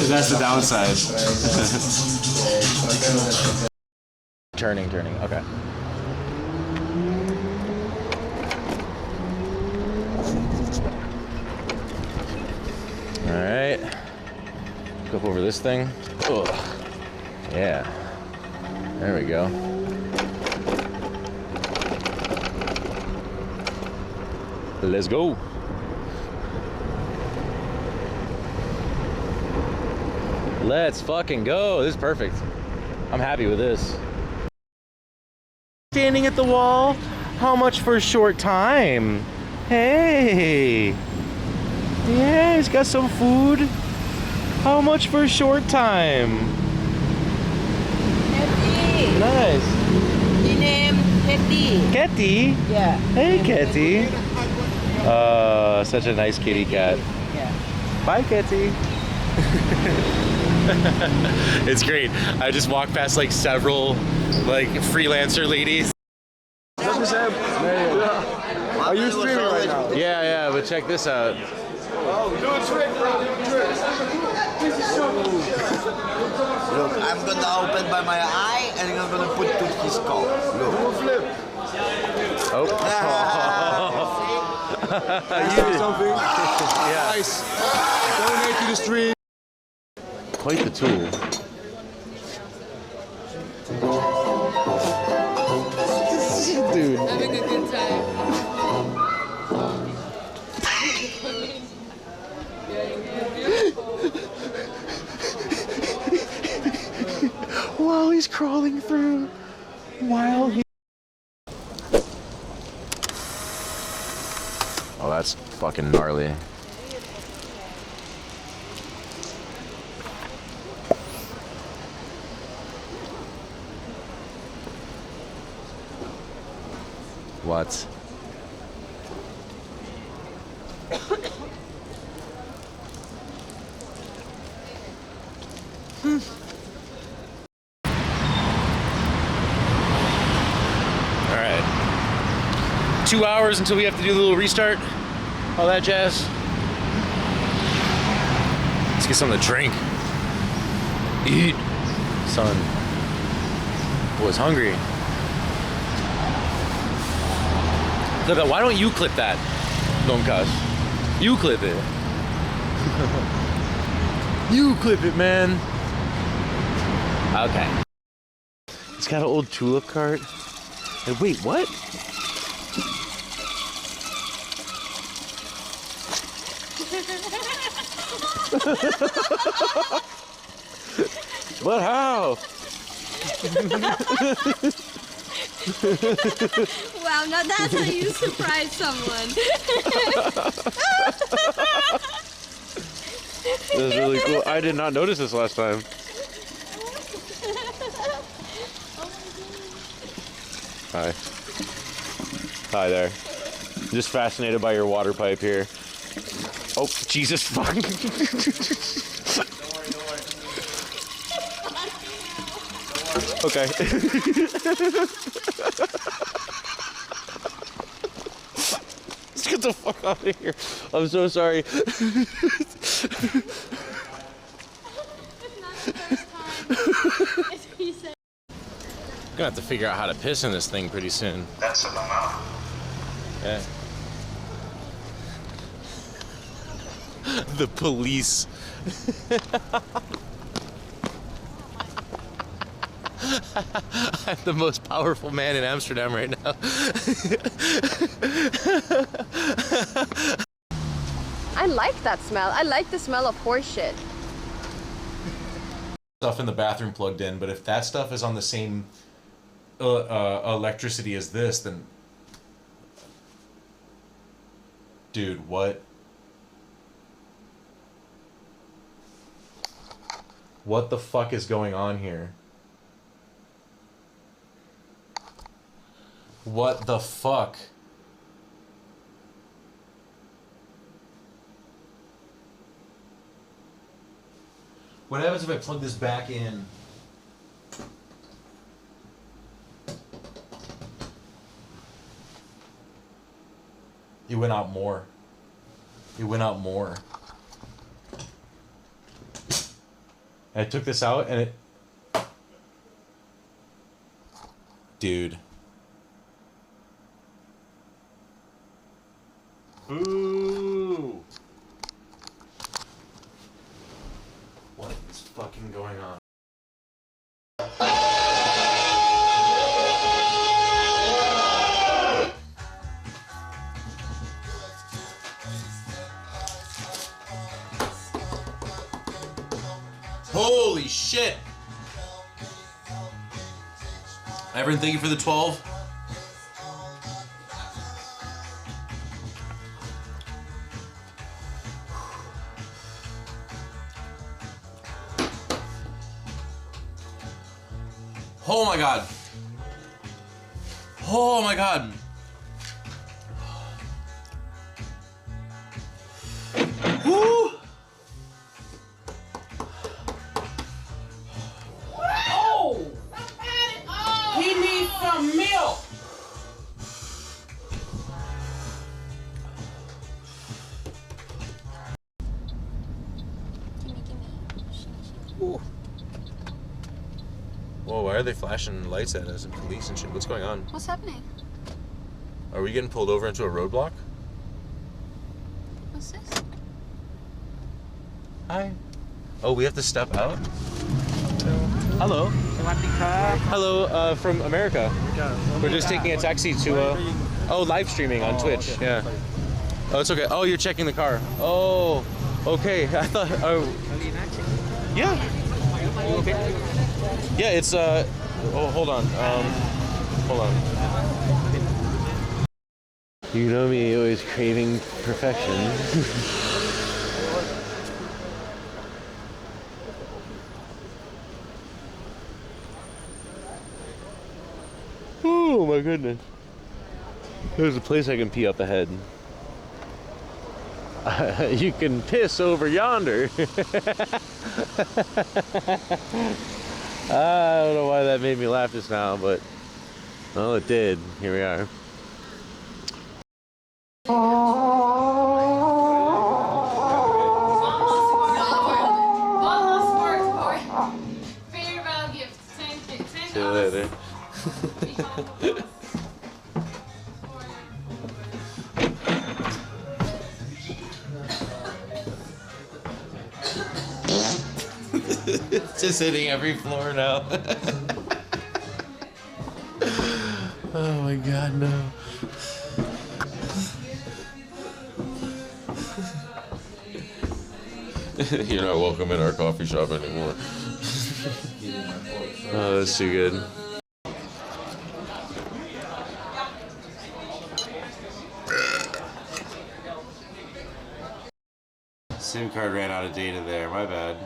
That's the downside. Turning, okay. Alright. Go over this thing. Ugh. Yeah. There we go. Let's go. Let's fucking go. This is perfect. I'm happy with this. Standing at the wall. How much for a short time? Hey. Yeah, he's got some food. How much for a short time? Ketty. Nice. He named Ketty. Ketty? Yeah. Hey, Ketty. Such a nice kitty cat. Yeah. Bye, Ketty. It's great. I just walked past like several like freelancer ladies. Are you streaming right now? Yeah, but check this out. Oh, do a trick, bro. Do a trick. Look, I'm gonna open by my eye and I'm gonna put to his skull. Look. Do a flip. Oh. You did something. Yeah. Nice. Donate to the stream. Quite the tool. Dude. Having a good time. While he's crawling through. While he... Oh, that's fucking gnarly. What? All right. 2 hours until we have to do the little restart. All that jazz. Let's get something to drink. Eat. Son. Was hungry. Clip that. Why don't you clip that? Don't cuss. You clip it. You clip it, man. Okay. It's got an old tulip cart. Hey, wait, what? But how? Wow, now that's how you surprise someone. That was really cool. I did not notice this last time. Hi. Hi there. Just fascinated by your water pipe here. Oh, Jesus fuck. Okay. Let's get the fuck out of here. I'm so sorry. It's not the first time. As he said. I'm gonna have to figure out how to piss in this thing pretty soon. That's an amount. Yeah. The police. I'm the most powerful man in Amsterdam right now. I like that smell. I like the smell of horse shit. Stuff in the bathroom plugged in, but if that stuff is on the same electricity as this, then... Dude, what? What the fuck is going on here? What the fuck? What happens if I plug this back in? It went out more. It went out more. I took this out and it... Dude. Ooh. What is fucking going on? Holy shit! Everyone, thank you for the 12. Oh my god. Oh my god. Woo! Oh! He needs some milk. Whoa, why are they flashing lights at us and police and shit? What's going on? What's happening? Are we getting pulled over into a roadblock? What's this? Hi. Oh, we have to step out? Hello. Hello, from America. We're just taking a taxi to, oh, live streaming on Twitch. Okay. Yeah. Oh, it's okay. Oh, you're checking the car. Oh, okay. I thought, oh. Yeah. Yeah, it's, oh, hold on. Hold on. You know me, always craving perfection. Oh my goodness. There's a place I can pee up ahead. You can piss over yonder. I don't know why that made me laugh just now, but well, it did. Here we are. See you later. It's just hitting every floor now. Oh my god, no. You're not welcome in our coffee shop anymore. Oh, that's too good. SIM card ran out of data there, my bad.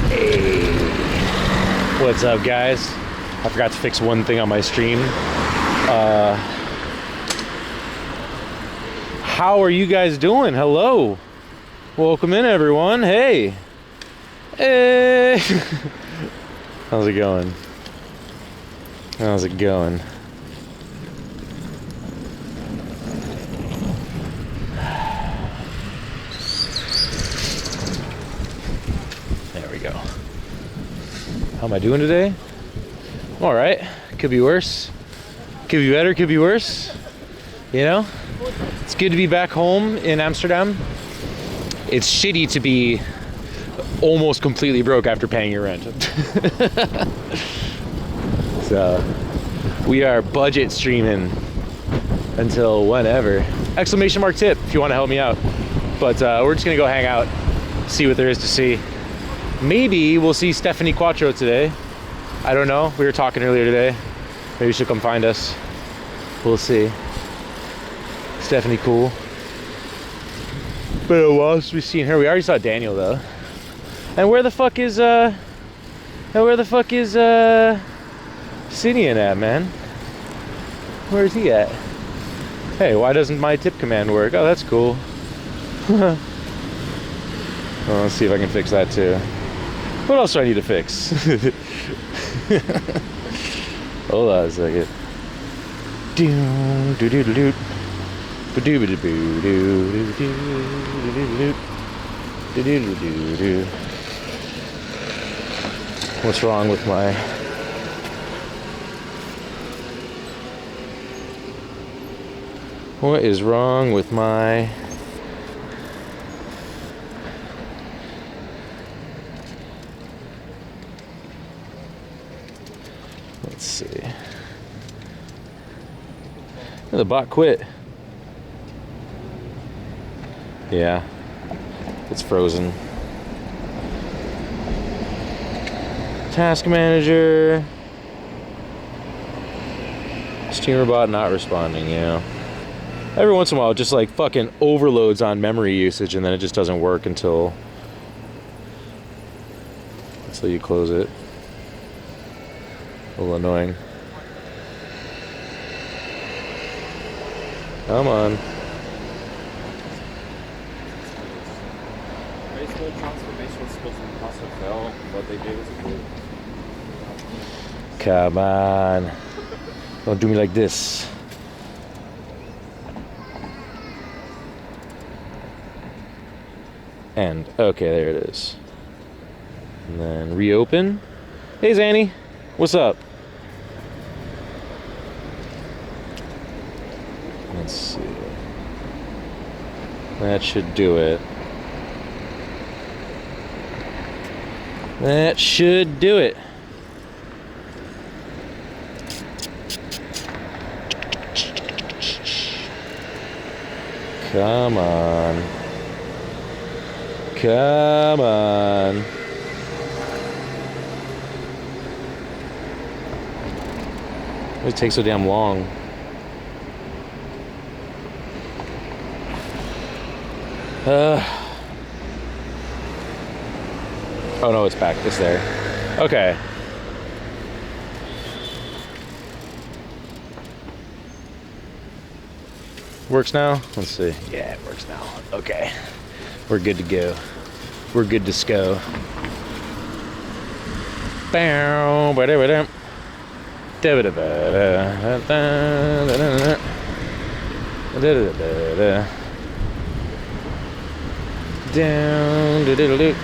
Hey. What's up, guys? I forgot to fix one thing on my stream. How are you guys doing? Hello. Welcome in, everyone. Hey. Hey. How's it going? How's it going? There we go. How am I doing today? I'm all right. Could be worse. Could be better. Could be worse. You know? It's good to be back home in Amsterdam. It's shitty to be almost completely broke after paying your rent. So we are budget streaming until whenever. Exclamation mark tip if you want to help me out. But we're just gonna go hang out, see what there is to see. Maybe we'll see Stephanie Quattro today. I don't know. We were talking earlier today. Maybe she'll come find us. We'll see. Stephanie cool. But whilst we've seen her, we already saw Daniel though. And where the fuck is Sinian at, man? Where is he at? Hey, why doesn't my tip command work? Oh, that's cool. Well, let's see if I can fix that too. What else do I need to fix? Hold on a second. What's wrong with my... What is wrong with my... Let's see. Oh, the bot quit. Yeah. It's frozen. Task manager. Steamer bot not responding, yeah. Every once in a while it just like fucking overloads on memory usage and then it just doesn't work until you close it. A little annoying. Come on. Baseball transformation was supposed to be pass or fail, but they gave us a good. Come on. Don't do me like this. And okay, there it is. And then reopen. Hey Zanny, what's up? Let's see. That should do it. That should do it. Come on. Come on. Why does it take so damn long? Oh no, it's back. It's there. Okay. Works now? Let's see. Yeah, it works now. Okay. We're good to go. We're good to go. Bow, ba-da-ba-dum. Da-ba-da-ba-da. Da-da-da-da. Da-da-da-da. Down, do-do-do-do.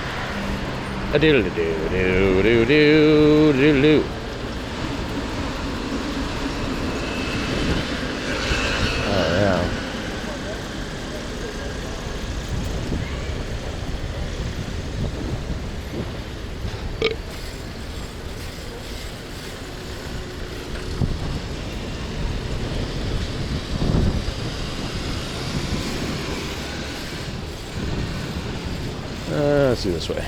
A-diddle-do-do-do-do-do-do-do. Oh, yeah. Let's do this way.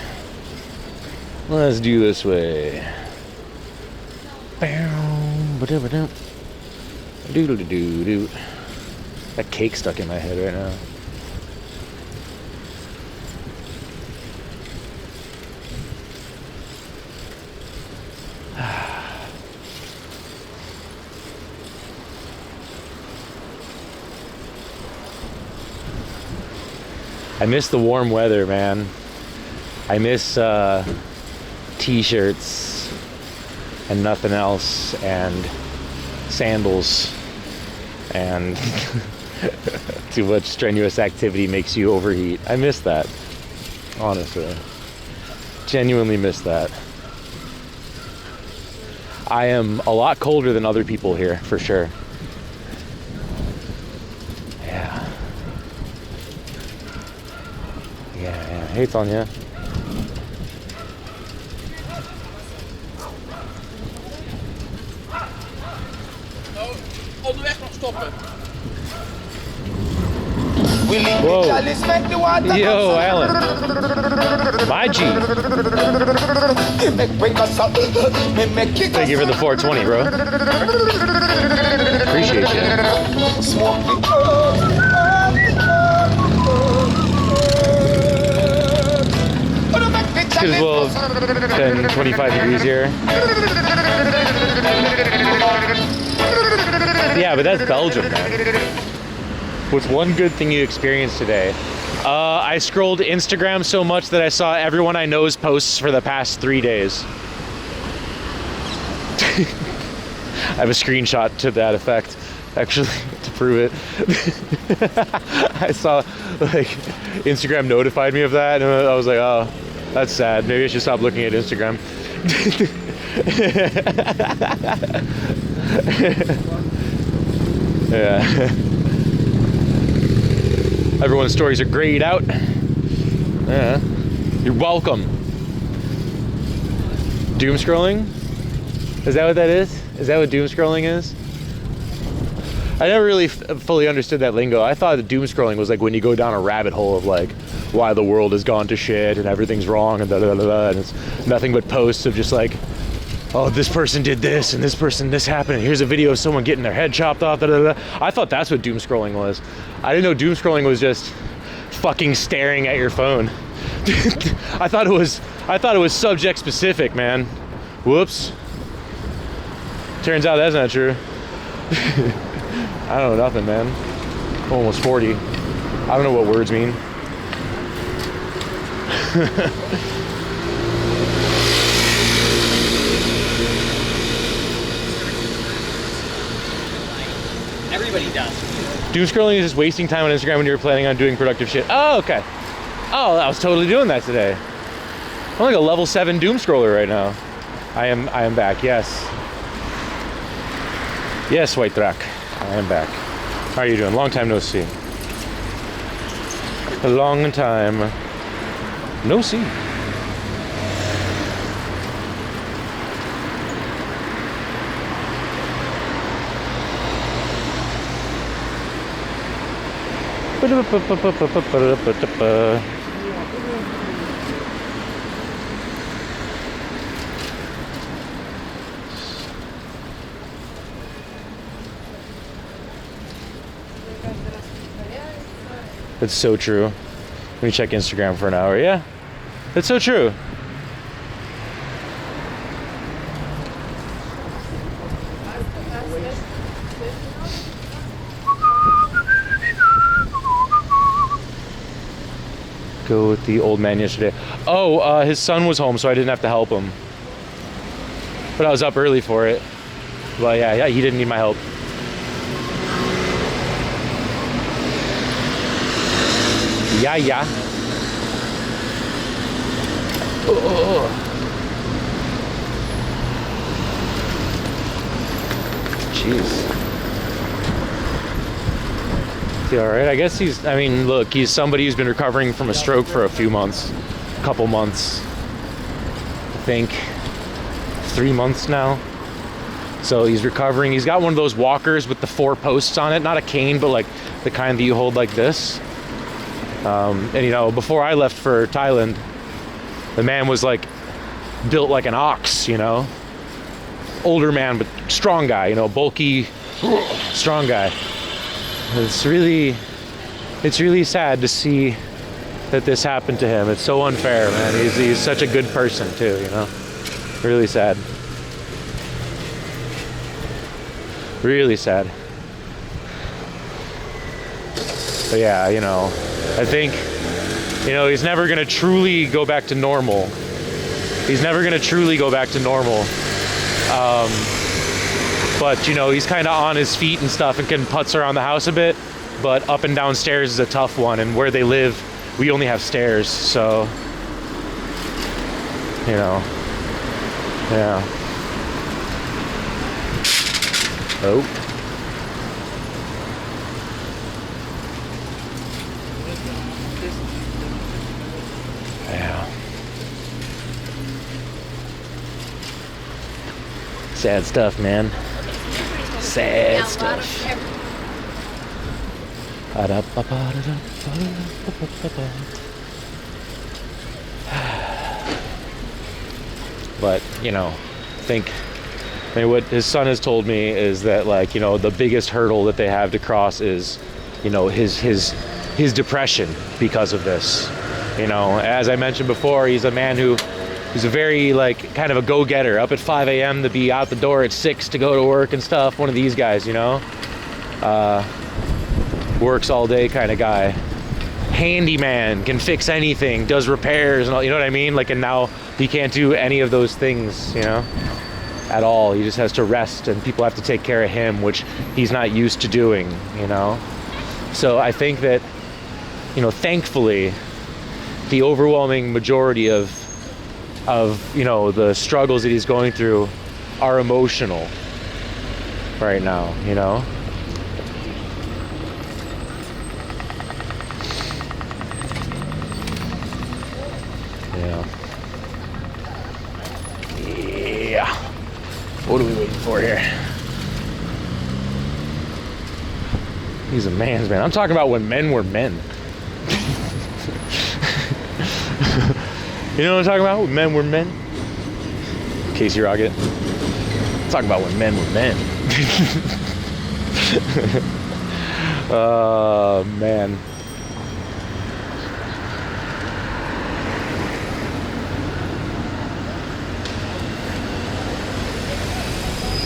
Let's do this way. Doodle-doo-doo. That cake stuck in my head right now. I miss the warm weather, man. I miss t-shirts and nothing else, and sandals, and too much strenuous activity makes you overheat. I miss that, honestly. Genuinely miss that. I am a lot colder than other people here, for sure. Yeah. Yeah. Hey, Tanya. Onderweg nog stoppen. Whoa. Yo, Alan. My G. Thank you for the 420, bro. Appreciate you. It's good as well 10, 25 degrees here. Yeah, but that's Belgium, man. What's one good thing you experienced today? I scrolled Instagram so much that I saw everyone I know's posts for the past 3 days. I have a screenshot to that effect. actually, to prove it. I saw, like, Instagram notified me of that, and I was like, oh, that's sad. Maybe I should stop looking at Instagram. Yeah. Everyone's stories are grayed out. Yeah. You're welcome. Doom scrolling? Is that what that is? Is that what doom scrolling is? I never really fully understood that lingo. I thought that doom scrolling was like when you go down a rabbit hole of like why the world has gone to shit and everything's wrong and da da da da, and it's nothing but posts of just like, oh, this person did this and this person this happened and here's a video of someone getting their head chopped off. Da, da, da. I thought that's what doom scrolling was. I didn't know doom scrolling was just fucking staring at your phone. I thought it was subject specific, man. Whoops. Turns out that's not true. I don't know nothing, man. I'm almost 40. I don't know what words mean. Everybody does. Doom scrolling is just wasting time on Instagram when you're planning on doing productive shit. Oh, okay. Oh, I was totally doing that today. I'm like a level 7 doom scroller right now. I am back, yes. Yes, White Drac. I am back. How are you doing? Long time no see. A long time no see. It's so true. Let me check Instagram for an hour. Yeah, it's so true. Go with the old man yesterday. Oh, his son was home, so I didn't have to help him. But I was up early for it. Well, yeah, he didn't need my help. Yeah. Oh. Jeez. Is he all right? I guess I mean, look, he's somebody who's been recovering from a stroke for a couple months. I think 3 months now. So he's recovering. He's got one of those walkers with the 4 posts on it, not a cane, but like the kind that you hold like this. And you know, before I left for Thailand, the man was like built like an ox, you know, older man, but strong guy, you know, bulky, strong guy. It's really sad to see that this happened to him. It's so unfair, man. He's such a good person too, you know, really sad. Really sad. But yeah, you know, I think, you know, he's never going to truly go back to normal. But, you know, he's kind of on his feet and stuff and can putz around the house a bit. But up and down stairs is a tough one. And where they live, we only have stairs. So, you know, yeah. Oh. Sad stuff, man. Sad stuff. But, you know, I mean, what his son has told me is that, like, you know, the biggest hurdle that they have to cross is, you know, his depression because of this. You know, as I mentioned before, he's a man who's a very, like, kind of a go-getter, up at 5 a.m. to be out the door at 6 to go to work and stuff. One of these guys, you know, works all day kind of guy. Handyman, can fix anything, does repairs and all, you know what I mean? Like, and now he can't do any of those things, you know? at all. He just has to rest, and people have to take care of him, which he's not used to doing, you know? So I think that, you know, thankfully, the overwhelming majority of you know, the struggles that he's going through are emotional right now, you know? Yeah. Yeah. What are we waiting for here? He's a man's man. I'm talking about when men were men. You know what I'm talking about? When men were men? Casey Rocket. I'm talking about when men were men. Oh, man.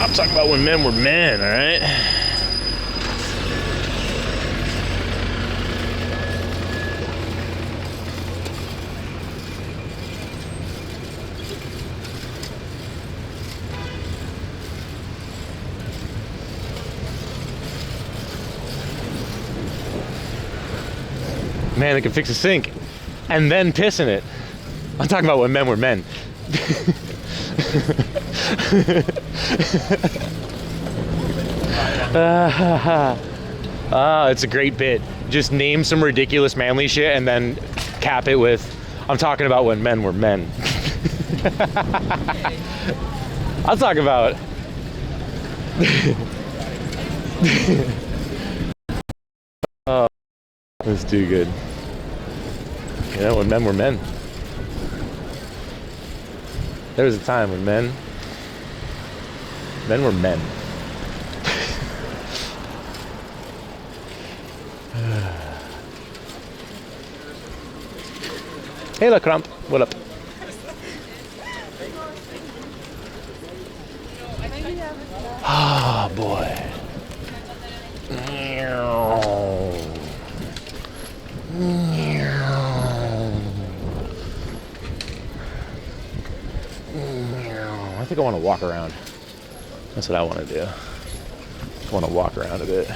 I'm talking about when men were men, all right? Man that can fix a sink and then piss in it. I'm talking about when men were men. It's a great bit. Just name some ridiculous manly shit and then cap it with, I'm talking about when men were men. I'll talk about oh, that's too good. You know, when men were men. There was a time when men were men. Hey, La Cramp, what up? Ah, oh, boy. I think I want to walk around. That's what I want to do. I want to walk around a bit.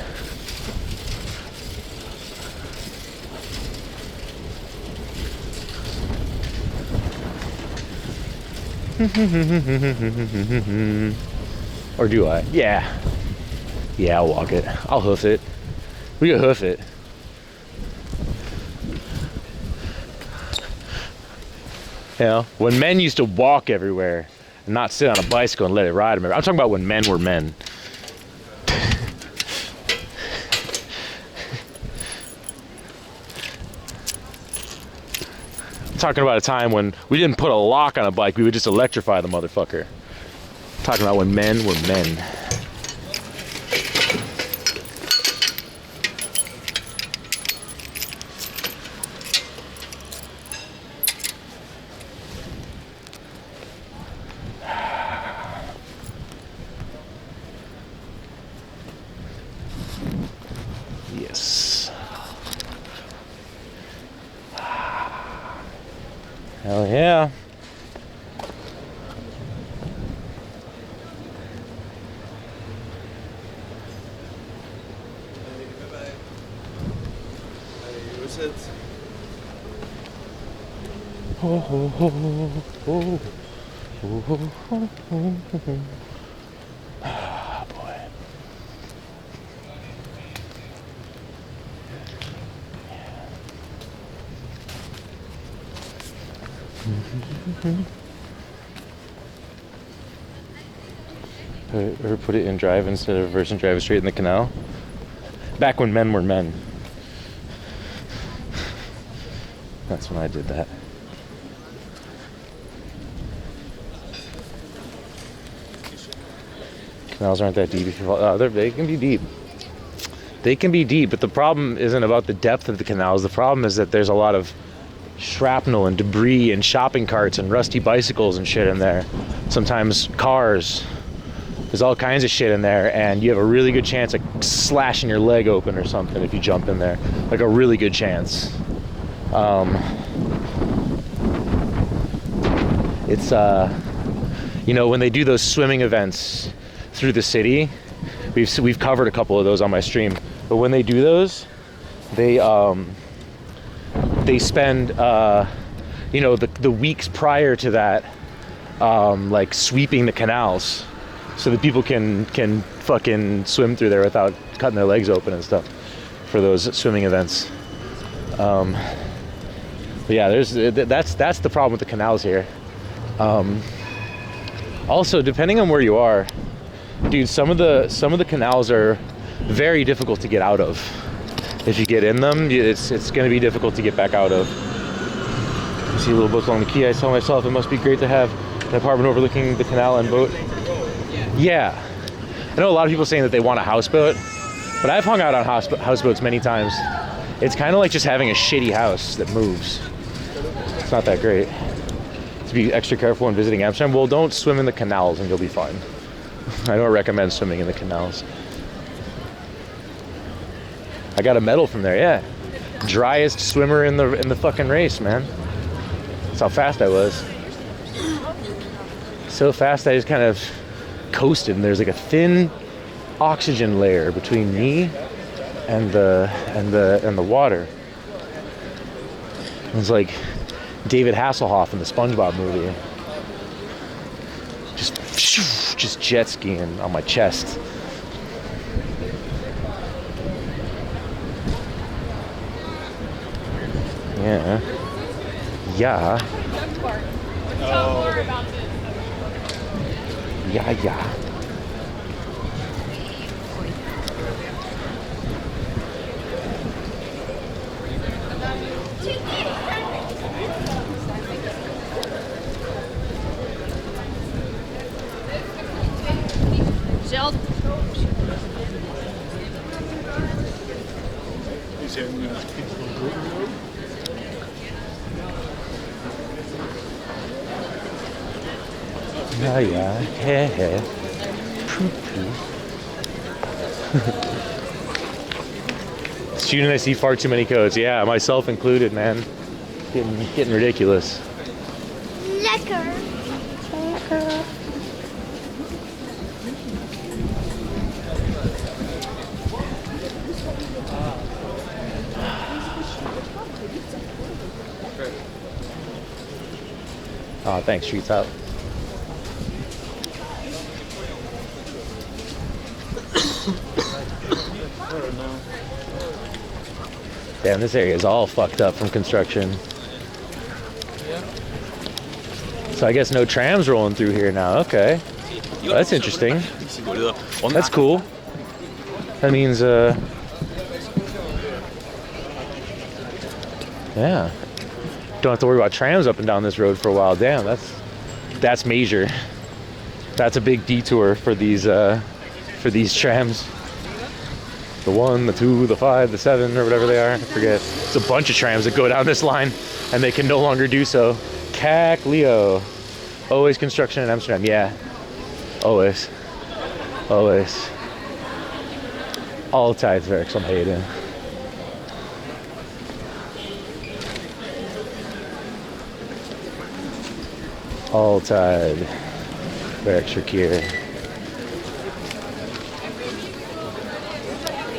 Or do I? Yeah. Yeah, I'll walk it. I'll hoof it. We can hoof it. You know, when men used to walk everywhere and not sit on a bicycle and let it ride them. I'm talking about when men were men. I'm talking about a time when we didn't put a lock on a bike, we would just electrify the motherfucker. I'm talking about when men were men. Yes. Hell yeah. Oh, oh, oh, oh, oh, oh, oh, oh. Ah, boy. Or put it in drive instead of reverse and drive it straight in the canal. Back when men were men. That's when I did that. Canals aren't that deep if you fall. They can be deep. They can be deep, but the problem isn't about the depth of the canals. The problem is that there's a lot of shrapnel and debris and shopping carts and rusty bicycles and shit in there. Sometimes cars. There's all kinds of shit in there, and you have a really good chance of slashing your leg open or something if you jump in there. Like a really good chance. It's You know, when they do those swimming events through the city, we've covered a couple of those on my stream. But when they do those, they spend you know, the weeks prior to that, like sweeping the canals so that people can fucking swim through there without cutting their legs open and stuff for those swimming events. But yeah, that's the problem with the canals here. Also, depending on where you are, dude, some of the canals are very difficult to get out of. If you get in them, it's going to be difficult to get back out of. You see a little book along the quay. I tell myself it must be great to have an apartment overlooking the canal and boat. Yeah, I know a lot of people saying that they want a houseboat, but I've hung out on houseboats many times. It's kind of like just having a shitty house that moves. It's not that great. To be extra careful when visiting Amsterdam. Well, don't swim in the canals and you'll be fine. I don't recommend swimming in the canals. I got a medal from there, yeah. Driest swimmer in the fucking race, man. That's how fast I was. So fast I just kind of coasted, and there's like a thin oxygen layer between me and the water. It was like David Hasselhoff in the SpongeBob movie. Just jet skiing on my chest. Yeah. Yeah. Talk more about this. Yeah. Sheldon. Yeah. Student, I see far too many codes. Yeah, myself included, man. Getting ridiculous. Lekker. Oh, thanks, Streets Out. Damn, this area is all fucked up from construction. So I guess no trams rolling through here now. Okay. Well, that's interesting. That's cool. That means, yeah. Don't have to worry about trams up and down this road for a while. Damn, that's major. That's a big detour for these trams. The 1, the 2, the 5, the 7, or whatever they are. I forget. It's a bunch of trams that go down this line, and they can no longer do so. Kak Leo. Always construction in Amsterdam. Yeah. Always. Altijd werkzaamheden. Altijd werkverkeer.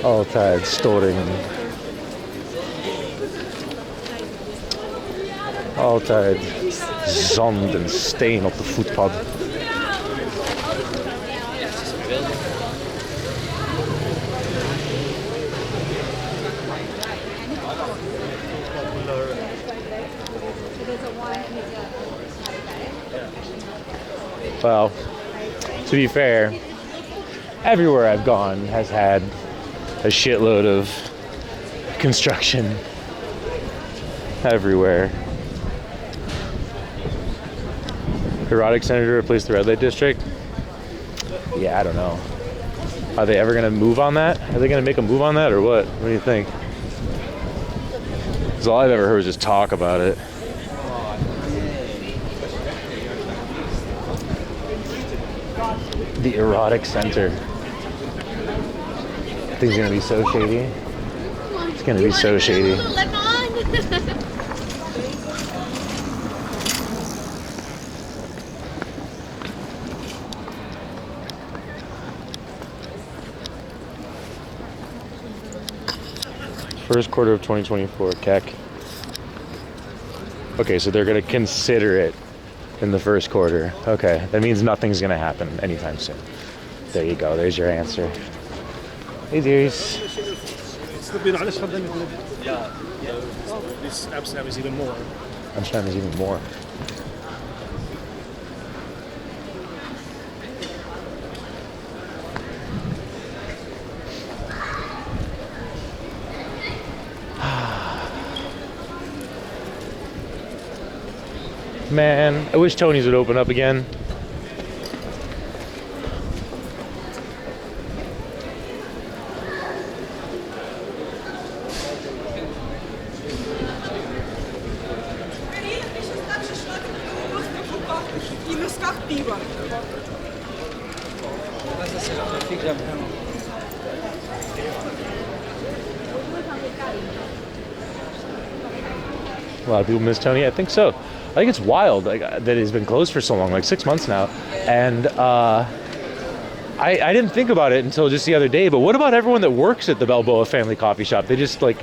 Altijd storingen. Altijd zand en steen op de voetpad. Well, to be fair, everywhere I've gone has had a shitload of construction. Everywhere. Erotic center to replace the red light district? Yeah, I don't know. Are they ever gonna move on that? Are they gonna make a move on that or what? What do you think? Because all I've ever heard is just talk about it. The erotic center. I think it's gonna be so shady. It's gonna be so shady. First quarter of 2024, Keck. Okay, so they're gonna consider it in the first quarter. Okay, that means nothing's gonna happen anytime soon. There you go, there's your answer. Hey dearies. This Amsterdam is even more. Amsterdam is even more. Man, I wish Tony's would open up again. A lot of people miss Tony. I think so. I think it's wild that it's been closed for so long, like 6 months now. And I didn't think about it until just the other day. But what about everyone that works at the Balboa family coffee shop? They just like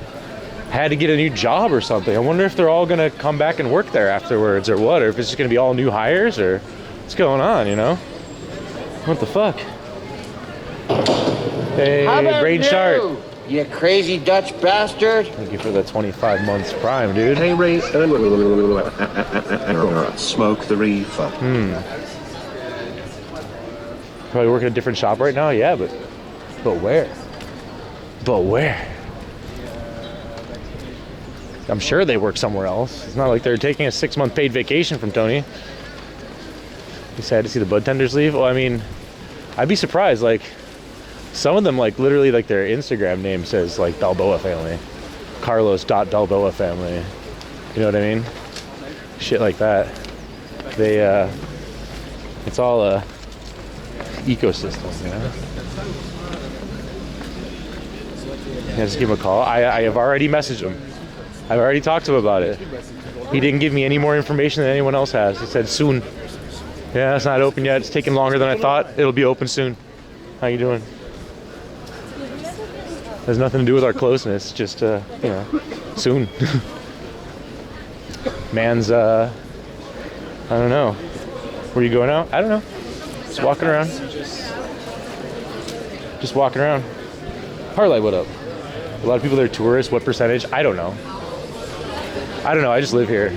had to get a new job or something. I wonder if they're all gonna come back and work there afterwards or what, or if it's just gonna be all new hires or what's going on, you know? What the fuck? Hey, Brain Shark. You crazy Dutch bastard. Thank you for the 25 months prime, dude. Hey, Ray. Smoke the reefer. Probably working at a different shop right now, yeah, but where? But where? I'm sure they work somewhere else. It's not like they're taking a 6-month paid vacation from Tony. You sad to see the bud tenders leave? Well, I mean, I'd be surprised. Like, some of them, like, literally, like, their Instagram name says, like, Balboa family. Carlos.Balboa family. You know what I mean? Shit like that. They, it's all a ecosystem, you know? Yeah, just give him a call. I have already messaged him. I've already talked to him about it. He didn't give me any more information than anyone else has. He said soon. Yeah, it's not open yet. It's taking longer than I thought. It'll be open soon. How you doing? Has nothing to do with our closeness. Just, you know, soon. Man's, I don't know. Where you going out? I don't know. Just walking around. Just walking around. Parlay, what up? A lot of people there are tourists. What percentage? I don't know. I don't know. I just live here.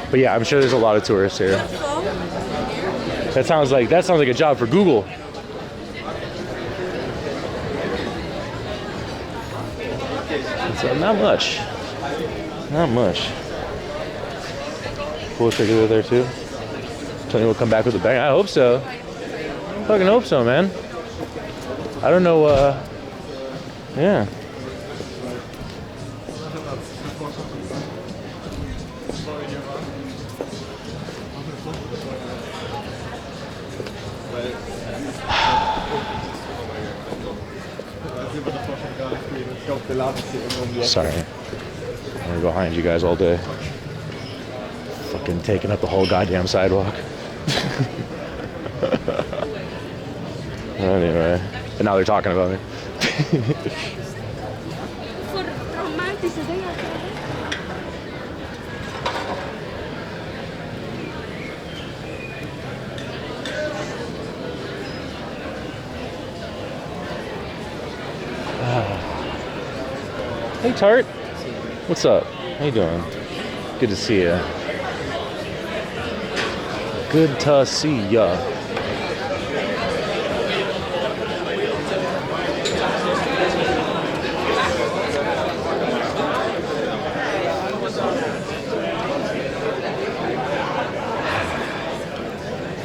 But yeah, I'm sure there's a lot of tourists here. That sounds like a job for Google. So not much. Not much. Cool if they do it there too. Tony will come back with a bang. I hope so. Fucking hope so, man. I don't know. Yeah. Sorry. I'm gonna go behind you guys all day. Fucking taking up the whole goddamn sidewalk. Anyway. And now they're talking about me. Hey Tart, what's up? How you doing? Good to see ya. Good to see ya.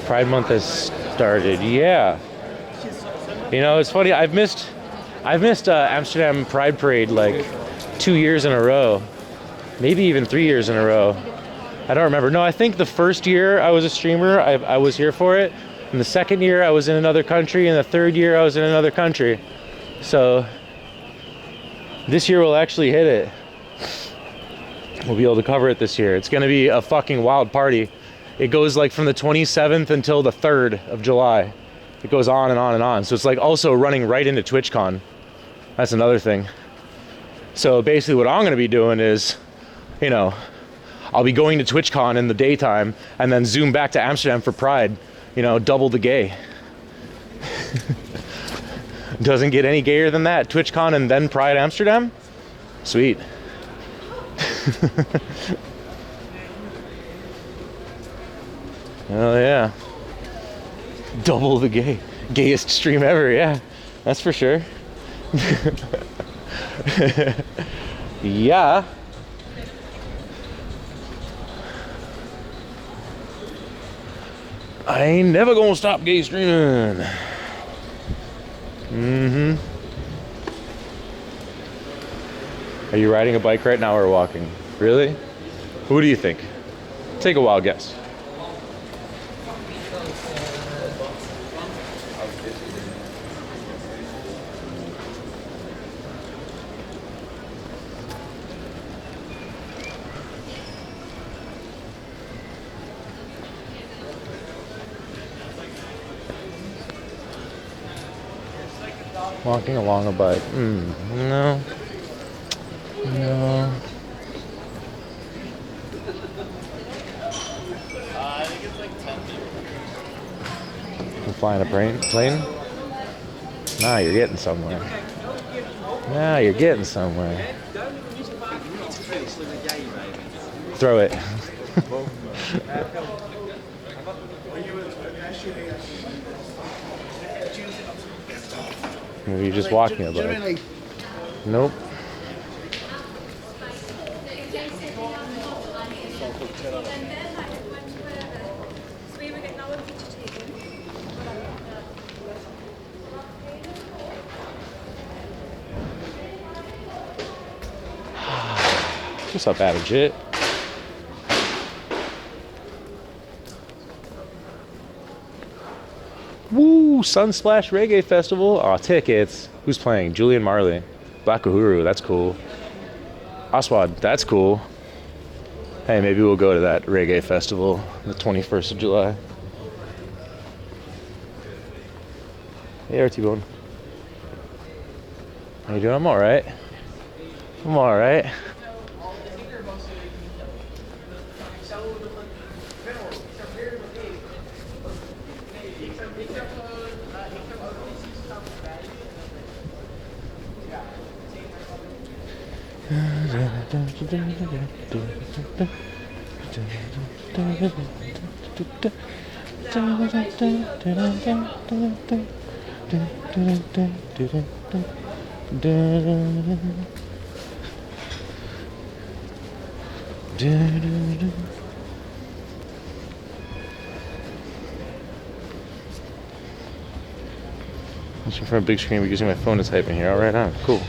Pride Month has started. Yeah. You know, it's funny. I've missed Amsterdam Pride Parade like 2 years in a row, maybe even 3 years in a row. I don't remember. No, I think the first year I was a streamer, I was here for it. And the second year I was in another country, and the third year I was in another country. So this year we'll actually hit it. We'll be able to cover it this year. It's gonna be a fucking wild party. It goes like from the 27th until the 3rd of July. It goes on and on and on. So it's like also running right into TwitchCon. That's another thing. So basically what I'm gonna be doing is, you know, I'll be going to TwitchCon in the daytime and then zoom back to Amsterdam for Pride, you know, double the gay. Doesn't get any gayer than that. TwitchCon and then Pride Amsterdam? Sweet. Oh yeah. Double the gay. Gayest stream ever, yeah. That's for sure. Yeah. I ain't never gonna stop gay streaming. Mm-hmm. Are you riding a bike right now or walking? Really? Who do you think? Take a wild guess. Walking along a bike. No. No. I think it's like 10 people. You flying a plane? Nah, you're getting somewhere. Nah, you're getting somewhere. Throw it. Maybe you're just walking a bike. Nope. What's up, Abhijit? Woo! Sunsplash Reggae Festival. Aw, tickets. Who's playing? Julian Marley. Black Uhuru. That's cool. Aswad. That's cool. Hey, maybe we'll go to that reggae festival the 21st of July. Hey, RT Bone. How you doing? I'm alright. I'm alright. Looking for a big screen, but using my phone to type in here. All right, on. Cool.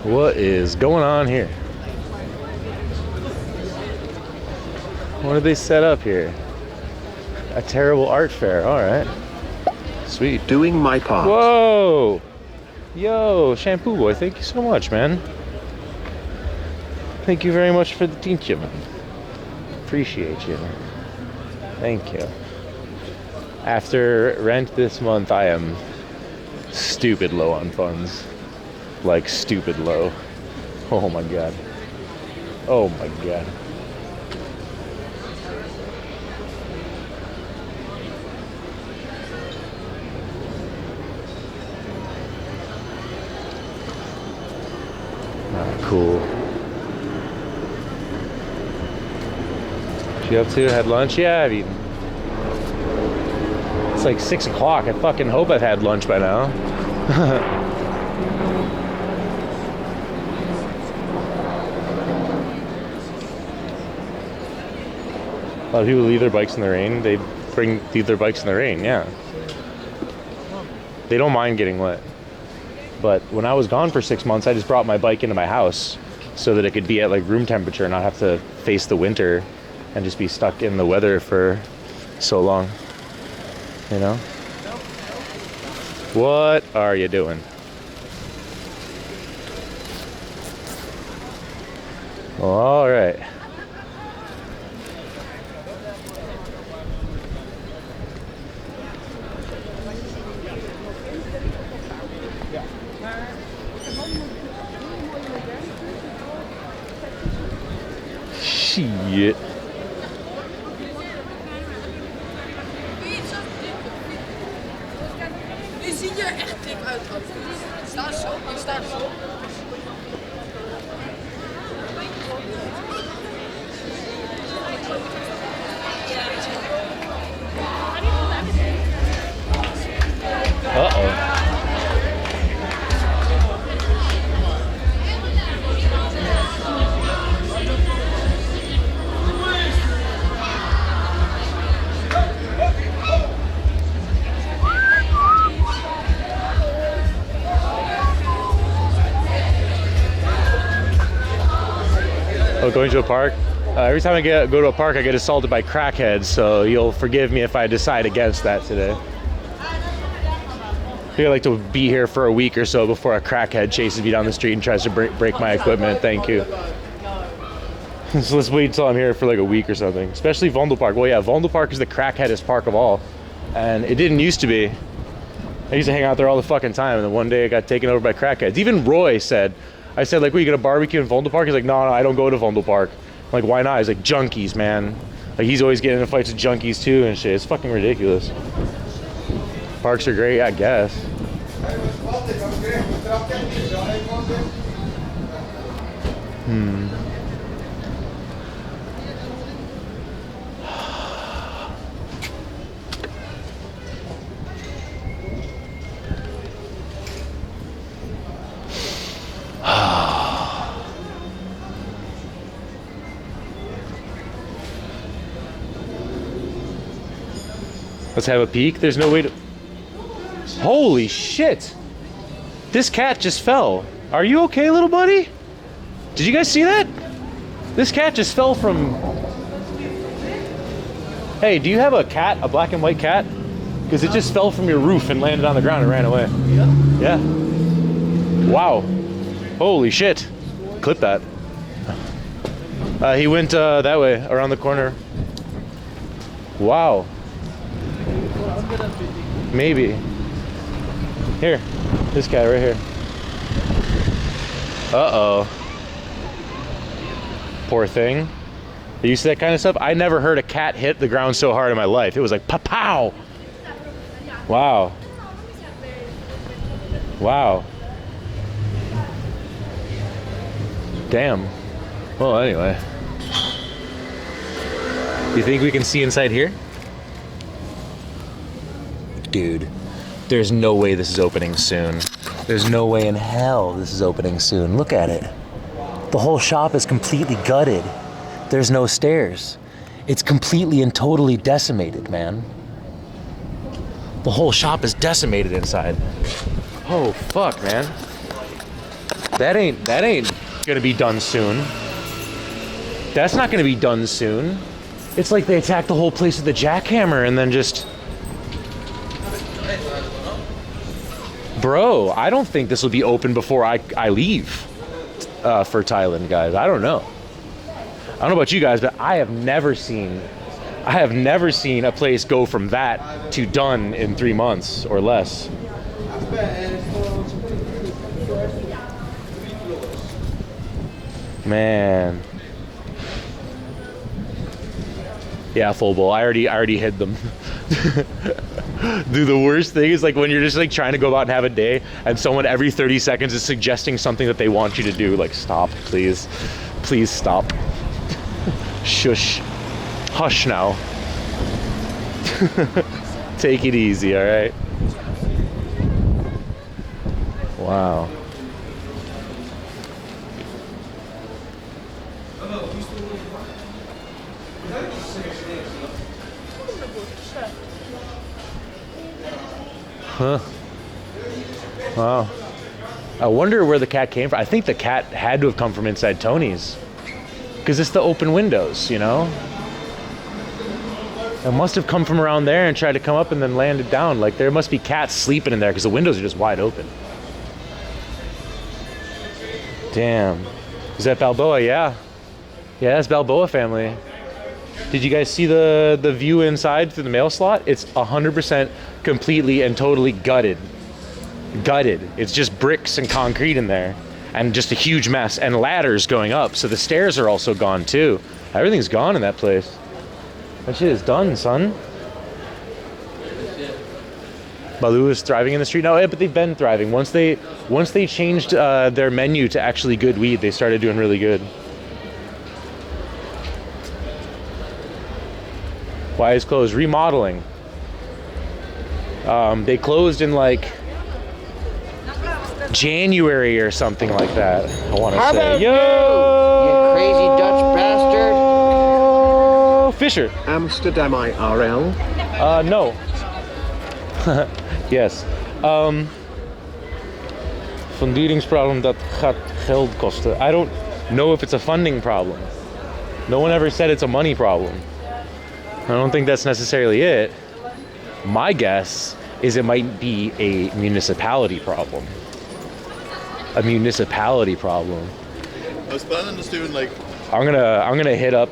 What is going on here? What did they set up here? A terrible art fair. All right. Sweet. Doing my part. Whoa. Yo, Shampoo Boy, thank you so much, man. Thank you very much for the teacher, man. Appreciate you. Thank you. After rent this month, I am stupid low on funds. Like stupid low. Oh my god. Oh my god. Cool. What you up to? Had lunch? Yeah, I've eaten. It's like 6 o'clock. I fucking hope I've had lunch by now. A lot of people leave their bikes in the rain. They leave their bikes in the rain, yeah. They don't mind getting wet. But when I was gone for 6 months, I just brought my bike into my house so that it could be at like room temperature and not have to face the winter and just be stuck in the weather for so long. You know? What are you doing? All right. Shit. Je ziet er echt dik uit. Sta zo, ik sta zo. Uh-oh. Oh, going to a park? Every time I go to a park, I get assaulted by crackheads, so you'll forgive me if I decide against that today. I think I'd like to be here for a week or so before a crackhead chases me down the street and tries to break my equipment. Thank you. So let's wait until I'm here for like a week or something. Especially Vondelpark. Well, yeah, Vondelpark is the crackheadest park of all. And it didn't used to be. I used to hang out there all the fucking time, and then one day it got taken over by crackheads. Even Roy said, I said, like, well, you gonna barbecue in Vondelpark? He's like, no, I don't go to Vondelpark. I'm like, why not? He's like, junkies, man. Like, he's always getting into fights with junkies too and shit. It's fucking ridiculous. Parks are great, I guess. Let's have a peek. There's no way to... Holy shit! This cat just fell. Are you okay, little buddy? Did you guys see that? This cat just fell from... Hey, do you have a cat? A black and white cat? Because it just fell from your roof and landed on the ground and ran away. Yeah. Wow. Holy shit. Clip that. He went that way, around the corner. Wow. Maybe. Here. This guy right here. Uh-oh. Poor thing. Are you used to that kind of stuff? I never heard a cat hit the ground so hard in my life. It was like pow. Wow. Wow. Damn. Well, anyway. You think we can see inside here? Dude, there's no way this is opening soon. There's no way in hell this is opening soon. Look at it. The whole shop is completely gutted. There's no stairs. It's completely and totally decimated, man. The whole shop is decimated inside. Oh, fuck, man. That ain't gonna be done soon. That's not gonna be done soon. It's like they attacked the whole place with the jackhammer and then just... Bro, I don't think this will be open before I leave for Thailand, guys. I don't know. I don't know about you guys, but I have never seen a place go from that to done in 3 months or less. Man. Yeah, full bowl. I already hid them. Dude, the worst thing is like when you're just like trying to go out and have a day and someone every 30 seconds is suggesting something that they want you to do. Like, stop, please. Please stop. Shush. Hush now. Take it easy, all right? Wow. Huh. Wow. I wonder where the cat came from. I think the cat had to have come from inside Tony's. Because it's the open windows, you know? It must have come from around there and tried to come up and then landed down. Like, there must be cats sleeping in there because the windows are just wide open. Damn. Is that Balboa? Yeah. Yeah, that's Balboa family. Did you guys see the view inside through the mail slot? It's 100% completely and totally gutted. Gutted. It's just bricks and concrete in there. and just a huge mess, and ladders going up. So the stairs are also gone too. Everything's gone in that place. That shit is done, son. Baloo is thriving in the street. No, but they've been thriving. Once they changed their menu to actually good weed, they started doing really good. Why is closed? Remodeling. They closed in like January or something like that. I want to say. You crazy Dutch bastard. Fisher. Amsterdam IRL. No. Yes. Funderingsprobleem dat gaat geld kosten. I don't know if it's a funding problem. No one ever said it's a money problem. I don't think that's necessarily it. My guess is it might be a municipality problem. A municipality problem. I was planning on just doing like. I'm gonna hit up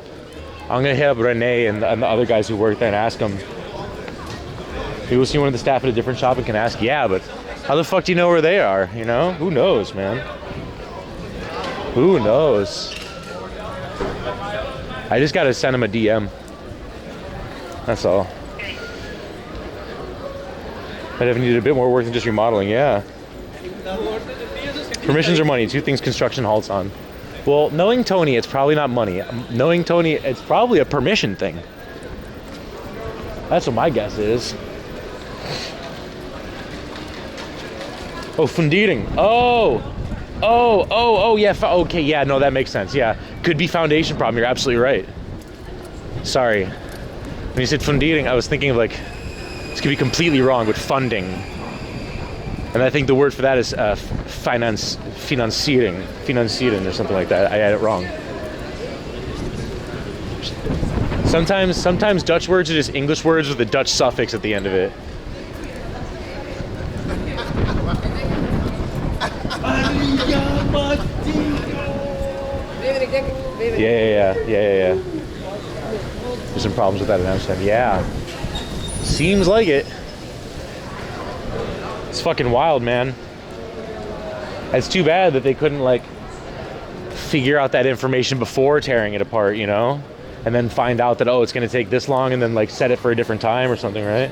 Renee and the other guys who work there and ask them. Maybe we'll see one of the staff at a different shop and can ask, yeah, but how the fuck do you know where they are? You know? Who knows, man? Who knows? I just gotta send them a DM. That's all. Might have needed a bit more work than just remodeling, yeah. Permissions or money, two things construction halts on. Well, knowing Tony, it's probably not money. Knowing Tony, it's probably a permission thing. That's what my guess is. Oh, fundering. Oh, yeah. Okay, yeah, no, that makes sense. Yeah, could be foundation problem. You're absolutely right. Sorry. When you said fundering, I was thinking of like, this could be completely wrong, but funding. And I think the word for that is financiering or something like that. I had it wrong. Sometimes Dutch words are just English words with a Dutch suffix at the end of it. Yeah. There's some problems with that in Amsterdam. Yeah. Seems like it. It's fucking wild, man. It's too bad that they couldn't like figure out that information before tearing it apart, you know? And then find out that, oh, it's gonna take this long and then like set it for a different time or something, right?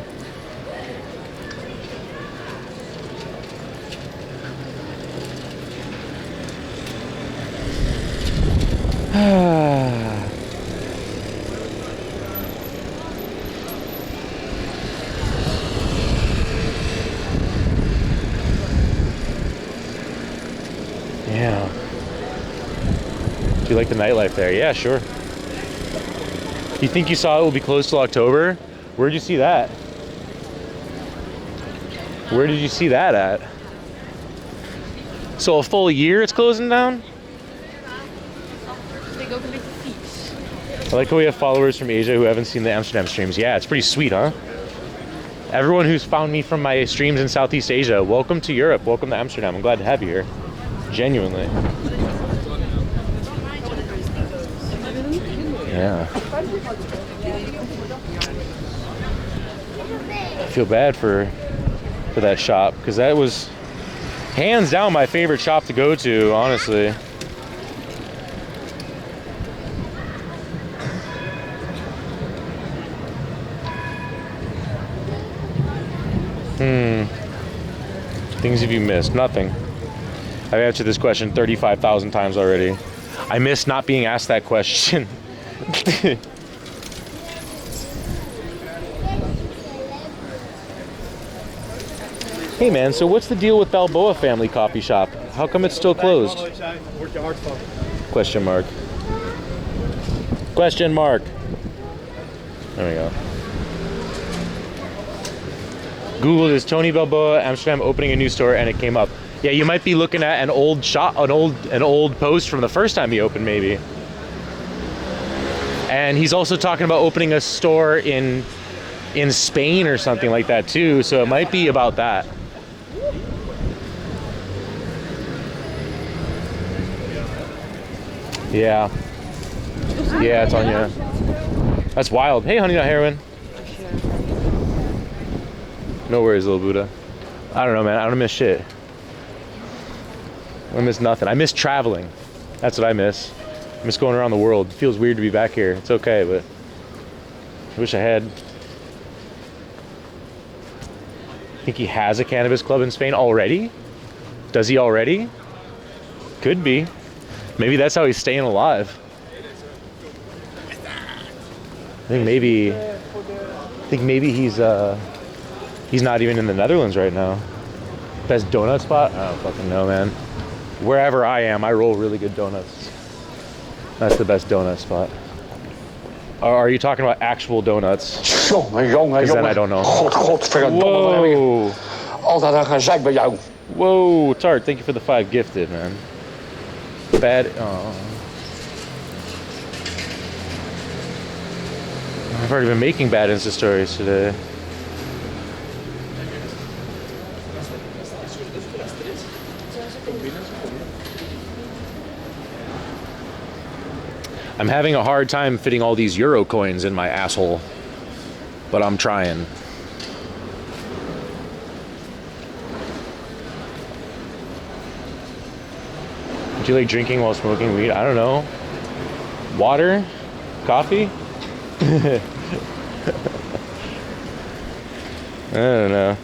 Yeah. Do you like the nightlife there? Yeah, sure. You think you saw it will be closed till October? Where'd you see that? Where did you see that at? So a full year it's closing down? I like how we have followers from Asia who haven't seen the Amsterdam streams. Yeah, it's pretty sweet, huh? Everyone who's found me from my streams in Southeast Asia, welcome to Europe. Welcome to Amsterdam. I'm glad to have you here. Genuinely. Yeah. I feel bad for that shop because that was hands down my favorite shop to go to, honestly. Things have you missed? Nothing. I've answered this question 35,000 times already. I miss not being asked that question. Hey man, so what's the deal with Balboa Family Coffee Shop? How come it's still closed? Question mark. Question mark. There we go. Googled is Tony Balboa Amsterdam opening a new store and it came up. Yeah, you might be looking at an old shop, an old post from the first time he opened, maybe. And he's also talking about opening a store in Spain or something like that too. So it might be about that. Yeah. Yeah, it's on you. That's wild. Hey, honey, not heroin. No worries, little Buddha. I don't know, man. I don't miss shit. I miss nothing. I miss traveling. That's what I miss. I miss going around the world. It feels weird to be back here. It's okay, but I wish I had. I think he has a cannabis club in Spain already? Does he already? Could be. Maybe that's how he's staying alive. I think maybe he's not even in the Netherlands right now. Best donut spot? I don't fucking know, man. Wherever I am, I roll really good donuts. That's the best donut spot. Are you talking about actual donuts? Because then I don't know. Whoa. Altijd een gezeik bij jou. Whoa, Tart, thank you for the 5 gifted, man. Bad. Oh. I've already been making bad Insta stories today. I'm having a hard time fitting all these Euro coins in my asshole, but I'm trying. Do you like drinking while smoking weed? I don't know. Water? Coffee? I don't know.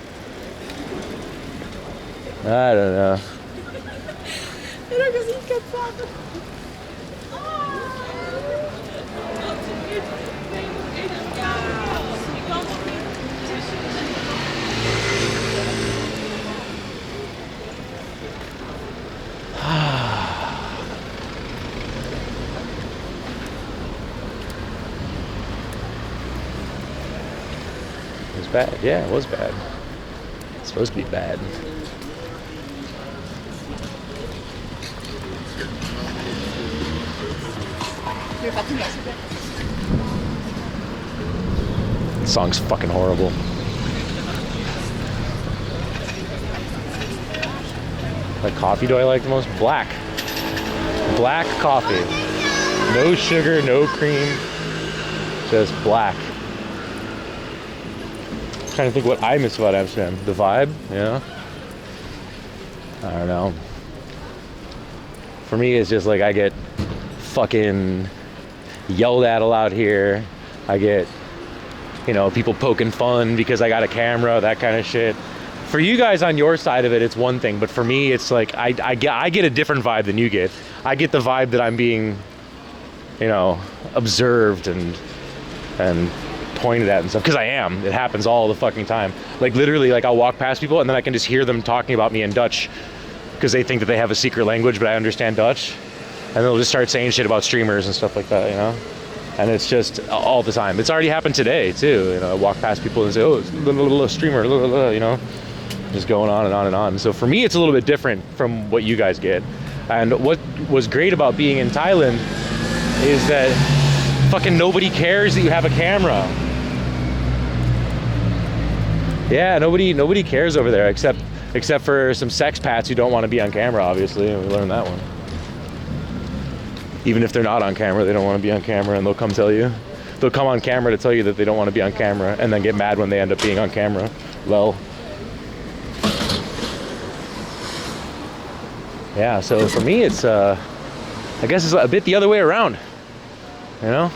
I don't know. It was bad. Yeah, it was bad. It's supposed to be bad. This song's fucking horrible. What coffee do I like the most? Black. Black coffee. No sugar, no cream. Just black. I'm trying to think what I miss about Amsterdam. The vibe, yeah. I don't know. For me, it's just like I get fucking yelled at a lot here. I get, you know, people poking fun because I got a camera, that kind of shit. For you guys on your side of it, it's one thing, but for me, it's like I get a different vibe than you get. I get the vibe that I'm being, you know, observed and pointed at and stuff, because I am. It happens all the fucking time. Like literally, like I'll walk past people and then I can just hear them talking about me in Dutch because they think that they have a secret language, but I understand Dutch, and they'll just start saying shit about streamers and stuff like that, you know. And it's just all the time. It's already happened today too. You know, I walk past people and say, "Oh, it's a streamer," you know, just going on and on and on. So for me, it's a little bit different from what you guys get. And what was great about being in Thailand is that fucking nobody cares that you have a camera. Yeah, nobody cares over there except for some sexpats who don't want to be on camera, obviously, and we learned that one. Even if they're not on camera, they don't want to be on camera, and they'll come tell you. They'll come on camera to tell you that they don't want to be on camera, and then get mad when they end up being on camera. Well, yeah, so for me, it's, I guess it's a bit the other way around, you know?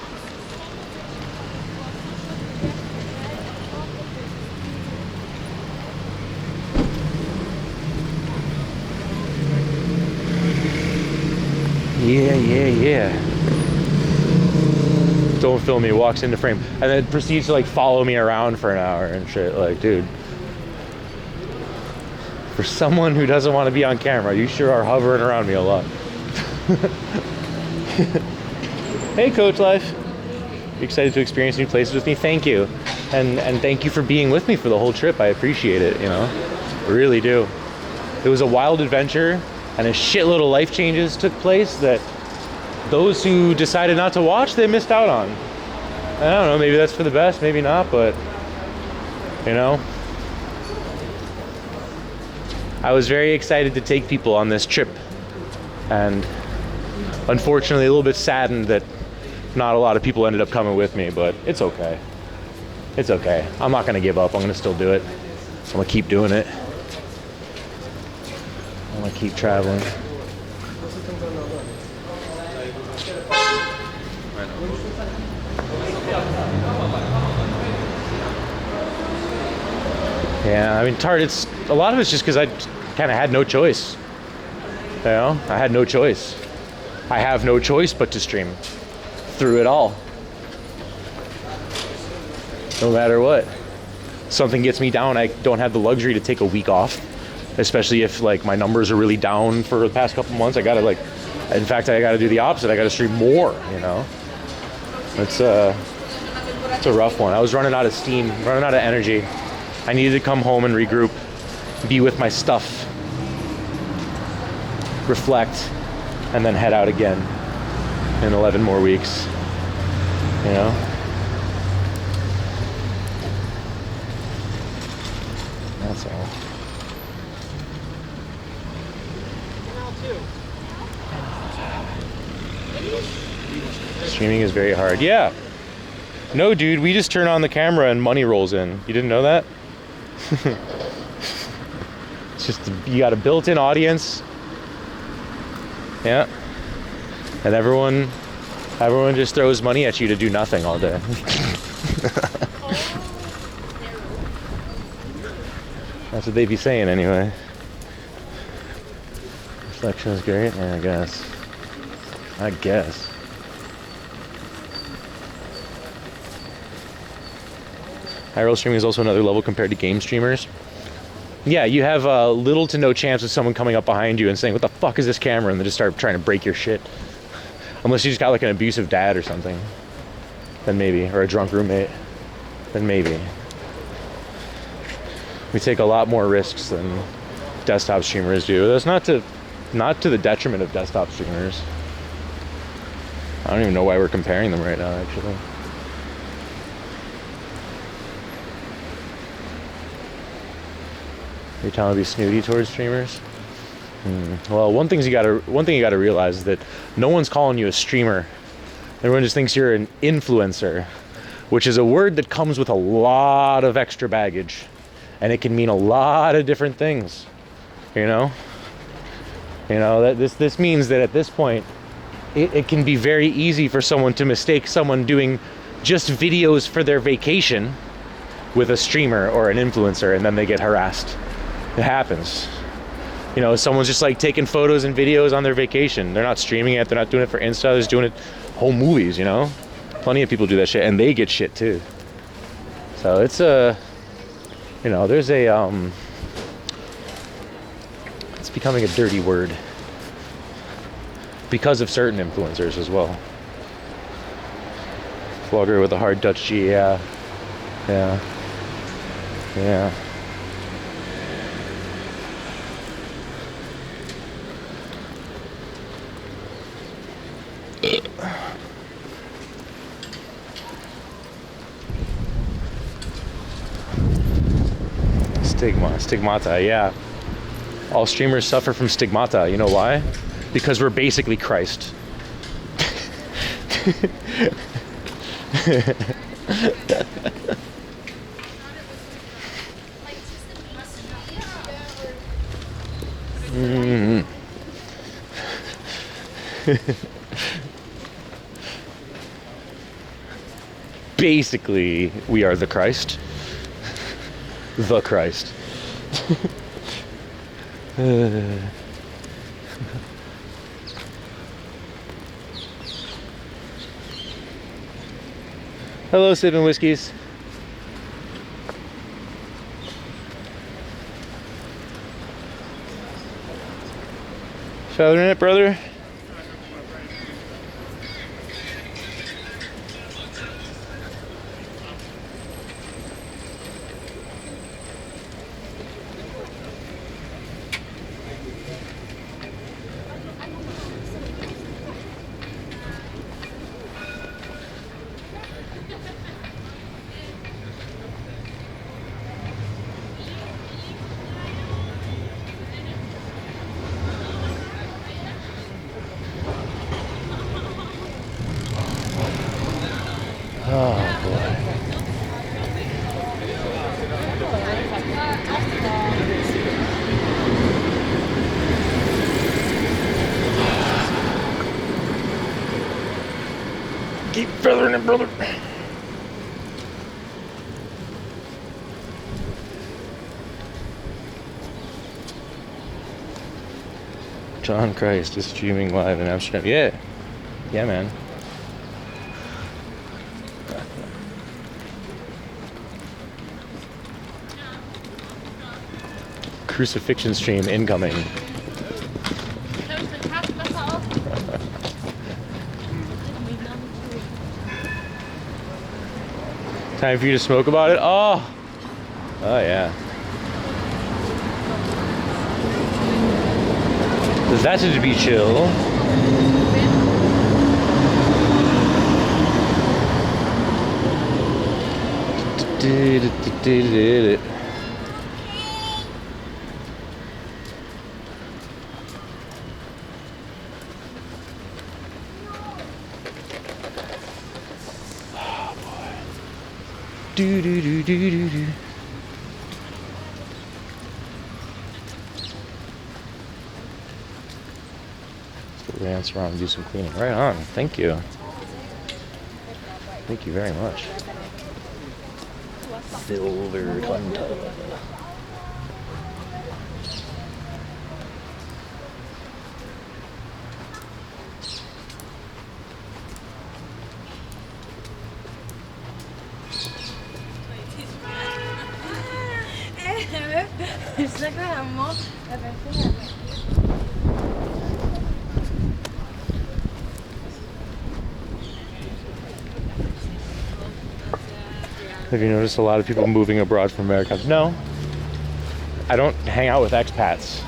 Yeah. Don't film me, walks into frame, and then proceeds to like follow me around for an hour and shit. Like, dude, for someone who doesn't want to be on camera, you sure are hovering around me a lot. Hey, Coach Life. You excited to experience new places with me? Thank you. And thank you for being with me for the whole trip. I appreciate it, you know. I really do. It was a wild adventure, and a shitload of life changes took place that those who decided not to watch, they missed out on. I don't know, maybe that's for the best, maybe not, but, you know. I was very excited to take people on this trip, and unfortunately a little bit saddened that not a lot of people ended up coming with me, but it's okay. It's okay. I'm not gonna give up. I'm gonna still do it. I'm gonna keep doing it. I'm gonna keep traveling. Yeah, I mean, it's a lot of it's just because I kind of had no choice. You know, I had no choice. I have no choice but to stream through it all. No matter what. Something gets me down, I don't have the luxury to take a week off, especially if like my numbers are really down for the past couple months. I gotta like, in fact, I gotta do the opposite. I gotta stream more, you know. It's a rough one. I was running out of steam, running out of energy. I needed to come home and regroup, be with my stuff, reflect, and then head out again in 11 more weeks, you know? That's all. Streaming is very hard. Yeah. No, dude, we just turn on the camera and money rolls in. You didn't know that? It's just, you got a built-in audience. Yeah. And everyone just throws money at you to do nothing all day. That's what they be saying anyway. Reflection is great, yeah, I guess. IRL streaming is also another level compared to game streamers. Yeah, you have little to no chance of someone coming up behind you and saying, "What the fuck is this camera?" and they just start trying to break your shit. Unless you just got like an abusive dad or something. Then maybe. Or a drunk roommate. Then maybe. We take a lot more risks than desktop streamers do. That's not to the detriment of desktop streamers. I don't even know why we're comparing them right now, actually. You're telling me to be snooty towards streamers? Well, one thing you gotta realize is that no one's calling you a streamer. Everyone just thinks you're an influencer, which is a word that comes with a lot of extra baggage, and it can mean a lot of different things. You know that this means that at this point, it can be very easy for someone to mistake someone doing just videos for their vacation with a streamer or an influencer, and then they get harassed. It happens. You know, someone's just like taking photos and videos on their vacation. They're not streaming it. They're not doing it for Insta. They're just doing it home movies, you know? Plenty of people do that shit, and they get shit too. So it's there's it's becoming a dirty word because of certain influencers as well. Vlogger with a hard Dutch G, yeah. Stigmata, yeah. All streamers suffer from stigmata. You know why? Because we're basically Christ. Basically, we are the Christ. The Christ. Hello, Sippin' Whiskeys. Feathering it, brother? feather in it, brother. John Christ is streaming live in Amsterdam. Yeah. Yeah, man. Crucifixion stream incoming. Time for you to smoke about it? Oh! Oh, yeah. That should be chill. Oh boy. Do do do do do do. Dance around and do some cleaning. Right on. Thank you. Thank you very much. Silver tongue tub. Have you noticed a lot of people moving abroad from America? No. I don't hang out with expats.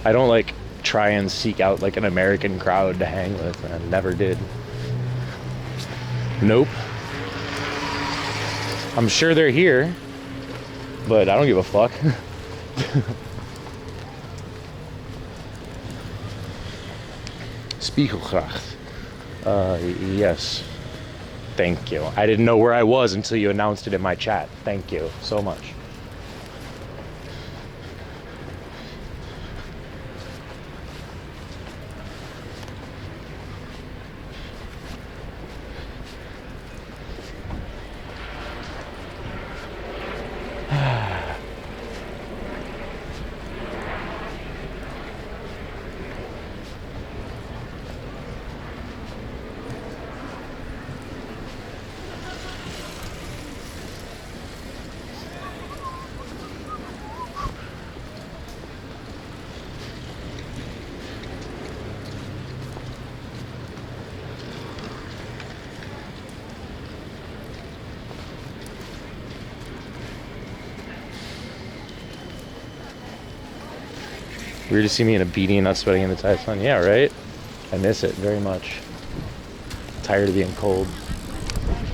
I don't like try and seek out like an American crowd to hang with. I never did. Nope. I'm sure they're here, but I don't give a fuck. Spiegelgracht. Yes. Thank you. I didn't know where I was until you announced it in my chat. Thank you so much. Weird to see me in a beanie and not sweating in the Thai sun. Yeah, right? I miss it very much. Tired of being cold.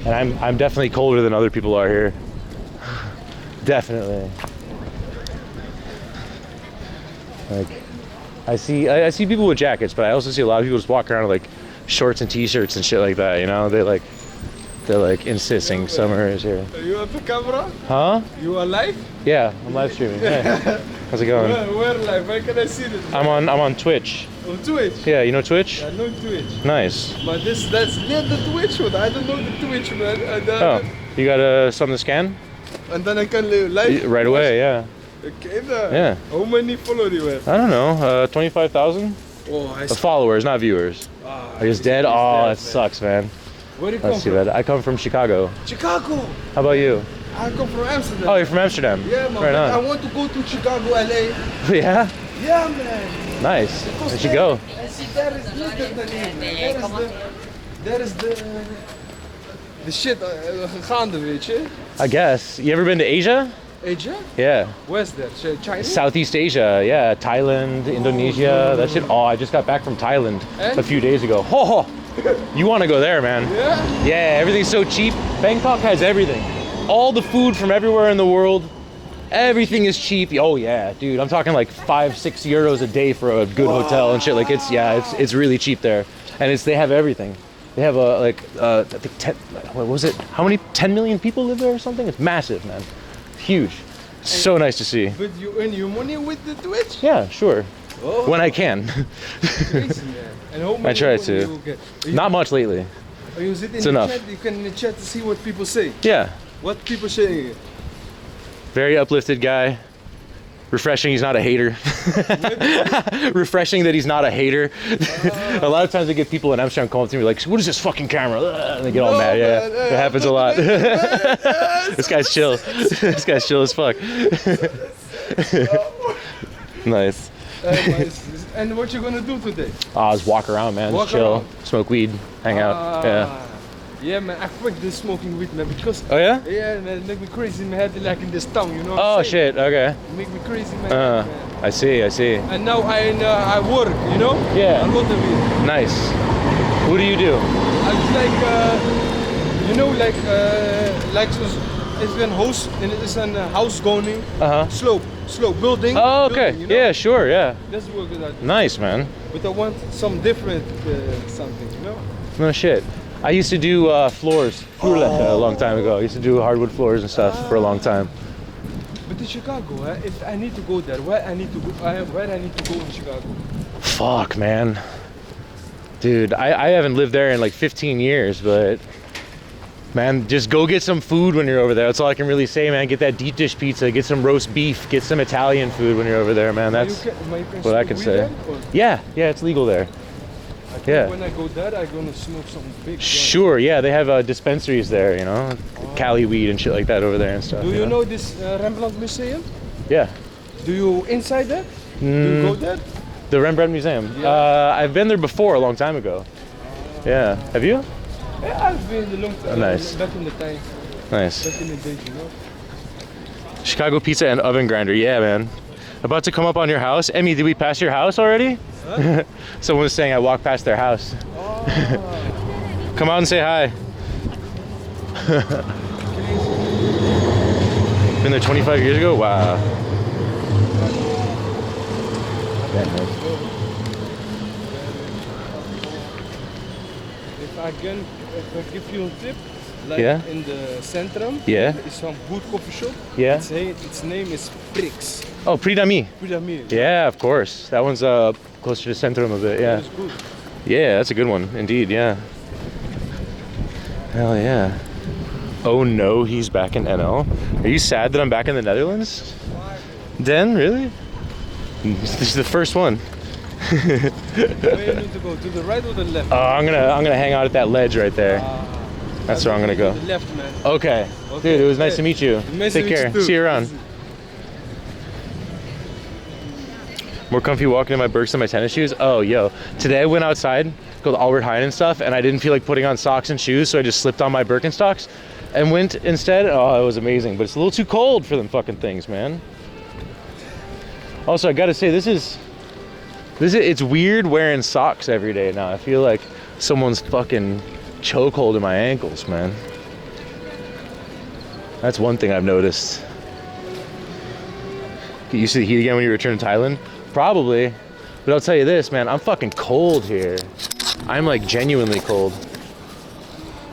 And I'm definitely colder than other people are here. Definitely. Like, I see people with jackets, but I also see a lot of people just walk around with like shorts and t-shirts and shit like that, you know? They're like insisting summer is here. You have the camera? Huh? You are live? Yeah, I'm live streaming. Yeah. How's it going? Where live? Where can I see this? I'm on Twitch. On Twitch? Yeah, you know Twitch? I know Twitch. Nice. But that's near the Twitch one. I don't know the Twitch, man. And Oh, you got something to scan? And then I can live Right away, yeah. Okay, then. Yeah. How many followers you have? I don't know, 25,000? Oh, I The followers, not viewers. Are you just dead? Oh, that sucks, man. Where do you come That's too from? bad. I come from Chicago. Chicago. How about you? I come from Amsterdam. Oh, you're from Amsterdam? Yeah, man. Right I on. want to go to Chicago, LA. Yeah? Yeah, man. Nice. Where'd you go? I see there is nothing there is the shit gaande, weet je? I guess. You ever been to Asia? Asia? Yeah. Where's that? China? Southeast Asia, yeah. Thailand, Indonesia, that shit. Oh, I just got back from Thailand a few days ago. Oh, you want to go there, man. Yeah? Yeah, everything's so cheap. Bangkok has everything. All the food from everywhere in the world. Everything is cheap. Oh yeah, dude. I'm talking like 5-6 euros a day for a good hotel and shit. Like it's really cheap there. And they have everything. They have I think 10, what was it? How many 10 million people live there or something? It's massive, man. Huge. So nice to see. But you earn your money with the Twitch? Yeah, sure. Oh. When I can. Crazy, man. And how I much try money to. you get? Not much lately. Oh, you sit in It's the enough. chat, you can in the chat to see what people say. Yeah. What people saying? Very uplifted guy. Refreshing he's not a hater. Refreshing that he's not a hater. A lot of times I get people in Amsterdam calling to me like, what is this fucking camera? And they get all mad. Yeah, it happens a lot. This guy's chill. This guy's chill as fuck. Nice. And what you gonna do today? Just walk around, man. Walk Just chill, around. smoke weed, hang out. Yeah. Yeah, man, I quit this smoking weed, man, because Oh yeah? yeah, man, it make me crazy in my head, like in this town, you know. What Oh I'm saying? shit. Okay. It make me crazy, man. I see. I see. And now I work, you know. Yeah. A lot of it. Nice. What do you do? It's like, you know, like it's een house, and it is a house going. Slope building. Oh, okay. Building, you know? Yeah, sure. Yeah. That's what I do. Nice, man. But I want some different something, you know. No shit. I used to do floors a long time ago. I used to do hardwood floors and stuff for a long time. But in Chicago, if I need to go there, where I need to go in Chicago? Fuck, man. Dude, I haven't lived there in like 15 years, but man, just go get some food when you're over there. That's all I can really say, man. Get that deep dish pizza, get some roast beef, get some Italian food when you're over there, man. That's what I can say. Yeah, it's legal there. Yeah. When I go there, I'm gonna smoke some big. Sure, yeah, they have dispensaries there, you know, Cali weed and shit like that over there and stuff. Do you know this Rembrandt Museum? Yeah. Do you inside that? Do you go there? The Rembrandt Museum? Yeah. I've been there before a long time ago. Yeah. Have you? Yeah, I've been a long time. Oh, nice. Back in the time. Nice. Back in the days, you know. Chicago pizza and oven grinder. Yeah, man. About to come up on your house. Emmy, did we pass your house already? Huh? Someone was saying I walked past their house. Oh. Come out and say hi. Been there 25 years ago? Wow. If I give you a tip, like in the Centrum, is some good coffee shop. Yeah. Its name is Prix. Oh, Prix d'Ami. Prix d'Ami. Yeah, of course. That one's closer to Centrum a bit. Yeah. That's good. Yeah, that's a good one, indeed. Yeah. Hell yeah. Oh no, he's back in NL. Are you sad that I'm back in the Netherlands? Den, really? This is the first one. Where you need to go? To the right or the left? I'm gonna hang out at that ledge right there. That's where I'm gonna go. To the left, man. Okay. Dude, it was nice to meet you. Nice Take to meet care. you too. See you around. More comfy walking in my Birks than my tennis shoes. Oh, yo. Today I went outside, go to Albert Heijn and stuff, and I didn't feel like putting on socks and shoes, so I just slipped on my Birkenstocks and went instead. Oh, it was amazing, but it's a little too cold for them fucking things, man. Also, I gotta say, it's weird wearing socks every day now. I feel like someone's fucking chokehold in my ankles, man. That's one thing I've noticed. Get used to the heat again when you return to Thailand? Probably. But I'll tell you this, man, I'm fucking cold here. I'm like genuinely cold.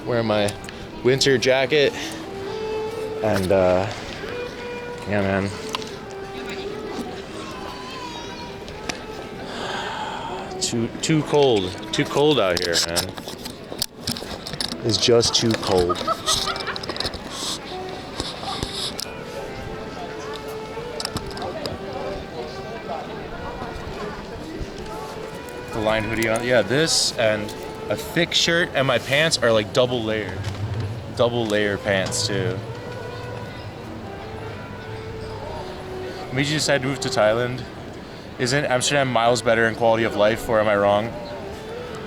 Wearing my winter jacket. And yeah, man. Too cold. Too cold out here, man. It's just too cold. The lined hoodie on. Yeah, this and a thick shirt, and my pants are like double layer. Double layer pants too. What made you decide to move to Thailand? Isn't Amsterdam miles better in quality of life, or am I wrong?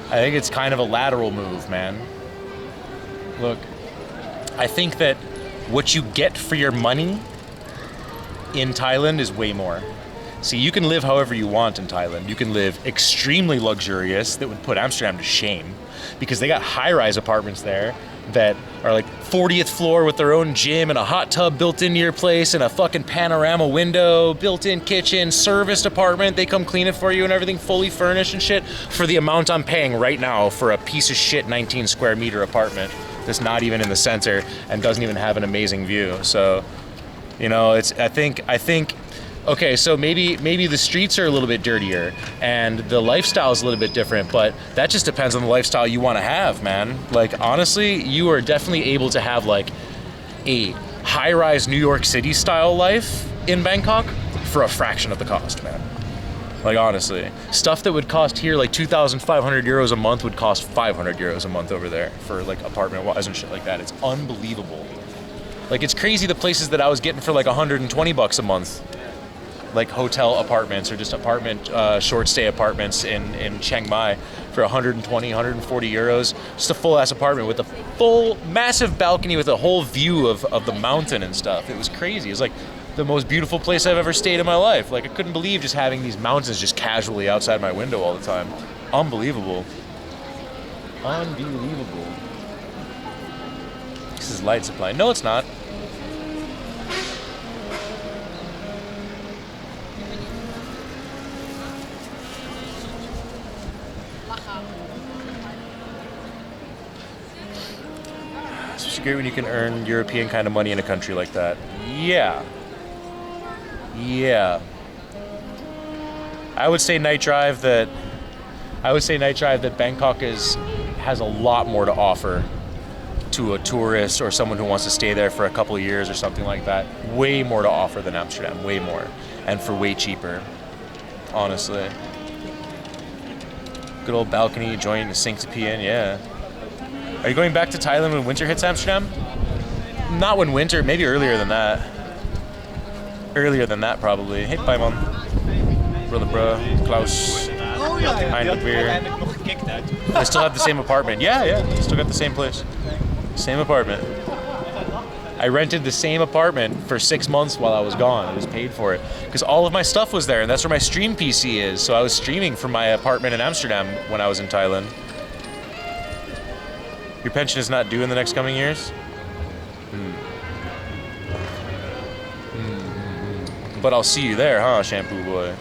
I think it's kind of a lateral move, man. Look, I think that what you get for your money in Thailand is way more. See, you can live however you want in Thailand. You can live extremely luxurious that would put Amsterdam to shame, because they got high-rise apartments there that are like 40th floor with their own gym and a hot tub built into your place and a fucking panorama window, built-in kitchen, serviced apartment. They come clean it for you and everything fully furnished and shit for the amount I'm paying right now for a piece of shit 19 square meter apartment that's not even in the center and doesn't even have an amazing view. So, you know, I think Okay, so maybe the streets are a little bit dirtier and the lifestyle is a little bit different, but that just depends on the lifestyle you want to have, man. Like, honestly, you are definitely able to have like a high-rise New York City style life in Bangkok for a fraction of the cost, man. Like, honestly, stuff that would cost here like 2,500 euros a month would cost 500 euros a month over there for like apartment-wise and shit like that. It's unbelievable. Like, it's crazy the places that I was getting for like 120 bucks a month, like hotel apartments or just apartment, short stay apartments in Chiang Mai for 120, 140 euros. Just a full ass apartment with a full massive balcony with a whole view of the mountain and stuff. It was crazy. It was like the most beautiful place I've ever stayed in my life. Like, I couldn't believe just having these mountains just casually outside my window all the time. Unbelievable. Unbelievable. This is light supply. No, it's not. It's great when you can earn European kind of money in a country like that. Yeah. Yeah. I would say night drive that Bangkok has a lot more to offer to a tourist or someone who wants to stay there for a couple of years or something like that. Way more to offer than Amsterdam, way more. And for way cheaper, honestly. Good old balcony, joint, a sink to pee in, yeah. Are you going back to Thailand when winter hits Amsterdam? Not when winter, maybe earlier than that. Earlier than that, probably. Hey, bye, man. Brother, Klaus. Heinrich beer. I still have the same apartment. Yeah. Still got the same place. Same apartment. I rented the same apartment for 6 months while I was gone. I was paid for it. Because all of my stuff was there, and that's where my stream PC is. So I was streaming from my apartment in Amsterdam when I was in Thailand. Your pension is not due in the next coming years? But I'll see you there, huh, shampoo boy?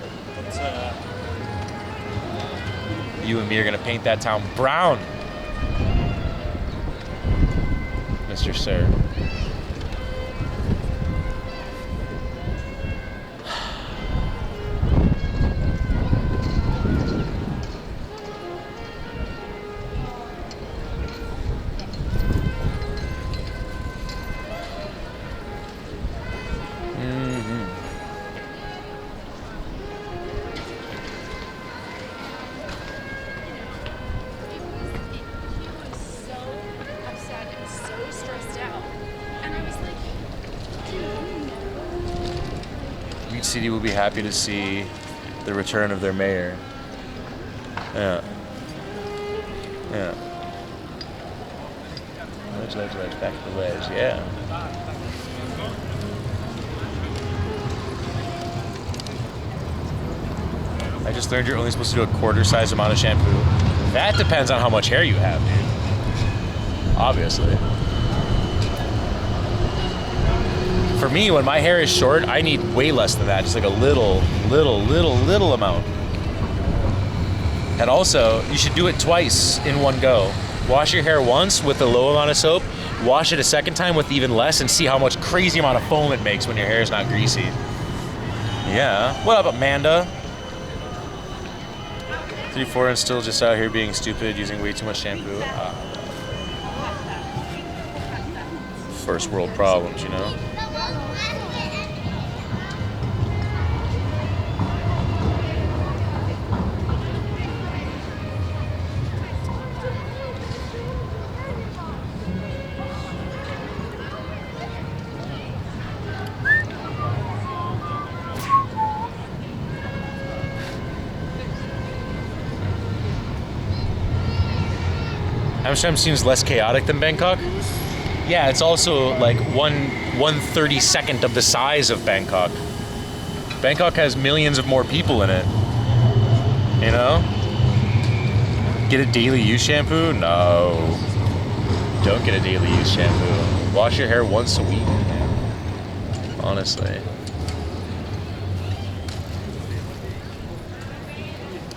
You and me are gonna paint that town brown, Mr. Sir. City will be happy to see the return of their mayor. Yeah. Ledge, back to the ledge, yeah. I just learned you're only supposed to do a quarter-size amount of shampoo. That depends on how much hair you have, dude. Obviously. For me, when my hair is short, I need way less than that. Just like a little amount. And also, you should do it twice in one go. Wash your hair once with a low amount of soap, wash it a second time with even less, and see how much crazy amount of foam it makes when your hair is not greasy. Yeah. What up, Amanda? 3-4 and still just out here being stupid, using way too much shampoo. First world problems, you know? Amsterdam seems less chaotic than Bangkok. Yeah, it's also like 1/32 of the size of Bangkok. Bangkok has millions of more people in it. You know? Get a daily use shampoo? No. Don't get a daily use shampoo. Wash your hair once a week. Honestly.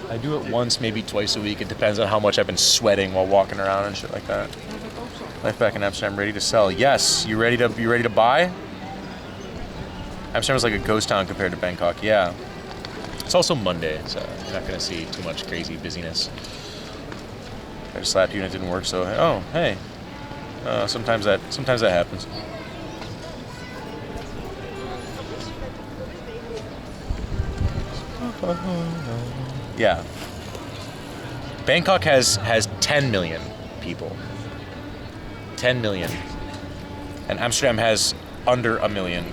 I do it once, maybe twice a week. It depends on how much I've been sweating while walking around and shit like that. Life back in Amsterdam, ready to sell. Yes, you ready to buy? Amsterdam is like a ghost town compared to Bangkok. Yeah. It's also Monday, so you're not gonna see too much crazy busyness. I just slapped you and it didn't work, so oh hey. Sometimes that happens. Yeah. Bangkok has 10 million people. 10 million. And Amsterdam has under 1 million.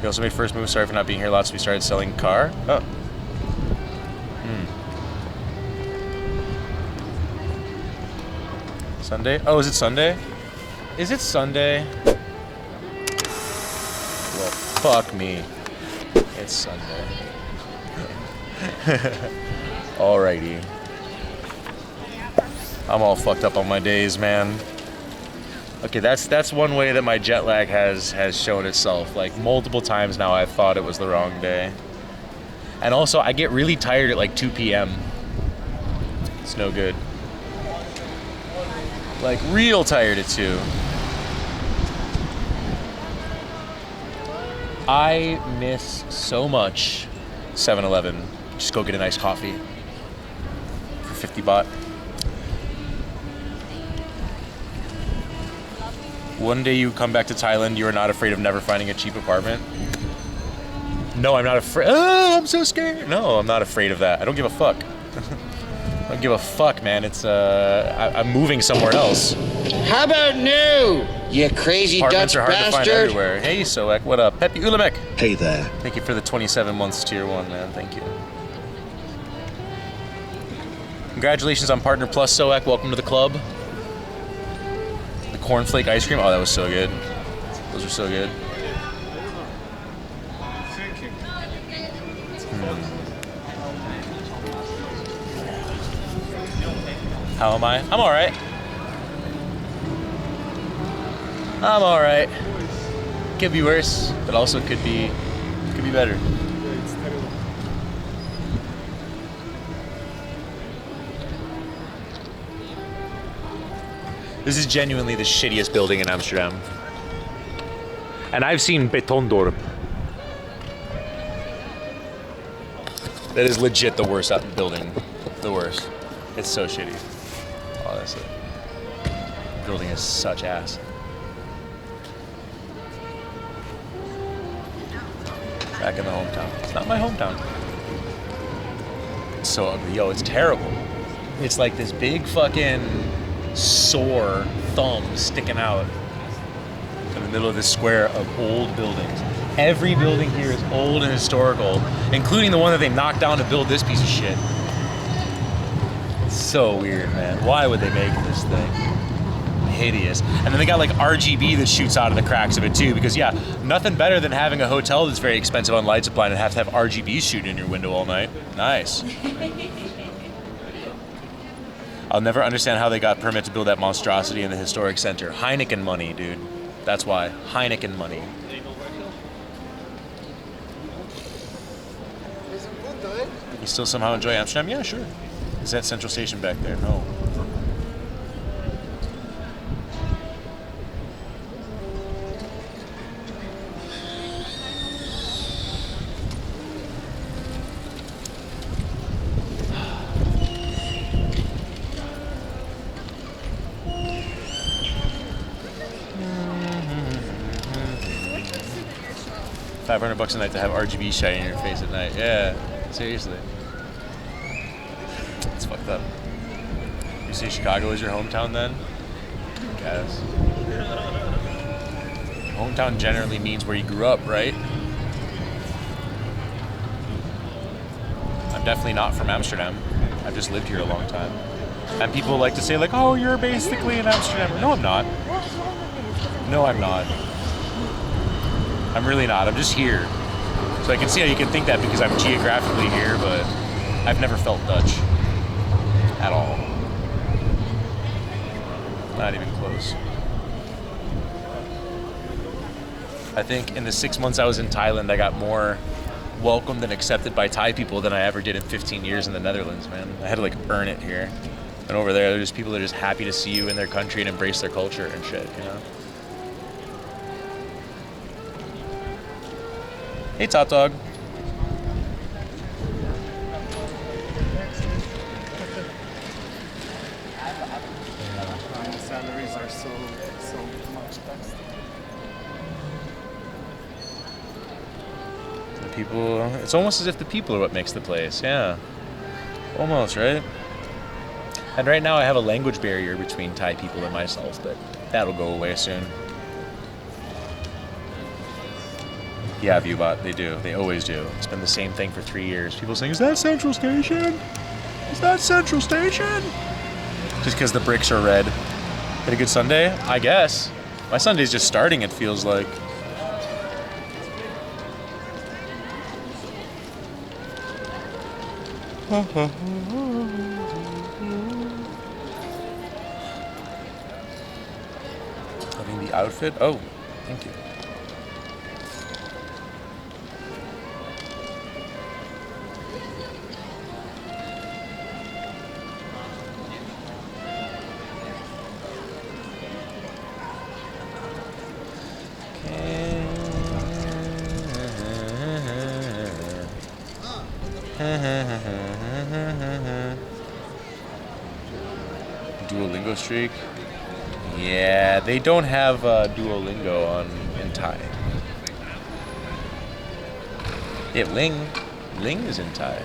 We also made first move. Sorry for not being here. Lots. We started selling car. Oh. Sunday? Oh, is it Sunday? Is it Sunday? Well, fuck me. It's Sunday. Alrighty. I'm all fucked up on my days, man. Okay, that's one way that my jet lag has shown itself. Like multiple times now I've thought it was the wrong day. And also I get really tired at like 2 p.m. It's no good. Like real tired at 2. I miss so much 7-Eleven. Just go get a nice coffee for 50 baht. One day you come back to Thailand, you are not afraid of never finding a cheap apartment? No, I'm not afraid. Oh, I'm so scared. No, I'm not afraid of that. I don't give a fuck. I don't give a fuck, man. It's, I'm moving somewhere else. How about new, you crazy Apartments Dutch are hard to find bastard? everywhere. Hey, Soek, what up? Pepe Ulamek. Hey there. Thank you for the 27 months tier 1, man. Thank you. Congratulations on Partner Plus, Soek. Welcome to the club. The cornflake ice cream. Oh, that was so good. Those are so good. How am I? I'm all right. I'm all right. Could be worse, but also could be better. This is genuinely the shittiest building in Amsterdam. And I've seen Betondorp. That is legit the worst building. The worst. It's so shitty. Oh, that's it. The building is such ass. Back in the hometown. It's not my hometown. It's so ugly. Yo, it's terrible. It's like this big fucking sore thumb sticking out in the middle of this square of old buildings. Every building here is old and historical, including the one that they knocked down to build this piece of shit. It's so weird, man. Why would they make this thing? Hideous. And then they got like RGB that shoots out of the cracks of it too, because yeah, nothing better than having a hotel that's very expensive on light supply and have to have RGB shooting in your window all night. Nice. I'll never understand how they got permit to build that monstrosity in the historic center. Heineken money, dude. That's why. Heineken money. You still somehow enjoy Amsterdam? Yeah, sure. Is that Central Station back there? No. $500 a night to have RGB shining in your face at night. Yeah, seriously. It's fucked up. You say Chicago is your hometown then? I guess. Hometown generally means where you grew up, right? I'm definitely not from Amsterdam. I've just lived here a long time. And people like to say like, oh, you're basically in Amsterdam. No, I'm not. No, I'm not. I'm really not. I'm just here. So I can see how you can think that because I'm geographically here, but I've never felt Dutch. At all. Not even close. I think in the 6 months I was in Thailand, I got more welcomed and accepted by Thai people than I ever did in 15 years in the Netherlands, man. I had to like earn it here. And over there, there's people that are just happy to see you in their country and embrace their culture and shit, you know? Hey, Top Dog. Salaries are so much less. The people, it's almost as if the people are what makes the place, yeah. Almost, right? And right now I have a language barrier between Thai people and myself, but that'll go away soon. Yeah, Viewbot, they do. They always do. It's been the same thing for 3 years. People saying, is that Central Station? Is that Central Station? Just because the bricks are red. Had a good Sunday? I guess. My Sunday's just starting, it feels like. Loving the outfit? Oh, thank you. Duolingo streak? Yeah, they don't have Duolingo in Thai. Yeah, Ling is in Thai.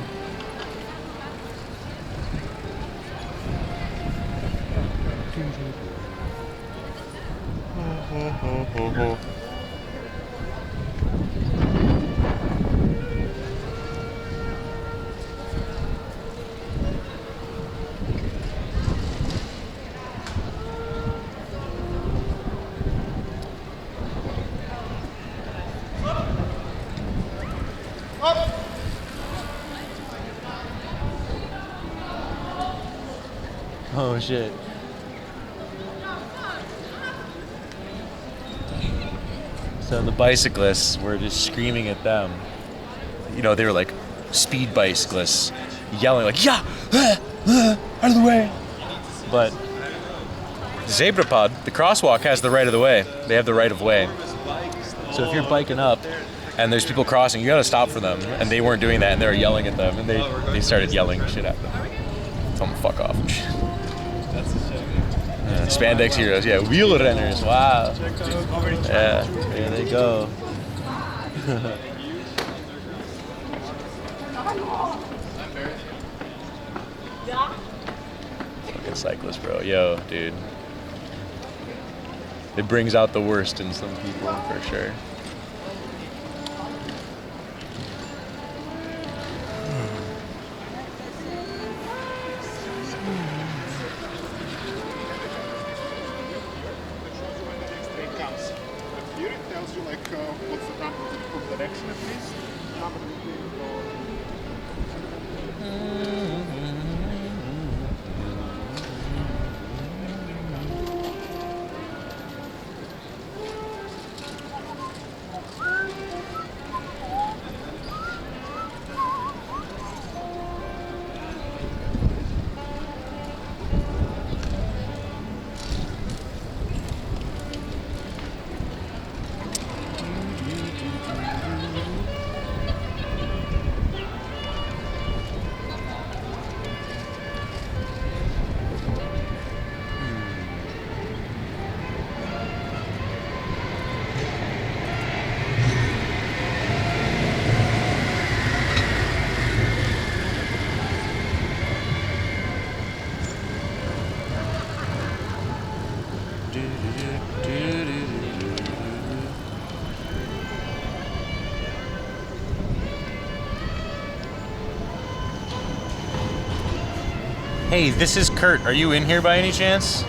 Oh shit. So the bicyclists were just screaming at them. You know, they were like speed bicyclists yelling like, yeah, out of the way. But zebra pod, the crosswalk has the right of the way. They have the right of way. So if you're biking up and there's people crossing, you gotta stop for them. And they weren't doing that, and they were yelling at them, and they started yelling shit at them. Tell them fuck off and shit. Yeah, spandex heroes, yeah, wheel runners, wow. Yeah, there they go. Fucking cyclist, bro. Yo, dude. It brings out the worst in some people, for sure. Hey, this is Kurt. Are you in here by any chance?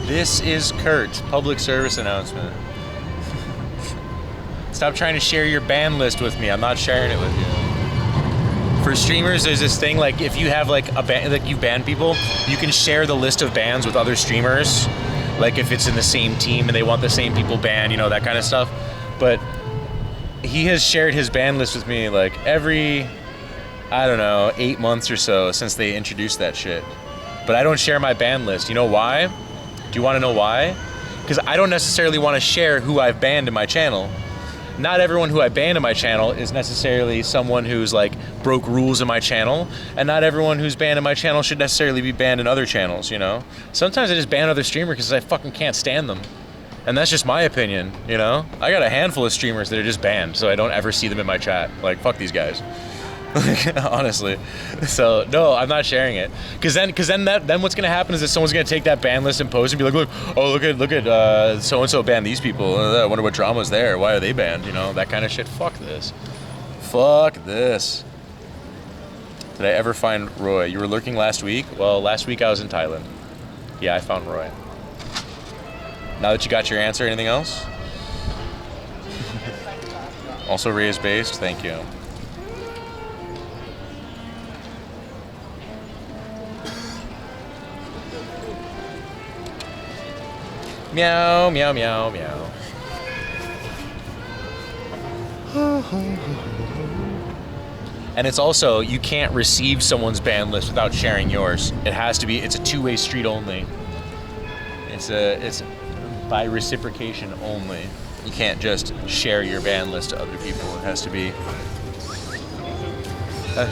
This is Kurt. Public service announcement. Stop trying to share your band list with me. I'm not sharing it with you. For streamers, there's this thing, like, if you have like a band, like you ban people, you can share the list of bands with other streamers. Like if it's in the same team and they want the same people banned, you know, that kind of stuff. But he has shared his band list with me like every, I don't know, 8 months or so since they introduced that shit. But I don't share my band list. You know why? Do you want to know why? Because I don't necessarily want to share who I've banned in my channel. not everyone who I ban in my channel is necessarily someone who's like broke rules in my channel, and not everyone who's banned in my channel should necessarily be banned in other channels, you know? Sometimes I just ban other streamers because I fucking can't stand them. And that's just my opinion, you know? I got a handful of streamers that are just banned, so I don't ever see them in my chat. Like, fuck these guys. Honestly. So no, I'm not sharing it. Cause then what's gonna happen is that someone's gonna take that ban list and post and be like, look at so and so banned these people. I wonder what drama's there. Why are they banned? You know, that kind of shit. Fuck this. Fuck this. Did I ever find Roy? You were lurking last week? Well, last week I was in Thailand. Yeah, I found Roy. Now that you got your answer, anything else? Also raised based, thank you. Meow, meow, meow, meow. And it's also, you can't receive someone's ban list without sharing yours. It has to be, it's a two-way street only. It's by reciprocation only. You can't just share your ban list to other people. It has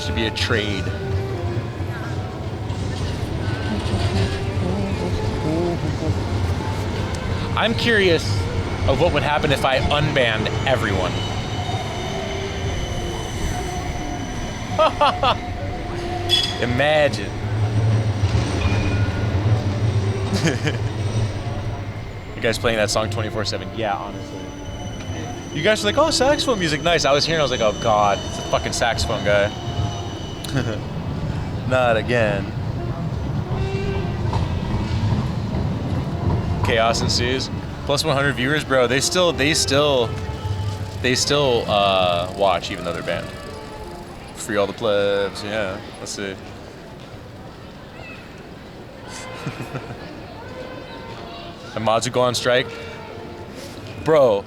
to be a trade. I'm curious of what would happen if I unbanned everyone. Imagine. You guys playing that song 24/7? Yeah, honestly. You guys are like, oh, saxophone music, nice. I was hearing, I was like, oh god, it's a fucking saxophone guy. Not again. Chaos ensues. Plus 100 viewers, bro. They still watch even though they're banned. Free all the plebs. Yeah. Let's see. And mods would go on strike, bro.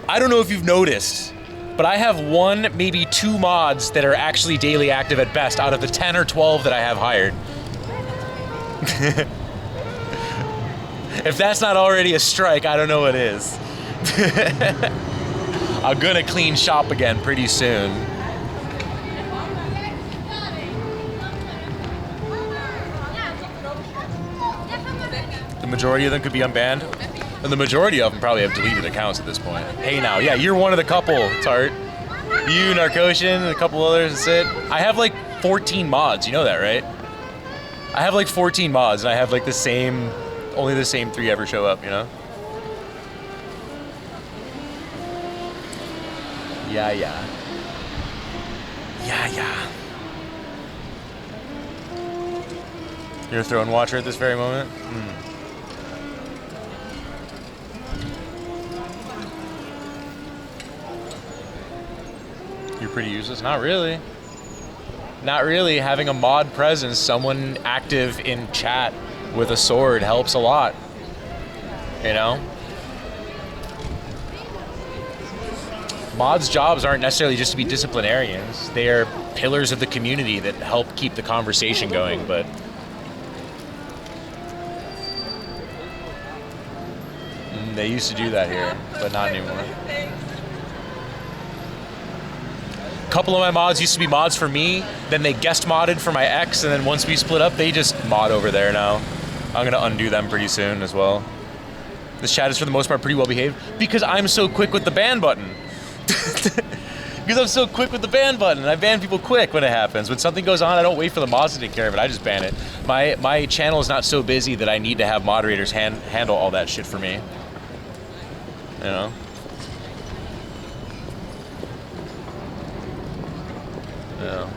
I don't know if you've noticed, but I have one, maybe two mods that are actually daily active at best out of the 10 or 12 that I have hired. If that's not already a strike, I don't know what is. I'm gonna clean shop again pretty soon. The majority of them could be unbanned. And the majority of them probably have deleted accounts at this point. Hey now, yeah, you're one of the couple, Tart. You, Narcosian, and a couple others, that's it. I have like 14 mods, you know that, right? I have like 14 mods, and I have like the same, only the same 3 ever show up, you know? Yeah, yeah. Yeah, yeah. You're a throne watcher at this very moment? You're pretty useless? Not really. Not really. Having a mod presence, someone active in chat with a sword helps a lot. You know? Mods' jobs aren't necessarily just to be disciplinarians. They are pillars of the community that help keep the conversation going, but they used to do that here, but not anymore. A couple of my mods used to be mods for me, then they guest modded for my ex, and then once we split up, they just mod over there now. I'm gonna undo them pretty soon as well. This chat is for the most part pretty well behaved because I'm so quick with the ban button. Because I'm so quick with the ban button, and I ban people quick when it happens. When something goes on, I don't wait for the mods to take care of it, I just ban it. My channel is not so busy that I need to have moderators handle all that shit for me. You know? Yeah.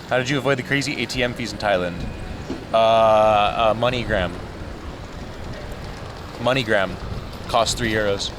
How did you avoid the crazy ATM fees in Thailand? MoneyGram. MoneyGram costs €3.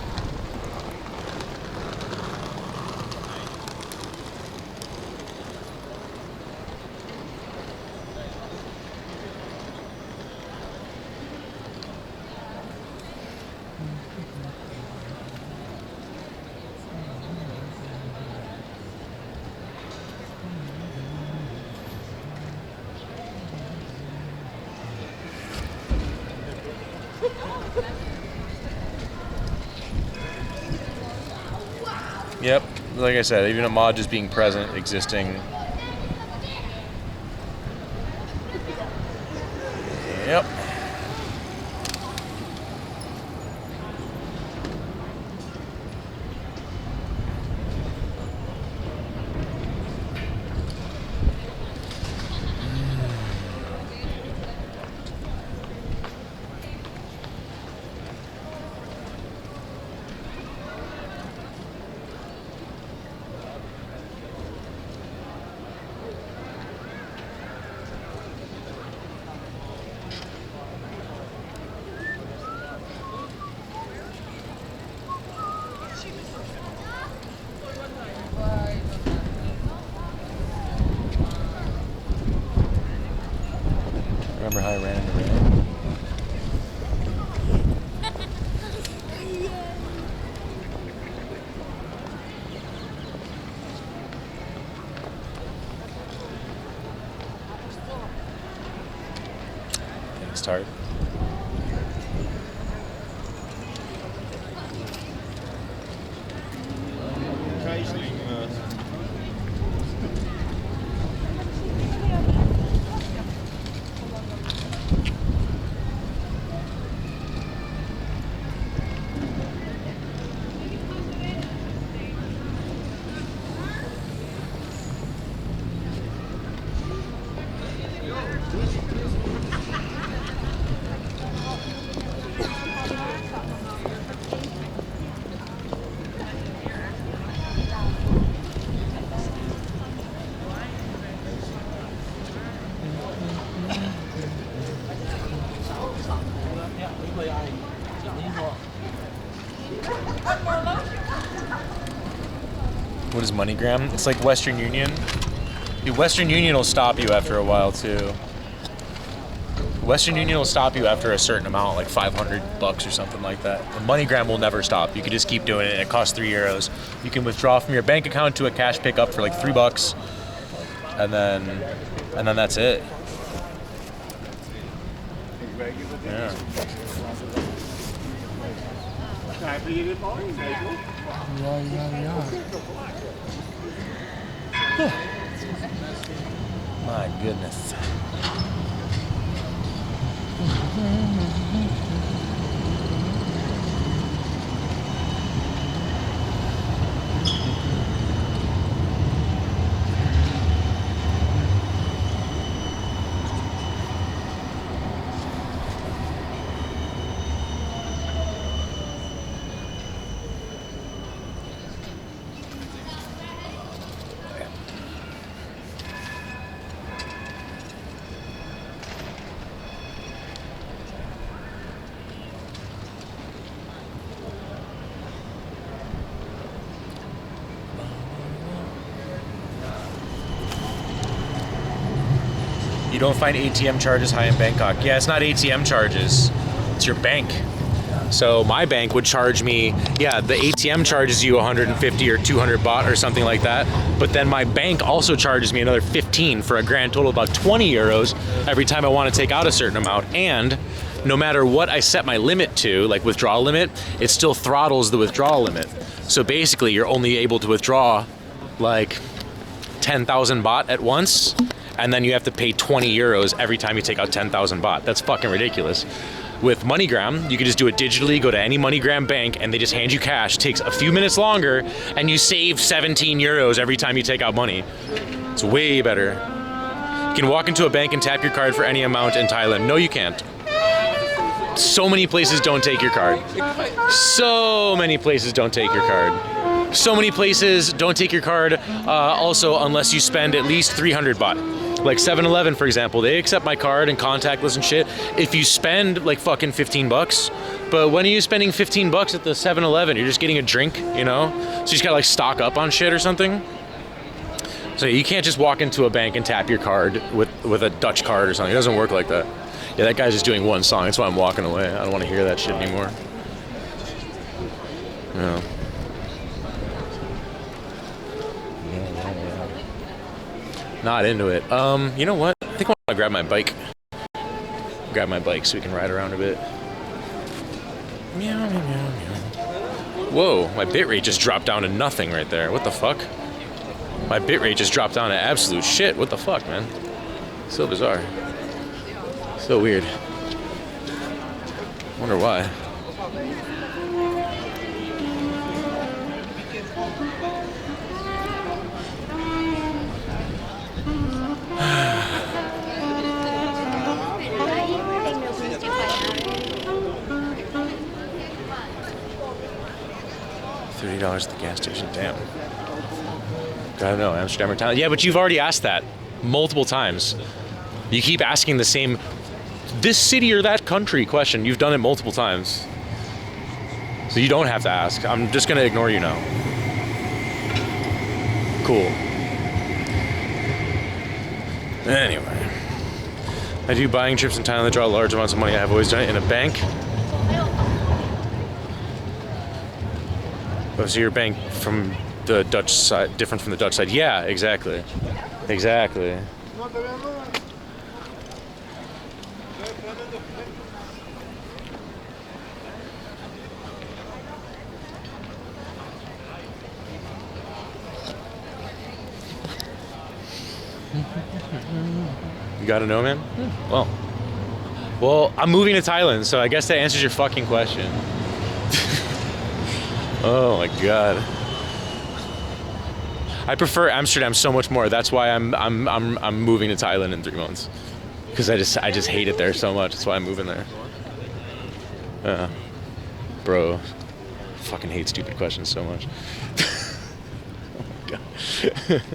Yep. Like I said, even a mod just being present, existing. Yep. Remember how I ran into Ray? Thanks, Tart. What is MoneyGram? It's like Western Union. Dude, Western Union will stop you after a while too. Western Union will stop you after a certain amount, like $500 or something like that. And MoneyGram will never stop. You can just keep doing it. It costs €3. You can withdraw from your bank account to a cash pickup for like $3, and then that's it. Yeah. My goodness. You don't find ATM charges high in Bangkok. Yeah, it's not ATM charges. It's your bank. So my bank would charge me, yeah, the ATM charges you 150 or 200 baht or something like that. But then my bank also charges me another 15 for a grand total of about 20 euros every time I want to take out a certain amount. And no matter what I set my limit to, like withdrawal limit, it still throttles the withdrawal limit. So basically you're only able to withdraw like 10,000 baht at once. And then you have to pay 20 euros every time you take out 10,000 baht. That's fucking ridiculous. With MoneyGram, you can just do it digitally, go to any MoneyGram bank, and they just hand you cash. It takes a few minutes longer, and you save 17 euros every time you take out money. It's way better. You can walk into a bank and tap your card for any amount in Thailand. No, you can't. So many places don't take your card. So many places don't take your card. So many places don't take your card also unless you spend at least 300 baht. Like 7-Eleven, for example, they accept my card and contactless and shit if you spend like fucking 15 bucks. But when are you spending 15 bucks at the 7-Eleven? You're just getting a drink, you know? So you just gotta like stock up on shit or something. So you can't just walk into a bank and tap your card with a Dutch card or something. It doesn't work like that. Yeah, that guy's just doing one song. That's why I'm walking away. I don't want to hear that shit anymore. Yeah. Not into it. You know what? I think I want to grab my bike. Grab my bike so we can ride around a bit. Meow, meow, meow, meow. Whoa, my bitrate just dropped down to nothing right there. What the fuck? My bitrate just dropped down to absolute shit. What the fuck, man? So bizarre. So weird. Wonder why. $30 at the gas station. Damn. I don't know, Amsterdam or Thailand. Yeah, but you've already asked that multiple times. You keep asking the same this city or that country question. You've done it multiple times. So you don't have to ask. I'm just gonna ignore you now. Cool. Anyway. I do buying trips in Thailand that draw large amounts of money. I've always done it in a bank. Oh, so your bank from the Dutch side, different from the Dutch side. Yeah, exactly. Exactly. You gotta know, man? Well, I'm moving to Thailand, so I guess that answers your fucking question. Oh my god. I prefer Amsterdam so much more. That's why I'm moving to Thailand in 3 months. Because I just hate it there so much. That's why I'm moving there. Bro, fucking hate stupid questions so much. Oh my god.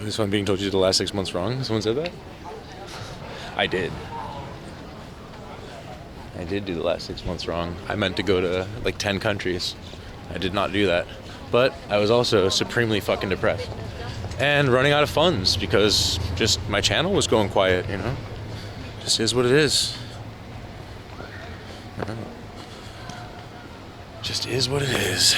This one being told you the last 6 months wrong? Someone said that? I did. I did do the last 6 months wrong. I meant to go to like 10 countries. I did not do that. But I was also supremely fucking depressed. And running out of funds because just my channel was going quiet, you know? Just is what it is. I don't know. Just is what it is.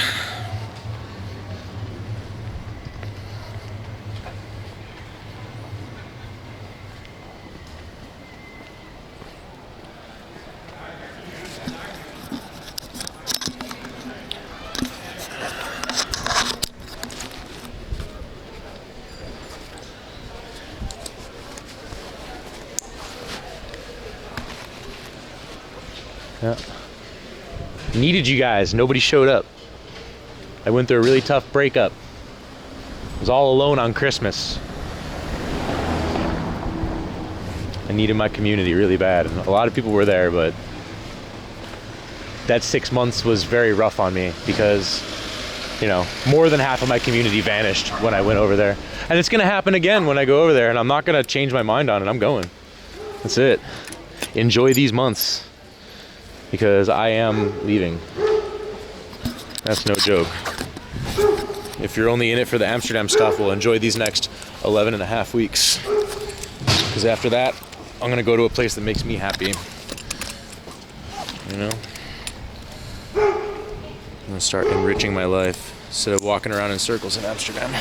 Yeah. Needed you guys. Nobody showed up. I went through a really tough breakup. I was all alone on Christmas. I needed my community really bad. And a lot of people were there, but that 6 months was very rough on me because, you know, more than half of my community vanished when I went over there. And it's gonna happen again when I go over there, and I'm not gonna change my mind on it. I'm going. That's it. Enjoy these months. Because I am leaving. That's no joke. If you're only in it for the Amsterdam stuff, we'll enjoy these next 11 and a half weeks. Because after that, I'm gonna go to a place that makes me happy. You know? I'm gonna start enriching my life instead of walking around in circles in Amsterdam.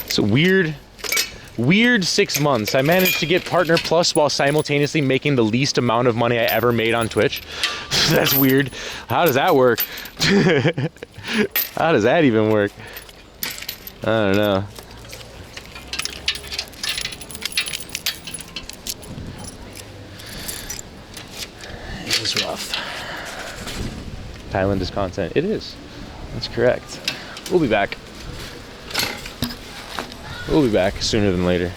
It's a weird 6 months. I managed to get Partner Plus while simultaneously making the least amount of money I ever made on Twitch. That's weird. How does that work? How does that even work? I don't know. It was rough. Thailand is content. It is. That's correct. We'll be back. We'll be back sooner than later.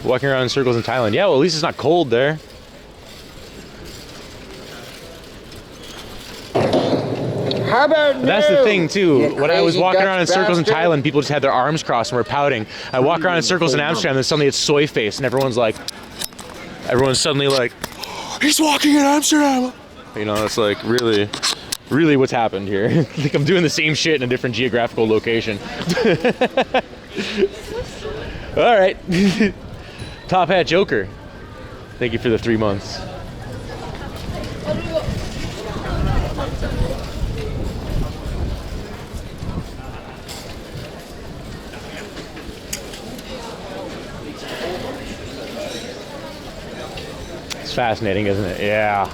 Walking around in circles in Thailand. Yeah, well, at least it's not cold there. How about no? That's the thing too. You When I was crazy walking Dutch around in circles in bastard. Thailand, people just had their arms crossed and were pouting. I walk around in circles in Amsterdam, and suddenly it's soy face, and everyone's suddenly like, he's walking in Amsterdam. You know, it's like really what's happened here. Like I'm doing the same shit in a different geographical location. All right. Top Hat Joker. Thank you for the 3 months. It's fascinating, isn't it? Yeah.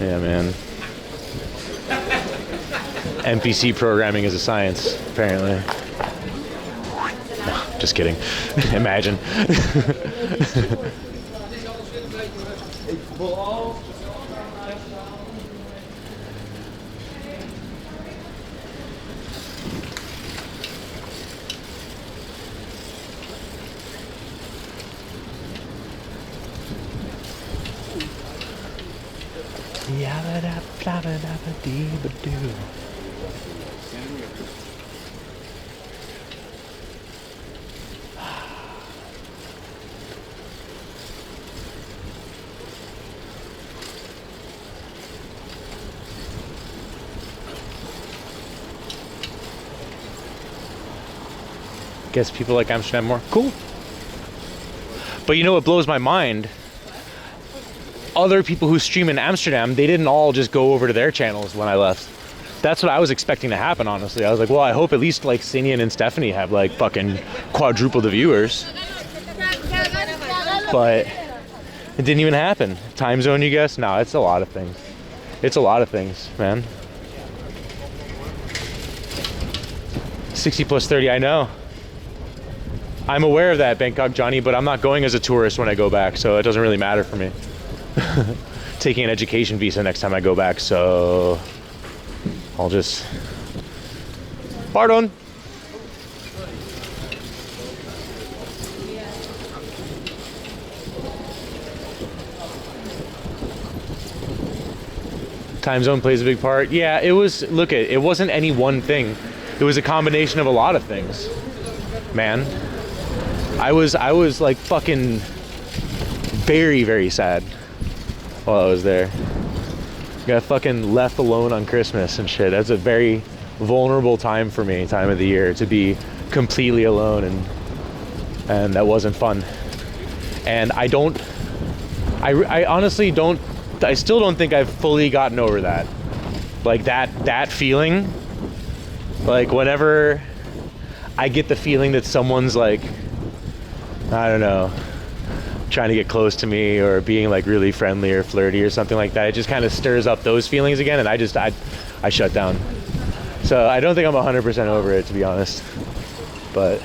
Yeah, man. NPC programming is a science, apparently. No, just kidding. Imagine. Guess people like Amsterdam more. Cool. But you know what blows my mind? Other people who stream in Amsterdam, they didn't all just go over to their channels when I left. That's what I was expecting to happen, honestly. I was like, well, I hope at least like Sinian and Stephanie have like fucking quadruple the viewers. But it didn't even happen. Time zone, you guess? No, it's a lot of things. It's a lot of things, man. 60 plus 30, I know. I'm aware of that, Bangkok Johnny, but I'm not going as a tourist when I go back, so it doesn't really matter for me. Taking an education visa next time I go back, so I'll just... Pardon. Time zone plays a big part. Yeah, it was, it wasn't any one thing. It was a combination of a lot of things, man. I was like fucking very, very sad while I was there. Got fucking left alone on Christmas and shit. That's a very vulnerable time for me, time of the year, to be completely alone, and that wasn't fun. And I honestly don't, I still don't think I've fully gotten over that. Like that feeling, like whenever I get the feeling that someone's like, I don't know, trying to get close to me or being like really friendly or flirty or something like that, it just kind of stirs up those feelings again, and I shut down. So I don't think I'm 100% over it, to be honest. But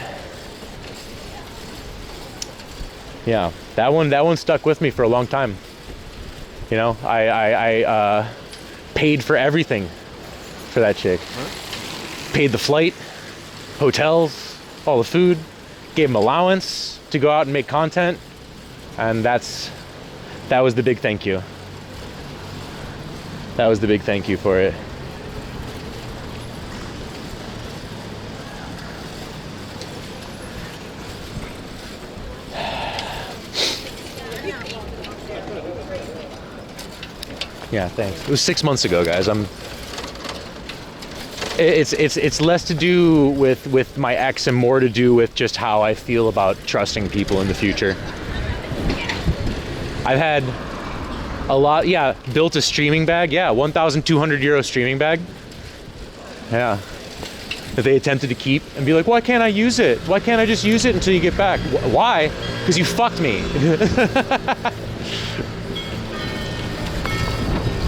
yeah, that one stuck with me for a long time. You know, I paid for everything for that chick. Paid the flight, hotels, all the food, gave him allowance to go out and make content, and that was the big thank you. That was the big thank you for it. Yeah, thanks. It was 6 months ago, guys. It's less to do with my ex and more to do with just how I feel about trusting people in the future. I've had a lot, yeah, built a streaming bag, yeah, 1,200 euro streaming bag. Yeah. That they attempted to keep and be like, why can't I use it? Why can't I just use it until you get back? Why? Because you fucked me.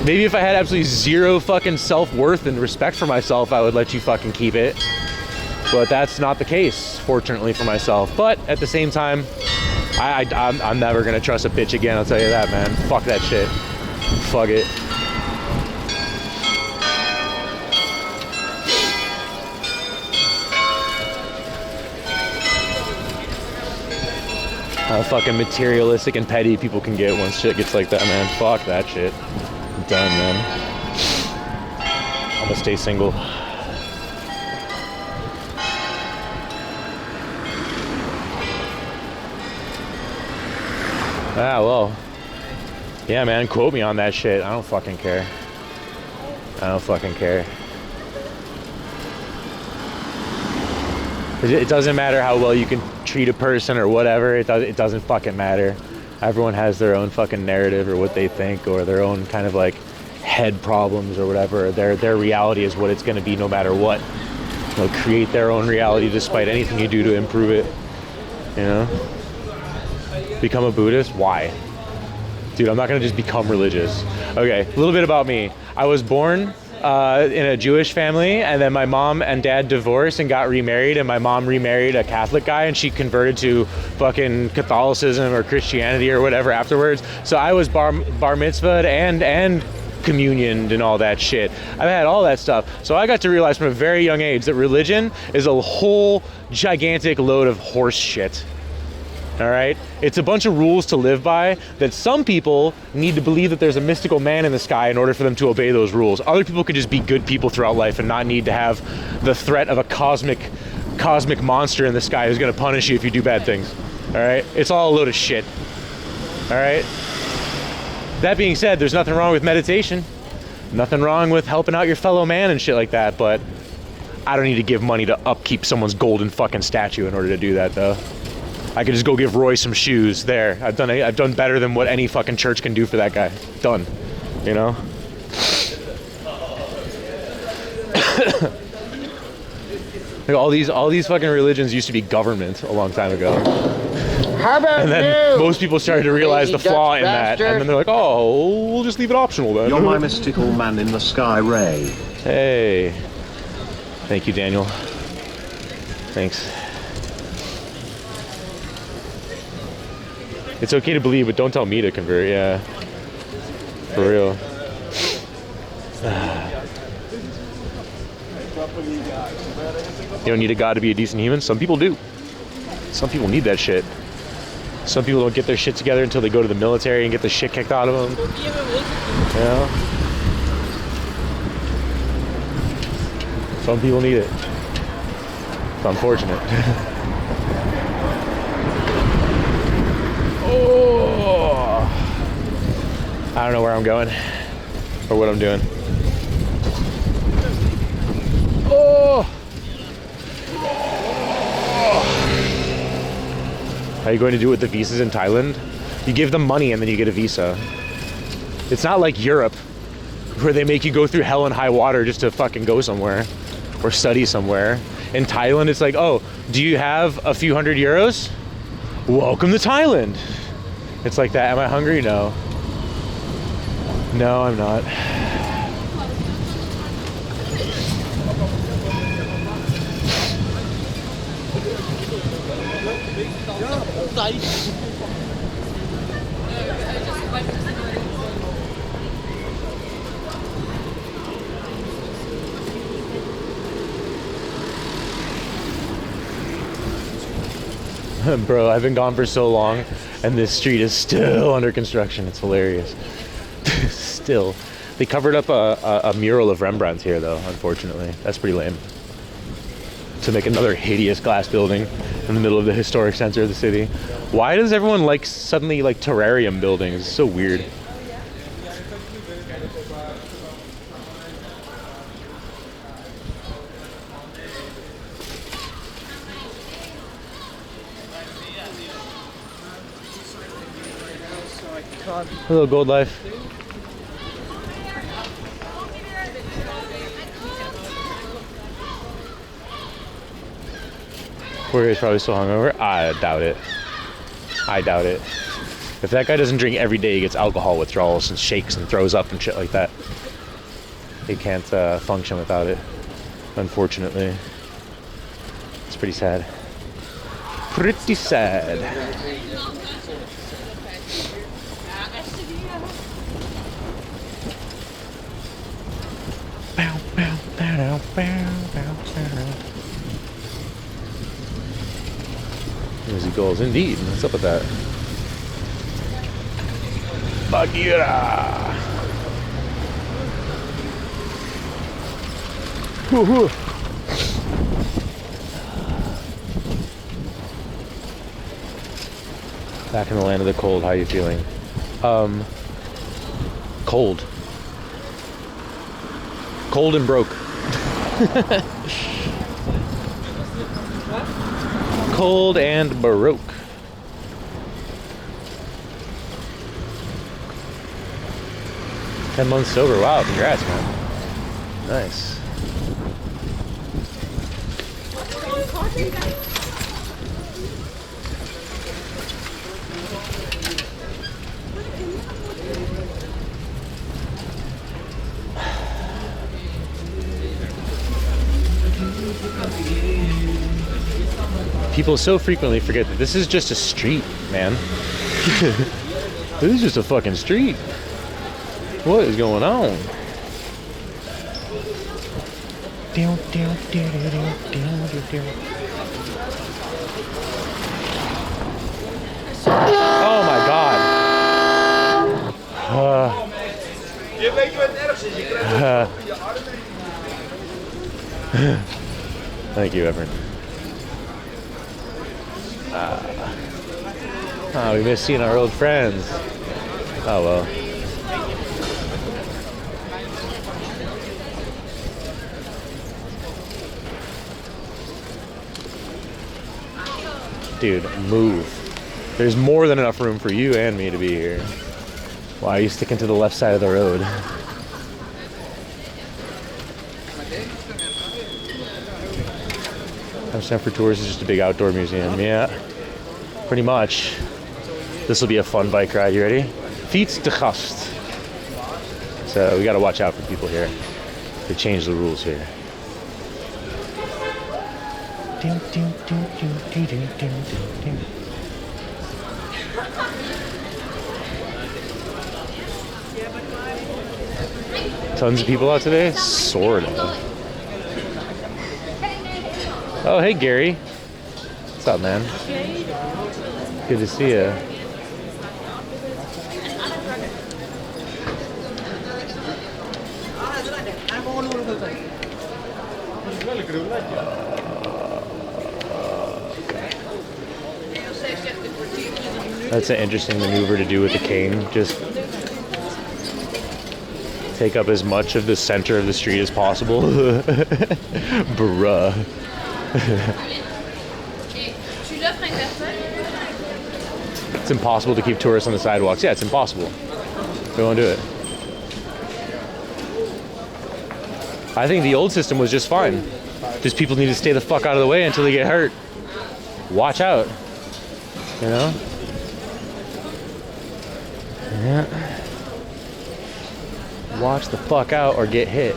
Maybe if I had absolutely zero fucking self-worth and respect for myself, I would let you fucking keep it. But that's not the case, fortunately for myself. But at the same time, I'm never gonna trust a bitch again, I'll tell you that, man. Fuck that shit. Fuck it. How fucking materialistic and petty people can get once shit gets like that, man. Fuck that shit. I'm done, man. I'm I'll stay single. Ah, well. Yeah, man, quote me on that shit. I don't fucking care. I don't fucking care. It doesn't matter how well you can treat a person or whatever. It doesn't fucking matter. Everyone has their own fucking narrative or what they think or their own kind of like head problems or whatever. Their reality is what it's going to be no matter what. They'll create their own reality despite anything you do to improve it. You know? Become a Buddhist? Why? Dude, I'm not going to just become religious. Okay, a little bit about me. I was born in a Jewish family, and then my mom and dad divorced and got remarried, and my mom remarried a Catholic guy, and she converted to fucking Catholicism or Christianity or whatever afterwards. So I was bar mitzvahed and communioned and all that shit. I've had all that stuff. So I got to realize from a very young age that religion is a whole gigantic load of horse shit. All right? It's a bunch of rules to live by that some people need to believe that there's a mystical man in the sky in order for them to obey those rules. Other people could just be good people throughout life and not need to have the threat of a cosmic monster in the sky who's going to punish you if you do bad things. All right? It's all a load of shit. All right? That being said, there's nothing wrong with meditation. Nothing wrong with helping out your fellow man and shit like that, but I don't need to give money to upkeep someone's golden fucking statue in order to do that, though. I could just go give Roy some shoes. There, I've done better than what any fucking church can do for that guy. Done, you know. Like all these fucking religions used to be government a long time ago. How about and then most people started to realize the flaw in that, and then they're like, "Oh, we'll just leave it optional then." You're my mystical man in the sky, Ray. Hey, thank you, Daniel. Thanks. It's okay to believe, but don't tell me to convert. Yeah, for real. You don't need a god to be a decent human. Some people do. Some people need that shit. Some people don't get their shit together until they go to the military and get the shit kicked out of them. You know? Some people need it. It's unfortunate. Oh! I don't know where I'm going or what I'm doing. Oh! How are you going to do with the visas in Thailand? You give them money and then you get a visa. It's not like Europe, where they make you go through hell and high water just to fucking go somewhere or study somewhere. In Thailand, it's like, oh, do you have a few hundred euros? Welcome to Thailand. It's like that. Am I hungry? No. No, I'm not. Bro, I've been gone for so long and this street is still under construction. It's hilarious. Still. They covered up a mural of Rembrandt's here though, unfortunately. That's pretty lame. To make another hideous glass building in the middle of the historic center of the city. Why does everyone suddenly like terrarium buildings? It's so weird. Hello, Gold Life. Corey's probably still hungover. I doubt it. I doubt it. If that guy doesn't drink every day, he gets alcohol withdrawals and shakes and throws up and shit like that. He can't function without it, unfortunately. It's pretty sad. Pretty sad. Easy goals indeed. What's up with that? Bagheera. Back in the land of the cold, how are you feeling? Cold. Cold and broke. Cold and baroque. "10 months sober." Wow, congrats, man. Nice. People so frequently forget that this is just a street, man. This is just a fucking street. What is going on? Oh my god. Thank you, Everett. We miss seeing our old friends. Oh well. Dude, move. There's more than enough room for you and me to be here. Why are you sticking to the left side of the road? Amsterdam for Tours is just a big outdoor museum. Yeah, pretty much. This will be a fun bike ride. You ready? Fiets de gast. So we got to watch out for people here. They changed the rules here. Tons of people out today? Sort of. Oh, hey, Gary. What's up, man? Good to see you. That's an interesting maneuver to do with the cane. Just take up as much of the center of the street as possible. Bruh. It's impossible to keep tourists on the sidewalks. Yeah, it's impossible. We won't do it. I think the old system was just fine. Just people need to stay the fuck out of the way until they get hurt. Watch out. You know? Yeah. Watch the fuck out or get hit.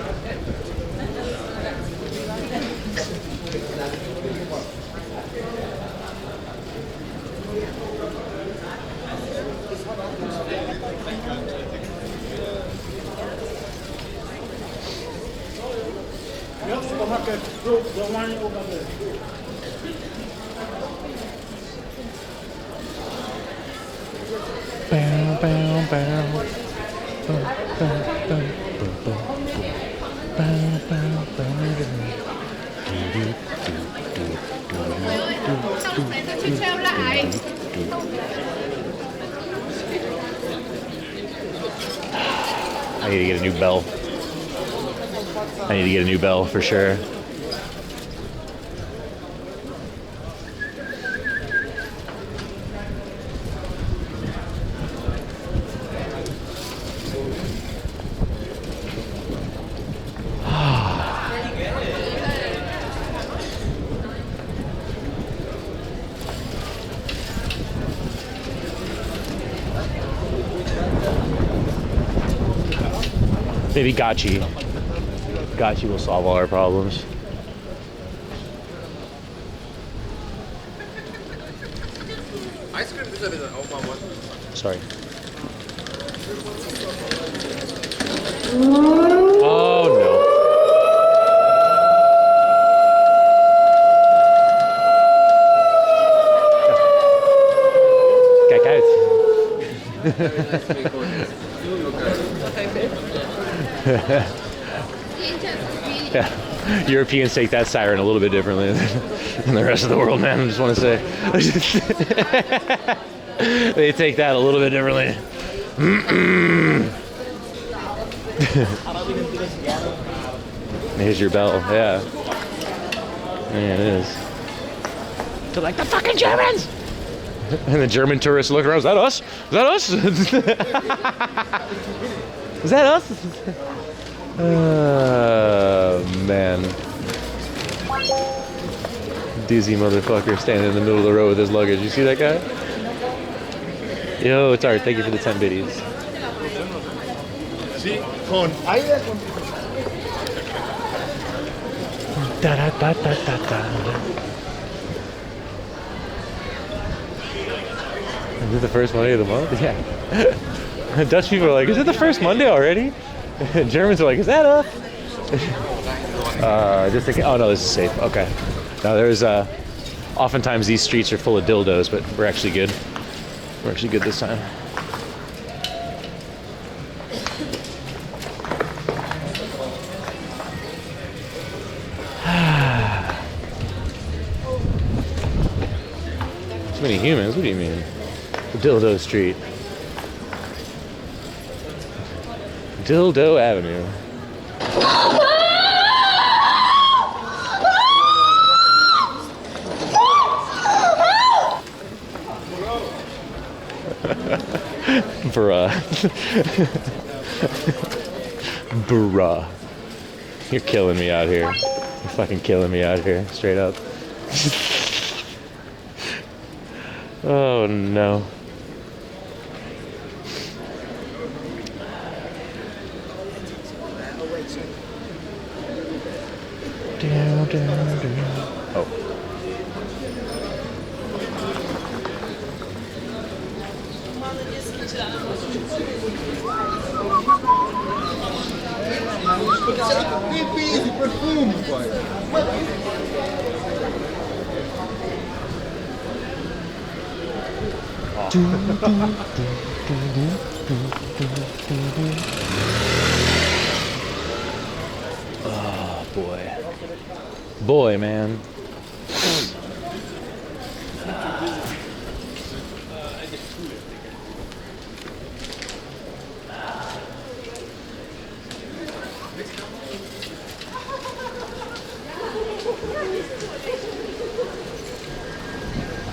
Bow, bow, bow. I need to get a new bell. I need to get a new bell for sure. Maybe Gachi. Gachi will solve all our problems. Sorry. Oh no. Kijk uit. Ja. Europeans take that siren a little bit differently than the rest of the world, man. I just want to say. They take that a little bit differently. Here's your bell, yeah. Yeah, it is. They're like, the fucking Germans! And the German tourists look around, is that us? Is that us? Is that us? Oh, man. Dizzy motherfucker standing in the middle of the road with his luggage. You see that guy? Yo, it's Art. Thank you for the 10 biddies. Sí, con aire. Da, da, da, da, da, da. Is it the first Monday of the month? Yeah. Dutch people are like, is it the first Monday already? Germans are like, is that up? Just thinking, oh no, this is safe. Okay. Now there's oftentimes these streets are full of dildos, but we're actually good. We're actually good this time. Too many humans? What do you mean? Dildo Street. Dildo Avenue. Bruh. Bruh. You're killing me out here. You're fucking killing me out here, straight up. Oh no. Oh. Oh boy. Boy, man.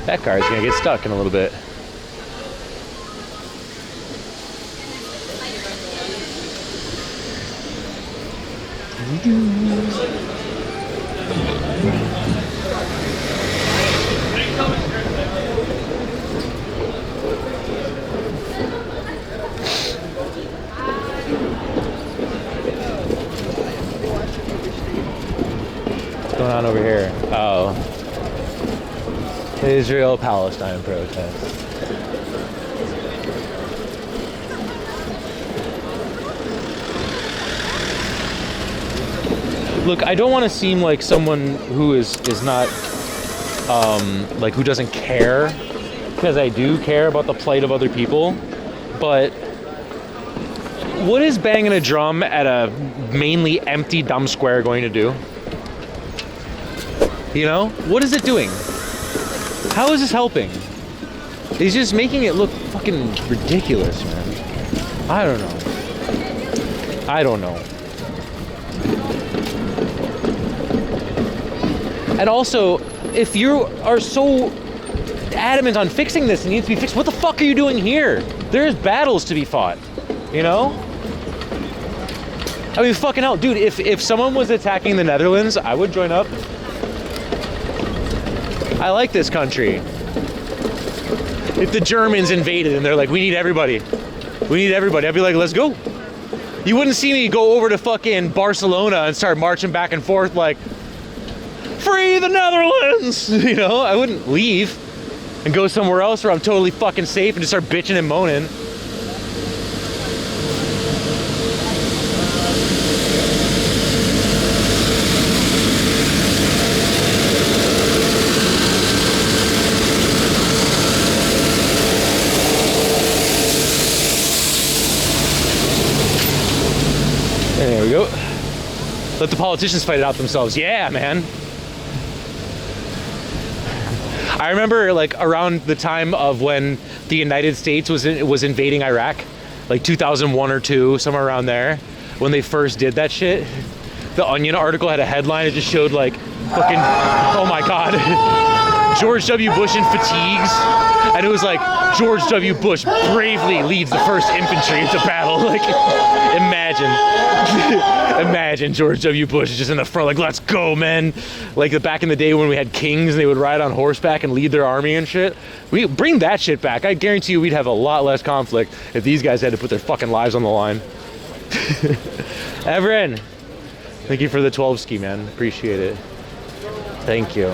That car's gonna get stuck in a little bit. What's going on over here? Oh. Israel-Palestine protest. Look, I don't want to seem like someone who is not, like, who doesn't care, because I do care about the plight of other people, but what is banging a drum at a mainly empty dumb square going to do? You know? What is it doing? How is this helping? He's just making it look fucking ridiculous, man. I don't know. I don't know. And also, if you are so adamant on fixing this and needs to be fixed, what the fuck are you doing here? There's battles to be fought, you know? I mean, fucking hell, dude, if someone was attacking the Netherlands, I would join up. I like this country. If the Germans invaded and they're like, we need everybody. We need everybody. I'd be like, let's go. You wouldn't see me go over to fucking Barcelona and start marching back and forth like, free the Netherlands! You know, I wouldn't leave and go somewhere else where I'm totally fucking safe and just start bitching and moaning. There we go. Let the politicians fight it out themselves. Yeah, man. I remember like around the time of when the United States was invading Iraq, like 2001 or 2, somewhere around there, when they first did that shit. The Onion article had a headline. It just showed like fucking, oh my God, George W. Bush in fatigues. And it was like, George W. Bush bravely leads the 1st Infantry into battle. Like, imagine George W. Bush is just in the front, like, let's go, men. Like back in the day when we had kings and they would ride on horseback and lead their army and shit. We bring that shit back. I guarantee you we'd have a lot less conflict if these guys had to put their fucking lives on the line. Everin, thank you for the 12 ski, man. Appreciate it. Thank you.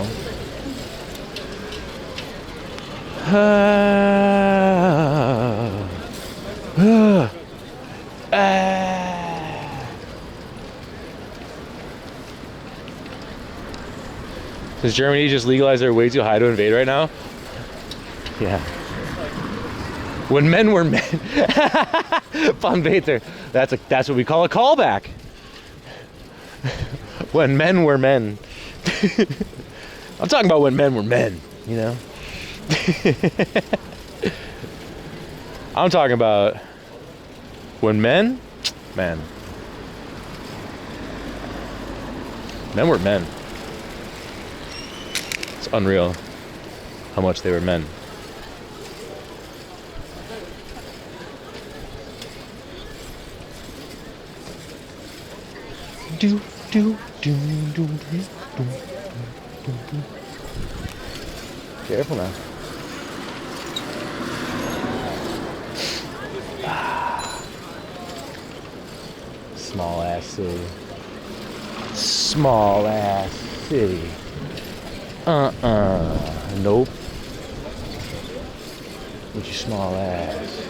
Does Germany just legalize their way too high to invade right now? Yeah. When men were men. Fun Bater. That's what we call a callback. When men were men. I'm talking about when men were men, you know? I'm talking about when men were men. It's unreal how much they were men. Do do do do do do do. Careful now. Small ass city. Small ass city. Nope. With your small ass.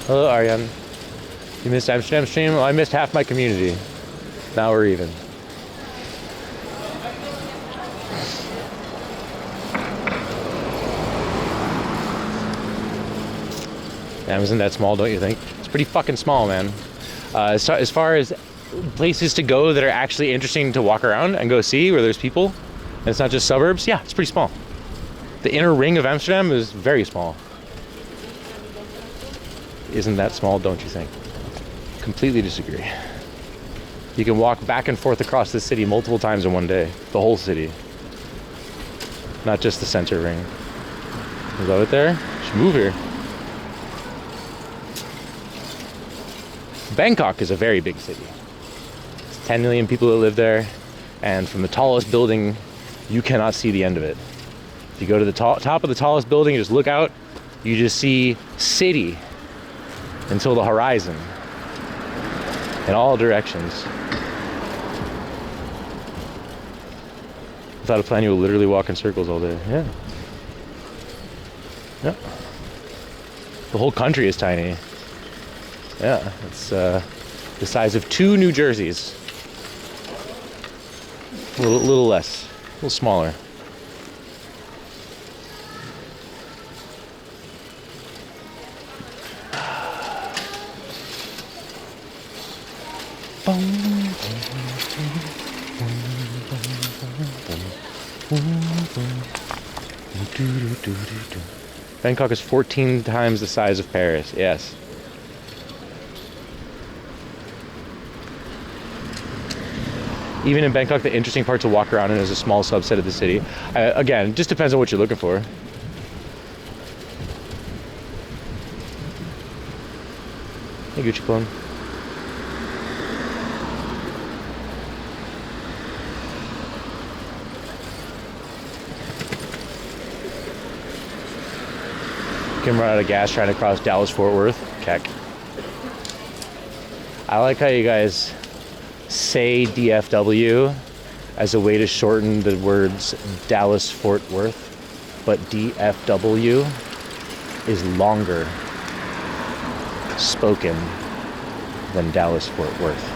Hello, Aryan. You missed Amsterdam stream? Well, I missed half my community. Now we're even. Damn, isn't that small, don't you think? It's pretty fucking small, man. As far as places to go that are actually interesting to walk around and go see where there's people, and it's not just suburbs, yeah, it's pretty small. The inner ring of Amsterdam is very small. Isn't that small, don't you think? Completely disagree. You can walk back and forth across the city multiple times in one day. The whole city. Not just the center ring. Is that it there? Should move here. Bangkok is a very big city. It's 10 million people that live there, and from the tallest building, you cannot see the end of it. If you go to the top of the tallest building, you just look out, you just see city until the horizon in all directions. Without a plan, you will literally walk in circles all day. Yeah. Yeah. The whole country is tiny. Yeah, it's the size of 2 New Jerseys. A little less, a little smaller. Bangkok is 14 times the size of Paris, yes. Even in Bangkok, the interesting part to walk around in is a small subset of the city. Again, it just depends on what you're looking for. Hey, Gucci clone. Can run out of gas trying to cross Dallas-Fort Worth. Keck. I like how you guys say DFW as a way to shorten the words Dallas-Fort Worth, but DFW is longer spoken than Dallas-Fort Worth.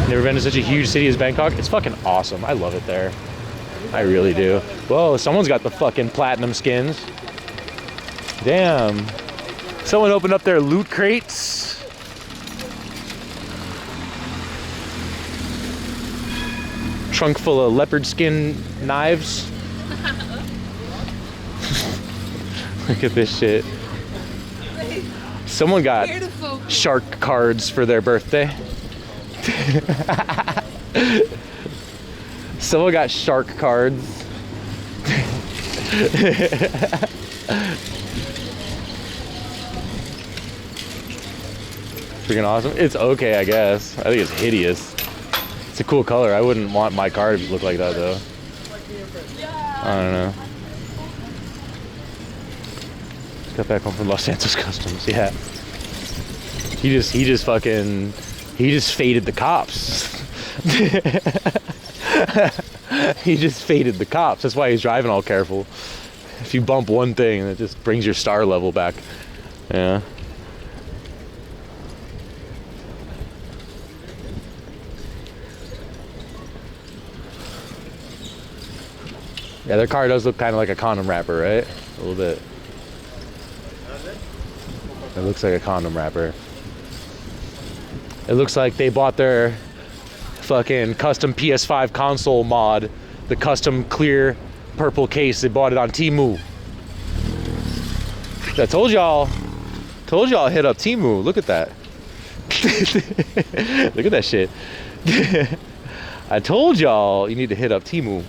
Never been to such a huge city as Bangkok? It's fucking awesome. I love it there. I really do. Whoa, someone's got the fucking platinum skins. Damn. Someone opened up their loot crates. Trunk full of leopard skin knives. Look at this shit. Someone got shark cards for their birthday. Someone got shark cards. Freaking awesome. It's okay, I guess. I think it's hideous. It's a cool color. I wouldn't want my car to look like that though. I don't know. Just got back home from Los Santos Customs. Yeah. He just faded the cops. He just faded the cops. That's why he's driving all careful. If you bump one thing, it just brings your star level back. Yeah. Yeah, their car does look kind of like a condom wrapper, right? A little bit. It looks like a condom wrapper. It looks like they bought their fucking custom PS5 console mod, the custom clear purple case. They bought it on Temu. I told y'all hit up Temu. Look at that. Look at that shit. I told y'all you need to hit up Temu.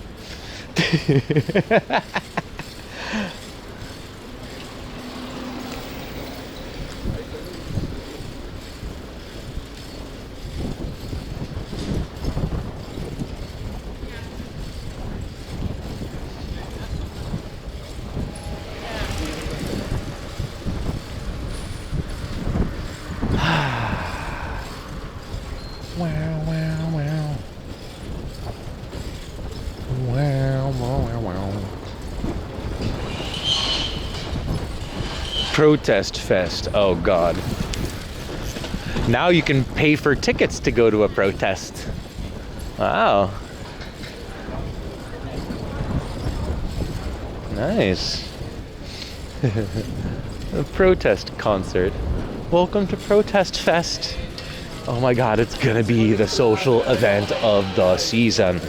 Protest fest. Oh god. Now you can pay for tickets to go to a protest. Wow. Nice. A protest concert. Welcome to Protest Fest. Oh my god, it's gonna be the social event of the season.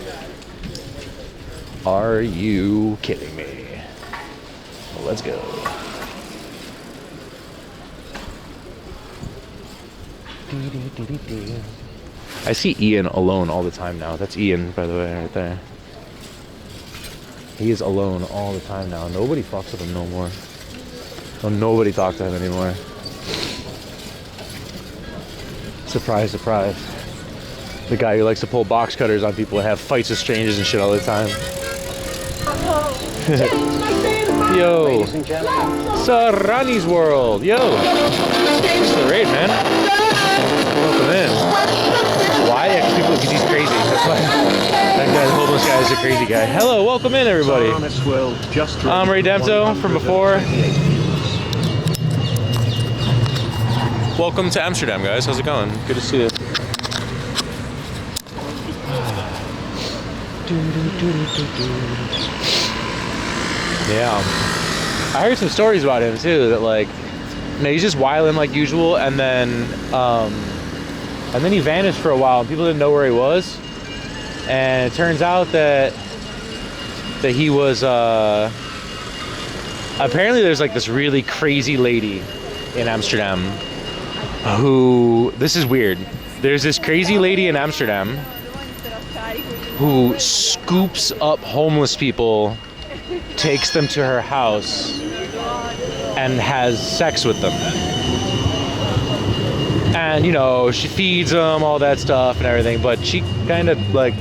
Are you kidding me? Well, let's go. I see Ian alone all the time now. That's Ian, by the way, right there. He is alone all the time now. Nobody fucks with him no more. Oh, nobody talks to him anymore. Surprise, surprise. The guy who likes to pull box cutters on people and have fights with strangers and shit all the time. Yo. Sarani's World. Yo. This is the raid, man. Welcome in. Why? Yeah, because he's crazy. That's why. That guy, the homeless guy, is a crazy guy. Hello, welcome in, everybody. I'm Ray Demto from before. Welcome to Amsterdam, guys. How's it going? Good to see you. Yeah. I heard some stories about him too, that like, you know, he's just wilding like usual, and then he vanished for a while and people didn't know where he was. And it turns out that he was apparently there's like this really crazy lady in Amsterdam who, this is weird. There's this crazy lady in Amsterdam who scoops up homeless people, takes them to her house, and has sex with them. And, you know, she feeds them, all that stuff and everything, but she kind of, like,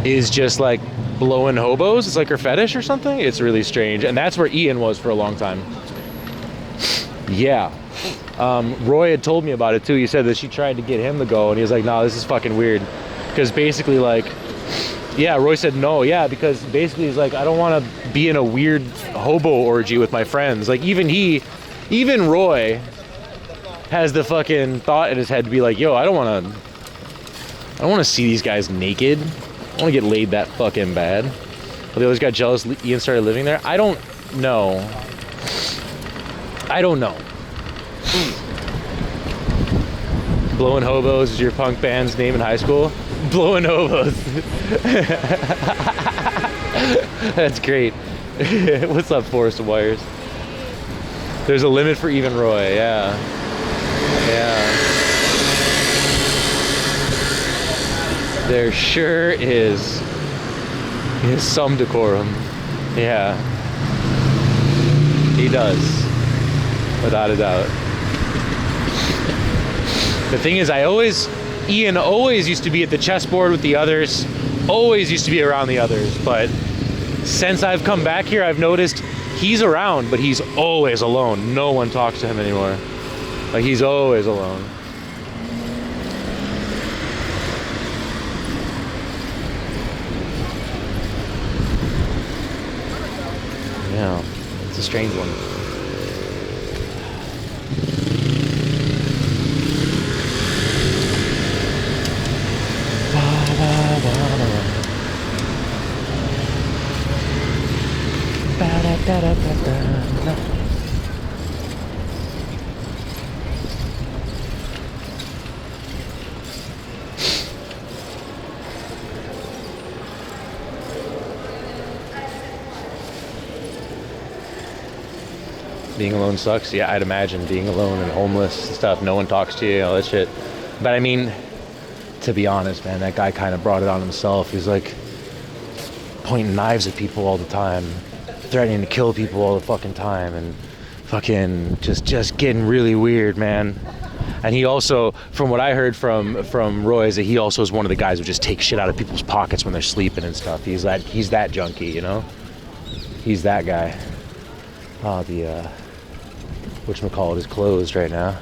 is just, like, blowing hobos. It's like her fetish or something. It's really strange. And that's where Ian was for a long time. Yeah. Roy had told me about it too. He said that she tried to get him to go, and he was like, "No, this is fucking weird." Because basically, like, yeah, Roy said no. Yeah, because basically he's like, I don't want to be in a weird hobo orgy with my friends. Like, even Roy has the fucking thought in his head to be like, yo, I don't want to see these guys naked. I don't want to get laid that fucking bad. But they always got jealous Ian started living there. I don't know. Blowing Hobos is your punk band's name in high school? Blowing Hobos. That's great. What's up, Forest of Wires? There's a limit for even Roy, yeah. Yeah. There sure is. He has some decorum. Yeah. He does. Without a doubt. The thing is, Ian always used to be at the chessboard with the others, always used to be around the others, but since I've come back here, I've noticed he's around, but he's always alone. No one talks to him anymore. Like, he's always alone. Yeah, it's a strange one. Being alone sucks. Yeah, I'd imagine being alone and homeless and stuff. No one talks to you, all that shit. But I mean, to be honest, man, that guy kind of brought it on himself. He's like pointing knives at people all the time, threatening to kill people all the fucking time, and fucking just getting really weird, man. And he also, from what I heard from Roy, is that he also is one of the guys who just takes shit out of people's pockets when they're sleeping and stuff. He's that junkie, you know? He's that guy. Oh, the whatchamacallit is closed right now.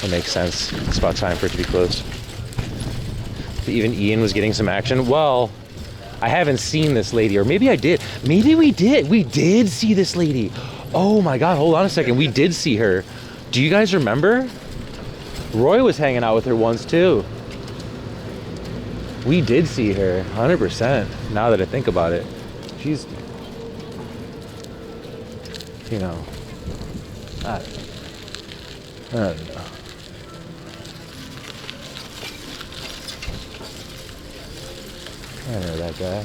That makes sense. It's about time for it to be closed. But even Ian was getting some action. Well, I haven't seen this lady, or maybe I did. Maybe we did. We did see this lady. Oh my God, hold on a second. We did see her. Do you guys remember? Roy was hanging out with her once too. We did see her, 100%, now that I think about it. She's, you know, I don't know. I know that guy.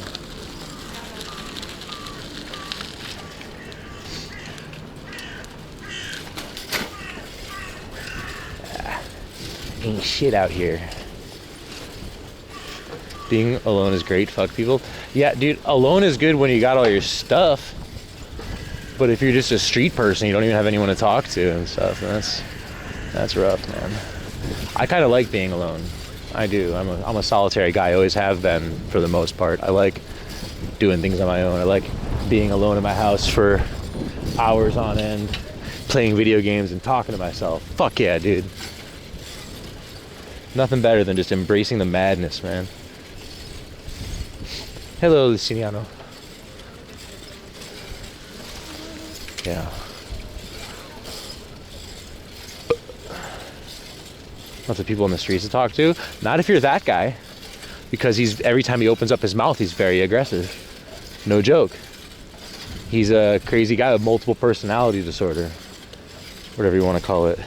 Ain't shit out here. Being alone is great, fuck people. Yeah, dude, alone is good when you got all your stuff. But if you're just a street person, you don't even have anyone to talk to and stuff, that's rough, man. I kind of like being alone. I do. I'm a solitary guy. I always have been, for the most part. I like doing things on my own. I like being alone in my house for hours on end, playing video games and talking to myself. Fuck yeah, dude. Nothing better than just embracing the madness, man. Hello, Luciniano. Yeah. Lots of people in the streets to talk to. Not if you're that guy, because every time he opens up his mouth, he's very aggressive. No joke. He's a crazy guy with multiple personality disorder, whatever you want to call it,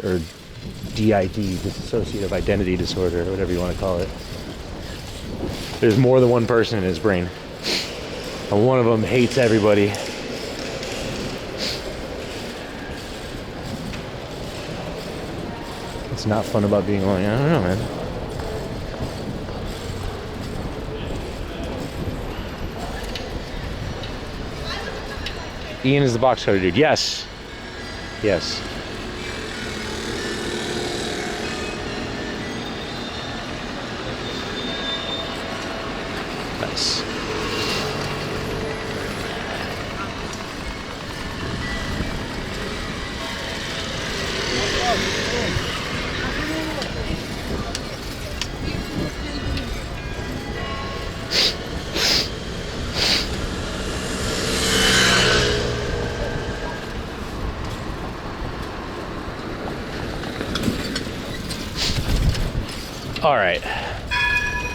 or DID, dissociative identity disorder, whatever you want to call it. There's more than one person in his brain, and one of them hates everybody. It's not fun about being alone. I don't know, man. Ian is the box cutter dude. Yes. Yes. All right,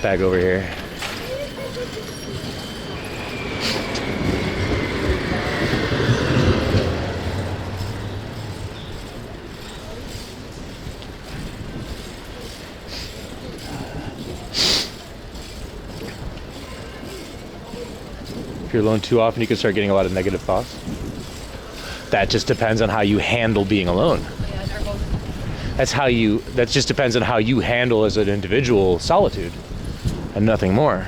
back over here. If you're alone too often, you can start getting a lot of negative thoughts. That just depends on how you handle being alone. That just depends on how you handle as an individual solitude and nothing more.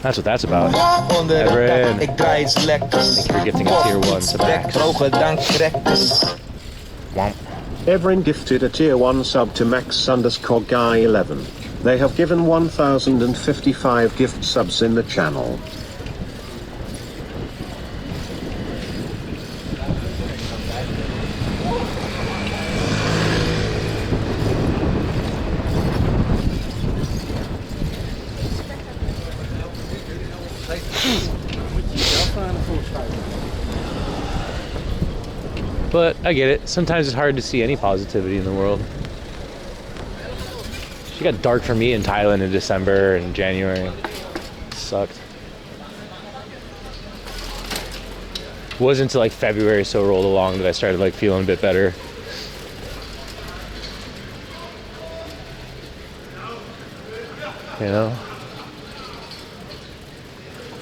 That's what that's about. Everin. Thanks for gifting a tier 1 to Max. Womp. Everin gifted a tier 1 sub to Max_Guy11. They have given 1,055 gift subs in the channel. But I get it. Sometimes it's hard to see any positivity in the world. She got dark for me in Thailand in December and January. It sucked. It wasn't until like February so rolled along that I started like feeling a bit better. You know?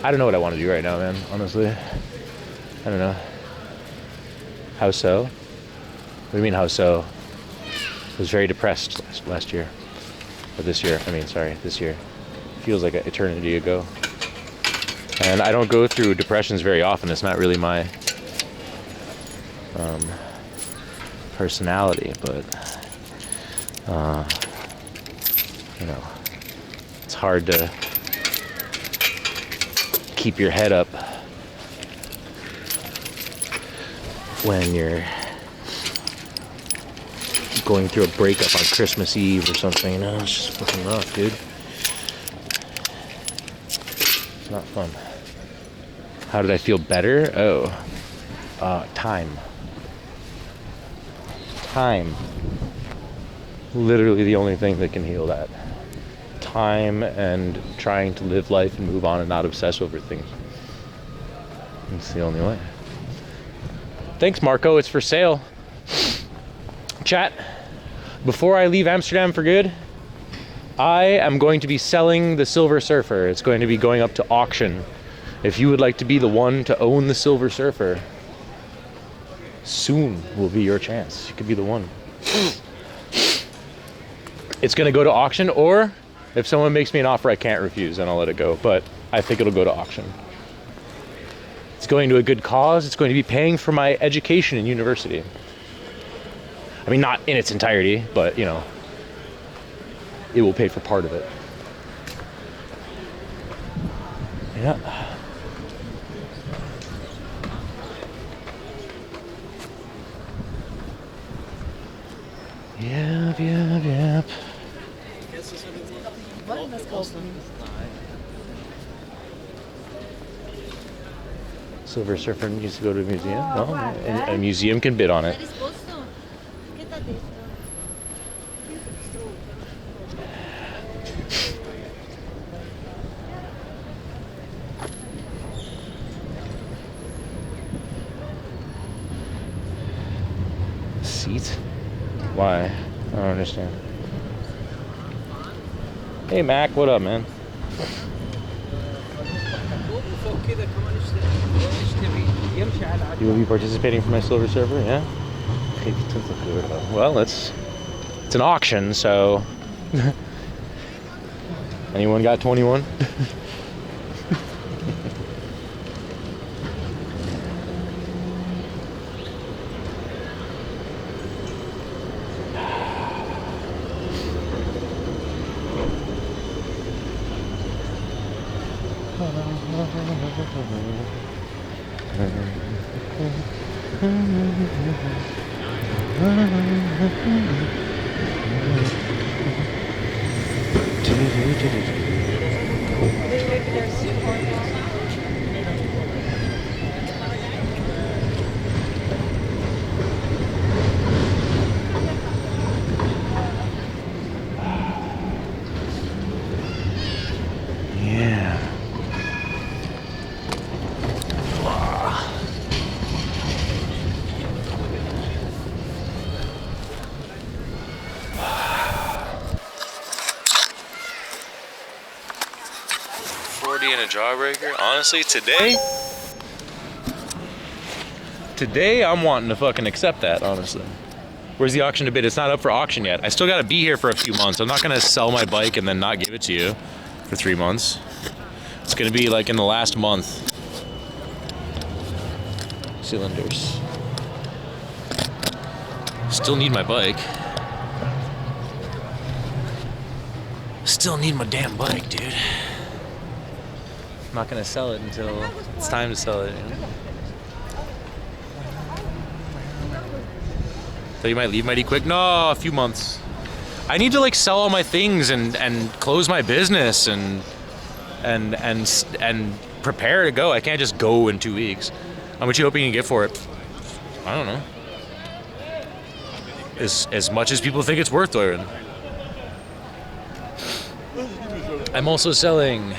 I don't know what I want to do right now, man, honestly. I don't know. How so? What do you mean, how so? I was very depressed last year. Or this year, this year. Feels like an eternity ago. And I don't go through depressions very often. It's not really my personality, but you know, it's hard to keep your head up when you're going through a breakup on Christmas Eve or something. You know, it's just fucking rough, dude. It's not fun. How did I feel better? Time. Time. Literally the only thing that can heal that. Time and trying to live life and move on and not obsess over things. It's the only way. Thanks, Marco. It's for sale. Chat, before I leave Amsterdam for good, I am going to be selling the Silver Surfer. It's going to be going up to auction. If you would like to be the one to own the Silver Surfer, soon will be your chance. You could be the one. It's going to go to auction, or if someone makes me an offer I can't refuse, then I'll let it go. But I think it'll go to auction. It's going to a good cause. It's going to be paying for my education in university. I mean, not in its entirety, but, you know, it will pay for part of it. Yeah. Yep. Silver Surfer needs to go to a museum? Well, a museum can bid on it. Seat? Why? I don't understand. Hey Mac, what up, man? You will be participating for my Silver Surfer, yeah? Well, it's an auction, so anyone got 21? a jawbreaker? Honestly, today I'm wanting to fucking accept that, honestly. Where's the auction to bid? It's not up for auction yet. I still gotta be here for a few months. I'm not gonna sell my bike and then not give it to you for 3 months. It's gonna be like in the last month. Cylinders. Still need my bike. Still need my damn bike, dude. I'm not gonna sell it until it's time to sell it. You know? Thought you might leave mighty quick. No, a few months. I need to like sell all my things and close my business and prepare to go. I can't just go in 2 weeks. How much you hoping you can get for it? I don't know. As much as people think it's worth, Doran. I'm also selling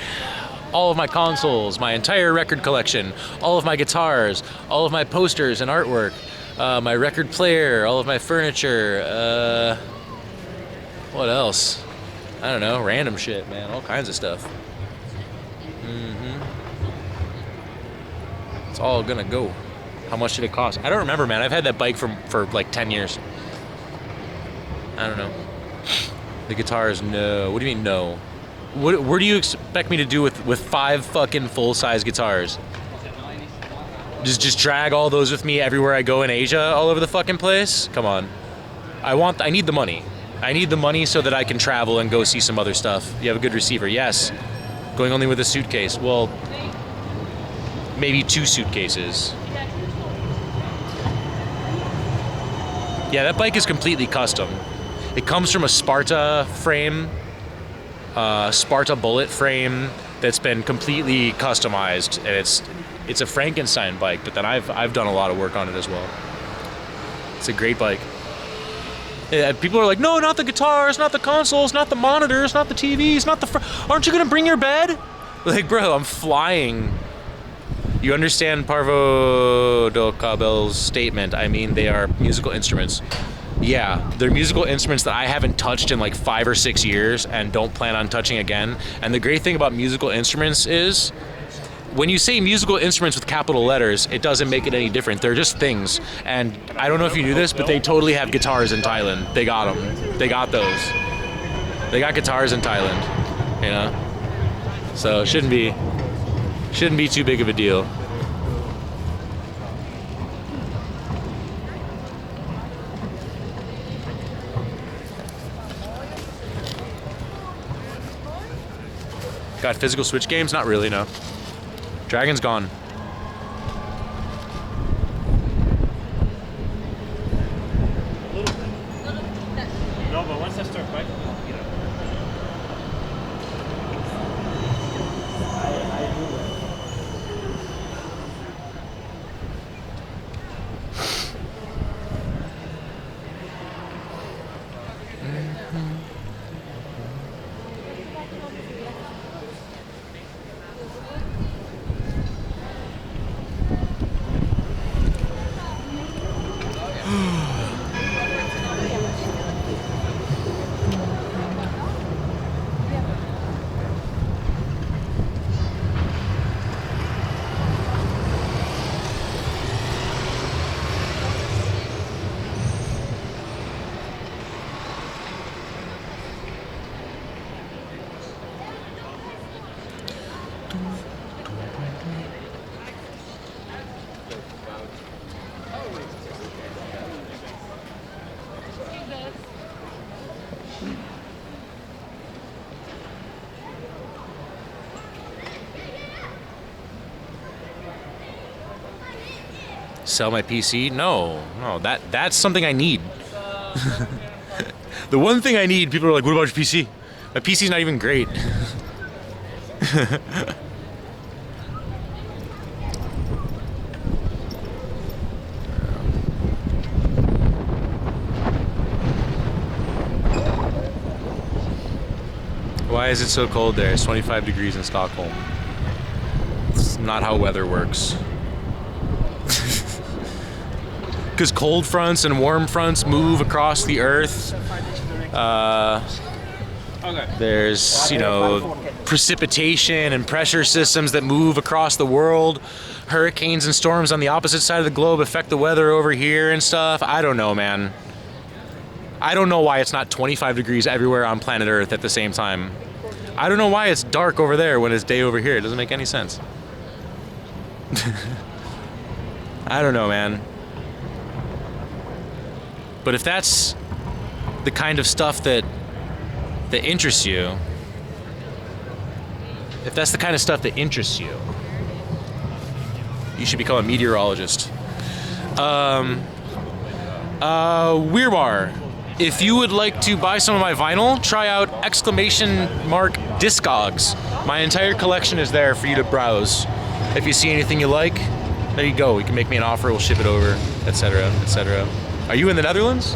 all of my consoles, my entire record collection, all of my guitars, all of my posters and artwork, my record player, all of my furniture, what else? I don't know, random shit, man, all kinds of stuff. It's all gonna go. How much did it cost? I don't remember, man. I've had that bike for like 10 years. I don't know. The guitars, no. What do you mean, no? What do you expect me to do with 5 fucking full-size guitars? Just drag all those with me everywhere I go in Asia, all over the fucking place? Come on. I need the money. I need the money so that I can travel and go see some other stuff. You have a good receiver, yes. Going only with a suitcase. Well, maybe 2 suitcases. Yeah, that bike is completely custom. It comes from a Sparta frame, Sparta bullet frame that's been completely customized, and it's a Frankenstein bike. But then I've done a lot of work on it as well. It's a great bike. Yeah, people are like, no, not the guitars, not the consoles, not the monitors, not the TVs, not the. Aren't you gonna bring your bed? Like, bro, I'm flying. You understand Parvo do Cabel's statement? I mean, they are musical instruments. Yeah, they're musical instruments that I haven't touched in like 5 or 6 years and don't plan on touching again. And the great thing about musical instruments is when you say musical instruments with capital letters, it doesn't make it any different. They're just things. And I don't know if you knew this, but they totally have guitars in Thailand. They got them. They got those. They got guitars in Thailand, you know? So it shouldn't be too big of a deal. Got physical Switch games? Not really, no. Dragon's gone. No, but once I start biking, you know. I do it. Sell my PC? No, that's something I need. The one thing I need, people are like, what about your PC? My PC's not even great. Why is it so cold there? It's 25 degrees in Stockholm. It's not how weather works. Because cold fronts and warm fronts move across the earth. I Okay. There's, you know, precipitation and pressure systems that move across the world. Hurricanes and storms on the opposite side of the globe affect the weather over here and stuff. I don't know, man. I don't know why it's not 25 degrees everywhere on planet Earth at the same time. I don't know why it's dark over there when it's day over here. It doesn't make any sense. I don't know, man. But if that's the kind of stuff that interests you, if that's the kind of stuff that interests you, you should become a meteorologist. Weirbar, if you would like to buy some of my vinyl, try out ! Discogs. My entire collection is there for you to browse. If you see anything you like, there you go. You can make me an offer, we'll ship it over, etc., etc. Are you in the Netherlands?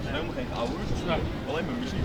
Helemaal geen ouders. Alleen maar muziek.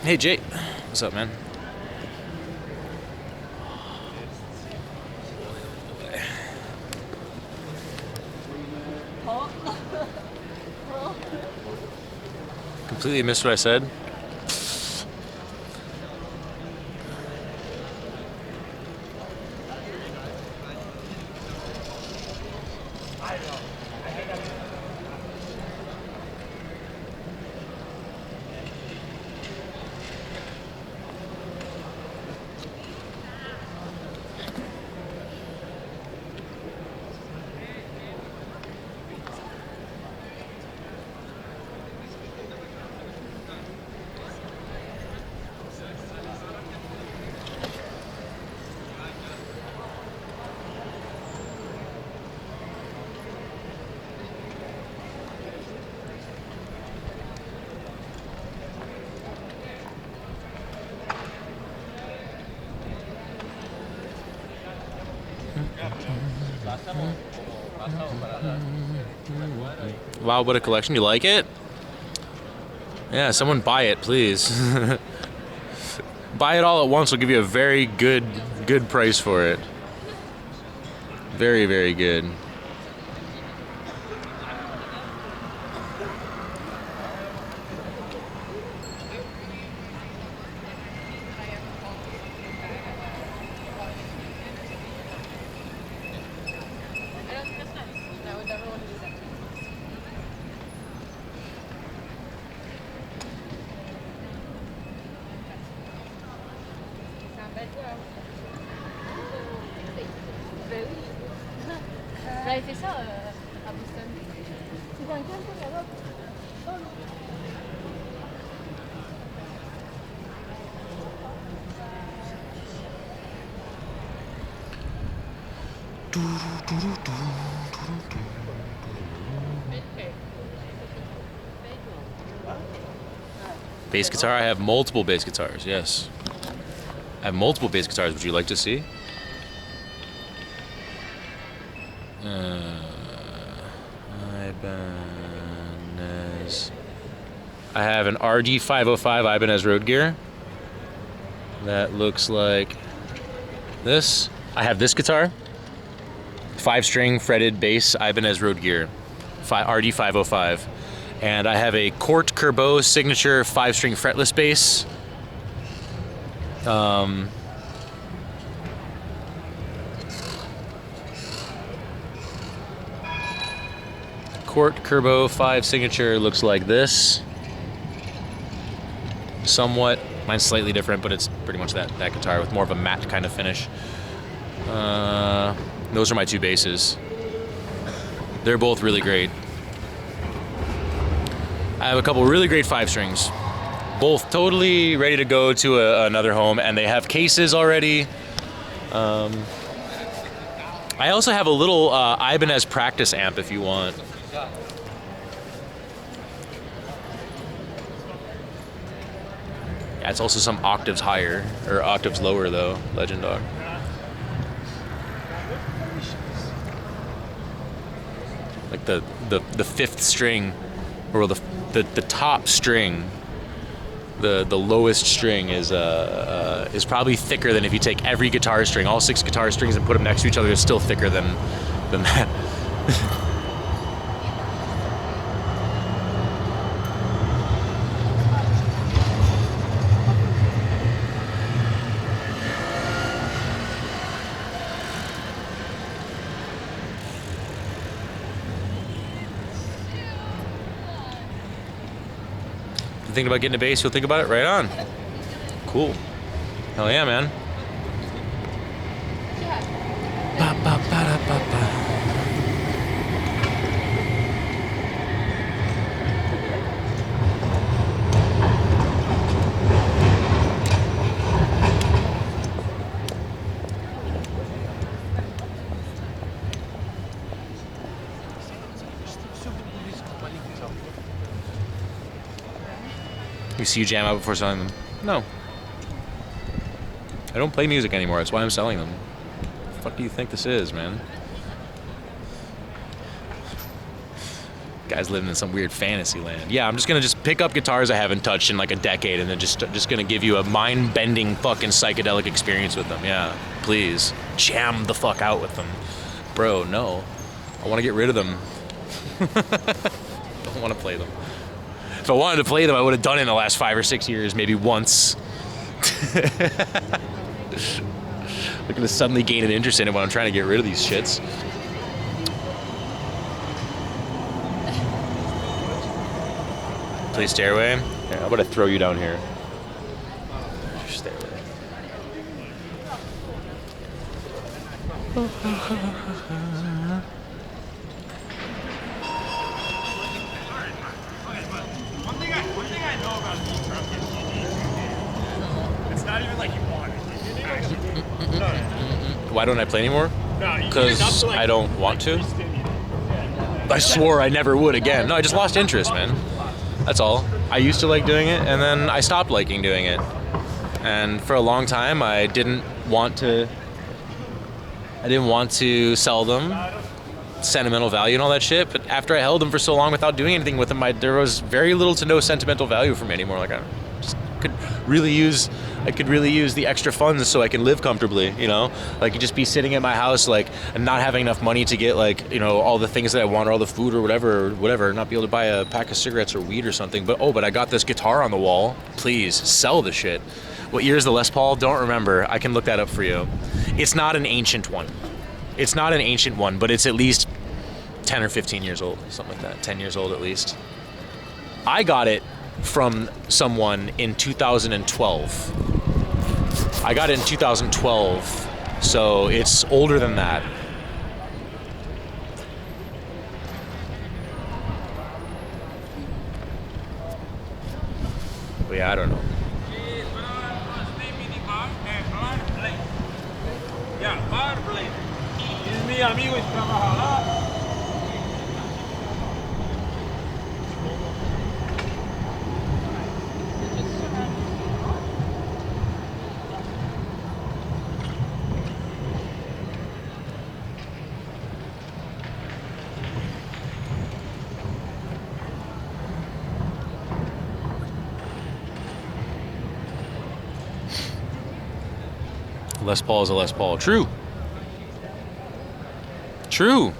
Hey Jay, what's up, man? Completely missed what I said. Wow, what a collection. You like it? Yeah, someone buy it, please. Buy it all at once. We'll give you a very good price for it. Very, very good. J'avais fait ça à Boston. C'était un camp là-bas. Oh non. Bass guitar? I have multiple bass guitars, yes. I have multiple bass guitars. Would you like to see? Ibanez. I have an RD505 Ibanez Road Gear. That looks like this. I have this guitar. 5-string fretted bass Ibanez Road Gear. RD505. And I have a Court Kerbeau signature 5-string fretless bass. Court Curbo 5 signature looks like this. Somewhat. Mine's slightly different, but it's pretty much that guitar with more of a matte kind of finish. Those are my two basses. They're both really great. I have a couple really great 5 strings. Both totally ready to go to another home, and they have cases already. I also have a little Ibanez practice amp if you want. Yeah, it's also some octaves higher, or octaves lower though, Legend Dog. Like the 5th string, or the top string, the lowest string is probably thicker than if you take every guitar string, all 6 guitar strings, and put them next to each other. It's still thicker than that. Thinking about getting a bass, you'll think about it? Right on. Cool. Hell yeah, man. Ba, ba, ba, da, ba, ba. You see you jam out before selling them? No. I don't play music anymore. That's why I'm selling them. What the fuck do you think this is, man? Guy's living in some weird fantasy land. Yeah, I'm just gonna pick up guitars I haven't touched in like a decade, and then just gonna give you a mind-bending fucking psychedelic experience with them. Yeah, please jam the fuck out with them, bro. No, I want to get rid of them. Don't want to play them. If I wanted to play them, I would have done it in the last 5 or 6 years, maybe once. Look at this suddenly gain an interest in it when I'm trying to get rid of these shits. Play Stairway? Yeah, I'm gonna throw you down here. Stairway. Why don't I play anymore? Because I don't want to. I swore I never would again. No, I just lost interest, man. That's all. I used to like doing it, and then I stopped liking doing it. And for a long time, I didn't want to sell them, sentimental value and all that shit. But after I held them for so long without doing anything with them, there was very little to no sentimental value for me anymore. Like I could really use the extra funds so I can live comfortably, you know? Like just be sitting at my house like and not having enough money to get like, you know, all the things that I want or all the food or whatever, not be able to buy a pack of cigarettes or weed or something. But I got this guitar on the wall. Please sell the shit. What year is the Les Paul? Don't remember. I can look that up for you. It's not an ancient one. But it's at least 10 or 15 years old, something like that. 10 years old at least. I got it from someone in 2012. I got it in 2012, so it's older than that. But yeah, I don't know. Les Paul is a Les Paul. True. True.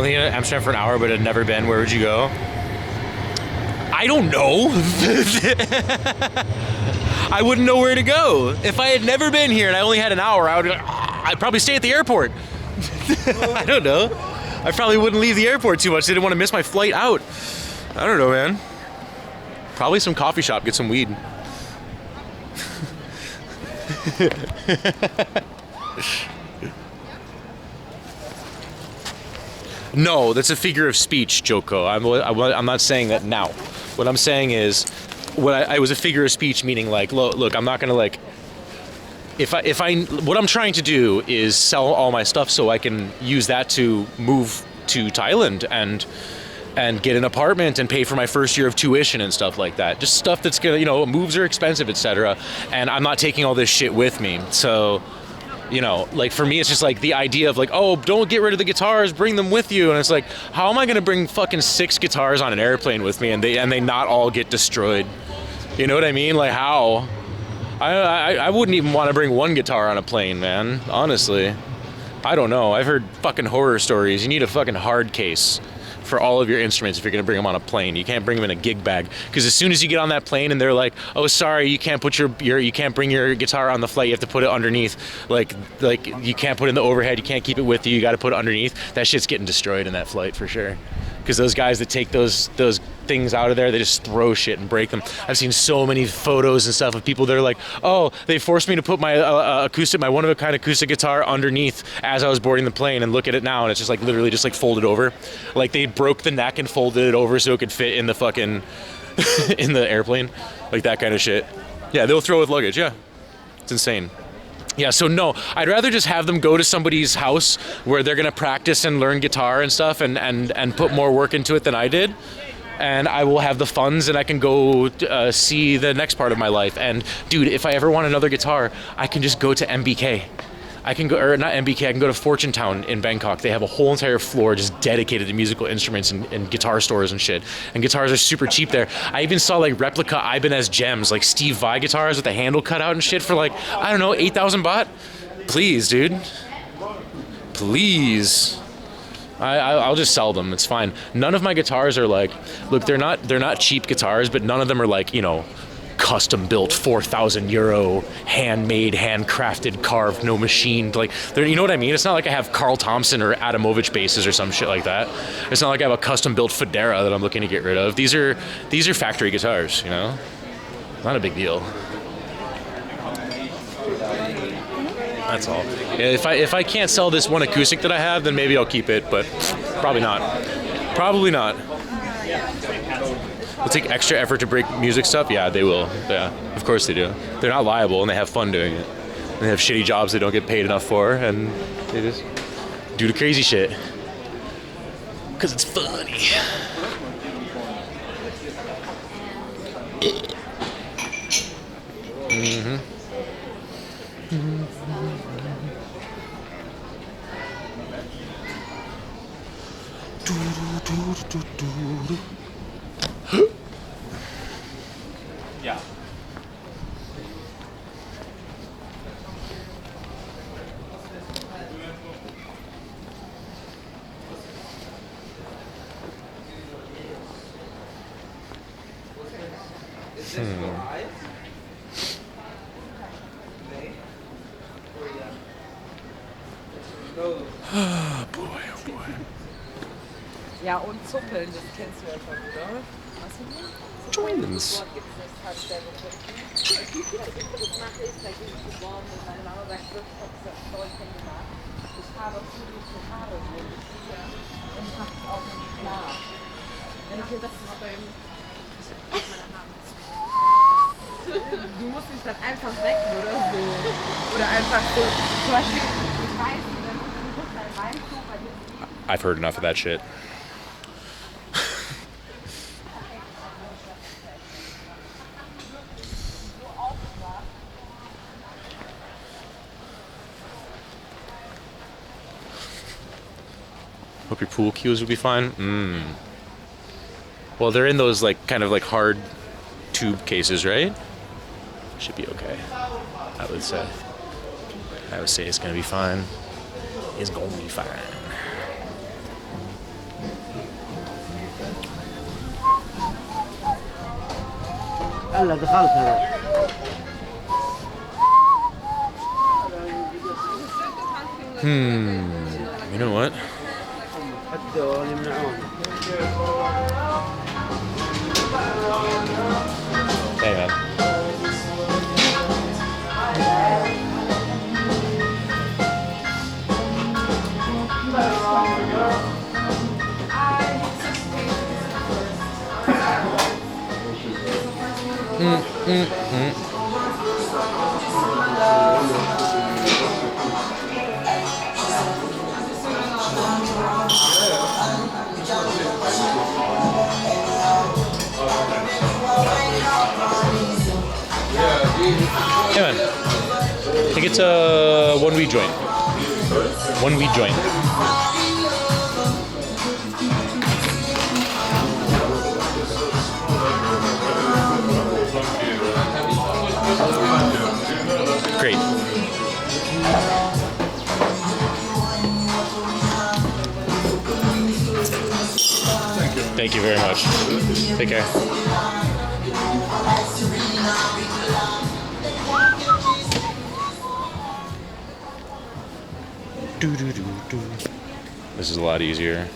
only in Amsterdam for an hour, but had never been, where would you go? I don't know. I wouldn't know where to go. If I had never been here and I only had an hour, I'd probably stay at the airport. I don't know. I probably wouldn't leave the airport too much. I didn't want to miss my flight out. I don't know, man. Probably some coffee shop, get some weed. No, that's a figure of speech, Joko. I'm not saying that now. What I'm saying is, I was a figure of speech, meaning like, look, I'm not gonna like. What I'm trying to do is sell all my stuff so I can use that to move to Thailand and get an apartment and pay for my first year of tuition and stuff like that. Just stuff that's gonna, you know, moves are expensive, etc. And I'm not taking all this shit with me, so. You know, like for me, it's just like the idea of like, oh, don't get rid of the guitars, bring them with you. And it's like, how am I going to bring fucking 6 guitars on an airplane with me and they not all get destroyed? You know what I mean? Like how? I wouldn't even want to bring 1 guitar on a plane, man. Honestly. I don't know. I've heard fucking horror stories. You need a fucking hard case for all of your instruments if you're going to bring them on a plane. You can't bring them in a gig bag, because as soon as you get on that plane and they're like, oh, sorry, you can't put you can't bring your guitar on the flight, you have to put it underneath, like you can't put it in the overhead, you can't keep it with you, you got to put it underneath. That shit's getting destroyed in that flight for sure, because those guys that take those things out of there, they just throw shit and break them. I've seen so many photos and stuff of people that are like, oh, they forced me to put my my one-of-a-kind acoustic guitar underneath as I was boarding the plane, and look at it now, and it's just like literally just like folded over. Like they broke the neck and folded it over so it could fit in the fucking in the airplane, like that kind of shit. Yeah, they'll throw with luggage. Yeah, it's insane. Yeah, so no, I'd rather just have them go to somebody's house where they're gonna practice and learn guitar and stuff and put more work into it than I did. And I will have the funds and I can go see the next part of my life. And dude, if I ever want another guitar, I can just go to MBK. I can go, or not MBK, I can go to Fortune Town in Bangkok. They have a whole entire floor just dedicated to musical instruments and guitar stores and shit. And guitars are super cheap there. I even saw like replica Ibanez gems, like Steve Vai guitars with the handle cut out and shit for like, I don't know, 8,000 baht? Please, dude. Please. I'll just sell them. It's fine. None of my guitars are like, look, they're not cheap guitars, but none of them are like, you know, custom built 4,000 euro, handmade, handcrafted, carved, no machined. Like, you know what I mean? It's not like I have Carl Thompson or Adamovich basses or some shit like that. It's not like I have a custom built Federa that I'm looking to get rid of. These are factory guitars, you know? Not a big deal. That's all. If I can't sell this one acoustic that I have, then maybe I'll keep it, but probably not. Probably not. They'll take extra effort to break music stuff? Yeah, they will. Yeah, of course they do. They're not liable and they have fun doing it. And they have shitty jobs they don't get paid enough for, and they just do the crazy shit. Because it's funny. Mm-hmm. Yeah. Oh boy, oh boy. Ja, und Zuppeln, das kennst du ja schon, oder? Was ist das? Twins. Du musst dich dann einfach weg oder so. Oder einfach so. Zum Beispiel, ich weiß nicht, wenn du da reinguckst, I've heard enough of that shit. Hope your pool cues will be fine. Well, they're in those like kind of like hard tube cases, right? Should be okay. I would say. I would say it's gonna be fine. It's gonna be fine. You know what? Hey, man. Hey man, I think it's a one weed joint. One weed joint. Great. Thank you very much. Take care. This is a lot easier.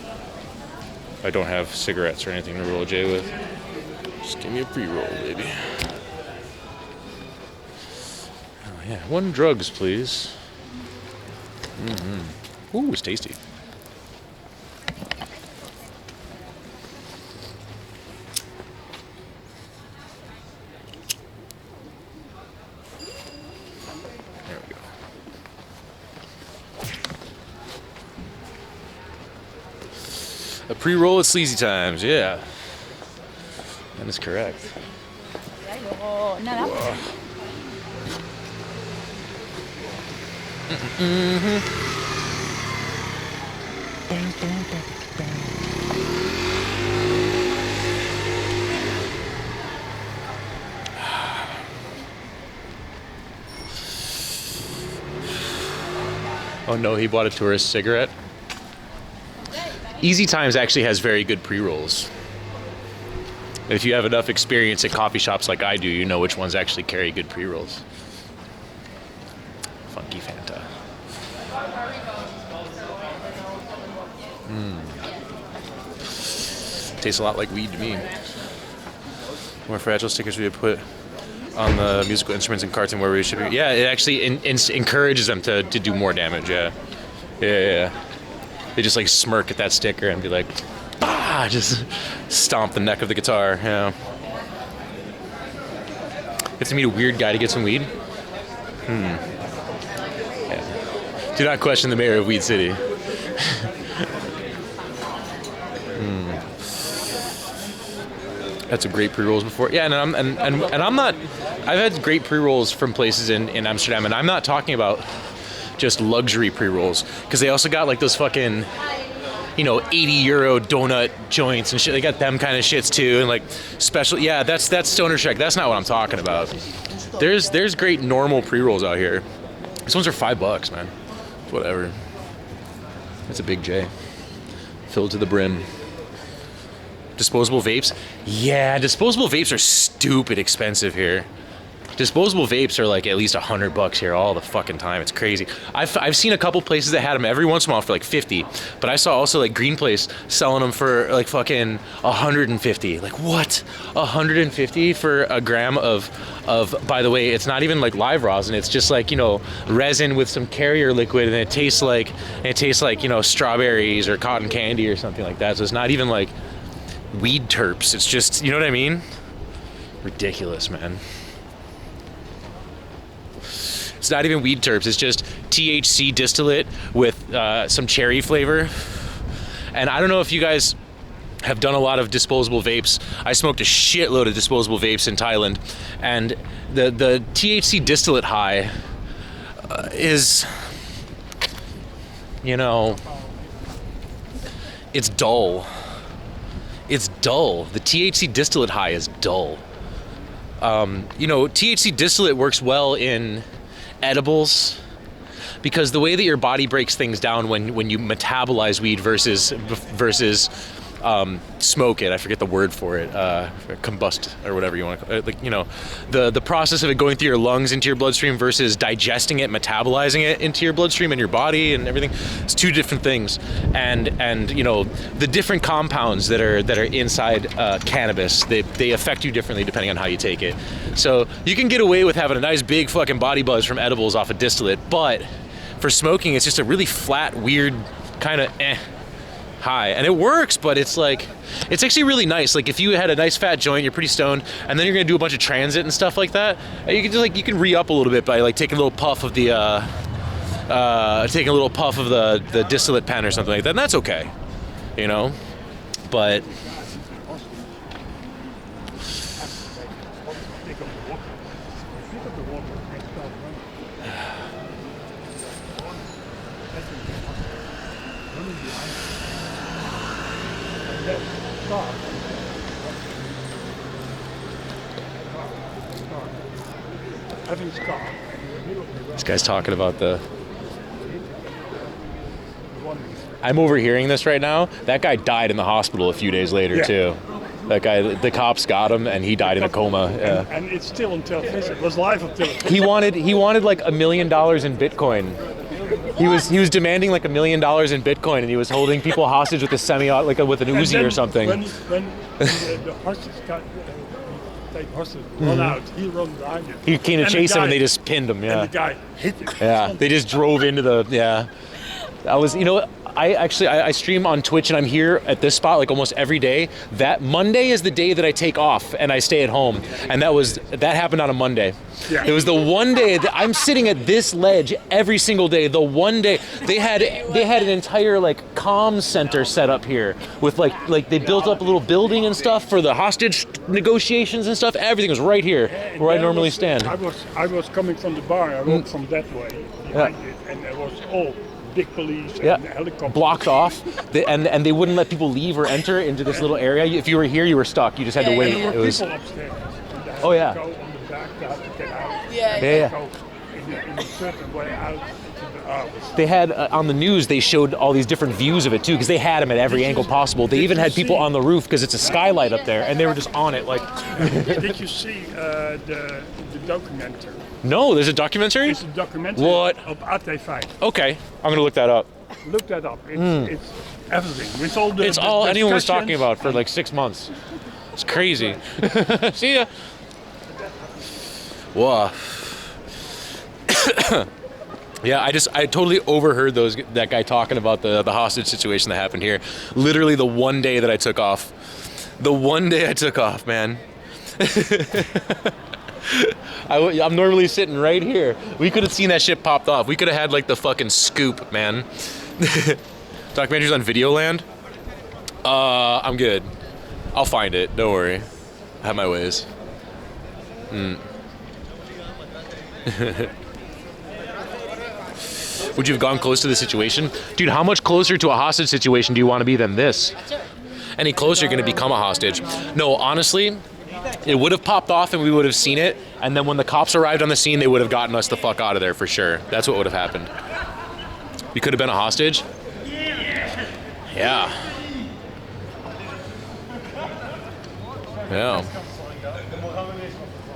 I don't have cigarettes or anything to roll a J with. Just give me a pre-roll, baby. Oh yeah, one drugs, please. Ooh, it's tasty. There we go. A pre-roll at Sleazy Times, yeah. That is correct. Oh no, he bought a tourist cigarette. Easy Times actually has very good pre-rolls. If you have enough experience at coffee shops like I do, you know which ones actually carry good pre-rolls. Funky Fanta. Tastes a lot like weed to me. More fragile stickers we would put on the musical instruments and carts and where we should be. Yeah, it actually encourages them to do more damage. Yeah. They just like smirk at that sticker and be like, ah, just stomp the neck of the guitar. Yeah. Have to meet a weird guy to get some weed. Yeah. Do not question the mayor of Weed City. Had some great pre-rolls before. Yeah, and I'm not. I've had great pre-rolls from places in Amsterdam, and I'm not talking about just luxury pre-rolls, because they also got like those fucking, you know, 80 euro donut joints and shit. They got them kind of shits too, and like special. Yeah, that's Stoner Shrek. That's not what I'm talking about. There's great normal pre-rolls out here. These ones are $5, man. Whatever. That's a big J. Filled to the brim. Disposable vapes? Yeah, disposable vapes are stupid expensive here. Disposable vapes are like at least $100 here all the fucking time. It's crazy. I've seen a couple places that had them every once in a while for like 50, but I saw also like Green Place selling them for like fucking 150. Like what? 150 for a gram of by the way, it's not even like live rosin. It's just like, you know, resin with some carrier liquid, and it tastes like you know, strawberries or cotton candy or something like that. So it's not even like weed terps. It's just, you know what I mean? Ridiculous, man. It's not even weed terps. It's just THC distillate with some cherry flavor. And I don't know if you guys have done a lot of disposable vapes. I smoked a shitload of disposable vapes in Thailand, and the THC distillate high is, you know, it's dull. It's dull. The THC distillate high is dull. You know, THC distillate works well in edibles, because the way that your body breaks things down when you metabolize weed versus smoke it. I forget the word for it. Combust or whatever you want to call it. Like, you know, the process of it going through your lungs into your bloodstream versus digesting it, metabolizing it into your bloodstream and your body and everything. It's two different things. And you know, the different compounds that are inside cannabis, they affect you differently depending on how you take it. So you can get away with having a nice big fucking body buzz from edibles off a distillate, but for smoking, it's just a really flat, weird kind of high, and it works, but it's like, it's actually really nice. Like if you had a nice fat joint, you're pretty stoned, and then you're gonna do a bunch of transit and stuff like that, you can just like, you can re-up a little bit by like taking a little puff of the the distillate pen or something like that, and that's okay, you know. But this guy's talking about the... I'm overhearing this right now. That guy died in the hospital a few days later, too. That guy, the cops got him, and he died in a coma. Yeah. And it's still on television. It was live on television. He wanted like $1 million in Bitcoin. He was demanding like $1 million in Bitcoin, and he was holding people hostage with a with an Uzi or something. When the horses run out, he ran behind it. He came to chase him, and they just pinned him. Yeah. And the guy hit him. Yeah. They just drove into the. Yeah. I was, you know, I stream on Twitch, and I'm here at this spot like almost every day. That Monday is the day that I take off and I stay at home, and that happened on a Monday. Yeah. It was the one day that I'm sitting at this ledge every single day. The one day they had an entire like comm center set up here with like they built up a little building and stuff for the hostage negotiations and stuff. Everything was right here where I normally stand. I was coming from the bar. I walked from that way behind it, and there was all big police and helicopters. Blocked off, and they wouldn't let people leave or enter into this little area. If you were here, you were stuck. You just had to wait. There were people upstairs. Oh yeah. Go on the back, they had to get out. Yeah. Go in a certain way out into the hours. They had on the news. They showed all these different views of it too, because they had them at every angle possible. They even had people on the roof because it's a skylight up there, and they were just on it like. Did you see the documentary? No, there's a documentary? It's a documentary of AT5. Okay, I'm gonna look that up. Look that up. It's everything. It's all it's all anyone was talking about for like 6 months. It's crazy. See ya. Whoa. Yeah, I totally overheard that guy talking about the hostage situation that happened here. Literally the one day that I took off. The one day I took off, man. I'm normally sitting right here. We could have seen that shit popped off. We could have had like the fucking scoop, man. Documentaries on Videoland? I'm good. I'll find it. Don't worry. I have my ways. Would you have gone close to the situation? Dude, how much closer to a hostage situation do you want to be than this? Any closer, you're going to become a hostage. No, honestly, it would have popped off and we would have seen it, and then when the cops arrived on the scene, they would have gotten us the fuck out of there for sure. That's what would have happened. You could have been a hostage? Yeah. Yeah.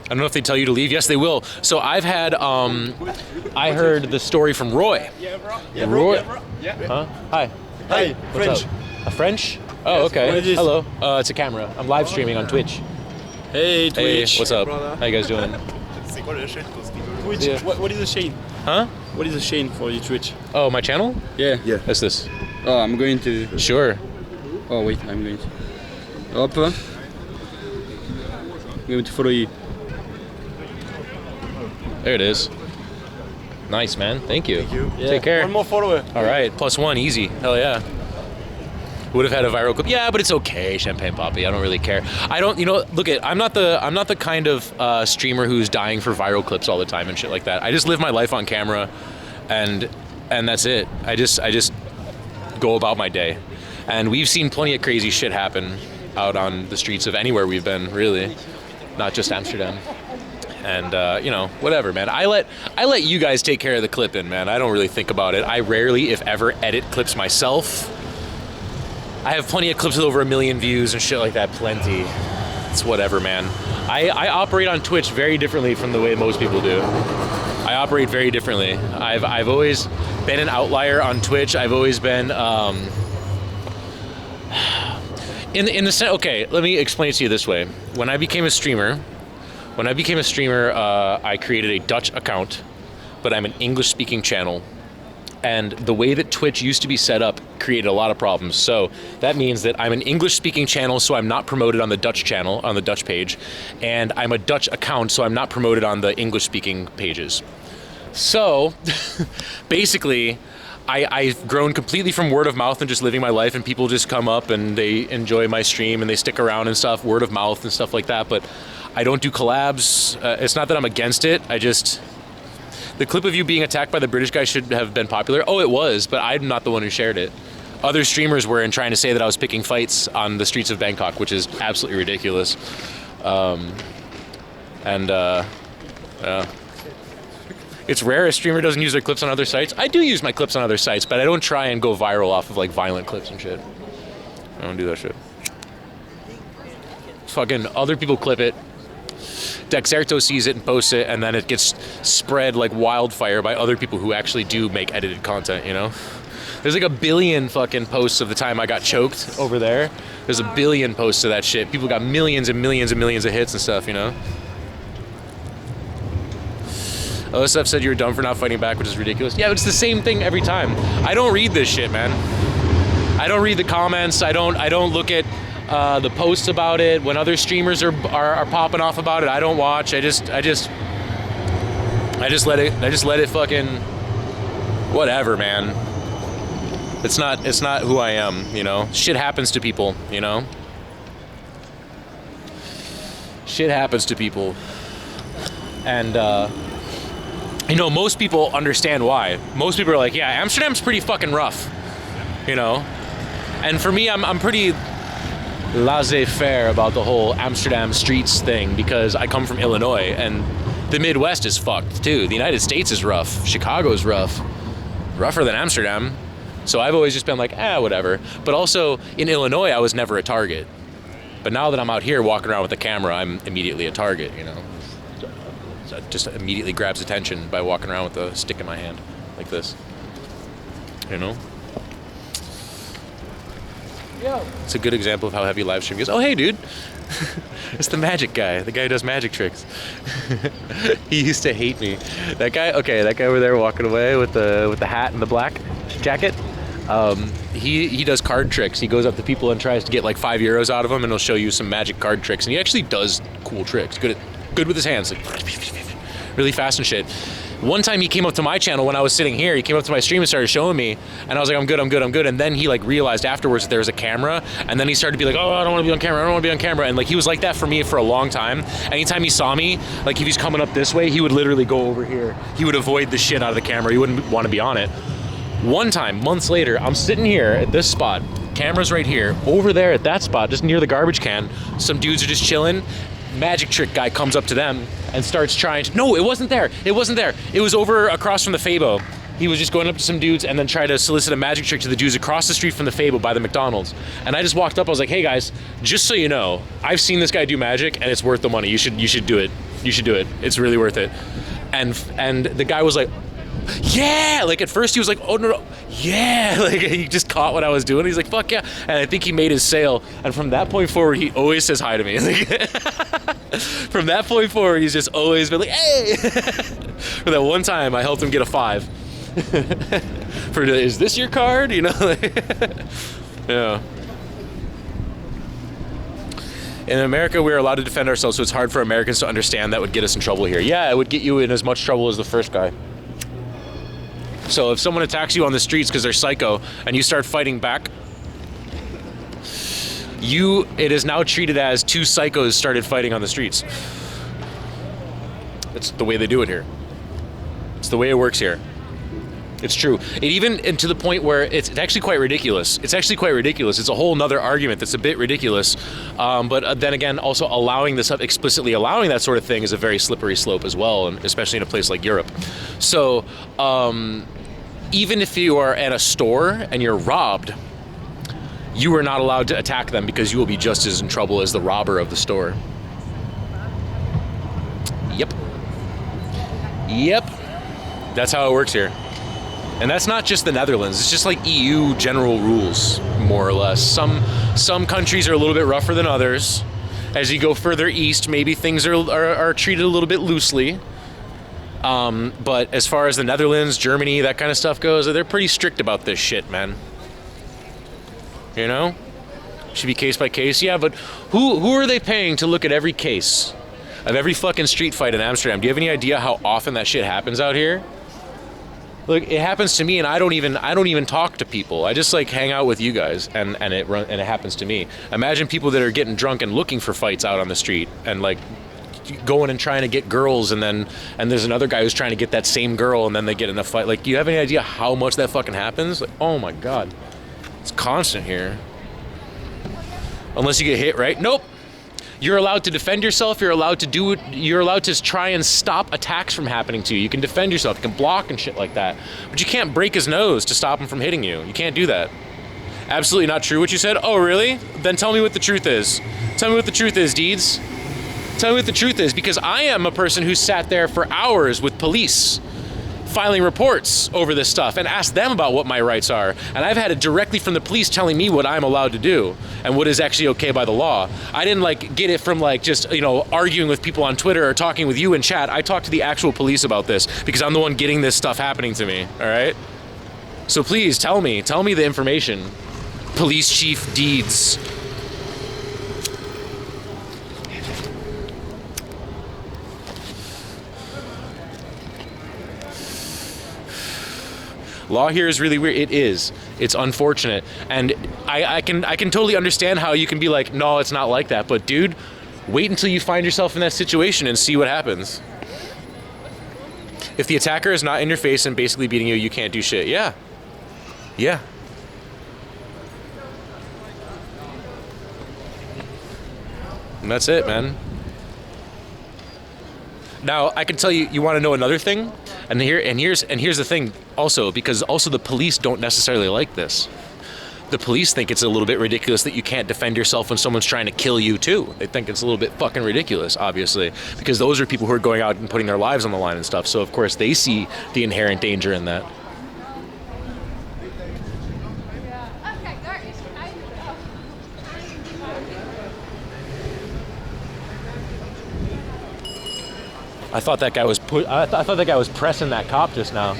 I don't know if they tell you to leave. Yes, they will. So I've had, I heard the story from Roy. Yeah, bro. Roy? Yeah. Huh? Hi. Hi. What's up? A French? Oh, okay. Hello. It's a camera. I'm live streaming on Twitch. Hey, Twitch. Hey, what's up? How you guys doing? Twitch. Yeah. What is the chain? Huh? What is the chain for your Twitch? Oh, my channel? Yeah. What's this? Oh, I'm going to... Sure. Oh, wait, I'm going to... Hop. I'm going to follow you. There it is. Nice, man. Thank you. Yeah. Take care. One more follower. All right. +1, easy. Hell yeah. Would have had a viral clip. Yeah, but it's okay, Champagne Poppy. I don't really care. I don't, look at, I'm not the kind of streamer who's dying for viral clips all the time and shit like that. I just live my life on camera, and that's it. I just go about my day. And we've seen plenty of crazy shit happen out on the streets of anywhere we've been, really. Not just Amsterdam. And whatever, man. I let you guys take care of the clipping, man. I don't really think about it. I rarely, if ever, edit clips myself. I have plenty of clips with over 1 million views and shit like that. Plenty. It's whatever, man. I operate on Twitch very differently from the way most people do. I operate very differently. I've always been an outlier on Twitch. I've always been in the sense. Okay, let me explain it to you this way. When I became a streamer, I created a Dutch account, but I'm an English-speaking channel. And the way that Twitch used to be set up created a lot of problems. So that means that I'm an English-speaking channel, so I'm not promoted on the Dutch channel, on the Dutch page. And I'm a Dutch account, so I'm not promoted on the English-speaking pages. So basically, I've grown completely from word of mouth and just living my life, and people just come up and they enjoy my stream and they stick around and stuff, word of mouth and stuff like that. But I don't do collabs. It's not that I'm against it. The clip of you being attacked by the British guy should have been popular. Oh, it was, but I'm not the one who shared it. Other streamers were and trying to say that I was picking fights on the streets of Bangkok, which is absolutely ridiculous. It's rare a streamer doesn't use their clips on other sites. I do use my clips on other sites, but I don't try and go viral off of like violent clips and shit. I don't do that shit. Fucking other people clip it. Dexerto sees it and posts it, and then it gets spread like wildfire by other people who actually do make edited content, you know? There's like 1 billion fucking posts of the time I got choked over there. There's 1 billion posts of that shit. People got millions and millions and millions of hits and stuff, you know? Other stuff said you were dumb for not fighting back, which is ridiculous. Yeah, but it's the same thing every time. I don't read this shit, man. I don't read the comments. I don't look at the posts about it. When other streamers are popping off about it, I don't watch. I just let it fucking whatever, man. It's not who I am, you know. Shit happens to people, you know. Shit happens to people. And you know, most people understand why. Most people are like, yeah, Amsterdam's pretty fucking rough, you know. And for me, I'm pretty laissez-faire about the whole Amsterdam streets thing because I come from Illinois and the Midwest is fucked too. The United States is rough. Chicago's rough. Rougher than Amsterdam. So I've always just been like, whatever. But also in Illinois, I was never a target. But now that I'm out here walking around with a camera, I'm immediately a target, you know. So it just immediately grabs attention by walking around with a stick in my hand like this, you know. Yeah. It's a good example of how heavy live stream goes. Oh, hey, dude. It's the magic guy. The guy who does magic tricks. He used to hate me. That guy over there walking away with the hat and the black jacket. He does card tricks. He goes up to people and tries to get like 5 euros out of them, and he'll show you some magic card tricks. And he actually does cool tricks. Good with his hands. Like really fast and shit. One time he came up to my channel when I was sitting here. He came up to my stream and started showing me, and I was like, I'm good. And then he like realized afterwards that there was a camera, and then he started to be like, oh, I don't want to be on camera. And like he was like that for me for a long time. Anytime he saw me, like if he's coming up this way, he would literally go over here. He would avoid the shit out of the camera. He wouldn't want to be on it. One time, months later, I'm sitting here at this spot. Camera's right here. Over there at that spot, just near the garbage can, some dudes are just chilling. Magic trick guy comes up to them and starts trying to, no, it wasn't there. It was over across from the Fabo. He was just going up to some dudes and then tried to solicit a magic trick to the dudes across the street from the Fabo by the McDonald's. And I just walked up, I was like, hey guys, just so you know, I've seen this guy do magic and it's worth the money. You should do it. You should do it. It's really worth it. And the guy was like, yeah, like at first he was like, oh no, yeah, like he just caught what I was doing. He's like, fuck yeah. And I think he made his sale. And from that point forward, he always says hi to me. Like, from that point forward, he's just always been like, hey. For that one time, I helped him get a 5. Is this your card? You know, yeah. In America, we're allowed to defend ourselves, so it's hard for Americans to understand that would get us in trouble here. Yeah, it would get you in as much trouble as the first guy. So if someone attacks you on the streets because they're psycho and you start fighting back, it is now treated as 2 psychos started fighting on the streets. That's the way they do it here. It's the way it works here. It's true. And to the point where it's actually quite ridiculous. It's a whole nother argument that's a bit ridiculous. But then again, also explicitly allowing that sort of thing is a very slippery slope as well, and especially in a place like Europe. So even if you are at a store and you're robbed, you are not allowed to attack them because you will be just as in trouble as the robber of the store. Yep. Yep. That's how it works here. And that's not just the Netherlands. It's just like EU general rules, more or less. Some countries are a little bit rougher than others. As you go further east, maybe things are treated a little bit loosely. But as far as the Netherlands, Germany, that kind of stuff goes, they're pretty strict about this shit, man. You know? Should be case by case. Yeah, but who are they paying to look at every case of every fucking street fight in Amsterdam? Do you have any idea how often that shit happens out here? Look, it happens to me, and I don't even talk to people. I just like hang out with you guys, and it happens to me. Imagine people that are getting drunk and looking for fights out on the street, and like going and trying to get girls, and there's another guy who's trying to get that same girl, and then they get in a fight. Like, do you have any idea how much that fucking happens? Like, oh my god, it's constant here. Unless you get hit, right? Nope. You're allowed to defend yourself. You're allowed to do it. You're allowed to try and stop attacks from happening to you. You can defend yourself. You can block and shit like that. But you can't break his nose to stop him from hitting you. You can't do that. Absolutely not true what you said. Oh, really? Then tell me what the truth is. Tell me what the truth is, Deeds. Tell me what the truth is, because I am a person who sat there for hours with police filing reports over this stuff and asked them about what my rights are. And I've had it directly from the police telling me what I'm allowed to do and what is actually okay by the law. I didn't like get it from like just, you know, arguing with people on Twitter or talking with you in chat. I talked to the actual police about this because I'm the one getting this stuff happening to me, all right? So please tell me the information. Police Chief Deeds. Law here is really weird. It is. It's unfortunate. And I can totally understand how you can be like, no, it's not like that. But dude, wait until you find yourself in that situation and see what happens. If the attacker is not in your face and basically beating you, you can't do shit. Yeah. Yeah. And that's it, man. Now, I can tell you, you want to know another thing? And here's the thing also, because also the police don't necessarily like this. The police think it's a little bit ridiculous that you can't defend yourself when someone's trying to kill you too. They think it's a little bit fucking ridiculous, obviously, because those are people who are going out and putting their lives on the line and stuff. So of course they see the inherent danger in that. I thought that guy was I thought that guy was pressing that cop just now.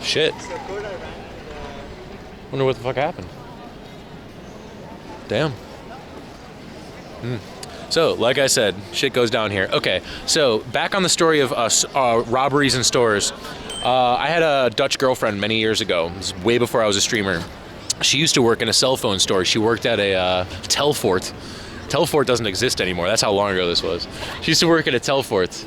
Shit. Wonder what the fuck happened. Damn. So, like I said, shit goes down here. Okay, so back on the story of robberies in stores. I had a Dutch girlfriend many years ago. This was way before I was a streamer. She used to work in a cell phone store. She worked at a Telfort. Telfort doesn't exist anymore. That's how long ago this was. She used to work at a Telfort.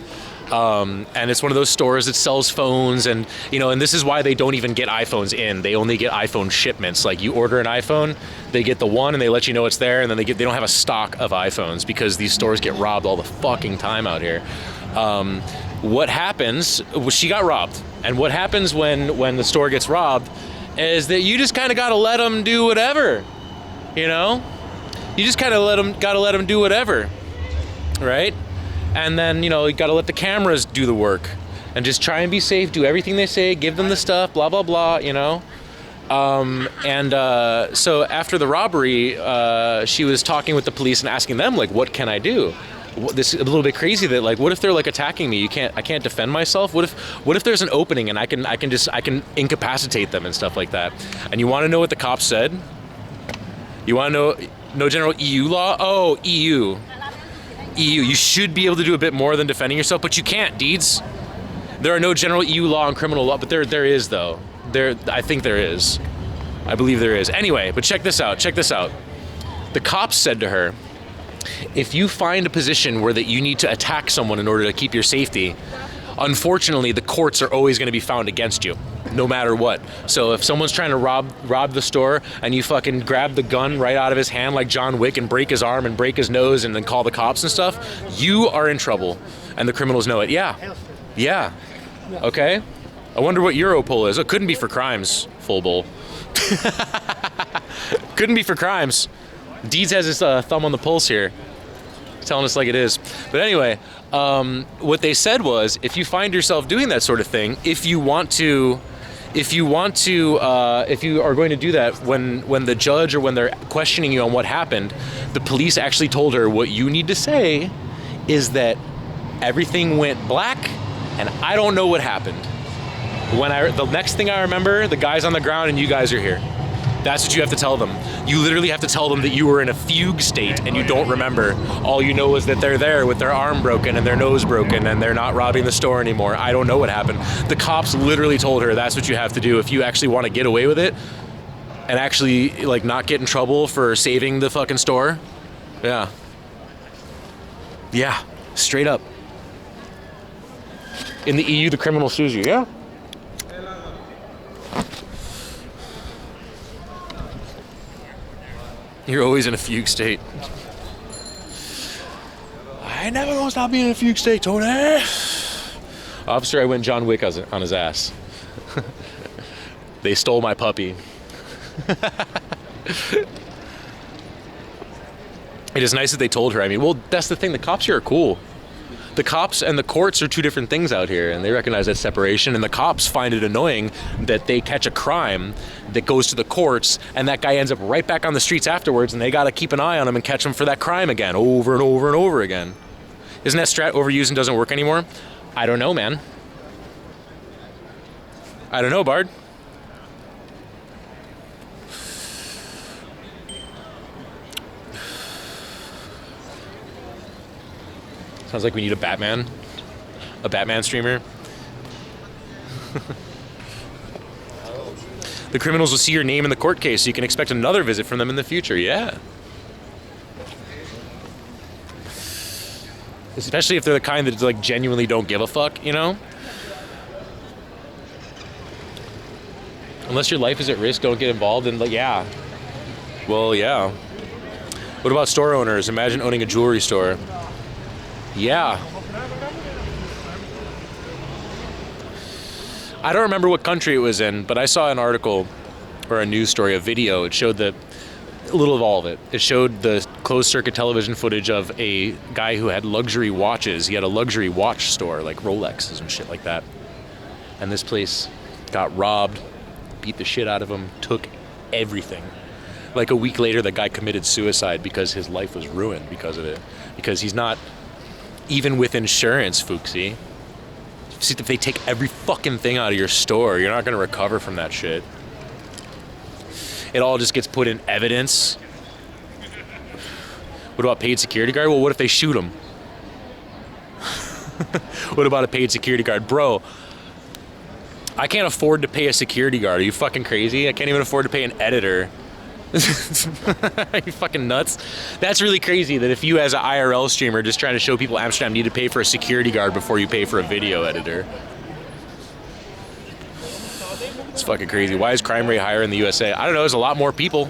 And it's one of those stores that sells phones, and and this is why they don't even get iPhones in. They only get iPhone shipments. Like, you order an iPhone, they get the one and they let you know it's there, and then they don't have a stock of iPhones because these stores get robbed all the fucking time out here. What happens, she got robbed. And what happens when the store gets robbed is that you just kind of got to let them do whatever, You just kind of got to let them do whatever, right? And then, you got to let the cameras do the work and just try and be safe, do everything they say, give them the stuff, blah, blah, blah, So after the robbery, she was talking with the police and asking them, like, what can I do? This is a little bit crazy that, like, what if they're like attacking me? I can't defend myself. What if there's an opening and I can incapacitate them and stuff like that? And you want to know what the cops said? You want to know no general EU law? Oh, EU. You should be able to do a bit more than defending yourself, but you can't, Deeds. There are no general EU law and criminal law, but there is though. I think there is. I believe there is. Anyway, but check this out. The cops said to her, if you find a position where that you need to attack someone in order to keep your safety, unfortunately, the courts are always going to be found against you, no matter what. So if someone's trying to rob the store and you fucking grab the gun right out of his hand like John Wick and break his arm and break his nose and then call the cops and stuff, you are in trouble, and the criminals know it. Yeah, Yeah. Okay. I wonder what Europol is. It couldn't be for crimes, full bowl. Couldn't be for crimes. Deeds has his thumb on the pulse here, telling us like it is. But anyway, what they said was, if you find yourself doing that sort of thing, if you are going to do that when the judge or when they're questioning you on what happened, the police actually told her what you need to say is that everything went black and I don't know what happened. The next thing I remember, the guy's on the ground and you guys are here. That's what you have to tell them. You literally have to tell them that you were in a fugue state and you don't remember. All you know is that they're there with their arm broken and their nose broken and they're not robbing the store anymore. I don't know what happened. The cops literally told her that's what you have to do if you actually want to get away with it and actually like not get in trouble for saving the fucking store. Yeah. Yeah, straight up. In the EU, the criminal sues you, yeah? You're always in a fugue state. I ain't never gonna stop being in a fugue state, Tony. Officer, I went John Wick on his ass. They stole my puppy. It is nice that they told her. I mean, well, that's the thing. The cops here are cool. The cops and the courts are two different things out here, and they recognize that separation, and the cops find it annoying that they catch a crime that goes to the courts, and that guy ends up right back on the streets afterwards, and they got to keep an eye on him and catch him for that crime again, over and over and over again. Isn't that strat overused and doesn't work anymore? I don't know, man. I don't know, Bard. Sounds like we need a Batman streamer. The criminals will see your name in the court case, so you can expect another visit from them in the future. Yeah. Especially if they're the kind that like genuinely don't give a fuck, you know? Unless your life is at risk, don't get involved. And like, yeah. Well, yeah. What about store owners? Imagine owning a jewelry store. Yeah. I don't remember what country it was in, but I saw an article or a news story, a video. It showed a little of all of it. It showed the closed circuit television footage of a guy who had luxury watches. He had a luxury watch store, like Rolexes and shit like that. And this place got robbed, beat the shit out of him, took everything. Like a week later, the guy committed suicide because his life was ruined because of it. Because he's not... Even with insurance, Fuxie. See, if they take every fucking thing out of your store, you're not going to recover from that shit. It all just gets put in evidence. What about paid security guard? Well, what if they shoot him? What about a paid security guard? Bro, I can't afford to pay a security guard. Are you fucking crazy? I can't even afford to pay an editor. Are you fucking nuts? That's really crazy that if you as an IRL streamer just trying to show people Amsterdam need to pay for a security guard before you pay for a video editor. It's fucking crazy. Why is crime rate higher in the USA? I don't know, there's a lot more people.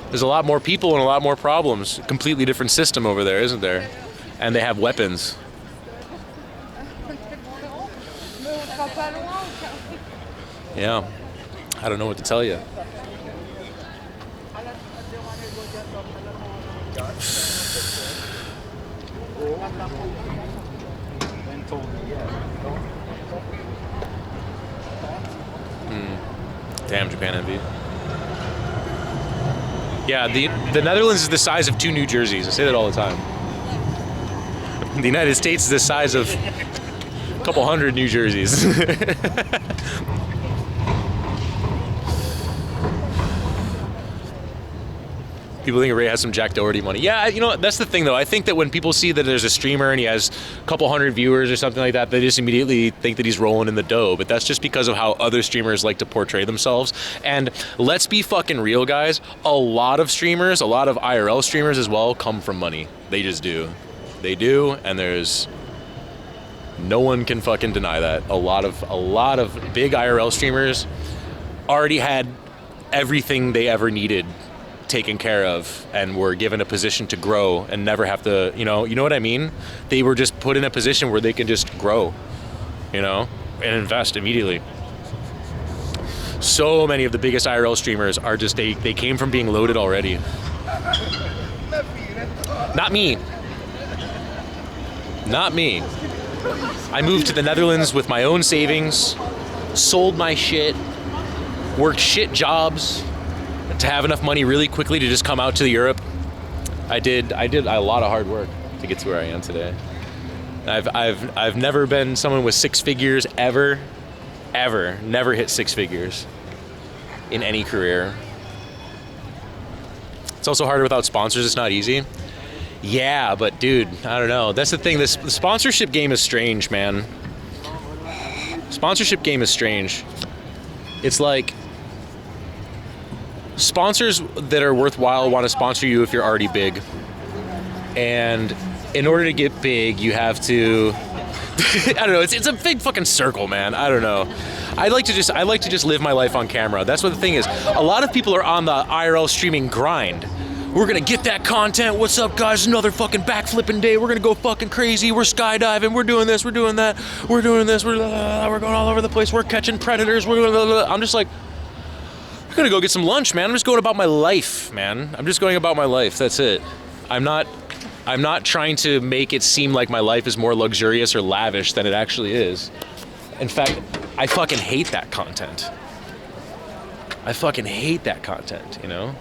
There's a lot more people and a lot more problems. Completely different system over there, isn't there? And they have weapons. Yeah. I don't know what to tell you. Damn, Japan envy. Yeah, the Netherlands is the size of 2 New Jerseys. I say that all the time. The United States is the size of a couple hundred New Jerseys. People think Ray has some Jack Doherty money. Yeah, you know, that's the thing, though. I think that when people see that there's a streamer and he has a couple hundred viewers or something like that, they just immediately think that he's rolling in the dough. But that's just because of how other streamers like to portray themselves. And let's be fucking real, guys. A lot of streamers, a lot of IRL streamers as well, come from money. They just do. They do, and there's... No one can fucking deny that. A lot of big IRL streamers already had everything they ever needed taken care of and were given a position to grow and never have to, you know what I mean? They were just put in a position where they can just grow, you know, and invest immediately. So many of the biggest IRL streamers are just, they came from being loaded already. Not me. Not me. I moved to the Netherlands with my own savings, sold my shit, worked shit jobs to have enough money really quickly to just come out to Europe. I did a lot of hard work to get to where I am today. I've never been someone with six figures ever, never hit six figures in any career. It's also harder without sponsors. It's not easy. Yeah, but dude, I don't know. That's the thing. The sponsorship game is strange, man. Sponsorship game is strange. It's like sponsors that are worthwhile want to sponsor you if you're already big. And in order to get big, you have to I don't know, it's a big fucking circle, man. I don't know. I like to just live my life on camera. That's what the thing is. A lot of people are on the IRL streaming grind. We're gonna get that content. What's up, guys? Another fucking backflipping day. We're gonna go fucking crazy. We're skydiving. We're doing this. We're doing that. We're doing this. We're going all over the place. We're catching predators. I'm just like, I'm gonna go get some lunch, man. I'm just going about my life, man. I'm just going about my life. That's it. I'm not trying to make it seem like my life is more luxurious or lavish than it actually is. In fact, I fucking hate that content. I fucking hate that content, you know?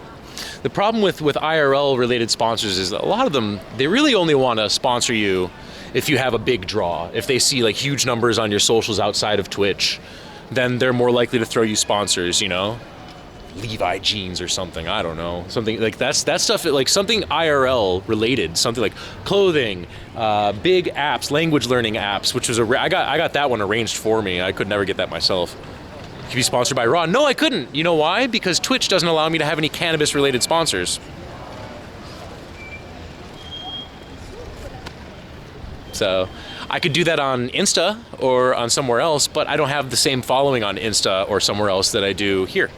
The problem with IRL related sponsors is that a lot of them, they really only want to sponsor you if you have a big draw. If they see like huge numbers on your socials outside of Twitch, then they're more likely to throw you sponsors, you know? Levi jeans or something, I don't know. Something like that stuff, like something IRL related, something like clothing, big apps, language learning apps, which was I got that one arranged for me. I could never get that myself. Could be sponsored by Raw. No, I couldn't. You know why? Because Twitch doesn't allow me to have any cannabis related sponsors. So I could do that on Insta or on somewhere else, but I don't have the same following on Insta or somewhere else that I do here.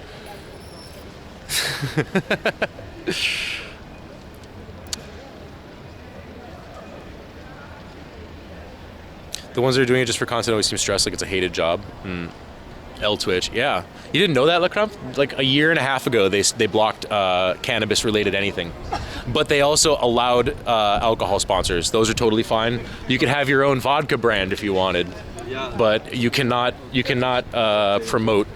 The ones that are doing it just for content always seem stressed, like it's a hated job. Twitch, yeah. You didn't know that, Lecrump? Like a year and a half ago, they blocked cannabis-related anything, but they also allowed alcohol sponsors. Those are totally fine. You could have your own vodka brand if you wanted, but you cannot promote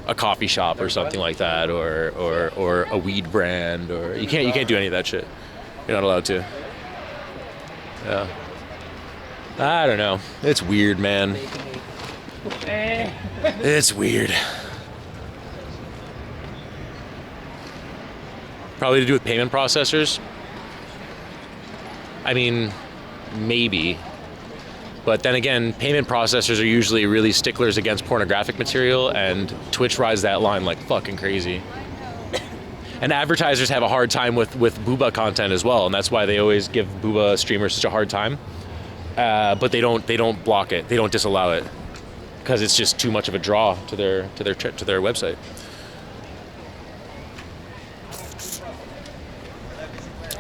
a coffee shop or something like that, or a weed brand, or you can't do any of that shit. You're not allowed to. Yeah. I don't know. It's weird, man. It's weird. Probably to do with payment processors. I mean, maybe. But then again, payment processors are usually really sticklers against pornographic material, and Twitch rides that line like fucking crazy. And advertisers have a hard time with booba content as well, and that's why they always give booba streamers such a hard time. But they don't block it. They don't disallow it because it's just too much of a draw to their website.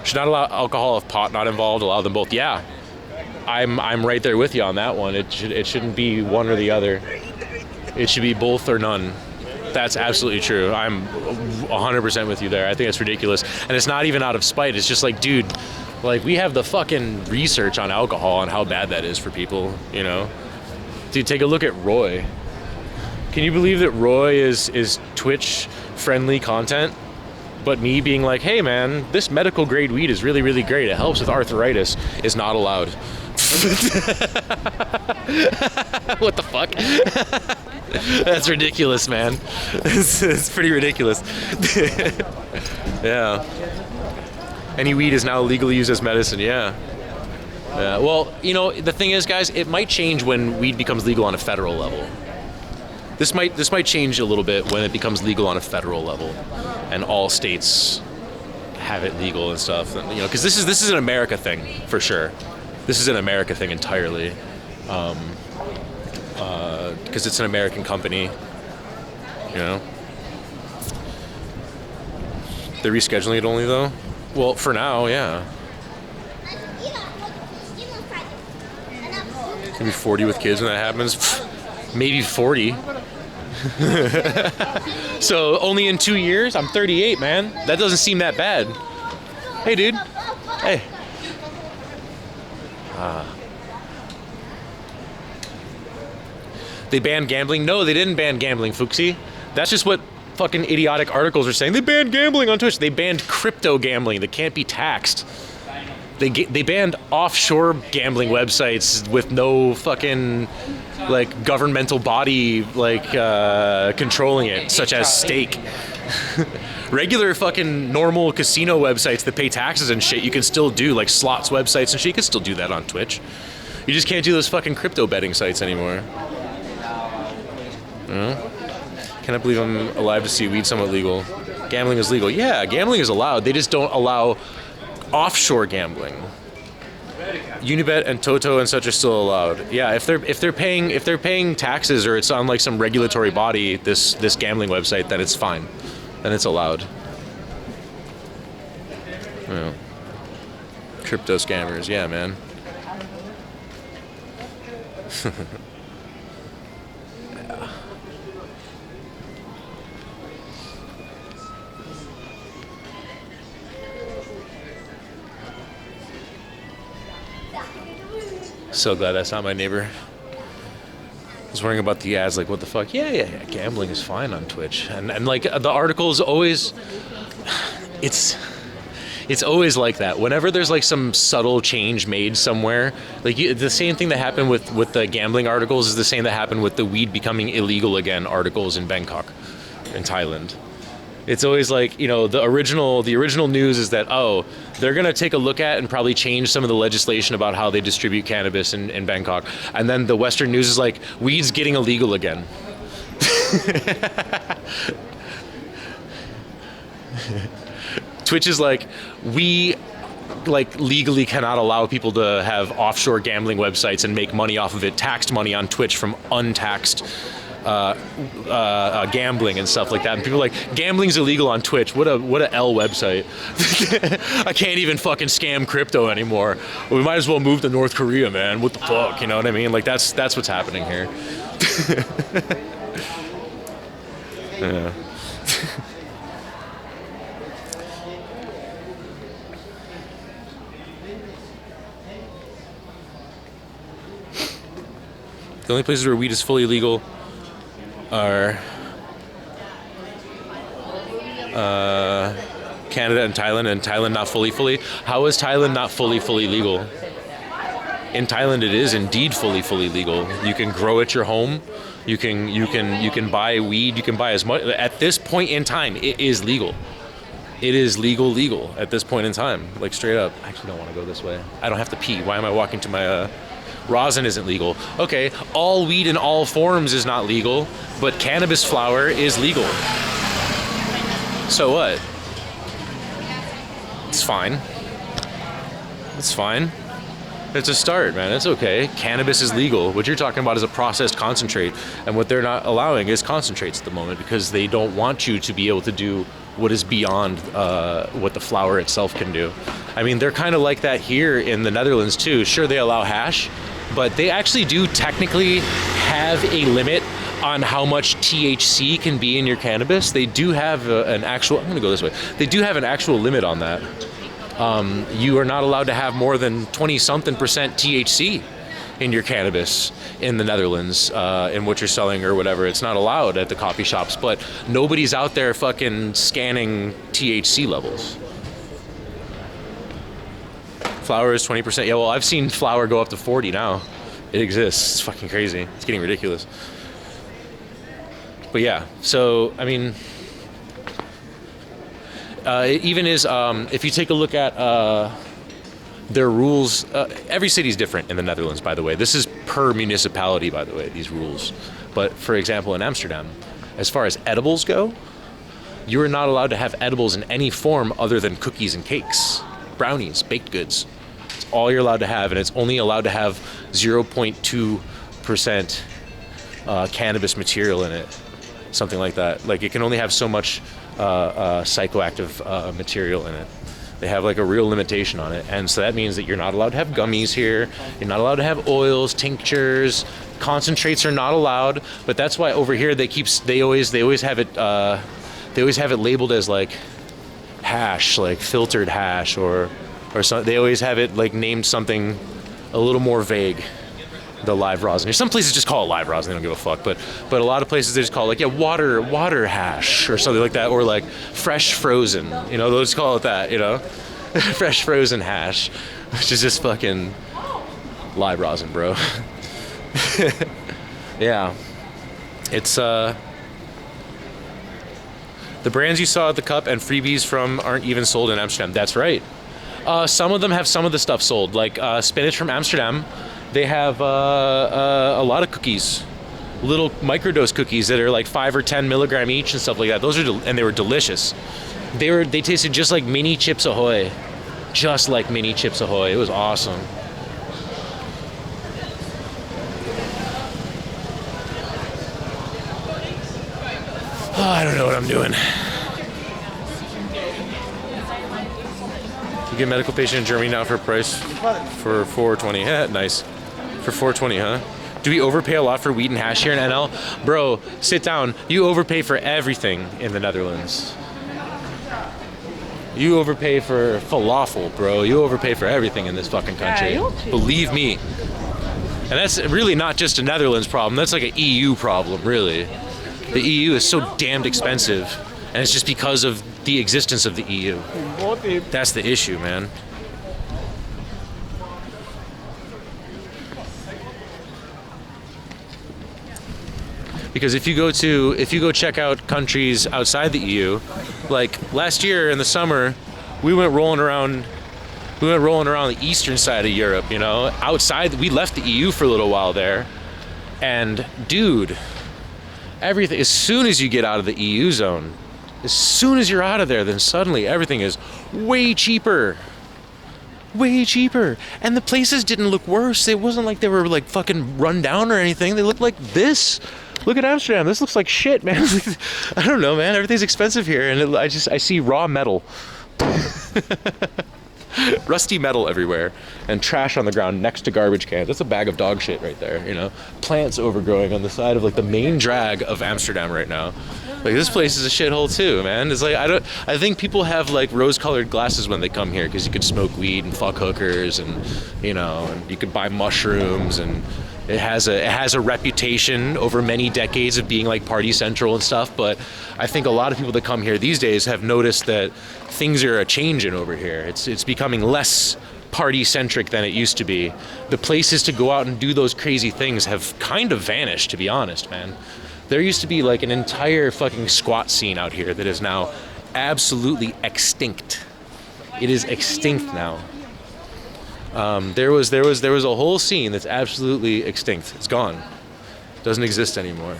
Should not allow alcohol if pot not involved. Allow them both. Yeah, I'm right there with you on that one. It shouldn't be one or the other. It should be both or none. That's absolutely true. I'm 100% with you there. I think that's ridiculous, and it's not even out of spite. It's just like, dude, like we have the fucking research on alcohol and how bad that is for people. You know, dude, take a look at Roy. Can you believe that Roy is Twitch friendly content? But me being like, hey man, this medical grade weed is really, really great. It helps with arthritis, is not allowed. What the fuck? That's ridiculous, man. It's pretty ridiculous. Yeah. Any weed is now legally used as medicine, yeah. Well, you know, the thing is, guys, it might change when weed becomes legal on a federal level. This might change a little bit when it becomes legal on a federal level, and all states have it legal and stuff. You know, because this is an America thing for sure. This is an America thing entirely, because it's an American company. You know. They're rescheduling it only though? Well, for now, yeah. Maybe 40 with kids when that happens. Maybe 40. So only in 2 years? I'm 38, man. That doesn't seem that bad. Hey, dude. Hey. They banned gambling? No, they didn't ban gambling, Fuxi. That's just what fucking idiotic articles are saying. They banned gambling on Twitch. They banned crypto gambling that can't be taxed. They banned offshore gambling websites with no fucking like governmental body like controlling it, such as Stake. Regular fucking normal casino websites that pay taxes and shit, you can still do, like slots websites and shit. You can still do that on Twitch. You just can't do those fucking crypto betting sites anymore. Cannot believe I'm alive to see weed somewhat legal. Gambling is legal. Yeah, gambling is allowed. They just don't allow offshore gambling. Unibet and Toto and such are still allowed. Yeah, if they're paying taxes or it's on like some regulatory body, this gambling website, then it's fine. Then it's allowed. Yeah. Crypto scammers, yeah, man. Yeah. So glad that's not my neighbor. I was worrying about the ads, like, what the fuck? Yeah, gambling is fine on Twitch. And like, the articles always, it's always like that. Whenever there's like some subtle change made somewhere, like the same thing that happened with the gambling articles is the same that happened with the weed becoming illegal again articles in Bangkok, in Thailand. It's always like, you know, the original news is that, oh, they're going to take a look at and probably change some of the legislation about how they distribute cannabis in Bangkok. And then the Western news is like, weed's getting illegal again. Twitch is like, we like legally cannot allow people to have offshore gambling websites and make money off of it, taxed money on Twitch from untaxed gambling and stuff like that, and people are like, gambling's illegal on Twitch. What a L website. I can't even fucking scam crypto anymore. We might as well move to North Korea, man. What the fuck, you know what I mean? Like that's what's happening here. Yeah. The only places where weed is fully legal are Canada and Thailand not fully. How is Thailand not fully legal? In Thailand it is indeed fully legal. You can grow at your home. You can buy weed. You can buy as much. At this point in time, it is legal. It is legal at this point in time. Like straight up. I actually don't want to go this way. I don't have to pee. Why am I walking to my rosin isn't legal. Okay, all weed in all forms is not legal, but cannabis flower is legal. So what? It's fine. It's fine. It's a start, man. It's okay. Cannabis is legal. What you're talking about is a processed concentrate, and what they're not allowing is concentrates at the moment because they don't want you to be able to do what is beyond what the flower itself can do. I mean, they're kind of like that here in the Netherlands too. Sure, they allow hash, but they actually do technically have a limit on how much THC can be in your cannabis. They do have an actual, I'm gonna go this way. They do have an actual limit on that. You are not allowed to have more than 20-something% THC in your cannabis in the Netherlands, in what you're selling or whatever. It's not allowed at the coffee shops, but nobody's out there fucking scanning THC levels. Flower is 20%. Yeah, well, I've seen flower go up to 40 now. It exists. It's fucking crazy. It's getting ridiculous. But yeah, so, I mean, it even is, if you take a look at their rules, every city's different in the Netherlands, by the way. This is per municipality, by the way, these rules. But for example, in Amsterdam, as far as edibles go, you are not allowed to have edibles in any form other than cookies and cakes, brownies, baked goods. It's all you're allowed to have, and it's only allowed to have 0.2% cannabis material in it. something like that. Like it can only have so much psychoactive material in it. They have like a real limitation on it, and so that means that you're not allowed to have gummies here. You're not allowed to have oils, tinctures, concentrates are not allowed. But that's why over here they always have it labeled as like hash, like filtered hash, or so. They always have it like named something a little more vague. The live rosin. Some places just call it live rosin. They don't give a fuck. But a lot of places they just call it like water hash or something like that, or like fresh frozen. They'll just call it that. Fresh frozen hash, which is just fucking live rosin, bro. Yeah, it's the brands you saw at the cup and freebies from aren't even sold in Amsterdam. That's right. Some of them have some of the stuff sold, like spinach from Amsterdam. They have a lot of cookies, little microdose cookies that are like 5 or 10 milligram each and stuff like that. Those are and they were delicious. They tasted just like mini Chips Ahoy, just like mini Chips Ahoy. It was awesome. Oh, I don't know what I'm doing. You get a medical patient in Germany now for a price for $4.20. Yeah, nice. For $4.20, huh? Do we overpay a lot for wheat and hash here in NL? Bro, sit down. You overpay for everything in the Netherlands. You overpay for falafel, bro. You overpay for everything in this fucking country. Believe me. And that's really not just a Netherlands problem. That's like an EU problem, really. The EU is so damned expensive, and it's just because of the existence of the EU. That's the issue, man. Because if you go check out countries outside the EU, like last year in the summer, we went rolling around the eastern side of Europe, outside. We left the EU for a little while there, and dude, everything, as soon as you get out of the EU zone, as soon as you're out of there, then suddenly everything is way cheaper. Way cheaper. And the places didn't look worse. It wasn't like they were like fucking run down or anything. They looked like this. Look at Amsterdam. This looks like shit, man. I don't know, man. Everything's expensive here, and I see raw metal. Rusty metal everywhere, and trash on the ground next to garbage cans. That's a bag of dog shit right there, Plants overgrowing on the side of like the main drag of Amsterdam right now. Like this place is a shithole too, man. It's like I think people have like rose-colored glasses when they come here because you could smoke weed and fuck hookers, and and you could buy mushrooms, and it has a reputation over many decades of being like party central and stuff. But I think a lot of people that come here these days have noticed that things are changing over here. It's becoming less party centric than it used to be. The places to go out and do those crazy things have kind of vanished, to be honest, man. There used to be like an entire fucking squat scene out here that is now absolutely extinct. It is extinct now. There was a whole scene that's absolutely extinct. It's gone. Doesn't exist anymore.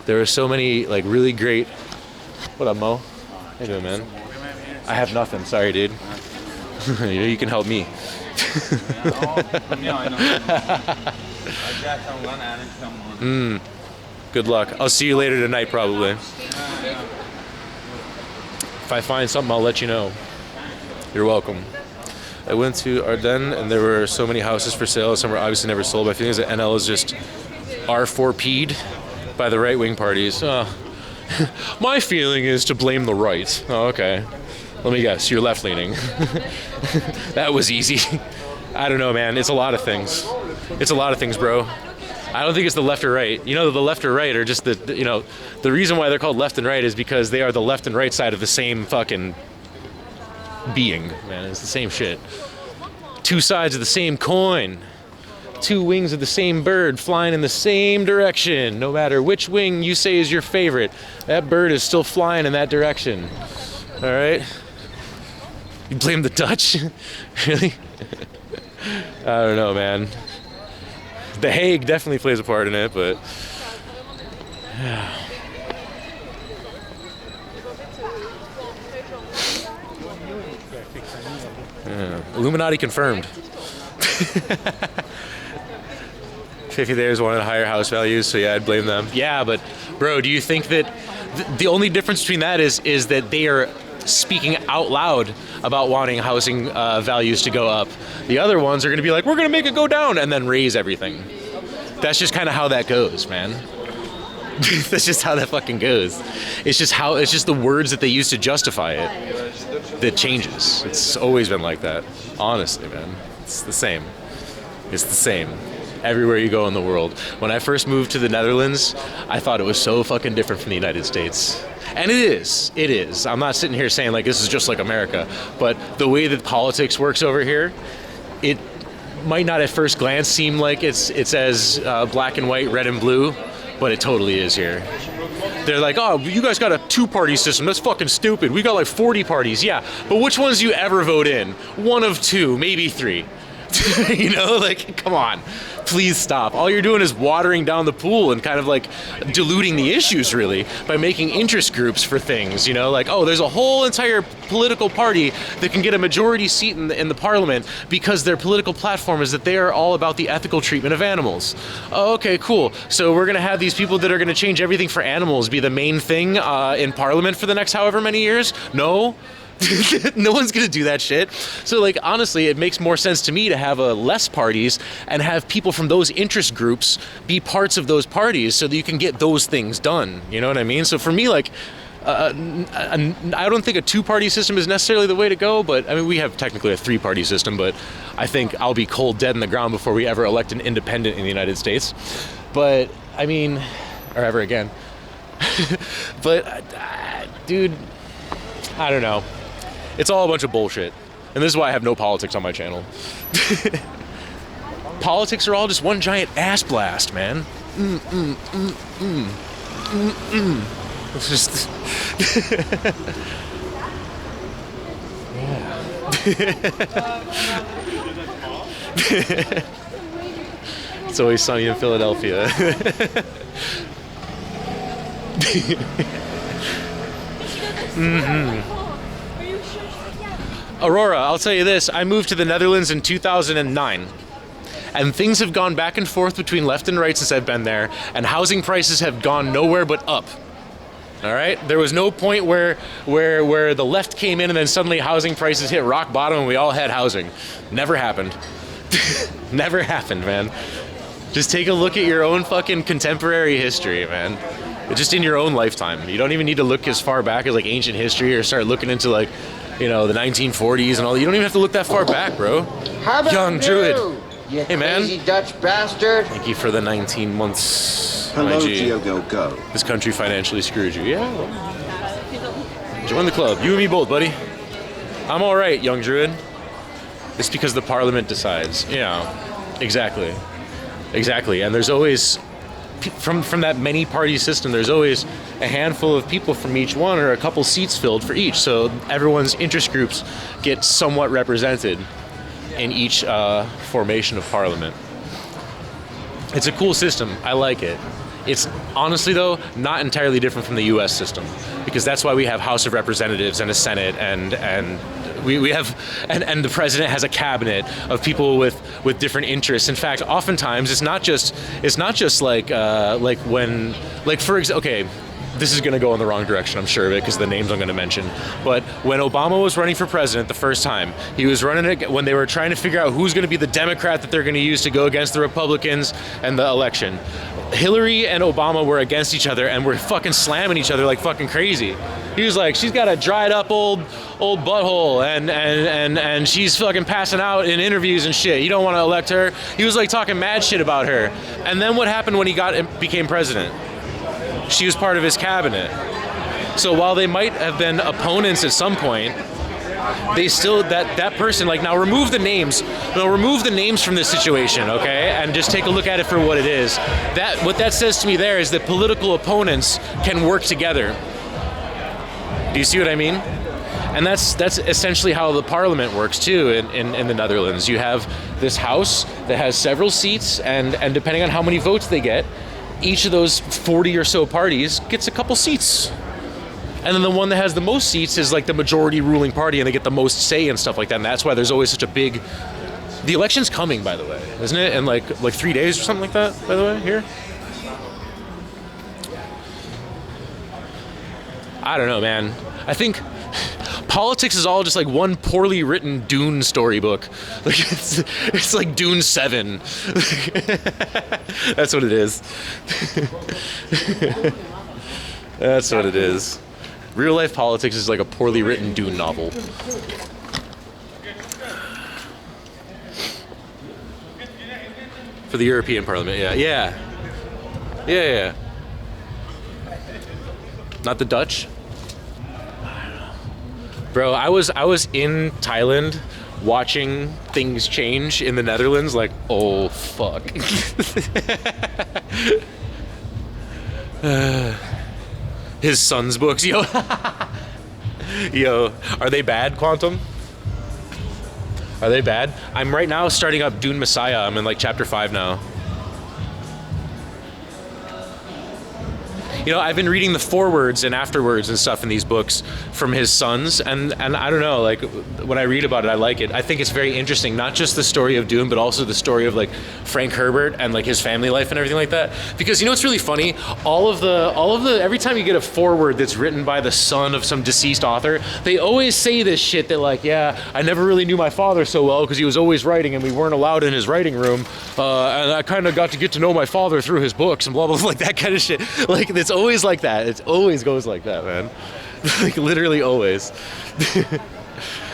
There are so many like really great. What up, Mo? How you doing, man? I have nothing. Sorry, dude. You can help me. Good luck. I'll see you later tonight, probably. If I find something, I'll let you know. You're welcome. I went to Ardennes, and there were so many houses for sale. Some were obviously never sold. My feeling is that NL is just R4P'd by the right-wing parties. My feeling is to blame the right. Oh, okay. Let me guess. You're left-leaning. That was easy. I don't know, man. It's a lot of things. It's a lot of things, bro. I don't think it's the left or right. The left or right are just the reason why they're called left and right is because they are the left and right side of the same fucking being, man. It's the same shit. Two sides of the same coin. Two wings of the same bird flying in the same direction. No matter which wing you say is your favorite, that bird is still flying in that direction. All right? You blame the Dutch? Really? I don't know, man. The Hague definitely plays a part in it, but yeah. Illuminati confirmed. 50 Days wanted higher house values, so yeah, I'd blame them. Yeah, but bro, do you think that the only difference between that is that they are speaking out loud about wanting housing values to go up? The other ones are going to be like, we're going to make it go down, and then raise everything. That's just kind of how that goes, man. That's just how that fucking goes. It's just the words that they use to justify it that changes. It's always been like that. Honestly, man. It's the same. It's the same. Everywhere you go in the world. When I first moved to the Netherlands, I thought it was so fucking different from the United States. And it is. It is. I'm not sitting here saying like this is just like America, but the way that politics works over here, it might not at first glance seem like it's as black and white, red and blue, but it totally is here. They're like, oh, you guys got a 2-party system. That's fucking stupid. We got like 40 parties. Yeah, but which ones do you ever vote in? 1 of 2, maybe 3. You know, like, come on, please stop. All you're doing is watering down the pool and kind of like diluting the issues really by making interest groups for things, you know, like, oh, there's a whole entire political party that can get a majority seat in the parliament because their political platform is that they are all about the ethical treatment of animals. Oh, okay, cool. So we're going to have these people that are going to change everything for animals be the main thing in parliament for the next however many years? No. No one's gonna do that shit. So like honestly, it makes more sense to me to have less parties and have people from those interest groups be parts of those parties so that you can get those things done. You know what I mean? So for me, like I don't think a 2-party system is necessarily the way to go, but I mean we have technically a 3-party system, but I think I'll be cold dead in the ground before we ever elect an independent in the United States. But I mean, or ever again. But dude, I don't know. It's all a bunch of bullshit. And this is why I have no politics on my channel. Politics are all just one giant ass blast, man. It's just... It's always sunny in Philadelphia. Aurora, I'll tell you this, I moved to the Netherlands in 2009, and things have gone back and forth between left and right since I've been there, and housing prices have gone nowhere but up. All right? There was no point where the left came in and then suddenly housing prices hit rock bottom and we all had housing. Never happened. Never happened, man. Just take a look at your own fucking contemporary history, man. Just in your own lifetime. You don't even need to look as far back as like ancient history or start looking into like, you know, the 1940s and all. You don't even have to look that far back, bro. How about Young you, Druid. You hey, man. crazy Dutch bastard. Thank you for the 19 months. Hello, IG. Diogo Go. This country financially screwed you. Yeah. Join the club. You and me both, buddy. I'm all right, young Druid. It's because the parliament decides. Yeah, exactly. Exactly. And there's always... From that many party system, there's always a handful of people from each one or a couple seats filled for each. So everyone's interest groups get somewhat represented in each formation of parliament. It's a cool system. I like it. It's honestly, though, not entirely different from the U.S. system because that's why we have House of Representatives and a Senate and we have and the president has a cabinet of people with different interests. In fact, oftentimes it's not just like when for example, okay, this is going to go in the wrong direction, I'm sure of it, because the names I'm going to mention. But when Obama was running for president the first time, he was running it when they were trying to figure out who's going to be the Democrat that they're going to use to go against the Republicans and the election. Hillary and Obama were against each other and were fucking slamming each other like fucking crazy. He was like, she's got a dried up old butthole and she's fucking passing out in interviews and shit. You don't want to elect her. He was like talking mad shit about her. And then what happened when he became president? She was part of his cabinet. So while they might have been opponents at some point, they still, that person, like, now remove the names from this situation, okay? And just take a look at it for what it is. What that says to me there is that political opponents can work together. Do you see what I mean? And that's essentially how the parliament works too in the Netherlands. You have this house that has several seats, and depending on how many votes they get, each of those 40 or so parties gets a couple seats. And then the one that has the most seats is like the majority ruling party, and they get the most say and stuff like that. And that's why there's always such a big The election's coming, by the way, isn't it? In like 3 days or something like that, by the way, here? I don't know, man. I think politics is all just like one poorly written Dune storybook. Like it's like Dune 7. That's what it is. That's what it is. Real life politics is like a poorly written Dune novel. For the European Parliament, yeah. Not the Dutch? Bro, I was in Thailand watching things change in the Netherlands, like, oh fuck. His son's books, yo. Yo, are they bad, Quantum? Are they bad? I'm right now starting up Dune Messiah. I'm in like chapter 5 now. You know, I've been reading the forewords and afterwords and stuff in these books from his sons, and I don't know, like, when I read about it, I like it. I think it's very interesting, not just the story of Dune, but also the story of, like, Frank Herbert and, like, his family life and everything like that. Because, you know what's really funny? All of the, every time you get a foreword that's written by the son of some deceased author, they always say this shit that, like, yeah, I never really knew my father so well because he was always writing and we weren't allowed in his writing room, and I kind of got to get to know my father through his books and blah, blah, blah, like that kind of shit. Like, it's always like that. It always goes like that, man. Like, literally always.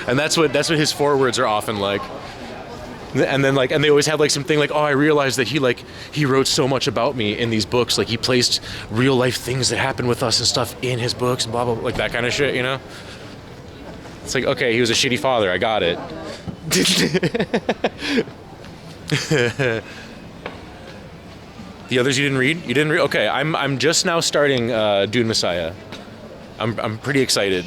And that's what his forewords are often like. And then, like, and they always have like something like, oh, I realized that he wrote so much about me in these books. Like, he placed real life things that happened with us and stuff in his books and blah, blah, blah, like that kind of shit, you know? It's like, okay, he was a shitty father. I got it. The others you didn't read? You didn't read? Okay, I'm just now starting Dune Messiah. I'm pretty excited.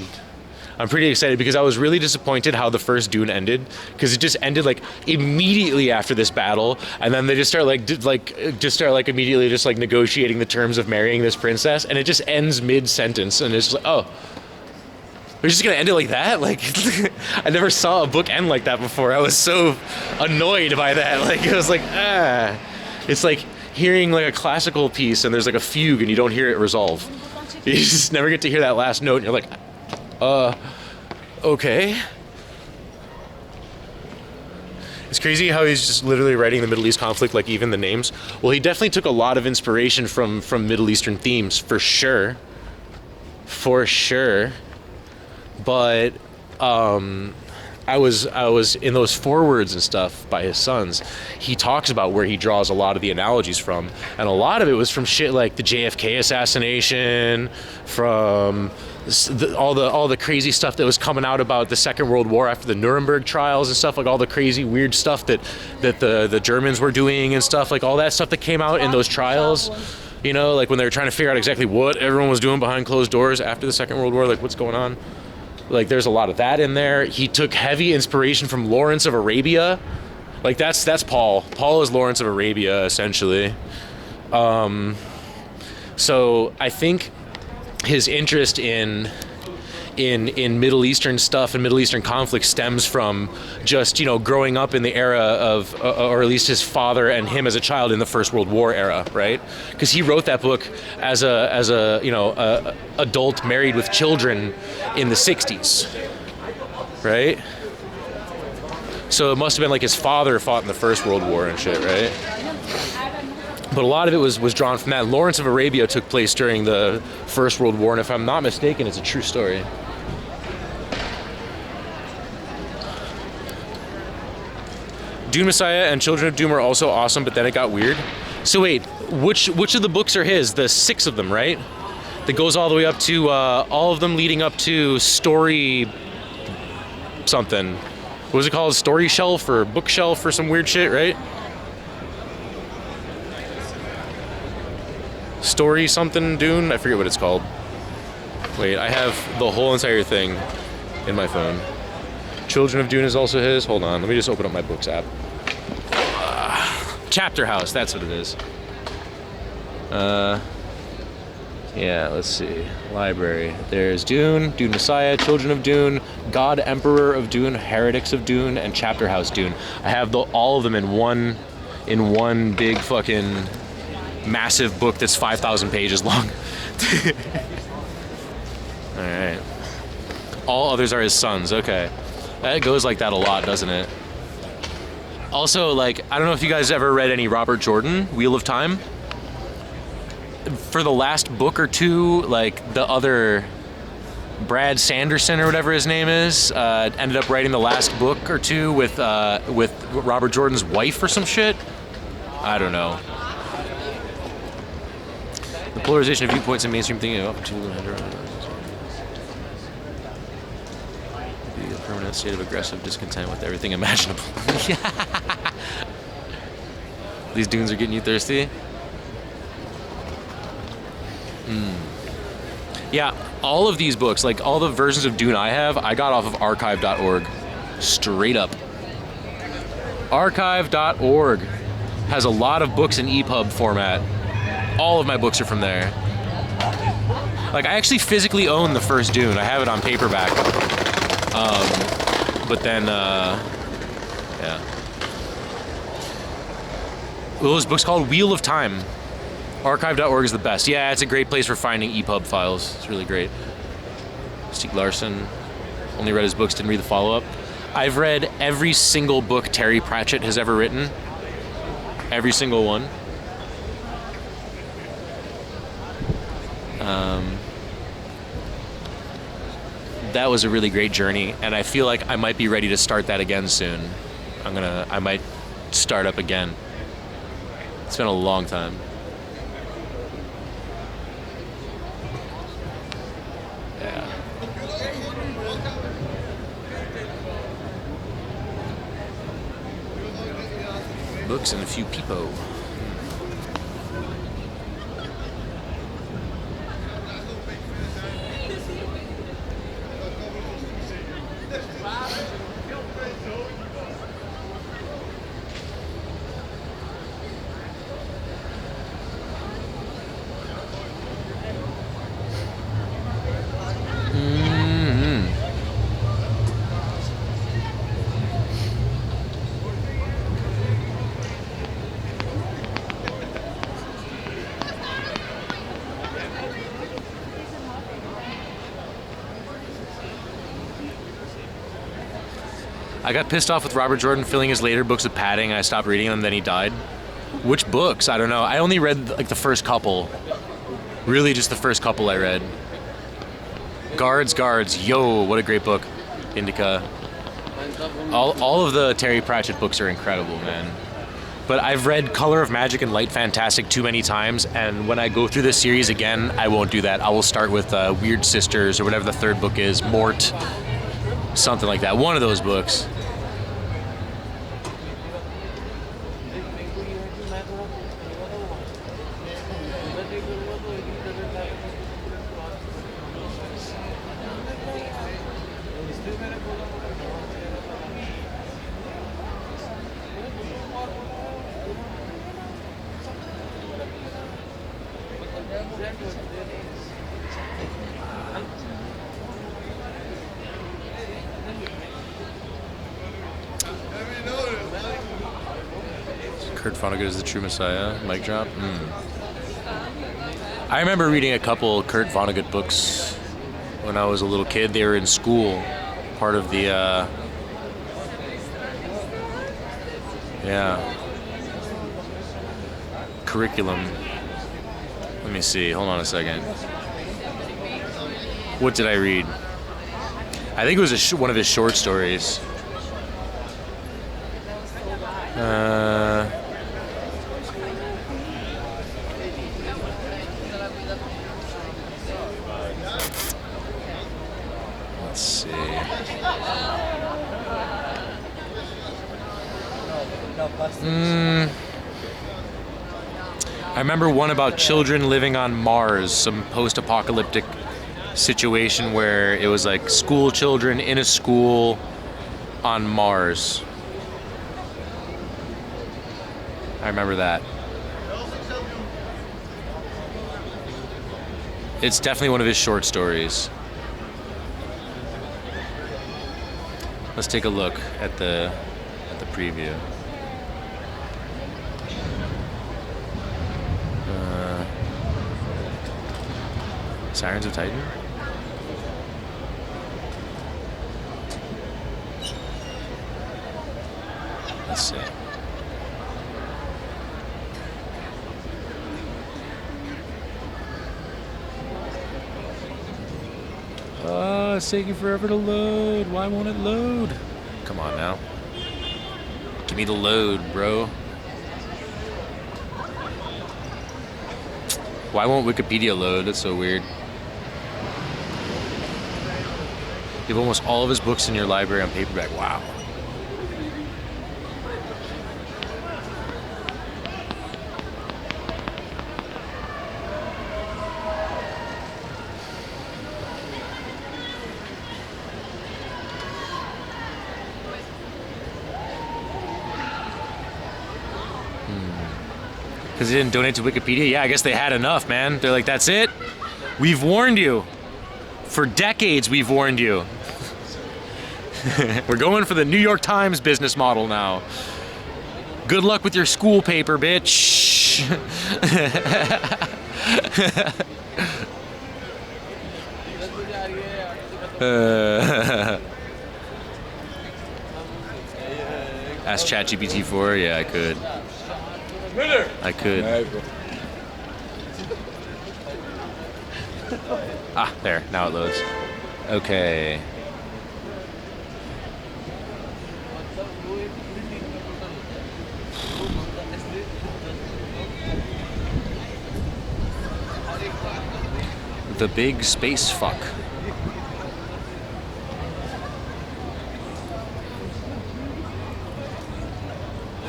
I'm pretty excited because I was really disappointed how the first Dune ended, because it just ended like immediately after this battle, and then they just start immediately just like negotiating the terms of marrying this princess, and it just ends mid-sentence, and it's just like, oh, we're just gonna end it like that? Like, I never saw a book end like that before. I was so annoyed by that. Like, it was like, it's like hearing like a classical piece and there's like a fugue and you don't hear it resolve. You just never get to hear that last note and you're like, okay. It's crazy how he's just literally writing the Middle East conflict, like even the names. Well, he definitely took a lot of inspiration from Middle Eastern themes, for sure. For sure. But I was in those forewords and stuff by his sons. He talks about where he draws a lot of the analogies from, and a lot of it was from shit like the JFK assassination, from all the crazy stuff that was coming out about the Second World War after the Nuremberg trials and stuff, like all the crazy weird stuff that the Germans were doing and stuff, like all that stuff that came out in those trials. You know, like when they were trying to figure out exactly what everyone was doing behind closed doors after the Second World War, like what's going on. Like, there's a lot of that in there. He took heavy inspiration from Lawrence of Arabia. Like, that's Paul. Paul is Lawrence of Arabia, essentially. So I think his interest in Middle Eastern stuff and Middle Eastern conflict stems from just, you know, growing up in the era of, or at least his father and him as a child in the First World War era, right? Because he wrote that book as a you know, adult married with children in the 60s, right? So it must have been like his father fought in the First World War and shit, right? But a lot of it was drawn from that. Lawrence of Arabia took place during the First World War, and if I'm not mistaken, it's a true story. Dune Messiah and Children of Doom are also awesome, but then it got weird. So wait, which of the books are his? The 6 of them, right? That goes all the way up to, all of them leading up to story something. What was it called? Story shelf or bookshelf or some weird shit, right? Story something Dune? I forget what it's called. Wait, I have the whole entire thing in my phone. Children of Dune is also his. Hold on, let me just open up my books app. Chapter House, that's what it is. Yeah, let's see. Library. There's Dune, Dune Messiah, Children of Dune, God Emperor of Dune, Heretics of Dune, and Chapter House Dune. I have all of them in one big fucking massive book that's 5,000 pages long. All right. All others are his sons. Okay. It goes like that a lot, doesn't it? Also, like, I don't know if you guys ever read any Robert Jordan, Wheel of Time. For the last book or two, like, the other Brad Sanderson or whatever his name is, ended up writing the last book or two with Robert Jordan's wife or some shit. I don't know. The polarization of viewpoints and mainstream thinking up to be a permanent state of aggressive discontent with everything imaginable. These dunes are getting you thirsty? Yeah, all of these books, like all the versions of Dune I have, I got off of archive.org. Straight up. Archive.org has a lot of books in EPUB format. All of my books are from there. Like, I actually physically own the first Dune. I have it on paperback. But then, yeah. Well, this book's called Wheel of Time. Archive.org is the best. Yeah, it's a great place for finding EPUB files. It's really great. Stieg Larsson. Only read his books, didn't read the follow-up. I've read every single book Terry Pratchett has ever written. Every single one. That was a really great journey, and I feel like I might be ready to start that again soon. I might start up again. It's been a long time. Yeah. Books and a few people. I got pissed off with Robert Jordan filling his later books with padding, and I stopped reading them, then he died. Which books? I don't know. I only read like the first couple. Really just the first couple I read. Guards. Yo, what a great book. Indica. All of the Terry Pratchett books are incredible, man. But I've read Color of Magic and Light Fantastic too many times, and when I go through this series again, I won't do that. I will start with Weird Sisters, or whatever the third book is, Mort, something like that. One of those books. Kurt Vonnegut is the true Messiah. Mic drop. I remember reading a couple Kurt Vonnegut books when I was a little kid. They were in school, part of the curriculum. Let me see. Hold on a second. What did I read? I think it was one of his short stories. Let's see. I remember one about children living on Mars, some post-apocalyptic situation where it was like school children in a school on Mars. I remember that. It's definitely one of his short stories. Let's take a look at the preview. Sirens of Titan? Let's see. Oh, it's taking forever to load. Why won't it load? Come on now. Give me the load, bro. Why won't Wikipedia load? That's so weird. You have almost all of his books in your library on paperback. Wow. Because they didn't donate to Wikipedia? Yeah, I guess they had enough, man. They're like, that's it. We've warned you. For decades, we've warned you. We're going for the New York Times business model now. Good luck with your school paper, bitch. Ask ChatGPT 4? Yeah, I could. I could. Ah, there. Now it loads. Okay. The big space fuck.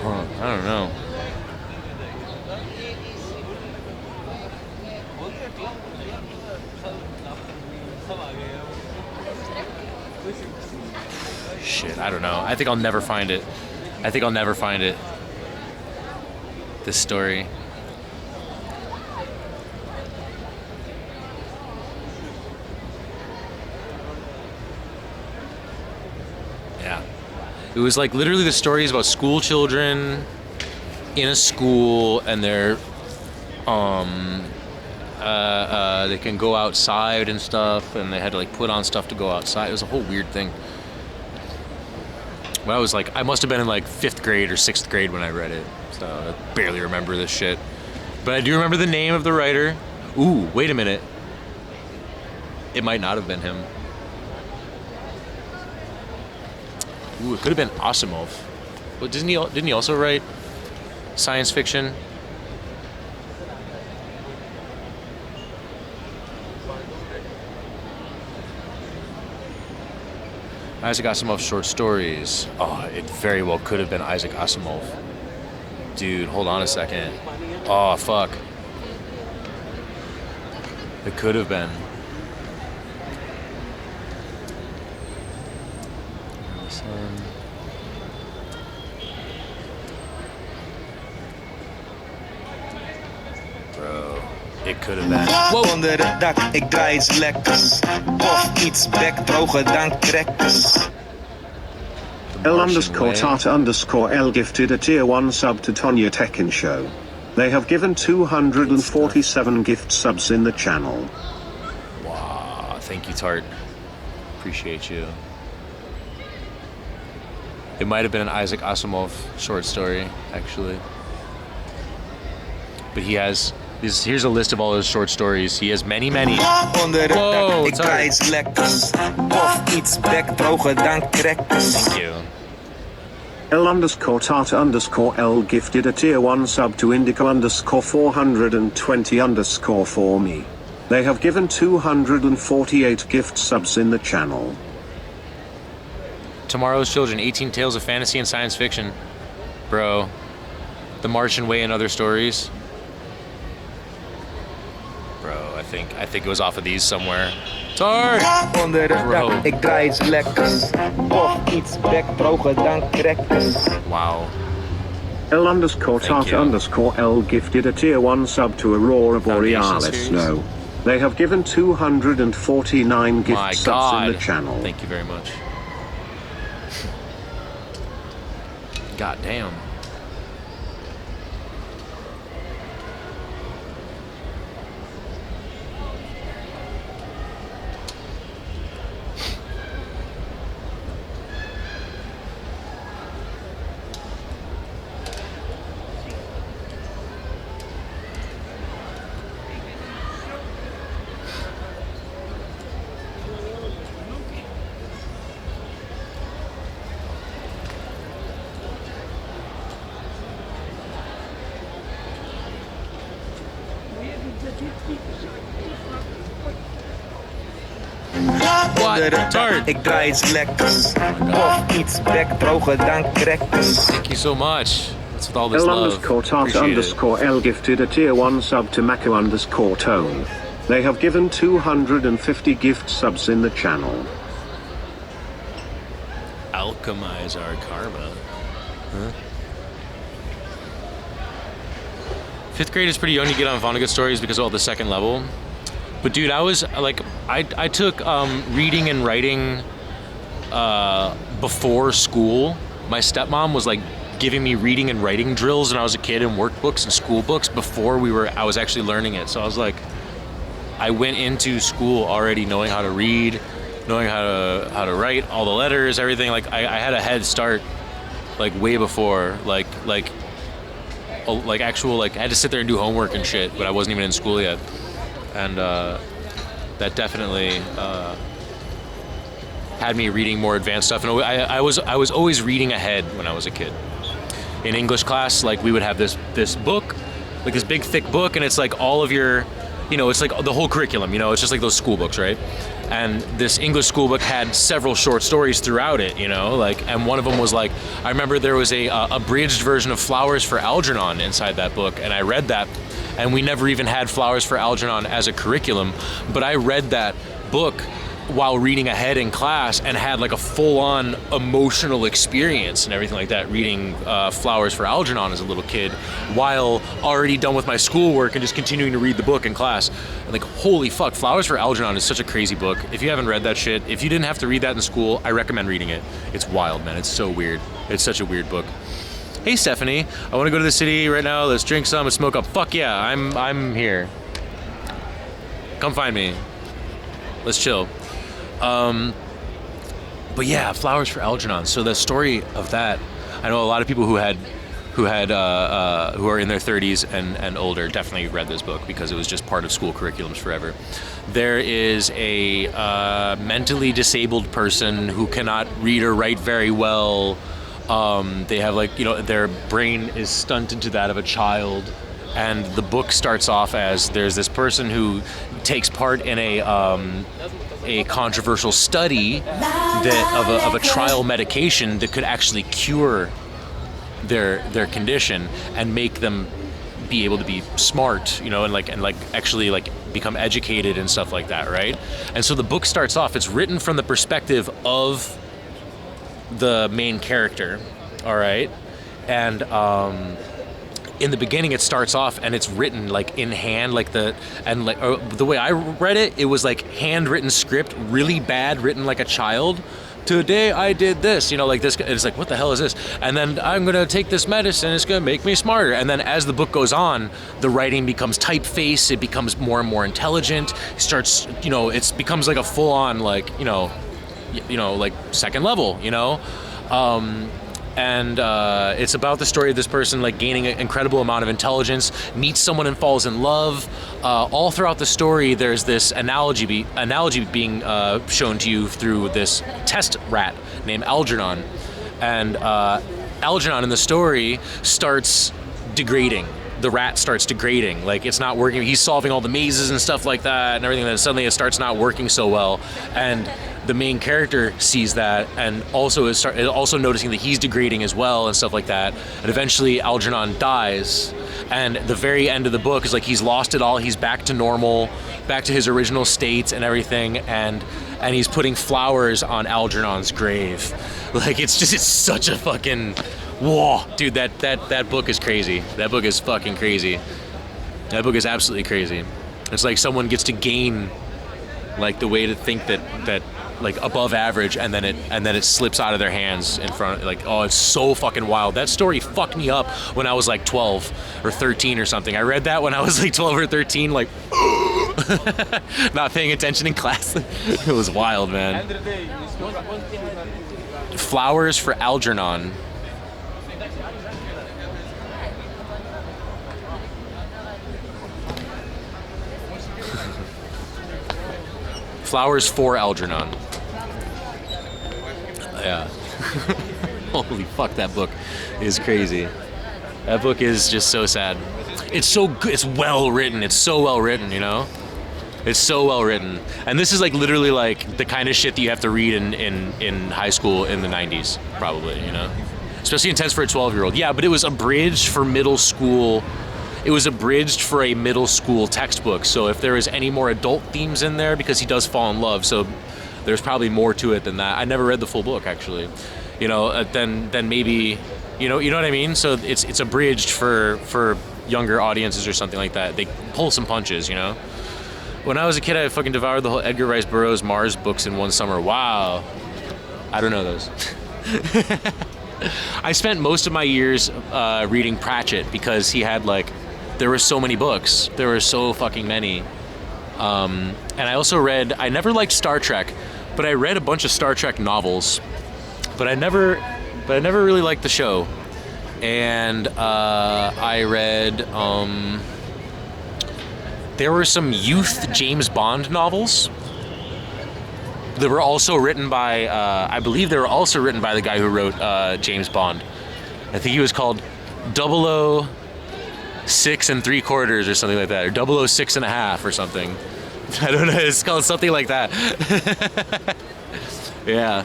Huh, I don't know. Shit, I don't know. I think I'll never find it. I think I'll never find it. This story. Yeah. It was like literally the story is about school children in a school, and they're they can go outside and stuff, and they had to like put on stuff to go outside. It was a whole weird thing. When I was like, I must have been in like 5th grade or 6th grade when I read it, so I barely remember this shit. But I do remember the name of the writer. Ooh, wait a minute. It might not have been him. Ooh, it could have been Asimov. But didn't he also write science fiction? Isaac Asimov's short stories. Oh, it very well could have been Isaac Asimov. Dude, hold on a second. Oh, fuck. It could have been. Bro, it could have been. Whoa. Onder het dak, ik draai iets lekkers. Of iets bekdroger dan crackers. L_Tata_L gifted a tier 1 sub to Tonya Tekken Show. They have given 247 gift subs in the channel. Wow, thank you, Tart. Appreciate you. It might have been an Isaac Asimov short story, actually. But he has... Here's a list of all his short stories. He has many, many. Whoa, ik draai iets lekkers. Of iets bekdroger dan crackers. Thank you. L_Tata_L gifted a tier 1 sub to Indica_420_for me. They have given 248 gift subs in the channel. Tomorrow's Children, 18 Tales of Fantasy and Science Fiction. Bro. The Martian Way and Other Stories. Bro, I think it was off of these somewhere. Tart! Onder het dak, ik draai iets lekkers. Of iets bekdroger dan crackers. Wow. L_Tata_L gifted a tier 1 sub to Aurora Borealis Snow. They have given 249 gift My subs God. in the channel. Thank you very much. God damn. Ik draai iets lekkers. Of iets bekdroger dan crackers. Thank you so much. What's with all this L love? underscore tart Appreciate it. underscore L gifted a tier 1 sub to Mako underscore tone. They have given 250 gift subs in the channel. Alchemize our karma. Huh? 5th grade is pretty young to get on Vonnegut stories because of all the second level. But dude, I was like, I took reading and writing before school. My stepmom was like giving me reading and writing drills when I was a kid in workbooks and school books before I was actually learning it. So I was like, I went into school already knowing how to read, knowing how to write, all the letters, everything. Like I had a head start, like way before, like actual, like I had to sit there and do homework and shit, but I wasn't even in school yet. And that definitely had me reading more advanced stuff. And I was always reading ahead when I was a kid. In English class, like we would have this book, like this big thick book, and it's like all of your, you know, it's like the whole curriculum, you know, it's just like those school books, right? And this English school book had several short stories throughout it, you know, like, and one of them was like, I remember there was a abridged version of Flowers for Algernon inside that book, and I read that, and we never even had Flowers for Algernon as a curriculum, but I read that book while reading ahead in class and had like a full-on emotional experience and everything like that, reading Flowers for Algernon as a little kid while already done with my schoolwork and just continuing to read the book in class. And like, holy fuck, Flowers for Algernon is such a crazy book. If you haven't read that shit, if you didn't have to read that in school, I recommend reading it. It's wild, man. It's so weird. It's such a weird book. Hey Stephanie, I want to go to the city right now. Let's drink some and smoke up. Fuck yeah, I'm here. Come find me. Let's chill. But yeah, Flowers for Algernon. So the story of that, I know a lot of people who are in their 30s and older definitely read this book because it was just part of school curriculums forever. There is a mentally disabled person who cannot read or write very well. They have, like, you know, their brain is stunted to that of a child. And the book starts off as there's this person who takes part in a controversial study of a trial medication that could actually cure their condition and make them be able to be smart, you know, and actually like become educated and stuff like that, right? And so the book starts off, it's written from the perspective of the main character, all right? And in the beginning, it starts off and it's written like in hand, the way I read it, it was like handwritten script, really bad, written like a child. Today I did this, you know, like this. It's like, what the hell is this? And then I'm gonna take this medicine. It's gonna make me smarter. And then as the book goes on, the writing becomes typeface. It becomes more and more intelligent. It starts, you know, it becomes like a full-on, like, you know, like second level, you know. And it's about the story of this person like gaining an incredible amount of intelligence, meets someone and falls in love. All throughout the story, there's this analogy being shown to you through this test rat named Algernon. And Algernon in the story starts degrading. The rat starts degrading, like it's not working. He's solving all the mazes and stuff like that and everything, then suddenly it starts not working so well. And the main character sees that and also is also noticing that he's degrading as well and stuff like that. And eventually Algernon dies. And the very end of the book is like he's lost it all. He's back to normal, back to his original state and everything. And he's putting flowers on Algernon's grave. Like it's such a fucking, whoa, dude, that book is crazy. That book is fucking crazy. That book is absolutely crazy. It's like someone gets to gain like the way to think that like above average, and then it slips out of their hands in front. Like, oh, it's so fucking wild. That story fucked me up when I was like 12 or 13 or something. I read that when I was like 12 or 13, like not paying attention in class. It was wild, man. Flowers for Algernon. Flowers for Algernon. Yeah. Holy fuck, that book is crazy. That book is just so sad. It's so good. It's well written. It's so well written, you know? It's so well written. And this is like literally like the kind of shit that you have to read in high school in the 90s, probably, you know? Especially intense for a 12-year-old. Yeah, but it was abridged for middle school. It was abridged for a middle school textbook. So if there is any more adult themes in there, because he does fall in love, so there's probably more to it than that. I never read the full book, actually. You know, then maybe, you know what I mean? So it's abridged for younger audiences or something like that. They pull some punches, you know? When I was a kid, I fucking devoured the whole Edgar Rice Burroughs Mars books in one summer. Wow. I don't know those. I spent most of my years reading Pratchett because he had like, there were so many books. There were so fucking many. And I also read, I never liked Star Trek, but I read a bunch of Star Trek novels. But I never really liked the show. And I read, there were some youth James Bond novels that were also written by, I believe they were also written by the guy who wrote James Bond. I think he was called 006 3/4 or something like that, or 006 1/2 or something. I don't know, it's called something like that. Yeah,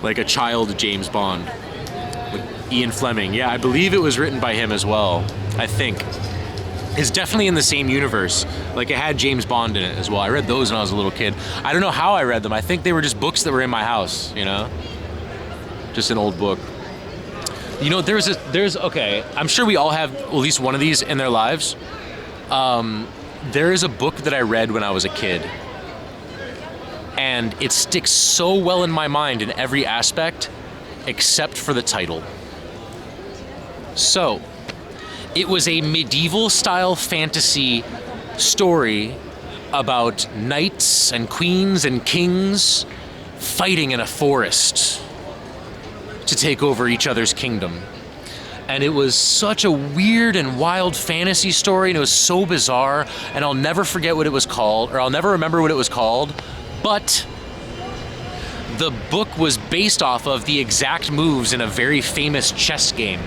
like a child James Bond. Like Ian Fleming. Yeah, I believe it was written by him as well, I think. It's definitely in the same universe. Like it had James Bond in it as well. I read those when I was a little kid. I don't know how I read them. I think they were just books that were in my house, you know? Just an old book. You know, okay, I'm sure we all have at least one of these in their lives. There is a book that I read when I was a kid, and it sticks so well in my mind in every aspect, except for the title. So, it was a medieval-style fantasy story about knights and queens and kings fighting in a forest to take over each other's kingdom. And it was such a weird and wild fantasy story, and it was so bizarre, and I'll never forget what it was called, or I'll never remember what it was called, but the book was based off of the exact moves in a very famous chess game.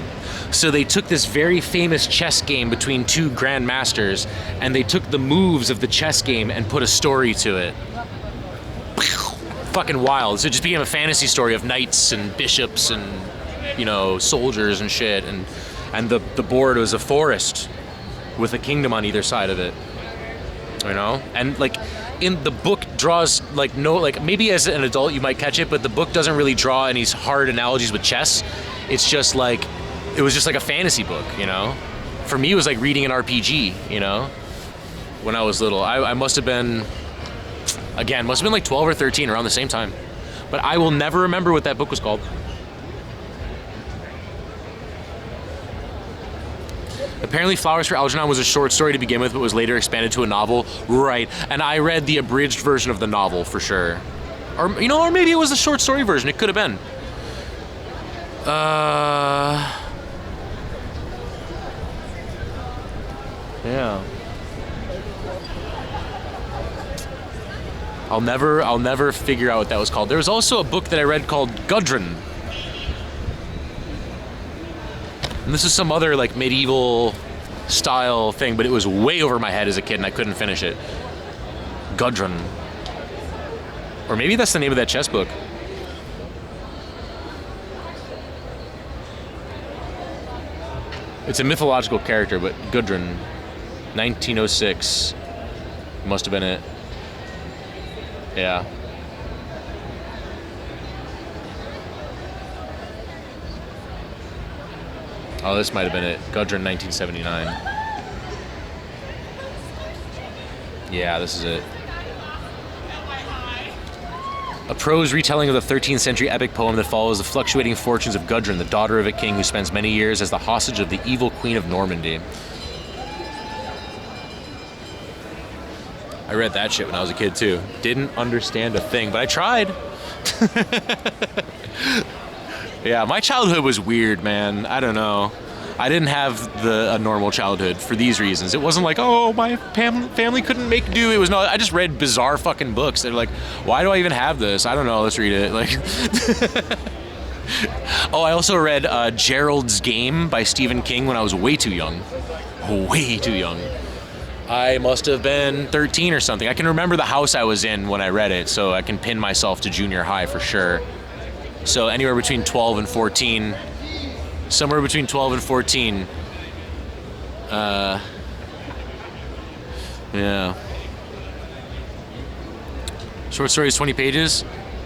So they took this very famous chess game between two grandmasters, and they took the moves of the chess game and put a story to it. Fucking wild. So it just became a fantasy story of knights and bishops and, you know, soldiers and shit, and the board was a forest with a kingdom on either side of it, you know? And like in the book draws like no, like maybe as an adult you might catch it, but the book doesn't really draw any hard analogies with chess. It's just like, it was just like a fantasy book, you know? For me, it was like reading an RPG, you know? When I was little, I must have been like 12 or 13, around the same time. But I will never remember what that book was called. Apparently Flowers for Algernon was a short story to begin with, but was later expanded to a novel. Right, and I read the abridged version of the novel for sure. Or, you know, or maybe it was the short story version, it could have been. Yeah. I'll never figure out what that was called. There was also a book that I read called Gudrun. And this is some other like medieval style thing, but it was way over my head as a kid and I couldn't finish it. Gudrun. Or maybe that's the name of that chess book. It's a mythological character, but Gudrun, 1906, must have been it. Yeah. Oh, this might have been it. Gudrun, 1979. Yeah, this is it. A prose retelling of the 13th century epic poem that follows the fluctuating fortunes of Gudrun, the daughter of a king who spends many years as the hostage of the evil Queen of Normandy. I read that shit when I was a kid too. Didn't understand a thing, but I tried. Yeah, my childhood was weird, man. I don't know. I didn't have a normal childhood for these reasons. It wasn't like, oh, my family couldn't make do. It was no. I just read bizarre fucking books. They're like, why do I even have this? I don't know. Let's read it. Like, oh, I also read Gerald's Game by Stephen King when I was way too young. Way too young. I must have been 13 or something. I can remember the house I was in when I read it, so I can pin myself to junior high for sure. So anywhere between 12 and 14. Somewhere between 12 and 14. Yeah. Short story is 20 pages.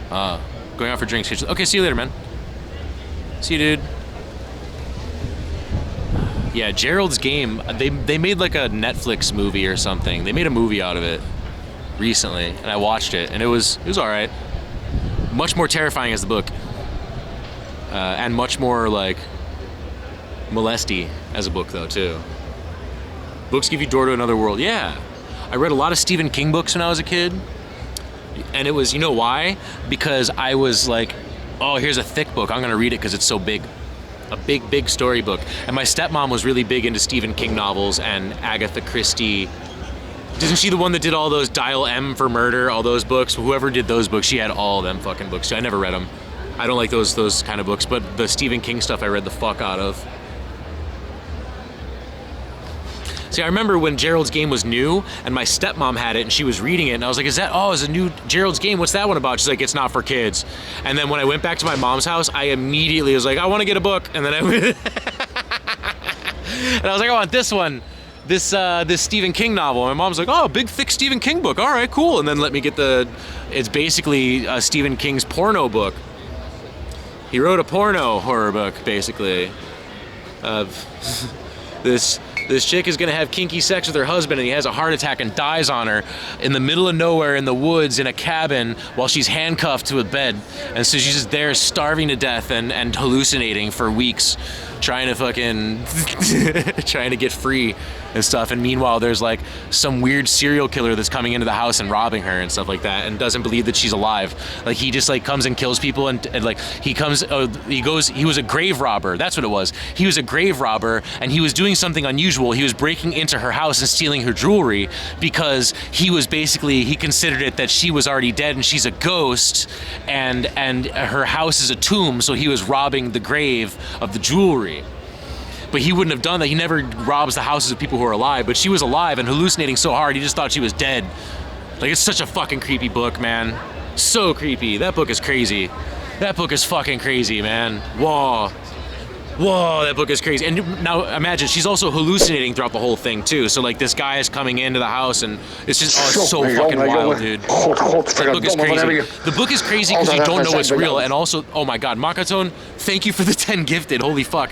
Going out for drinks. Okay, see you later, man. See you, dude. Yeah, Gerald's Game. They made like a Netflix movie or something. They made a movie out of it recently, and I watched it, and it was all right. Much more terrifying as the book, and much more like molesty as a book though too. Books give you door to another world. Yeah, I read a lot of Stephen King books when I was a kid, and it was, you know why? Because I was like, oh, here's a thick book, I'm gonna read it because it's so big. A big storybook. And my stepmom was really big into Stephen King novels and Agatha Christie. Isn't she the one that did all those Dial M for Murder, all those books? Whoever did those books, she had all them fucking books. I never read them. I don't like those kind of books, but the Stephen King stuff I read the fuck out of. See, I remember when Gerald's Game was new, and my stepmom had it, and she was reading it, and I was like, is a new Gerald's Game? What's that one about? She's like, it's not for kids. And then when I went back to my mom's house, I immediately was like, I want to get a book. And then I went, and I was like, I want this one, this Stephen King novel. And my mom's like, oh, big, thick Stephen King book. All right, cool. And then let me get it's basically Stephen King's porno book. He wrote a porno horror book, basically, of This chick is gonna have kinky sex with her husband, and he has a heart attack and dies on her in the middle of nowhere in the woods in a cabin while she's handcuffed to a bed. And so she's just there starving to death and hallucinating for weeks, trying to get free and stuff. And meanwhile, there's like some weird serial killer that's coming into the house and robbing her and stuff like that, and doesn't believe that she's alive. Like, he just like comes and kills people, and like he was a grave robber. That's what it was. He was a grave robber, and he was doing something unusual. He was breaking into her house and stealing her jewelry because he considered it that she was already dead and she's a ghost, and her house is a tomb, so he was robbing the grave of the jewelry. But he wouldn't have done that. He never robs the houses of people who are alive, but she was alive and hallucinating so hard he just thought she was dead. Like, it's such a fucking creepy book, man. So creepy. That book is crazy. That book is fucking crazy, man. Whoa, that book is crazy. And now imagine, she's also hallucinating throughout the whole thing too. So like, this guy is coming into the house, and it's just, it's so fucking wild, dude. That book is crazy. The book is crazy because you don't know it's real. And also, oh my God, Makatone, thank you for the 10 gifted. Holy fuck.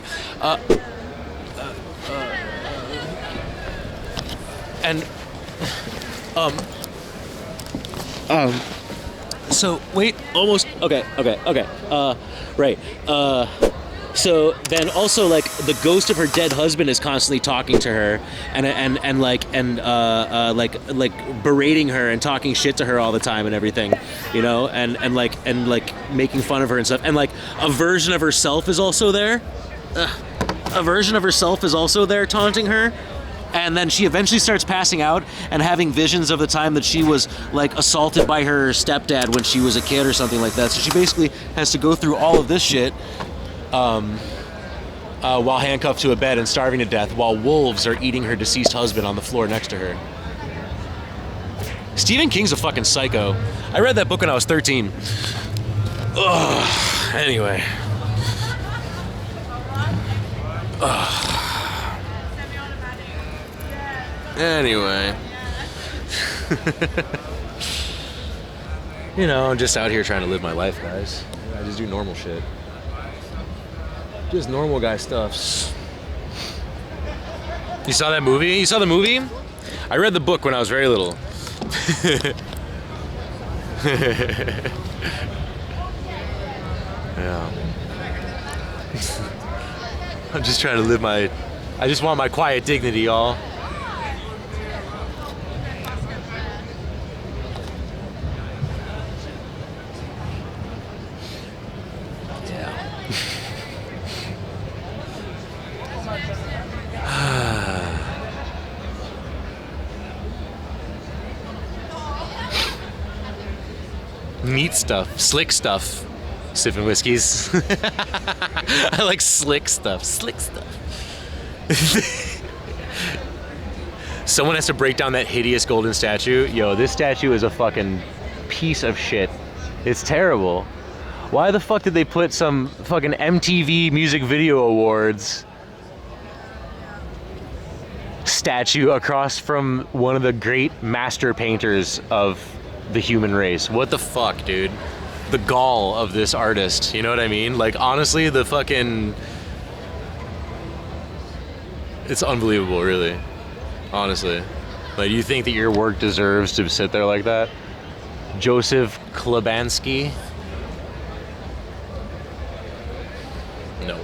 So wait, almost, okay. Right. So then also, like, the ghost of her dead husband is constantly talking to her and berating her and talking shit to her all the time and everything, you know, and making fun of her and stuff. And like, a version of herself is also there. Taunting her. And then she eventually starts passing out and having visions of the time that she was like assaulted by her stepdad when she was a kid or something like that. So she basically has to go through all of this shit while handcuffed to a bed and starving to death, while wolves are eating her deceased husband on the floor next to her. Stephen King's a fucking psycho. I read that book when I was 13. Ugh. Anyway. Ugh. Anyway. You know, I'm just out here trying to live my life, guys. I just do normal shit. Just normal guy stuff. You saw that movie? You saw the movie? I read the book when I was very little. Yeah. I'm just trying to live my... I just want my quiet dignity, y'all. Neat stuff, slick stuff. Sipping whiskeys. I like slick stuff, slick stuff. Someone has to break down that hideous golden statue. Yo, this statue is a fucking piece of shit. It's terrible. Why the fuck did they put some fucking MTV Music Video Awards statue across from one of the great master painters of the human race? What the fuck, dude? The gall of this artist, you know what I mean? Like, honestly, the fucking... It's unbelievable, really. Honestly. Like, you think that your work deserves to sit there like that? Joseph Klebanski? No.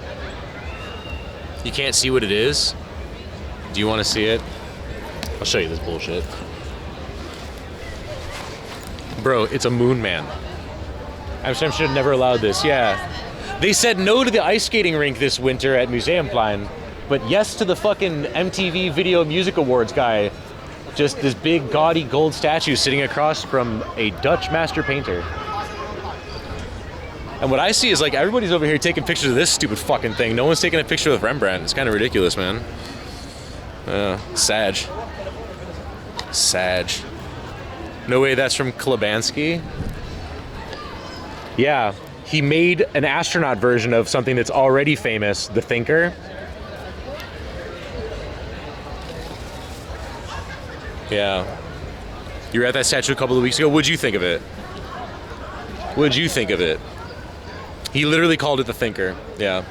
You can't see what it is? Do you want to see it? I'll show you this bullshit. Bro, it's a moon man. Amsterdam should have never allowed this, yeah. They said no to the ice skating rink this winter at Museumplein, but yes to the fucking MTV Video Music Awards guy. Just this big gaudy gold statue sitting across from a Dutch master painter. And what I see is like everybody's over here taking pictures of this stupid fucking thing. No one's taking a picture with Rembrandt. It's kind of ridiculous, man. Sag. No way that's from Klebanski. Yeah, he made an astronaut version of something that's already famous, the Thinker. Yeah. You were at that statue a couple of weeks ago. What'd you think of it? What'd you think of it? He literally called it the Thinker. Yeah.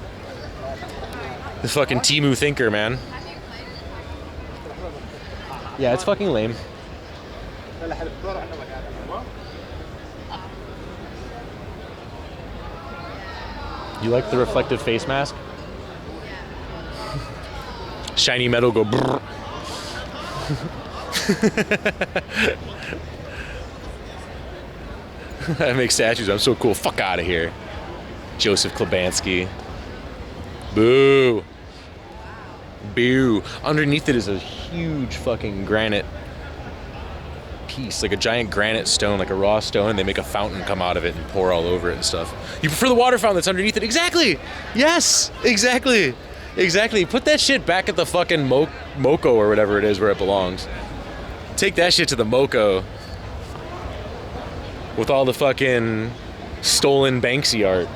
The fucking Temu Thinker, man. Yeah, it's fucking lame. You like the reflective face mask? Shiny metal go brrr. I make statues. I'm so cool. Fuck out of here. Joseph Klebanski. Boo. Boo. Underneath it is a huge fucking granite piece, like a giant granite stone, like a raw stone, and they make a fountain come out of it and pour all over it and stuff. You prefer the water fountain that's underneath it? Exactly. Yes. Exactly. Exactly. Put that shit back at the fucking Moco or whatever it is where it belongs. Take that shit to the Moco with all the fucking stolen Banksy art.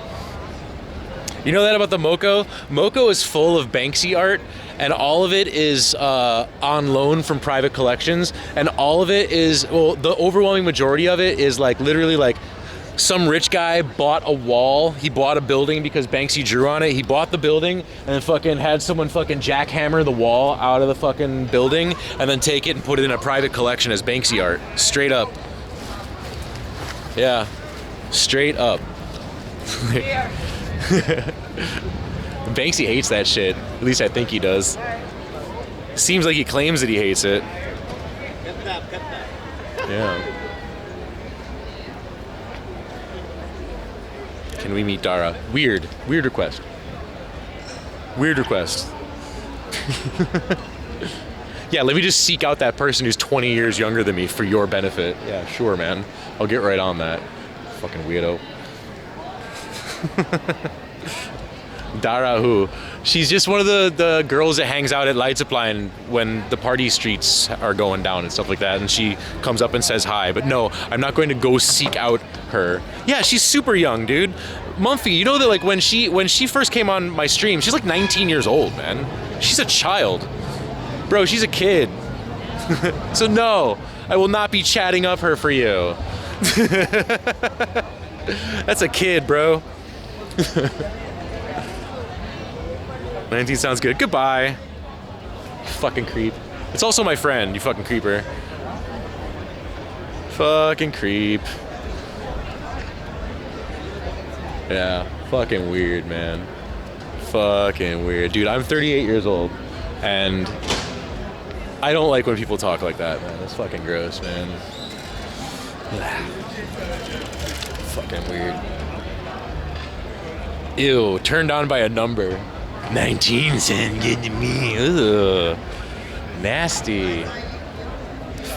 You know that about the Moco? Moco is full of Banksy art, and all of it is on loan from private collections, and all of it is, well, the overwhelming majority of it is like literally like some rich guy bought a wall, he bought a building because Banksy drew on it, he bought the building and then fucking had someone fucking jackhammer the wall out of the fucking building and then take it and put it in a private collection as Banksy art. Straight up. Yeah. Straight up. Banksy hates that shit. At least I think he does. Seems like he claims that he hates it. Yeah. Can we meet Dara? Weird. Weird request. Weird request. Yeah, let me just seek out that person who's 20 years younger than me for your benefit. Yeah, sure, man. I'll get right on that. Fucking weirdo. Dara who? She's just one of the girls that hangs out at Leidseplein when the party streets are going down and stuff like that, and she comes up and says hi. But no, I'm not going to go seek out her. Yeah, she's super young, dude. Mumphy, you know that like when she first came on my stream, she's like 19 years old, man. She's a child. Bro, she's a kid. So no, I will not be chatting up her for you. That's a kid, bro. 19 sounds good. Goodbye. You fucking creep. It's also my friend, you fucking creeper. Fucking creep. Yeah, fucking weird, man. Fucking weird. Dude, I'm 38 years old, and I don't like when people talk like that, man. That's fucking gross, man. Fucking weird. Ew, turned on by a number. 19 cent, get to me. Ugh. Nasty.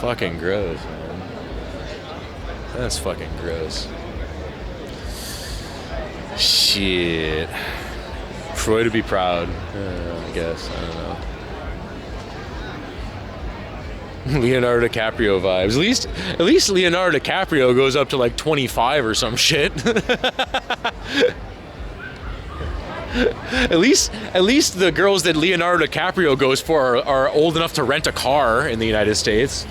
Fucking gross, man. That's fucking gross. Shit. Troy to be proud, I guess. I don't know. Leonardo DiCaprio vibes. At least Leonardo DiCaprio goes up to like 25 or some shit. At least the girls that Leonardo DiCaprio goes for are old enough to rent a car in the United States.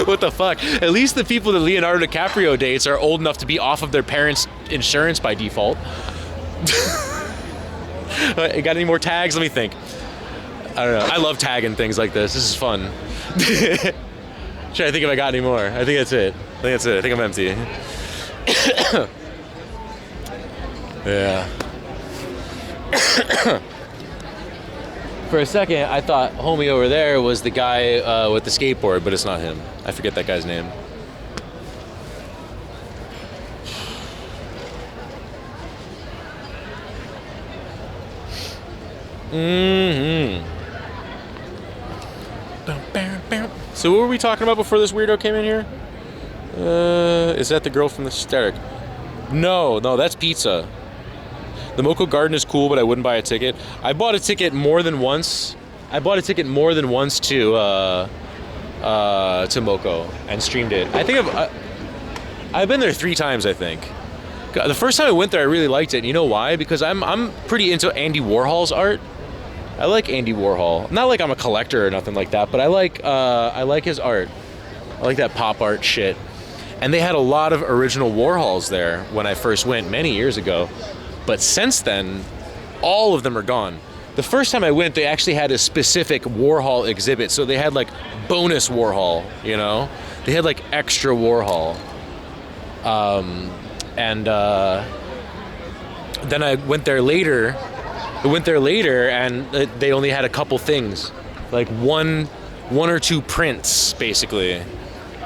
What the fuck? At least the people that Leonardo DiCaprio dates are old enough to be off of their parents' insurance by default. You got any more tags? Let me think. I don't know. I love tagging things like this. This is fun. Trying to think if I got any more. I think that's it. I think I'm empty. Yeah. For a second, I thought homie over there was the guy with the skateboard, but it's not him. I forget that guy's name. So what were we talking about before this weirdo came in here? Is that the girl from the static? No, that's pizza. The Moco Garden is cool, but I wouldn't buy a ticket. I bought a ticket more than once. to Moco and streamed it. I think I've been there 3 times, I think. The first time I went there, I really liked it. And you know why? Because I'm pretty into Andy Warhol's art. I like Andy Warhol. Not like I'm a collector or nothing like that, but I like his art. I like that pop art shit. And they had a lot of original Warhols there when I first went many years ago. But since then, all of them are gone. The first time I went, they actually had a specific Warhol exhibit. So they had like bonus Warhol, you know? They had like extra Warhol. Then I went there later. And they only had a couple things. Like one or 2 prints, basically.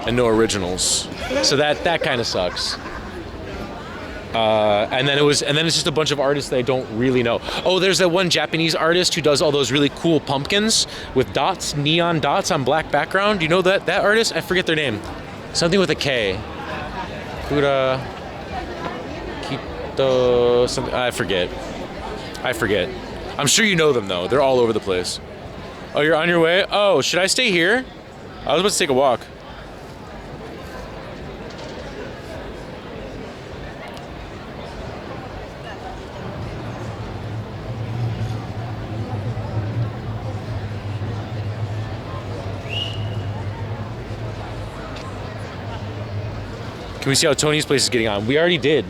And no originals. So that kind of sucks. And then it's just a bunch of artists that I don't really know. Oh, there's that one Japanese artist who does all those really cool pumpkins with dots, neon dots on black background. You know that artist? I forget their name. Something with a K. Kura Kito something. I forget. I'm sure you know them though. They're all over the place. Oh, you're on your way? Oh, should I stay here? I was about to take a walk. Can we see how Tony's place is getting on? We already did.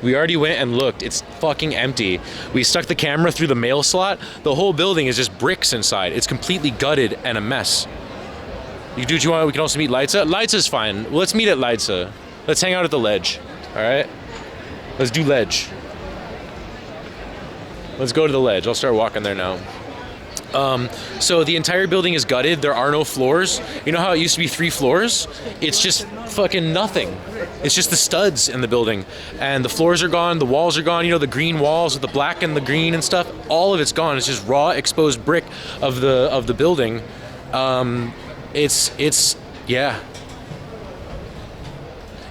We already went and looked. It's fucking empty. We stuck the camera through the mail slot. The whole building is just bricks inside. It's completely gutted and a mess. You do what you want. We can also meet Leitza. Leitza's fine. Well, let's meet at Leitza. Let's hang out at the ledge. All right? Let's do ledge. Let's go to the ledge. I'll start walking there now. So the entire building is gutted. There are no floors. You know how it used to be 3 floors? It's just fucking nothing. It's just the studs in the building. And the floors are gone. The walls are gone. You know, the green walls with the black and the green and stuff. All of it's gone. It's just raw exposed brick of the building. Yeah.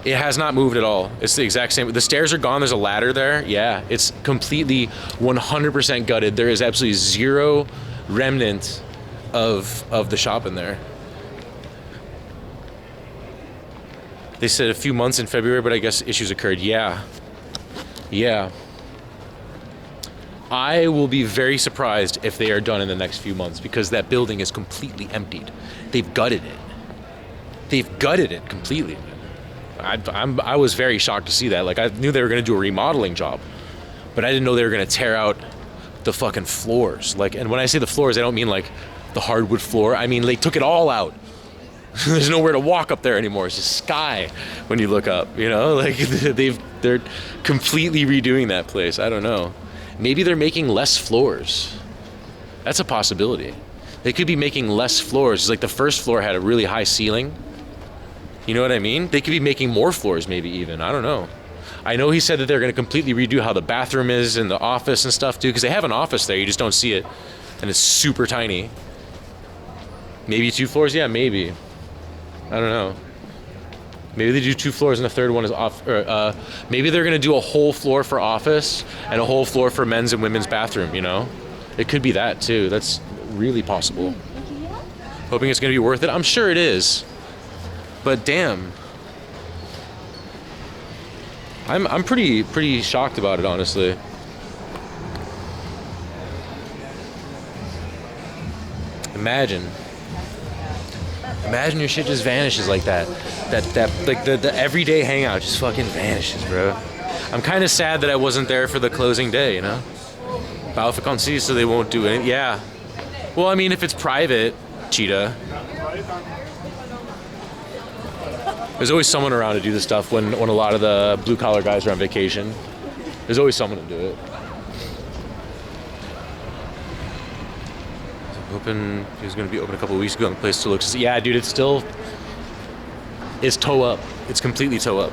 It has not moved at all. It's the exact same. The stairs are gone. There's a ladder there. Yeah. It's completely 100% gutted. There is absolutely zero remnant of the shop in there. They said a few months in February, but I guess issues occurred. Yeah. I will be very surprised if they are done in the next few months because that building is completely emptied. They've gutted it. They've gutted it completely. I was very shocked to see that. Like, I knew they were going to do a remodeling job, but I didn't know they were going to tear out the fucking floors. Like, and when I say the floors, I don't mean like the hardwood floor. I mean, they took it all out. There's nowhere to walk up there anymore. It's just sky when you look up, you know? Like they're completely redoing that place. I don't know. Maybe they're making less floors. That's a possibility. They could be making less floors. It's like the first floor had a really high ceiling. You know what I mean? They could be making more floors maybe even. I don't know. I know he said that they're going to completely redo how the bathroom is and the office and stuff too, because they have an office there. You just don't see it. And it's super tiny. Maybe 2 floors? Yeah, maybe. I don't know. Maybe they do 2 floors and the third one is off. Or, maybe they're going to do a whole floor for office and a whole floor for men's and women's bathroom, you know? It could be that too. That's really possible. Hoping it's going to be worth it. I'm sure it is. But damn. I'm pretty shocked about it, honestly. Imagine your shit just vanishes like that. That like the everyday hangout just fucking vanishes, bro. I'm kind of sad that I wasn't there for the closing day, you know? Balfaconsi, so they won't do it. Yeah. Well, I mean, if it's private, Cheetah. There's always someone around to do this stuff when a lot of the blue collar guys are on vacation. There's always someone to do it. Open. He was going to be open a couple of weeks ago, and the place still looks. Yeah, dude, it's toe up. It's completely toe up.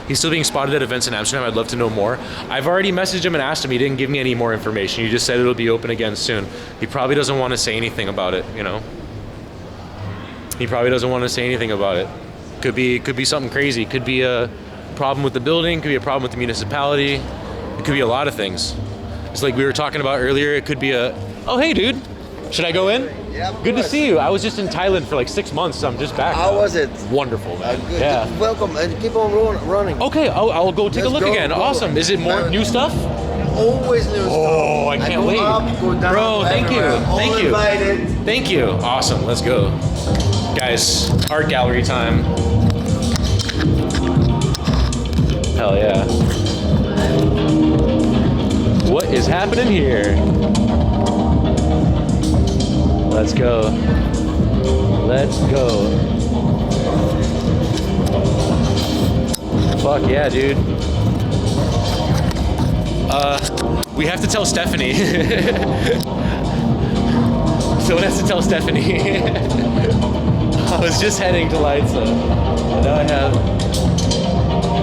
He's still being spotted at events in Amsterdam. I'd love to know more. I've already messaged him and asked him. He didn't give me any more information. He just said it'll be open again soon. He probably doesn't want to say anything about it, you know? He probably doesn't want to say anything about it. Could be something crazy. Could be a problem with the building. Could be a problem with the municipality. It could be a lot of things. It's like we were talking about earlier. It could be oh, hey, dude. Should I go in? Yeah, of good course. to see you. I was just in Thailand for like 6 months, so I'm just back. How now. was it? Wonderful, man. Good. Yeah. Welcome, and keep on running. Okay, I'll go take a look again. Awesome. Is it more new stuff? Always new stuff. Oh, I can't wait. Go down, bro, thank you. everywhere. All Thank you. invited. Thank you. Awesome. Let's go. Guys, art gallery time. Hell yeah. What is happening here? Let's go. Let's go. Fuck yeah, dude. We have to tell Stephanie. Someone has to tell Stephanie. I was just heading to Leitza. And now I have...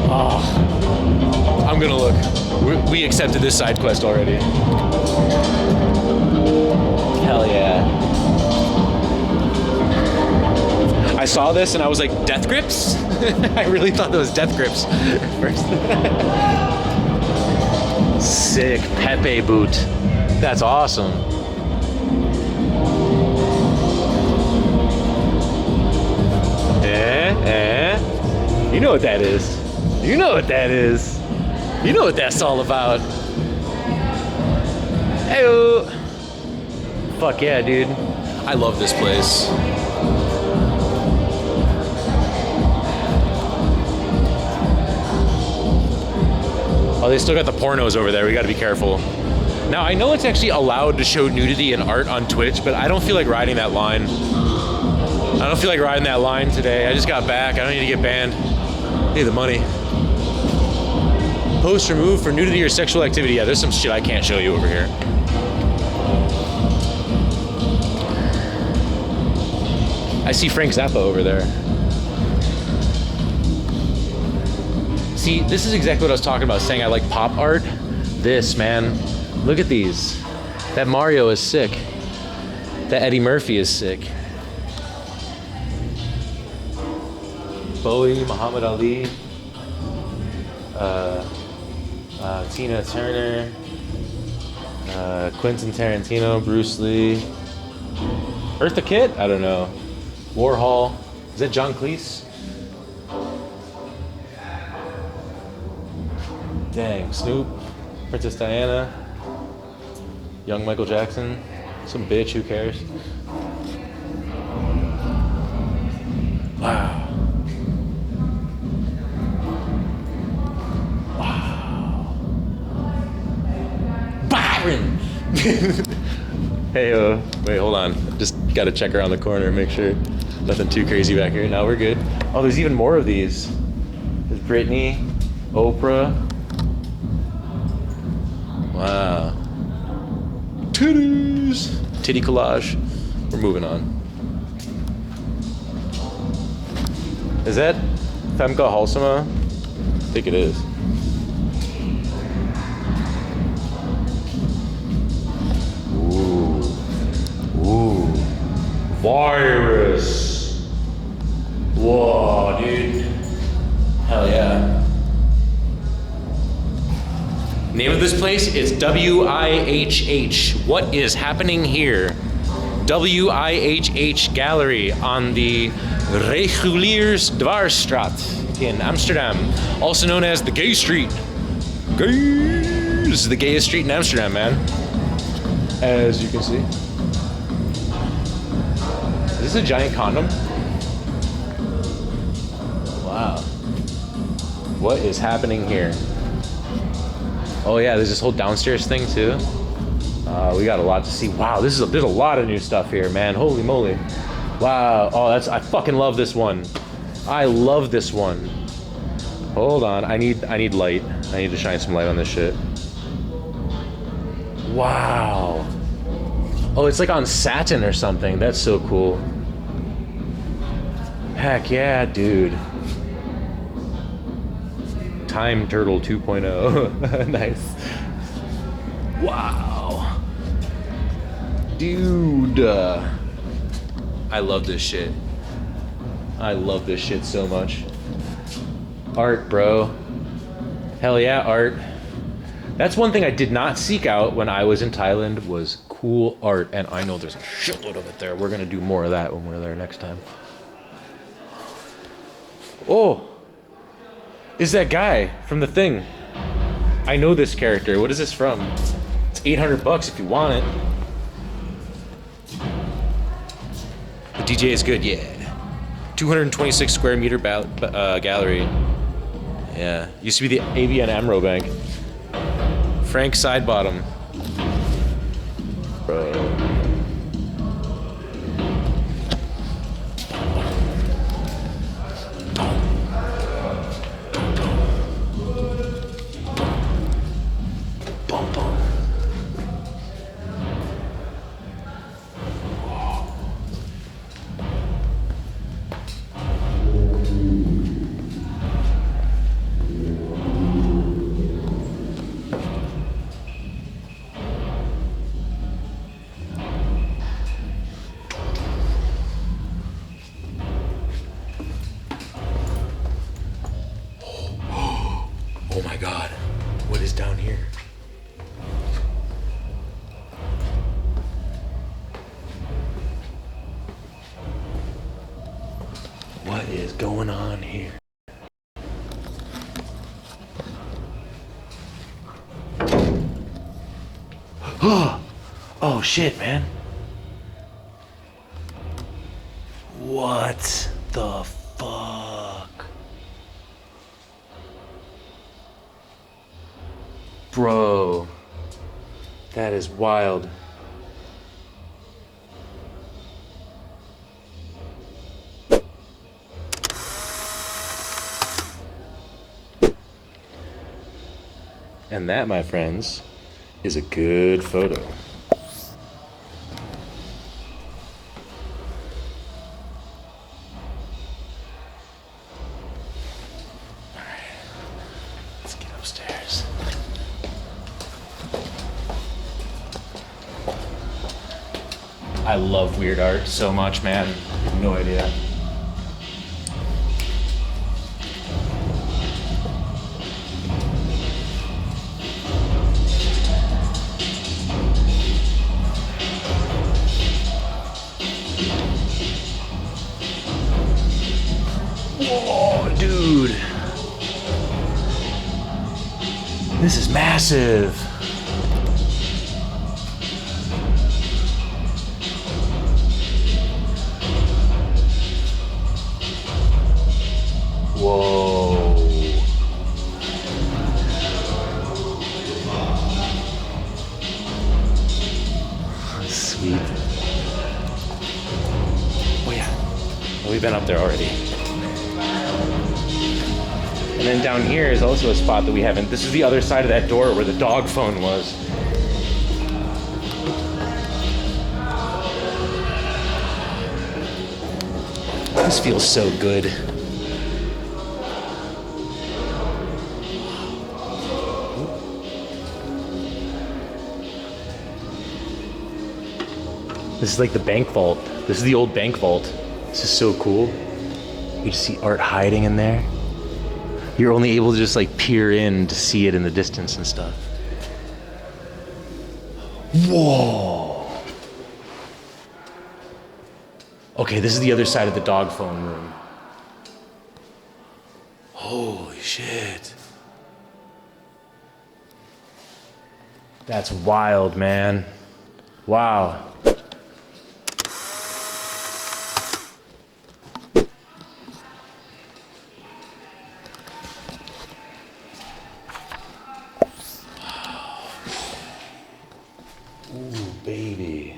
Oh, I'm gonna look. We accepted this side quest already. Hell yeah. I saw this and I was like, death grips? I really thought that was death grips first. Sick Pepe boot. That's awesome. You know what that is. You know what that is. You know what that's all about. Hey-o. Fuck yeah, dude. I love this place. Oh, they still got the pornos over there. We gotta be careful. Now, I know it's actually allowed to show nudity and art on Twitch, but I don't feel like riding that line. I don't feel like riding that line today. I just got back. I don't need to get banned. I need the money. Post removed for nudity or sexual activity. Yeah, there's some shit I can't show you over here. I see Frank Zappa over there. See, this is exactly what I was talking about, saying I like pop art. This, man. Look at these. That Mario is sick. That Eddie Murphy is sick. Bowie, Muhammad Ali, Tina Turner, Quentin Tarantino, Bruce Lee, Eartha Kitt? I don't know. Warhol. Is that John Cleese? Dang, Snoop, Princess Diana, young Michael Jackson, some bitch, who cares? Wow. Wow. Byron! Hey, wait, hold on. Just gotta check around the corner, make sure nothing too crazy back here. No, we're good. Oh, there's even more of these. There's Britney, Oprah. Wow. Titties. Titty collage. We're moving on. Is that Femke Halsema? I think it is. Ooh. Virus. Whoa, dude. Hell yeah. Name of this place is WIHH. What is happening here? WIHH Gallery on the Reguliersdwarsstraat in Amsterdam, also known as the Gay Street. Gay. This is the gayest street in Amsterdam, man. As you can see. Is this a giant condom? Wow. What is happening here? Oh yeah, there's this whole downstairs thing too. We got a lot to see. Wow, there's a lot of new stuff here, man. Holy moly. Wow. Oh, I fucking love this one. I love this one. Hold on, I need light. I need to shine some light on this shit. Wow. Oh, it's like on satin or something. That's so cool. Heck yeah, dude. Time Turtle 2.0. Nice. Wow. Dude. I love this shit. I love this shit so much. Art, bro. Hell yeah, art. That's one thing I did not seek out when I was in Thailand was cool art, and I know there's a shitload of it there. We're gonna do more of that when we're there next time. Oh, is that guy from The Thing. I know this character. What is this from? It's $800 if you want it. The DJ is good, yeah. 226 square meter gallery. Yeah, used to be the ABN AMRO Bank. Frank Sidebottom. Bro. Oh my God, what is down here? What is going on here? Oh shit, man. What the fuck? Bro, that is wild. And that, my friends, is a good photo. I love weird art so much, man. You have no idea. Whoa, dude. This is massive. Whoa. Sweet. been up there already. And then down here is also a spot that we haven't. This is the other side of that door where the dog phone was. This feels so good. This is like the bank vault. This is the old bank vault. This is so cool. You just see art hiding in there. You're only able to just like peer in to see it in the distance and stuff. Whoa. Okay, this is the other side of the dog phone room. Holy shit. That's wild, man. Wow. Baby.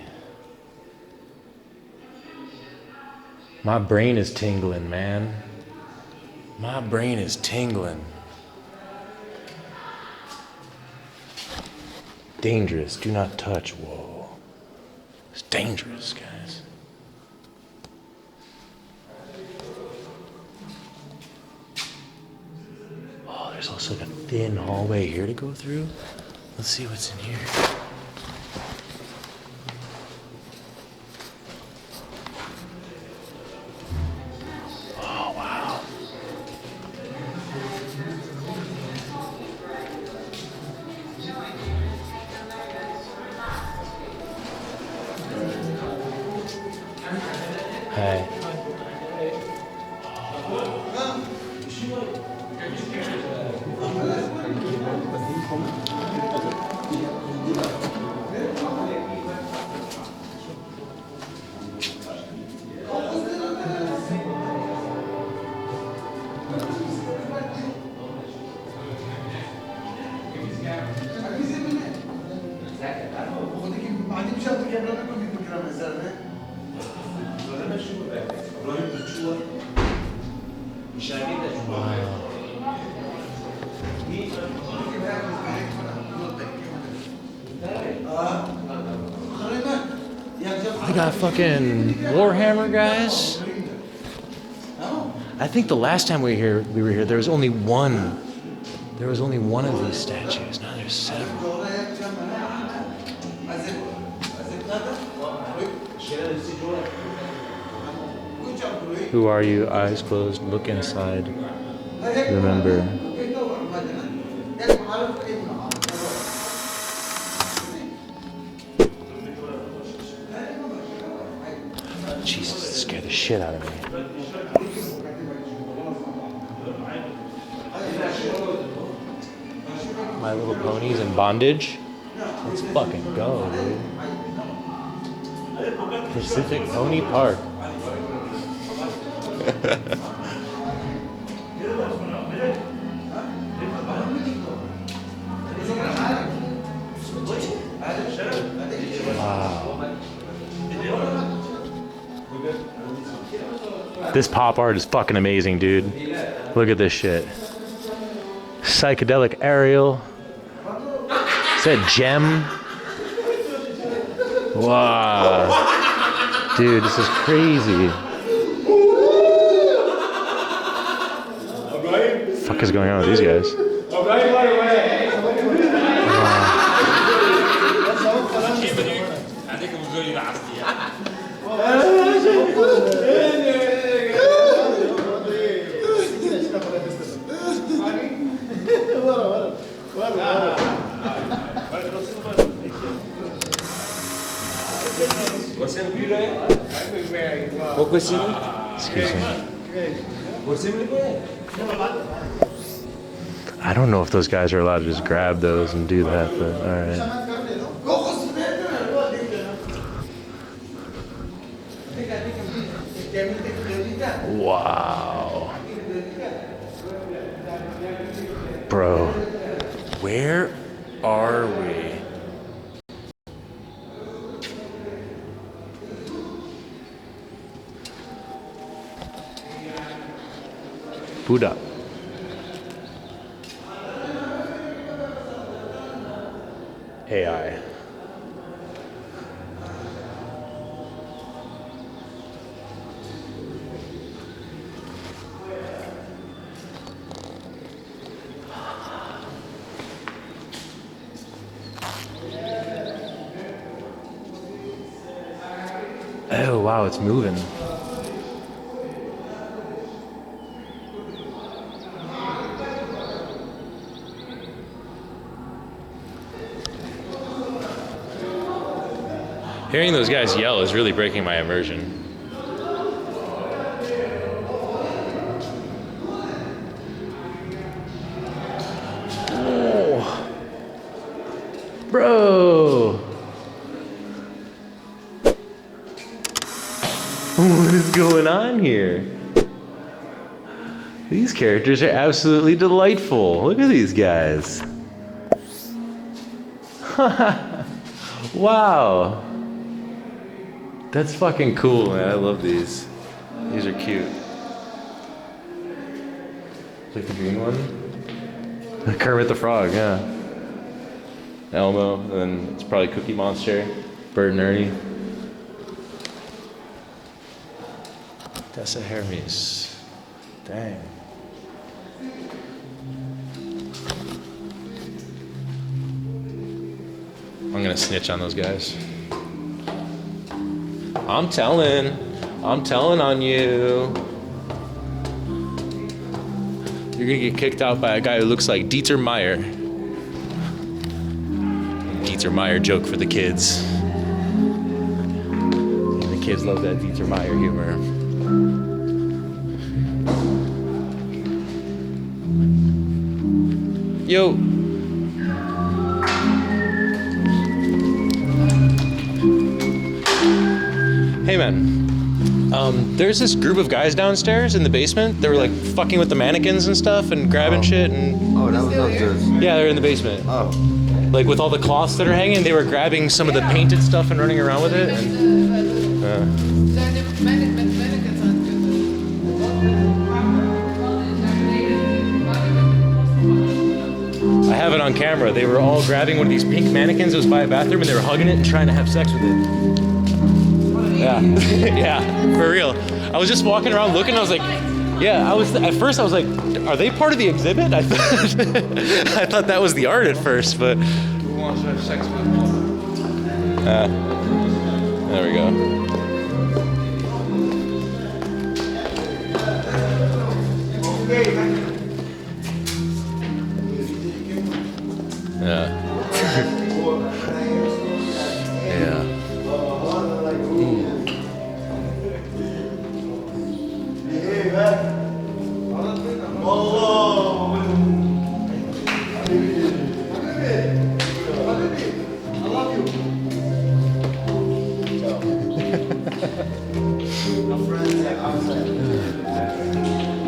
My brain is tingling, man. My brain is tingling. Dangerous. Do not touch. Whoa. It's dangerous, guys. Oh, there's also like a thin hallway here to go through. Let's see what's in here. Hey. They got fucking Warhammer guys. I think the last time we were here, there was only one. There was only one of these statues. Now there's several. Who are you? Eyes closed. Look inside. Remember. Jesus, this scared the shit out of me. My Little Ponies in bondage. Let's fucking go, dude. Pacific Pony Park. Wow. This pop art is fucking amazing, dude. Look at this shit. Psychedelic Ariel. Is that Gem? Wow. Dude, this is crazy. What the fuck is going on with these guys? Excuse me. I don't know if those guys are allowed to just grab those and do that, but alright. Wow. Bro, where are we? Buddha. AI. Oh wow, it's moving. Hearing those guys yell is really breaking my immersion. Oh. Bro! What is going on here? These characters are absolutely delightful. Look at these guys. Wow. That's fucking cool, man. I love these. These are cute. Like the green one? Kermit the Frog, yeah. Elmo, and then it's probably Cookie Monster, Bert and Ernie. Tessa Hermes. Dang. I'm gonna snitch on those guys. I'm telling on you. You're gonna get kicked out by a guy who looks like Dieter Meyer. Dieter Meyer joke for the kids. And the kids love that Dieter Meyer humor. Yo. Hey man, there's this group of guys downstairs in the basement. They were like fucking with the mannequins and stuff and grabbing shit and... Oh, that was upstairs. Yeah, they're in the basement. Oh. Like with all the cloths that are hanging, they were grabbing some of the painted stuff and running around with it. And, I have it on camera. They were all grabbing one of these pink mannequins that was by a bathroom and they were hugging it and trying to have sex with it. Yeah, yeah, for real. I was just walking around looking, I was like, yeah, at first I was like, are they part of the exhibit? I thought that was the art at first, but... Who wants to have sex with there we go. Yeah. Yeah.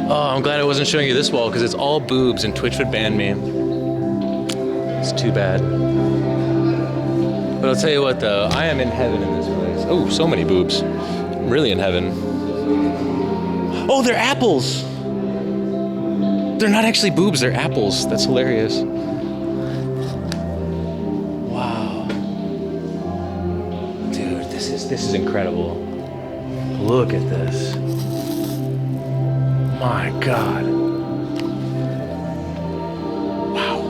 Oh, I'm glad I wasn't showing you this wall because it's all boobs and Twitch would ban me. It's too bad. But I'll tell you what though, I am in heaven in this place. Oh, so many boobs. I'm really in heaven. Oh, they're apples! They're not actually boobs, they're apples. That's hilarious. Wow. Dude, this is incredible. Look at this. My God. Wow.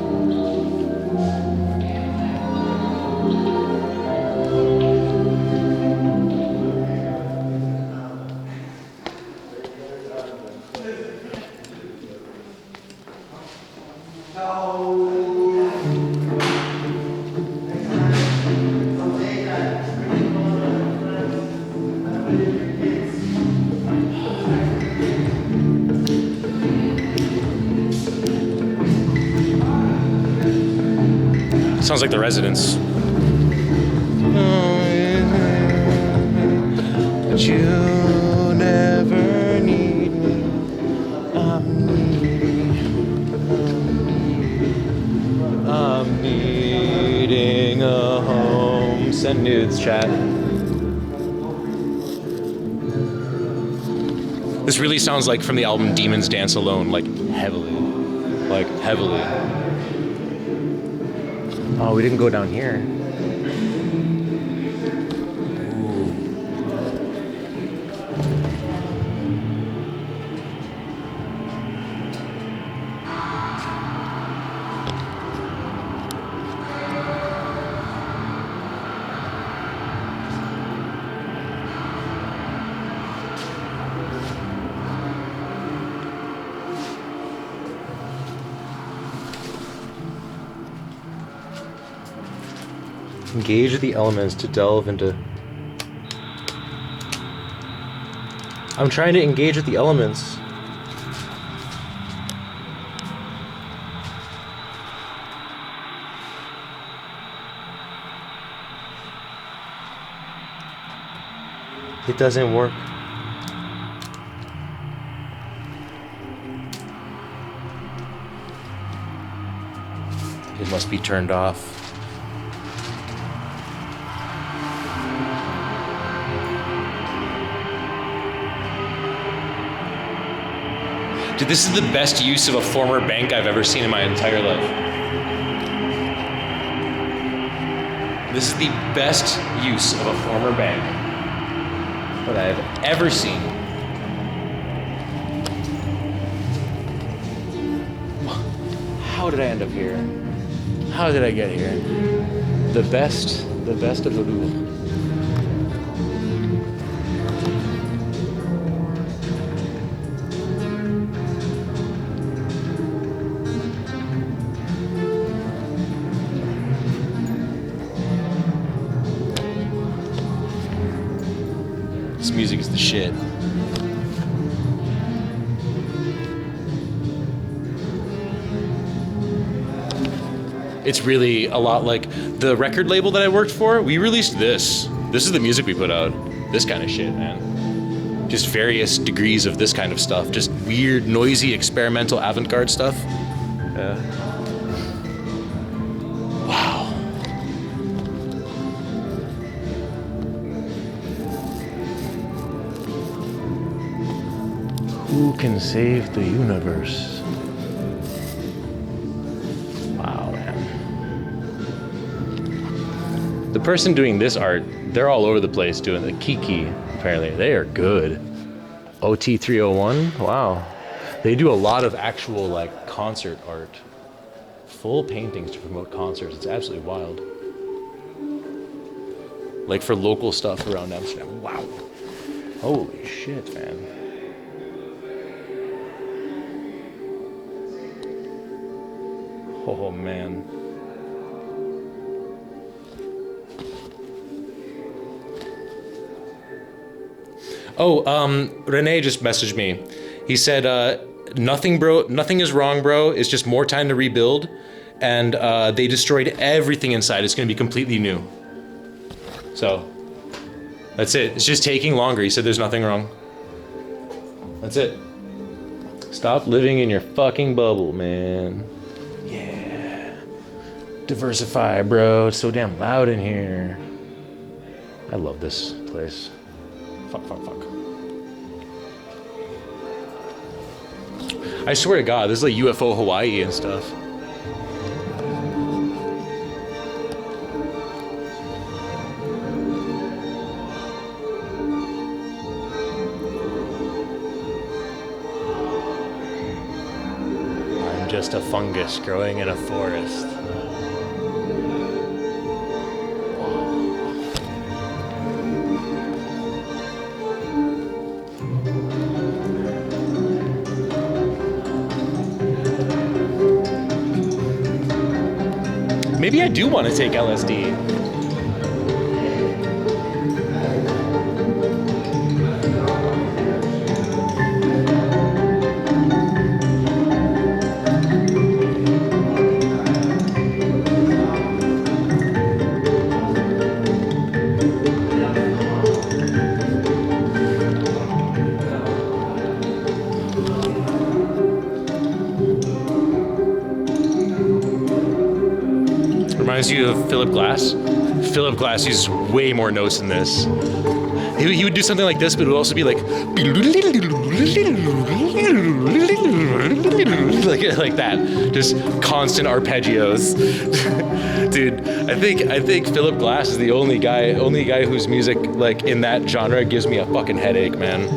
Sounds like The Residents. But you never need me. I'm needing a home. Send nudes, chat. This really sounds like from the album Demons Dance Alone, like heavily. Like heavily. Oh, we didn't go down here. Engage with the elements to delve into... I'm trying to engage with the elements. It doesn't work. It must be turned off. Dude, this is the best use of a former bank I've ever seen in my entire life. This is the best use of a former bank that I've ever seen. How did I end up here? How did I get here? The best of the Louvre. This music is the shit. It's really a lot like the record label that I worked for. We released this. This is the music we put out. This kind of shit, man. Just various degrees of this kind of stuff. Just weird, noisy, experimental, avant-garde stuff. Yeah. Wow. Who can save the universe? The person doing this art, they're all over the place doing the Kiki, apparently. They are good. OT301, wow. They do a lot of actual like concert art. Full paintings to promote concerts. It's absolutely wild. Like for local stuff around Amsterdam. Wow. Holy shit, man. Oh man. Oh, Renee just messaged me. He said, nothing is wrong, bro. It's just more time to rebuild. And they destroyed everything inside. It's gonna be completely new. So, that's it. It's just taking longer. He said there's nothing wrong. That's it. Stop living in your fucking bubble, man. Yeah. Diversify, bro. It's so damn loud in here. I love this place. Fuck. I swear to God, this is like UFO Hawaii and stuff. I'm just a fungus growing in a forest. Maybe I do want to take LSD. Reminds you of Philip Glass? Philip Glass uses way more notes than this. He would do something like this, but it would also be like that, just constant arpeggios. Dude, I think Philip Glass is the only guy whose music like in that genre gives me a fucking headache, man.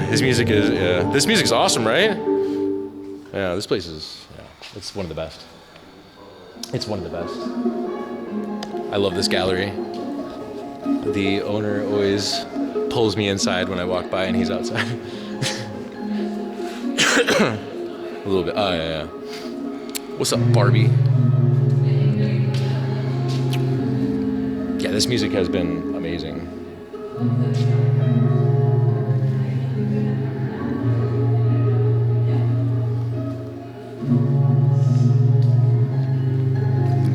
His music is this music's awesome, right? Yeah, this place is it's one of the best. It's one of the best. I love this gallery. The owner always pulls me inside when I walk by and he's outside. A little bit. Oh, yeah. What's up, Barbie? Yeah, this music has been amazing.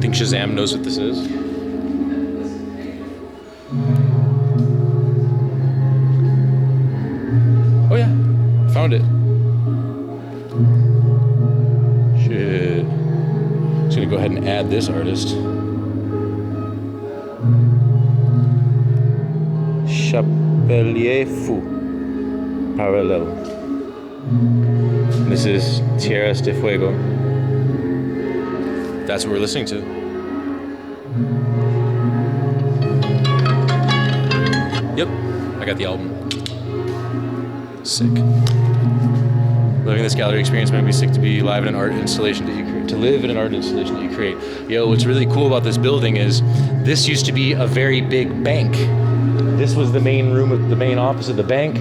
Think Shazam knows what this is? Oh yeah, found it. Shit. Just gonna go ahead and add this artist. Chapelier Fou. Parallel. This is Tierras de Fuego. That's what we're listening to. Yep, I got the album. Sick. Living this gallery experience might be sick to be live in an art installation that you create. To live in an art installation that you create. Yo, what's really cool about this building is this used to be a very big bank. This was the main room of the main office of the bank,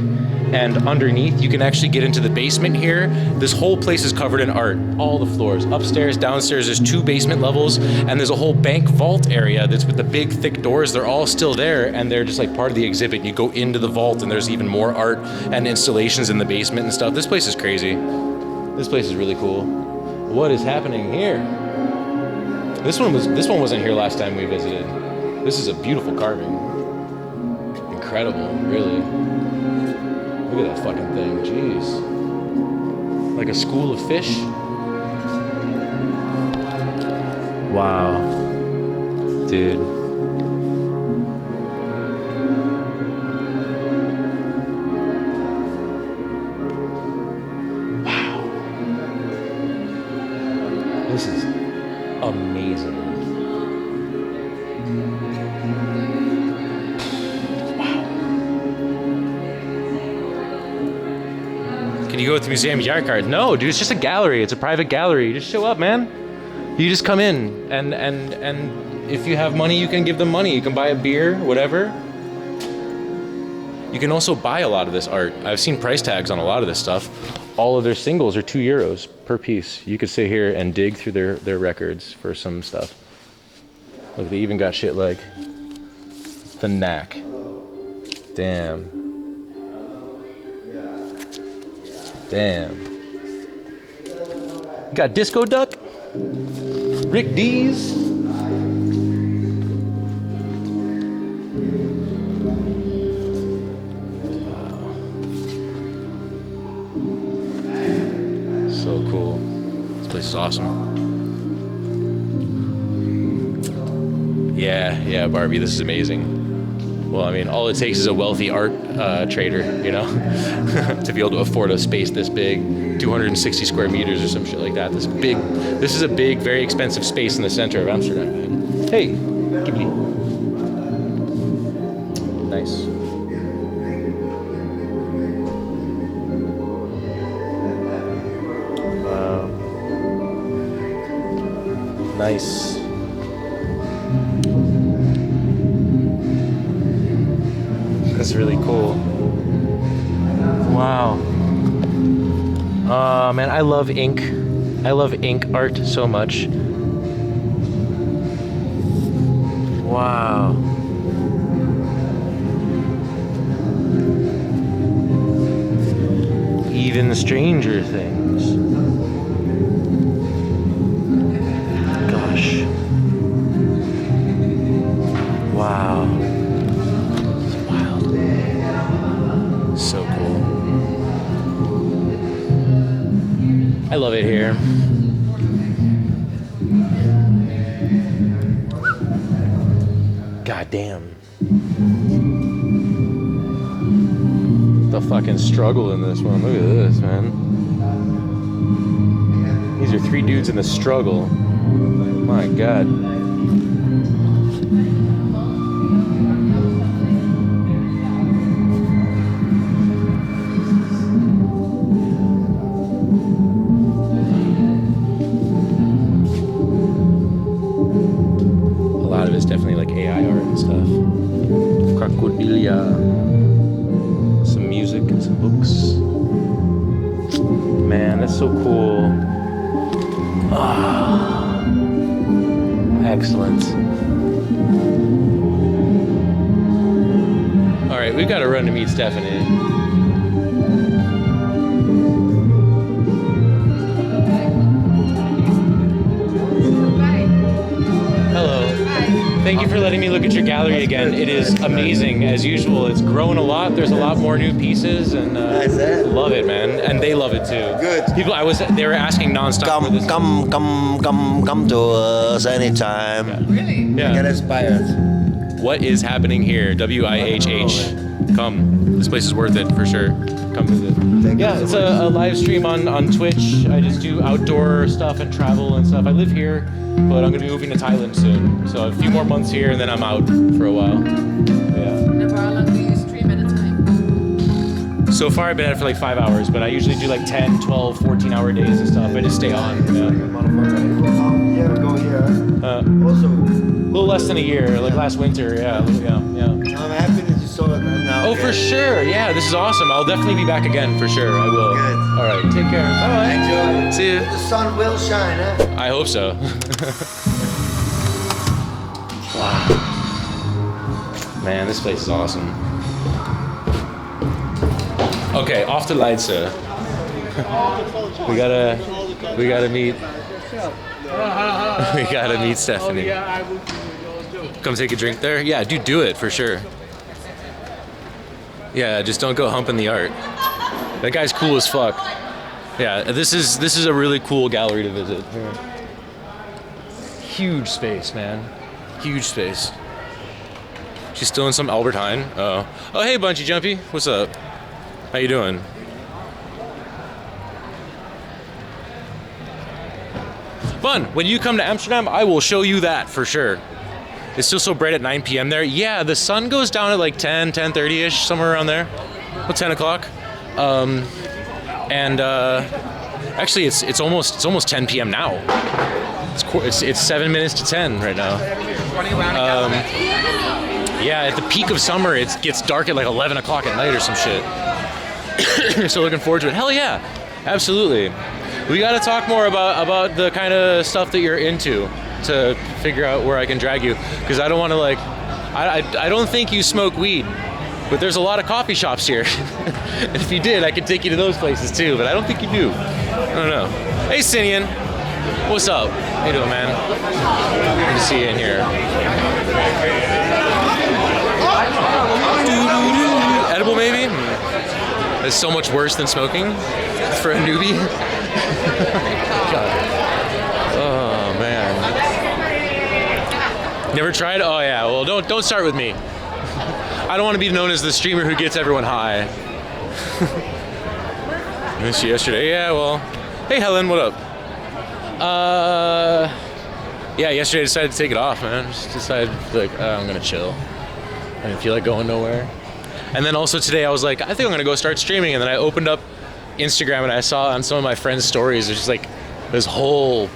and underneath you can actually get into the basement here. This whole place is covered in art, all the floors, upstairs, downstairs. There's 2 basement levels, and there's a whole bank vault area that's with the big thick doors. They're all still there, and they're just like part of the exhibit. You go into the vault and there's even more art and installations in the basement and stuff. This place is crazy. This place is really cool. What is happening here? This one wasn't here last time we visited. This is a beautiful carving. Incredible, really. Look at that fucking thing, jeez. Like a school of fish. Wow. Dude. Wow. This is amazing. Can you go with the museum yard card? No, dude, it's just a gallery. It's a private gallery. You just show up, man. You just come in, and if you have money, you can give them money. You can buy a beer, whatever. You can also buy a lot of this art. I've seen price tags on a lot of this stuff. All of their singles are €2 per piece. You could sit here and dig through their records for some stuff. Look, they even got shit like the Knack. Damn. Damn. You got Disco Duck, Rick D's. Wow. So cool. This place is awesome. Yeah, Barbie, this is amazing. Well, I mean, all it takes is a wealthy art trader, you know, to be able to afford a space this big, 260 square meters or some shit like that. This is a big, very expensive space in the center of Amsterdam. Hey, give me. Nice. Wow. Nice. That's really cool. Wow. Man, I love ink. I love ink art so much. Wow. Even Stranger Things. Gosh. Wow. So cool. I love it here. God damn. the fucking struggle in this one. Look at this, man. These are 3 dudes in the struggle. My God. A lot of it's definitely like AI art and stuff. Crocodilia. Some music and some books. Man, that's so cool. Ah, excellent. All right, we've got to run to meet Stephanie. Hello. Thank you for letting me look at your gallery again. It is amazing as usual. It's grown a lot. There's a lot more new pieces, and love it, man. And they love it too. Good. People, they were asking nonstop. Come to us anytime. Yeah. Really? Yeah. Get inspired. What is happening here? WIHH. Come. This place is worth it for sure. Come visit. Yeah, it's a live stream on Twitch. I just do outdoor stuff and travel and stuff. I live here, but I'm gonna be moving to Thailand soon. So a few more months here and then I'm out for a while. Yeah. And how long do you stream at a time? So far I've been at it for like 5 hours, but I usually do like 10, 12, 14 hour days and stuff. I just stay on. Yeah. A little less than a year, like last winter, yeah. I'm happy that you saw it now. Oh, for sure, yeah, this is awesome. I'll definitely be back again, for sure, I will. Good. All right, take care. Bye-bye. Enjoy. See you. The sun will shine, huh? I hope so. Wow. Man, this place is awesome. Okay, off to Leidse. We gotta meet. We gotta meet Stephanie. Come take a drink there? Yeah, dude, do it for sure. Yeah, just don't go humping the art. That guy's cool as fuck. Yeah, this is a really cool gallery to visit. Yeah. Huge space, man. Huge space. She's still in some Albert Heijn. Oh, hey, Bungee Jumpy. What's up? How you doing? Fun. When you come to Amsterdam, I will show you that for sure. It's still so bright at 9 p.m. there. Yeah, the sun goes down at like 10, 10:30-ish, somewhere around there. Well, 10 o'clock. Actually, it's almost 10 p.m. now. It's 7 minutes to 10 right now. Yeah, at the peak of summer, it gets dark at like 11 o'clock at night or some shit. So looking forward to it. Hell yeah, absolutely. We got to talk more about the kind of stuff that you're into to figure out where I can drag you, because I don't want to like, I don't think you smoke weed, but there's a lot of coffee shops here. And if you did, I could take you to those places too, but I don't think you do. I don't know. Hey, Sinian. What's up? How you doing, man? Good to see you in here. Edible, maybe? It's so much worse than smoking for a newbie. God. Oh, man. Never tried? Oh, yeah. Well, don't start with me. I don't want to be known as the streamer who gets everyone high. Missed you yesterday. Yeah, well. Hey, Helen, what up? Yeah, yesterday I decided to take it off, man. Just decided, like, I'm gonna chill. I didn't feel like going nowhere. And then also today I was like, I think I'm gonna go start streaming. And then I opened up Instagram and I saw on some of my friends' stories, there's just like this whole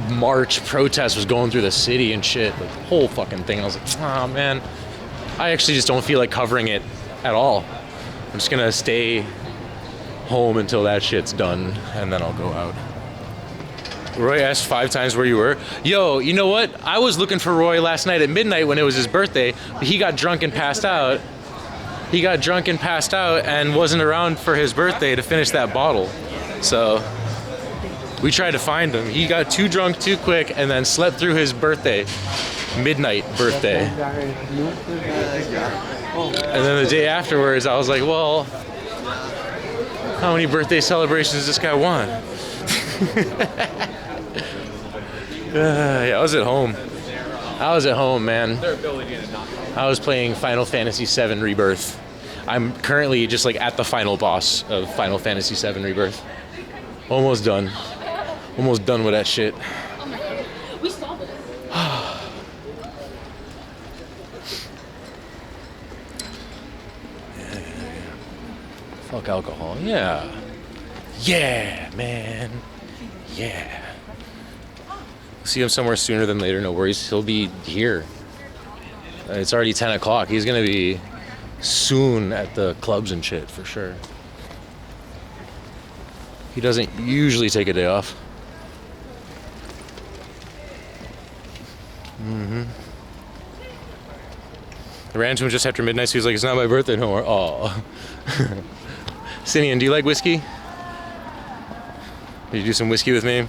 march protest was going through the city and shit, like the whole fucking thing. And I was like, oh man, I actually just don't feel like covering it at all. I'm just gonna stay home until that shit's done, and then I'll go out. Roy asked 5 times where you were. Yo, you know what? I was looking for Roy last night at midnight when it was his birthday, but he got drunk and passed out. He got drunk and passed out and wasn't around for his birthday to finish that bottle. So we tried to find him. He got too drunk too quick and then slept through his birthday, midnight birthday. And then the day afterwards, I was like, well, how many birthday celebrations does this guy want? Yeah, I was at home. Man. I was playing Final Fantasy VII Rebirth. I'm currently just like at the final boss of Final Fantasy VII Rebirth. Almost done. Almost done with that shit. Oh my god. We saw this. Fuck alcohol. Yeah. Yeah, man. Yeah. See him somewhere sooner than later, no worries. He'll be here. It's already 10 o'clock. He's gonna be soon at the clubs and shit for sure. He doesn't usually take a day off. I ran to him just after midnight, so he was like, it's not my birthday no more. Oh. Simeon, do you like whiskey? Did you do some whiskey with me?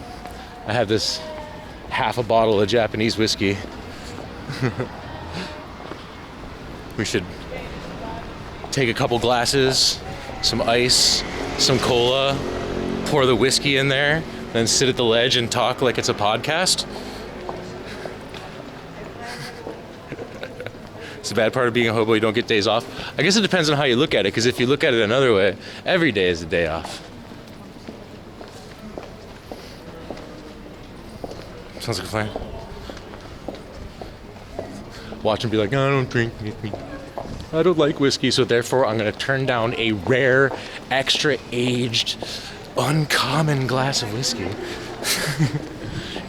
I have this half a bottle of Japanese whiskey. We should take a couple glasses, some ice, some cola, pour the whiskey in there, then sit at the ledge and talk like it's a podcast. It's the bad part of being a hobo, you don't get days off. I guess it depends on how you look at it, because if you look at it another way, every day is a day off. Sounds like a plan. Watch him be like, I don't drink whiskey. I don't like whiskey, so therefore I'm gonna turn down a rare, extra aged, uncommon glass of whiskey.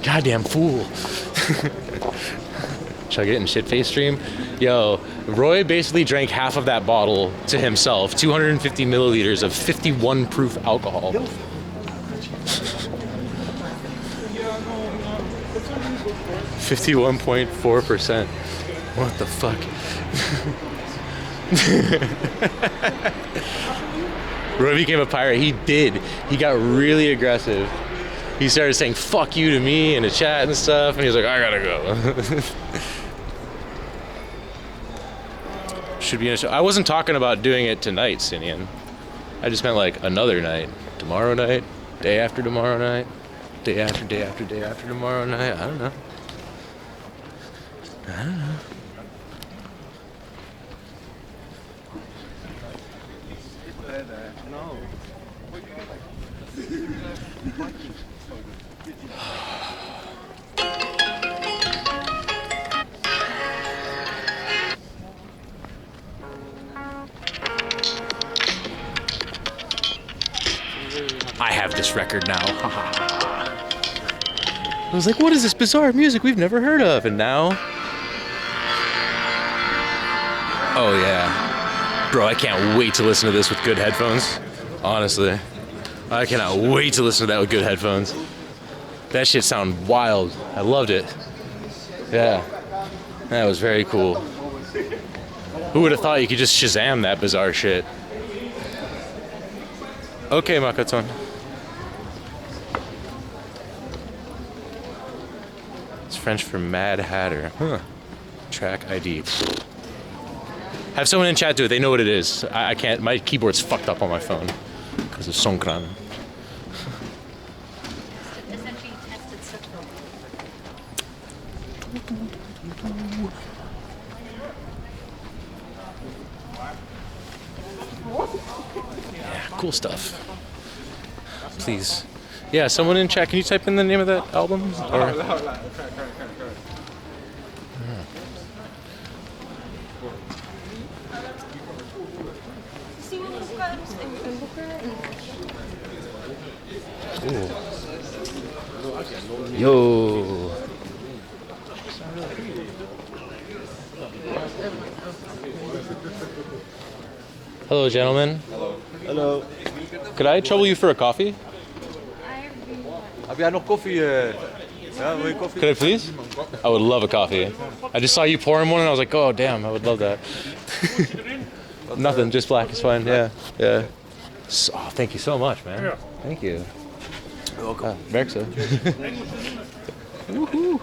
Goddamn fool. Chug it in shit-face stream. Yo, Roy basically drank half of that bottle to himself. 250 milliliters of 51 proof alcohol. 51.4%. What the fuck? Roy became a pirate. He did. He got really aggressive. He started saying fuck you to me in the chat and stuff, and he was like, I gotta go. Should be in a show. I wasn't talking about doing it tonight, Sinian. I just meant like another night. Tomorrow night, day after tomorrow night, day after day after day after tomorrow night. I don't know. I don't know. I have this record now. I was like, what is this bizarre music we've never heard of? And now... Oh yeah. Bro, I can't wait to listen to this with good headphones. Honestly. I cannot wait to listen to that with good headphones. That shit sounded wild. I loved it. Yeah. That was very cool. Who would have thought you could just Shazam that bizarre shit? Okay, Makaton. It's French for Mad Hatter. Huh. Track ID. Have someone in chat do it. They know what it is. I can't. My keyboard's fucked up on my phone because of Songkran. Yeah, cool stuff. Please. Yeah, someone in chat, can you type in the name of that album? Or... Ooh. Yo. Hello, gentlemen. Hello. Hello. Could I trouble you for a coffee? Heb jij nog koffie? Ja, wil je koffie? Could I please? I would love a coffee. I just saw you pouring one and I was like, oh damn, I would love that. Nothing, just black is fine. Yeah, yeah. So, oh, thank you so much, man. Yeah. Thank you. You're welcome. Werk zo. Woohoo.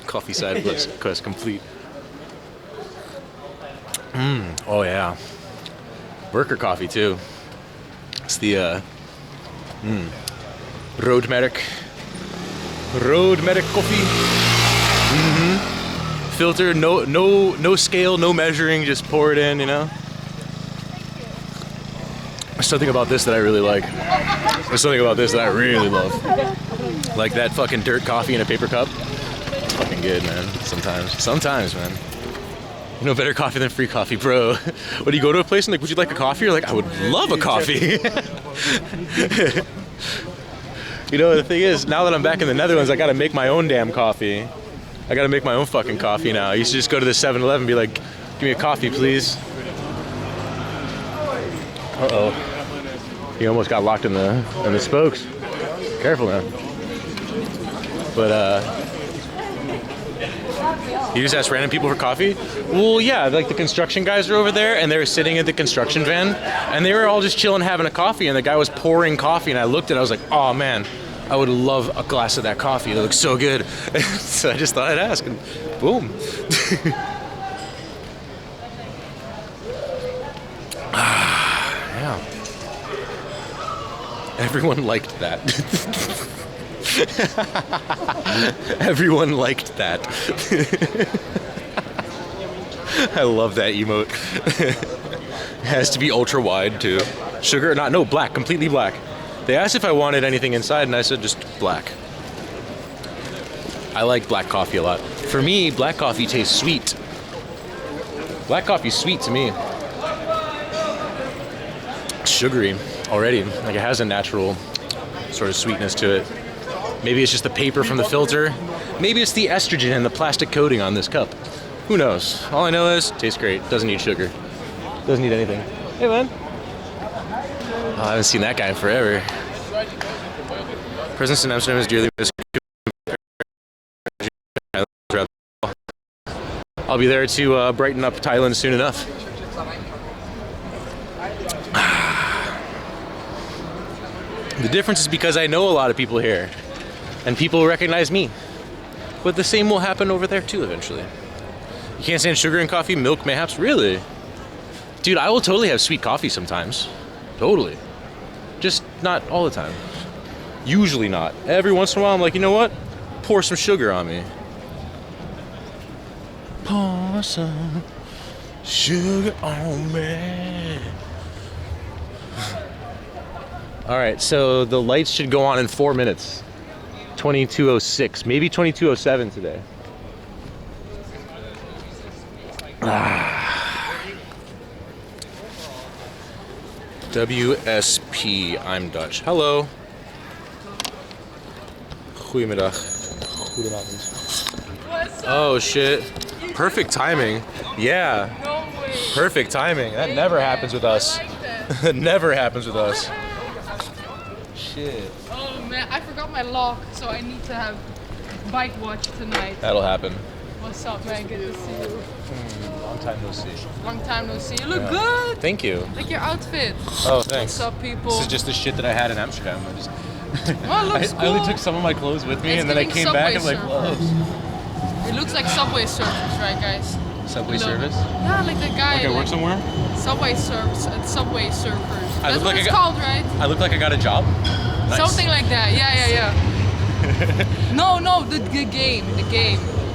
Coffee side quest complete. Oh yeah. Worker coffee too. It's the Road Medic coffee. filter, no scale, no measuring, just pour it in, you know? There's something about this that I really like. There's something about this that I really love. Like that fucking dirt coffee in a paper cup. It's fucking good, man. Sometimes, man. You know, better coffee than free coffee, bro. When you go to a place and like, would you like a coffee? You're like, I would love a coffee. You know, the thing is, now that I'm back in the Netherlands, I gotta make my own damn coffee. I gotta make my own fucking coffee now. I used to just go to the 7-Eleven and be like, give me a coffee, please. Uh-oh. He almost got locked in the spokes. Careful now. But, you just ask random people for coffee? Well, yeah, like the construction guys are over there, and they were sitting at the construction van, and they were all just chilling having a coffee, and the guy was pouring coffee, and I looked at it, I was like, oh man, I would love a glass of that coffee. It looks so good. So I just thought I'd ask, and boom. Yeah. Everyone liked that. Everyone liked that. I love that emote. It has to be ultra wide too. Sugar or not? No, black, completely black. They asked if I wanted anything inside and I said just black. I like black coffee a lot. For me, black coffee tastes sweet. Black coffee's sweet to me. It's sugary already. Like it has a natural sort of sweetness to it. Maybe it's just the paper from the filter. Maybe it's the estrogen and the plastic coating on this cup. Who knows? All I know is it tastes great. Doesn't need sugar. Doesn't need anything. Hey, man. Oh, I haven't seen that guy in forever. Presence in Amsterdam is dearly missed. I'll be there to brighten up Thailand soon enough. The difference is because I know a lot of people here. And people recognize me. But the same will happen over there too eventually. You can't stand sugar in coffee, milk mayhaps? Really? Dude, I will totally have sweet coffee sometimes. Totally. Just not all the time. Usually not. Every once in a while I'm like, you know what? Pour some sugar on me. Pour some sugar on me. Alright, so the lights should go on in 4 minutes. 22:06, maybe 22:07 today. WSP, I'm Dutch. Hello. Goedemiddag. Goedenavond. Oh shit. Perfect timing. Yeah. Perfect timing. That never happens with us. That never happens with us. Shit. Oh man, I forgot my lock, so I need to have bike watch tonight. That'll happen. What's up, man? Good to see you. Long time no see. Long time no see. You look good. Thank you. Like your outfit. Oh, thanks. What's up, people? This is just the shit that I had in Amsterdam. Oh, it looks cool. I only took some of my clothes with me, and then I came back and like, whoa. It looks like Subway Surfers, right, guys? Subway service? Yeah, like the guy. Like I work somewhere? Subway Surfers, Subway Surfers. I That's look what like it's called, right? I look like I got a job. Nice. Something like that. Yeah. No, the game.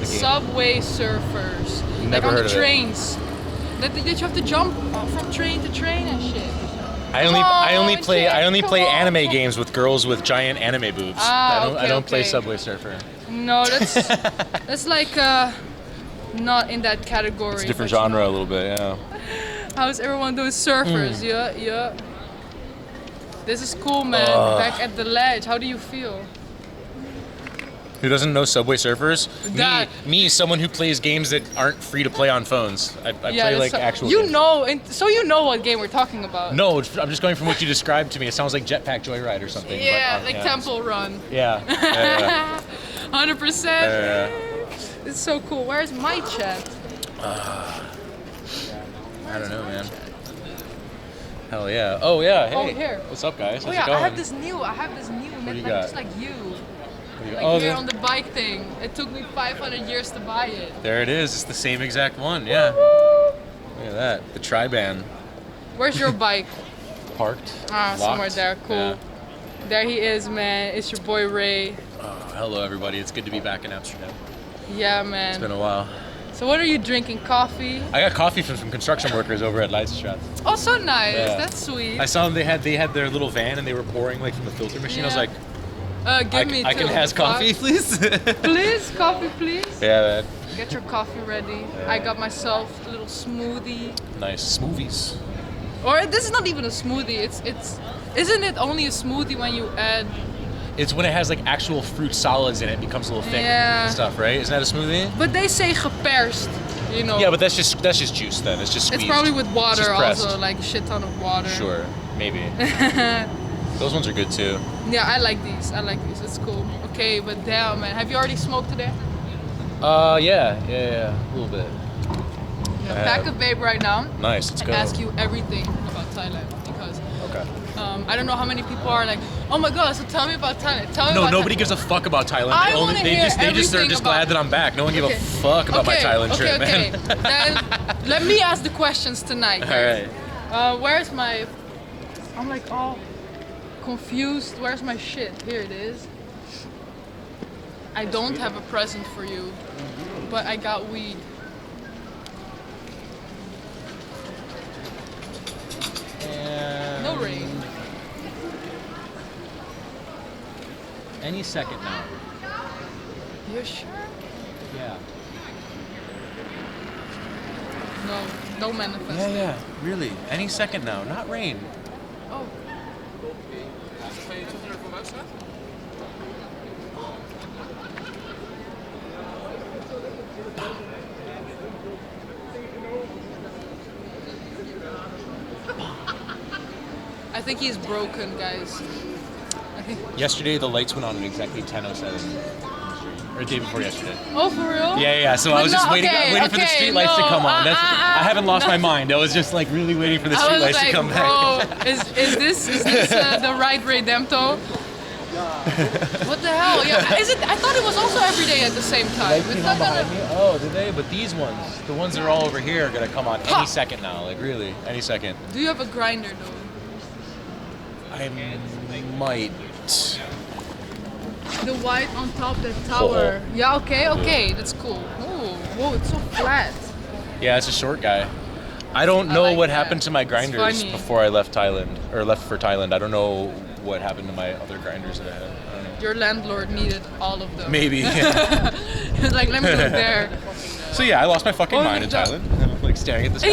Subway Surfers. Never like on heard the of trains. That you have to jump from train to train and shit. I only play anime games with girls with giant anime boobs. I don't play Subway Surfer. No, that's like not in that category. It's a different genre a little bit, yeah. How's everyone doing? Surfers, yeah. This is cool, man. Back at the ledge. How do you feel? Who doesn't know Subway Surfers? Me, someone who plays games that aren't free to play on phones. I play like actual games. So you know what game we're talking about. No, I'm just going from what you described to me. It sounds like Jetpack Joyride or something. Yeah, but, Temple Run. Yeah. 100%. It's so cool. Where's my chat? I don't know, man. Hell yeah. Oh yeah, hey. Oh, here. What's up, guys? How's it going? I have this new What do you like, got? just like you. Like here on the bike thing. It took me 500 years to buy it. There it is. It's the same exact one. Yeah. Look at that. The Tri-Ban. Where's your bike? Parked. Somewhere there. Cool. Yeah. There he is, man. It's your boy Ray. Oh, hello, everybody. It's good to be back in Amsterdam. Yeah, man. It's been a while. So what are you drinking? Coffee? I got coffee from some construction workers over at Leidstraat. Oh, so nice. Yeah. That's sweet. I saw them. They had their little van and they were pouring like from the filter machine. I was Yeah. like, Give me I two. can has coffee, please. Please, coffee, please. Yeah, man. Get your coffee ready. I got myself a little smoothie. Nice smoothies. Or this is not even a smoothie. Isn't it only a smoothie when you add? It's when it has like actual fruit solids in it, it becomes a little thick Yeah. and stuff, right? Isn't that a smoothie? But they say geperst, you know. Yeah, but that's just juice then. It's just squeezed. It's probably with It's water just pressed. also, like a shit ton of water. Sure, maybe. Those ones are good too. Yeah, I like these. It's cool. Okay, but damn, man, have you already smoked today? Yeah, a little bit. Yeah, pack a vape right now. Nice, let's and go. ask you everything about Thailand because Okay. I don't know how many people are like, oh my god, so tell me about Thailand. Tell me No, about nobody Thailand. gives a fuck about Thailand. I wanna hear they're everything just about glad that I'm back. No one give Okay. a fuck about my Thailand trip, okay. man. Then let me ask the questions tonight. All right. Where's my? I'm like all confused. Where's my shit? Here it is. I don't have a present for you, but I got weed. No rain. Any second now. You sure? Yeah. No manifest. Yeah, really. Any second now. Not rain. Oh. I think he's broken, guys. I think. Yesterday the lights went on at exactly 10:07. Or the day before yesterday. Oh, for real? Yeah. So But I was just no, waiting for the street lights to come on. I haven't lost my mind. I was just like really waiting for the street lights to come back. Bro, is this the right Redempto? What the hell? Yeah, is it? I thought it was also every day at the same time. It's not gonna. Oh, did they? But these ones, the ones that are all over here, are gonna come on any second now. Like really, any second. Do you have a grinder though? I might. The white on top, that tower. Yeah, okay, that's cool. Ooh, whoa, it's so flat. Yeah, it's a short guy. I don't know like what that. happened to my It's grinders funny. before I left Thailand, or left for Thailand. I don't know what happened to my other grinders that I had. I don't know. Your landlord needed all of them. Maybe. Yeah. He was like, let me look there. So yeah, I lost my fucking Oh, mind in no. Thailand. I'm like staring at this.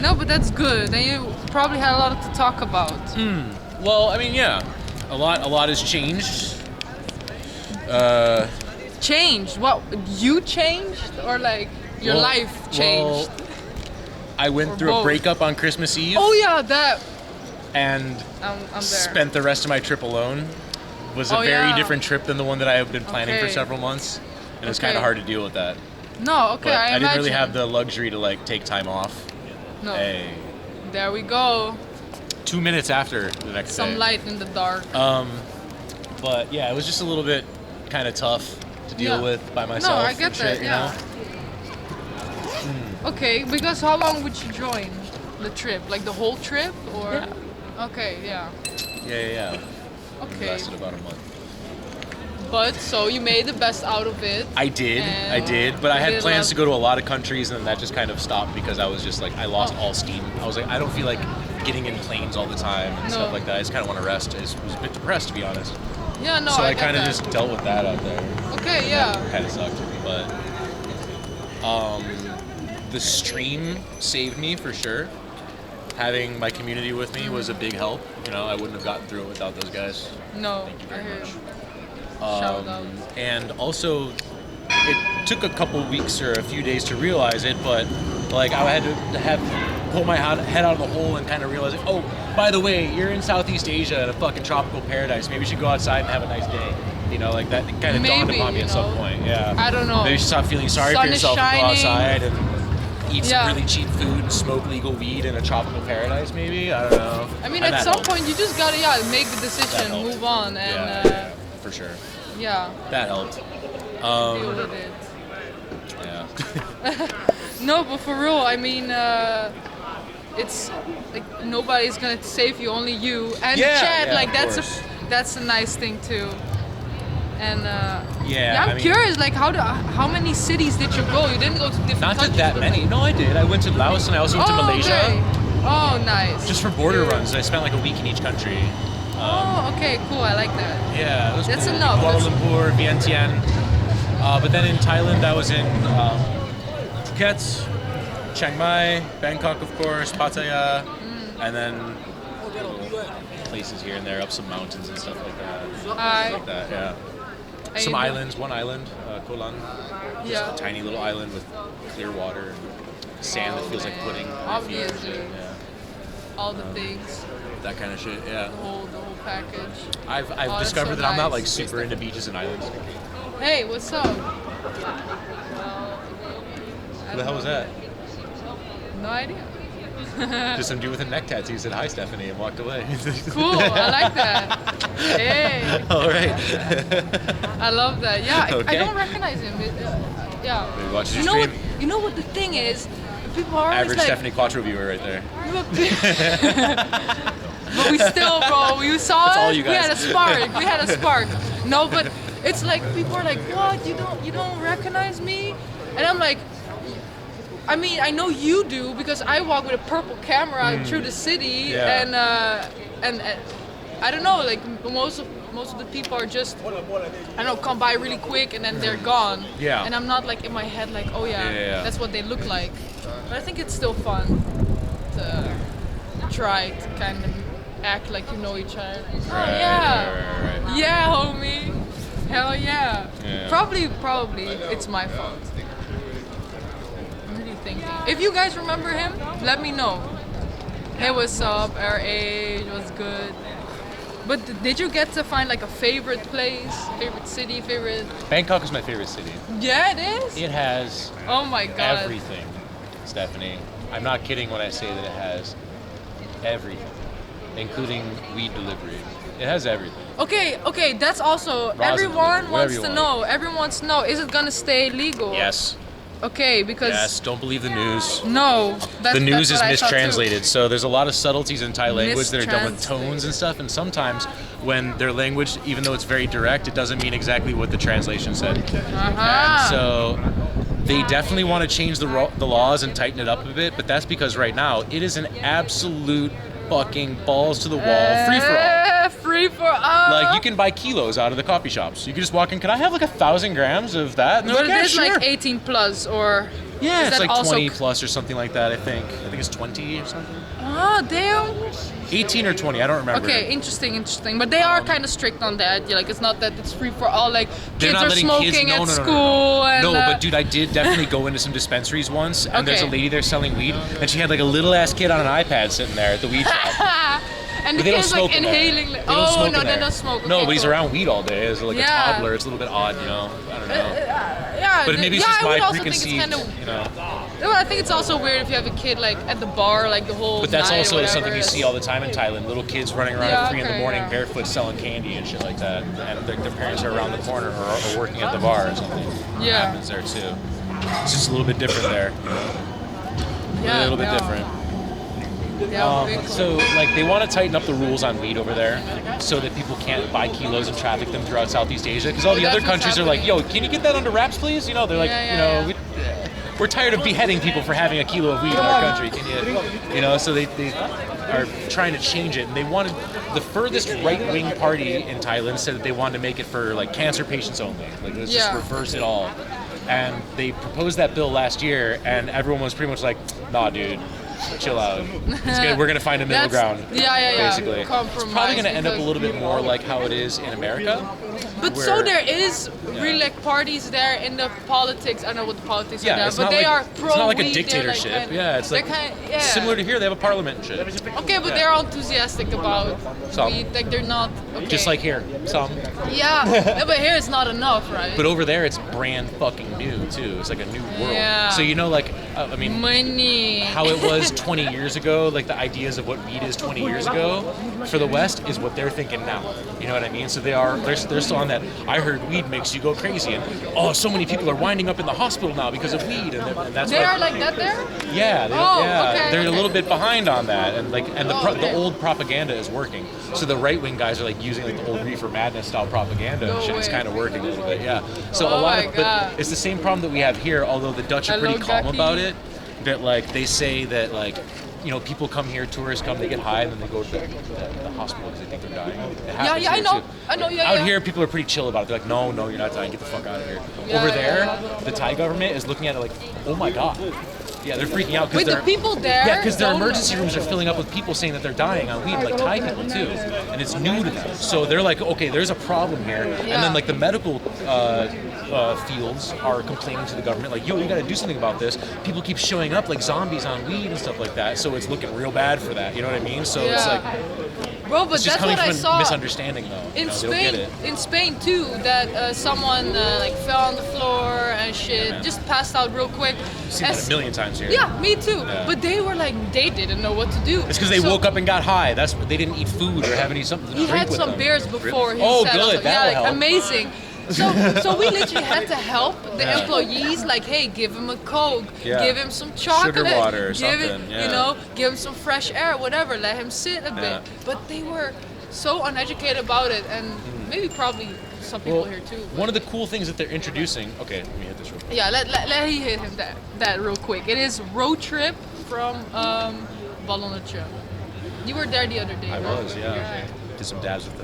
No, but that's good. And you probably had a lot to talk about. Well, I mean, yeah, a lot has changed. Changed? What? You changed? Or like your life changed? Well, I went Or through both? a breakup on Christmas Eve. Oh yeah, that. And I'm there. spent the rest of my trip alone. It was a Oh, very yeah. different trip than the one that I had been planning for Okay. several months. And it was Okay. kind of hard to deal with that. No, okay, But I didn't really imagine. have the luxury to like take time off. No. Hey. There we go. 2 minutes after the next Some day. light in the dark. But yeah, it was just a little bit kind of tough to deal Yeah. with by myself. No, I get and shit, that. you Yeah. know? Okay, because how long would you join the trip? Like the whole trip, or? Yeah. Okay, yeah. Yeah. Okay. It lasted about a month. But so you made the best out of it. I did, And but I you had did plans love- to go to a lot of countries, and then that just kind of stopped because I was just like, I lost all steam. I was like, I don't feel like getting in planes all the time and No. stuff like that. I just kind of want to rest. I was a bit depressed, to be honest. Yeah, no. So I get kind of that. just dealt with that out there. Okay, yeah. Kind of sucked, but the stream saved me for sure. Having my community with me was a big help. You know, I wouldn't have gotten through it without those guys. No, I heard. Shout out. And also, it took a couple weeks or a few days to realize it, but like I had to pull my head out of the hole and kind of realize, oh, by the way, you're in Southeast Asia in a fucking tropical paradise. Maybe you should go outside and have a nice day. You know, like that kind of dawned Maybe, upon me you at some know. point. Yeah. I don't know. Maybe you should stop feeling sorry Sun for is yourself and go shining. outside and eat Yeah. some really cheap food and smoke legal weed in a tropical paradise. Maybe, I don't know. I mean, And at that some helped. point you just gotta make the decision, helped. move on, and Yeah, for sure. yeah, That helped. deal with it. Yeah. No, but for real, I mean, it's like nobody's gonna save you, only you and Yeah, the chat. yeah, like of that's course. that's a nice thing too. And Yeah, I'm curious, like how many cities did you go? You didn't go to different Not to countries. that but, many. like- No, I did. I went to Laos and I also went to Malaysia. Okay. Oh, nice. Just for border runs. I spent like a week in each country. Oh, okay, cool. I like that. Yeah, it was That's cool. enough. Kuala Lumpur, Vientiane. But then in Thailand, I was in Phuket, Chiang Mai, Bangkok, of course, Pattaya, and then places here and there, up some mountains and stuff like that. Like that, yeah. Some islands. One island, Koh Lan. Just a tiny little island with clear water, sand that feels like pudding. Obviously. Yeah. All the things. That kind of shit. Yeah. The whole package. I've discovered that I'm not like super into beaches and islands. Hey, what's up? Who the hell was that? No idea. Just some dude with a neck tattoo said hi, Stephanie, and walked away. Cool, I like that. Hey. All right. I love that. Yeah, Okay. I don't recognize him. Yeah. Maybe watch his You know stream. what? You know what the thing is? People are always Average like, Stephanie Quattro viewer right there. But we still, bro. You saw That's all it. you We guys. had a spark. We had a spark. No, but it's like people are like, what? You don't recognize me? And I'm like, I mean, I know you do because I walk with a purple camera through the city, Yeah. and I don't know, like most of the people are just, I don't know, come by really quick and then they're gone. Yeah. And I'm not like in my head like, oh Yeah. that's what they look like. But I think it's still fun to try to kind of act like you know each other. Like, oh yeah, Right. yeah, homie, hell yeah. Yeah. Probably it's my fault. I'm really thinking. If you guys remember him, let me know. Hey, what's up? Our age was good. But did you get to find like a favorite place, favorite city, favorite? Bangkok is my favorite city. Yeah, it is. It has Oh my god. everything, Stephanie. I'm not kidding when I say that it has everything, including weed delivery. It has everything. Okay, that's also Rosin everyone delivery, whatever wants you to want. know. Everyone wants to know, is it gonna stay legal? Yes. Okay, because Yes. Don't believe the news. no, The news that's is what I thought too. mistranslated, so there's a lot of subtleties in Thai language that are done with tones and stuff, and sometimes when their language, even though it's very direct, it doesn't mean exactly what the translation said. And so they definitely want to change the laws and tighten it up a bit, but that's because right now it is an absolute fucking balls to the wall free-for-all. Free for all. Like, you can buy kilos out of the coffee shops. You can just walk in, can I have like 1,000 grams of that? And they're But like, it yeah, is sure. like 18 plus or Yeah, is it's that like also 20 plus or something like that, I think. I think it's 20 or something. Oh damn. 18 or 20, I don't remember. Okay, interesting. But they are kind of strict on that. Yeah, like it's not that it's free for all. Like They're kids not are letting smoking kids, at no. school. And, No, but dude, I did definitely go into some dispensaries once, and there's a Okay. lady there selling weed, and she had like a little ass kid on an iPad sitting there at the weed shop. and But the they don't kids smoke like in there. inhaling. They don't smoke in no, they there. don't smoke. No, Okay, but he's cool. around weed all day as like Yeah. a toddler. It's a little bit odd, you know. I don't know. Yeah, But maybe it's yeah, just I would my also think it's preconceived, kind of. you know. No, I think it's also weird if you have a kid like at the bar like the whole. But that's night or also whatever. something you see all the time in Thailand. Little kids running around Yeah, at 3 in the okay, morning yeah. barefoot selling candy and shit like that. And their parents are around the corner or working at the bar or something. Yeah. It happens there too. It's just a little bit different there. Yeah, a little bit yeah. different. Yeah, very cool. So, like, they want to tighten up the rules on weed over there so that people can't buy kilos and traffic them throughout Southeast Asia. Because all the That's other what's countries are like, yo, can you get that under wraps, please? You know, they're like, we're tired of beheading people for having a kilo of weed in our country. Can you know, so they are trying to change it. And they wanted, the furthest right-wing party in Thailand said that they wanted to make it for, like, cancer patients only. Like, let's just Yeah. reverse it all. And they proposed that bill last year, and everyone was pretty much like, nah, dude. Chill out. We're gonna find a middle That's- ground. yeah. Basically, it's probably gonna end up a little bit more like how it is in America. But where- so there is really like parties there in the politics. I don't know what the politics Yeah, are there, it's but not they like- are pro. it's not like a weed, they're, dictatorship. Like, Yeah, it's like yeah. similar to here. They have a parliament and shit. Okay, but Yeah. they're enthusiastic about Some. weed. Like they're not. Okay. Just like here, some. Yeah, no, but here it's not enough, right? But over there, it's brand fucking new too. It's like a new world. Yeah. So you know, like I mean, money. How it was 20 years ago, like the ideas of what weed is 20 years ago for the West is what they're thinking now. You know what I mean? So they're still on that. I heard weed makes you go crazy, and so many people are winding up in the hospital now because of weed, and that's They are like that there? Yeah, okay. They're a little bit behind on that, and the old propaganda is working. So the right wing guys are like using like the old Reefer Madness style propaganda and shit. It's kind of working a little bit, yeah. So but it's the same problem that we have here, although the Dutch are pretty calm about it. That like they say that like, you know, people come here, tourists come, they get high, and then they go to the hospital because they think they're dying. I know. Out here, people are pretty chill about it. They're like, no, you're not dying. Get the fuck out of here. Over there, the Thai government is looking at it like, oh my god. Yeah, they're freaking out because the people there. Yeah, because their emergency rooms are filling up with people saying that they're dying on weed, like Thai people too, and it's new to them. So they're like, okay, there's a problem here, and then like the medical fields are complaining to the government, like, yo, you got to do something about this. People keep showing up like zombies on weed and stuff like that, so it's looking real bad for that. You know what I mean? So it's like. Bro, but it's just that's coming what I from saw. Misunderstanding though. In Spain too, that someone like fell on the floor and shit, just passed out real quick. I've seen that a million times here. Yeah, me too. Yeah. But they were like, they didn't know what to do. It's because they woke up and got high. That's they didn't eat food or have any something to He drink had with some them. beers before. He Oh, said, good. That'll like, help. amazing. So we literally had to help the employees, like, hey, give him a Coke, give him some chocolate, sugar water or give something. you know, give him some fresh air, whatever. Let him sit a bit. But they were so uneducated about it, and maybe probably some people here too. One of the cool things that they're introducing. Okay, let me hit this real quick. Yeah, let he hit him that real quick. It is road trip from Ballonnetje. You were there the other day. I right? was, yeah. Did some dabs with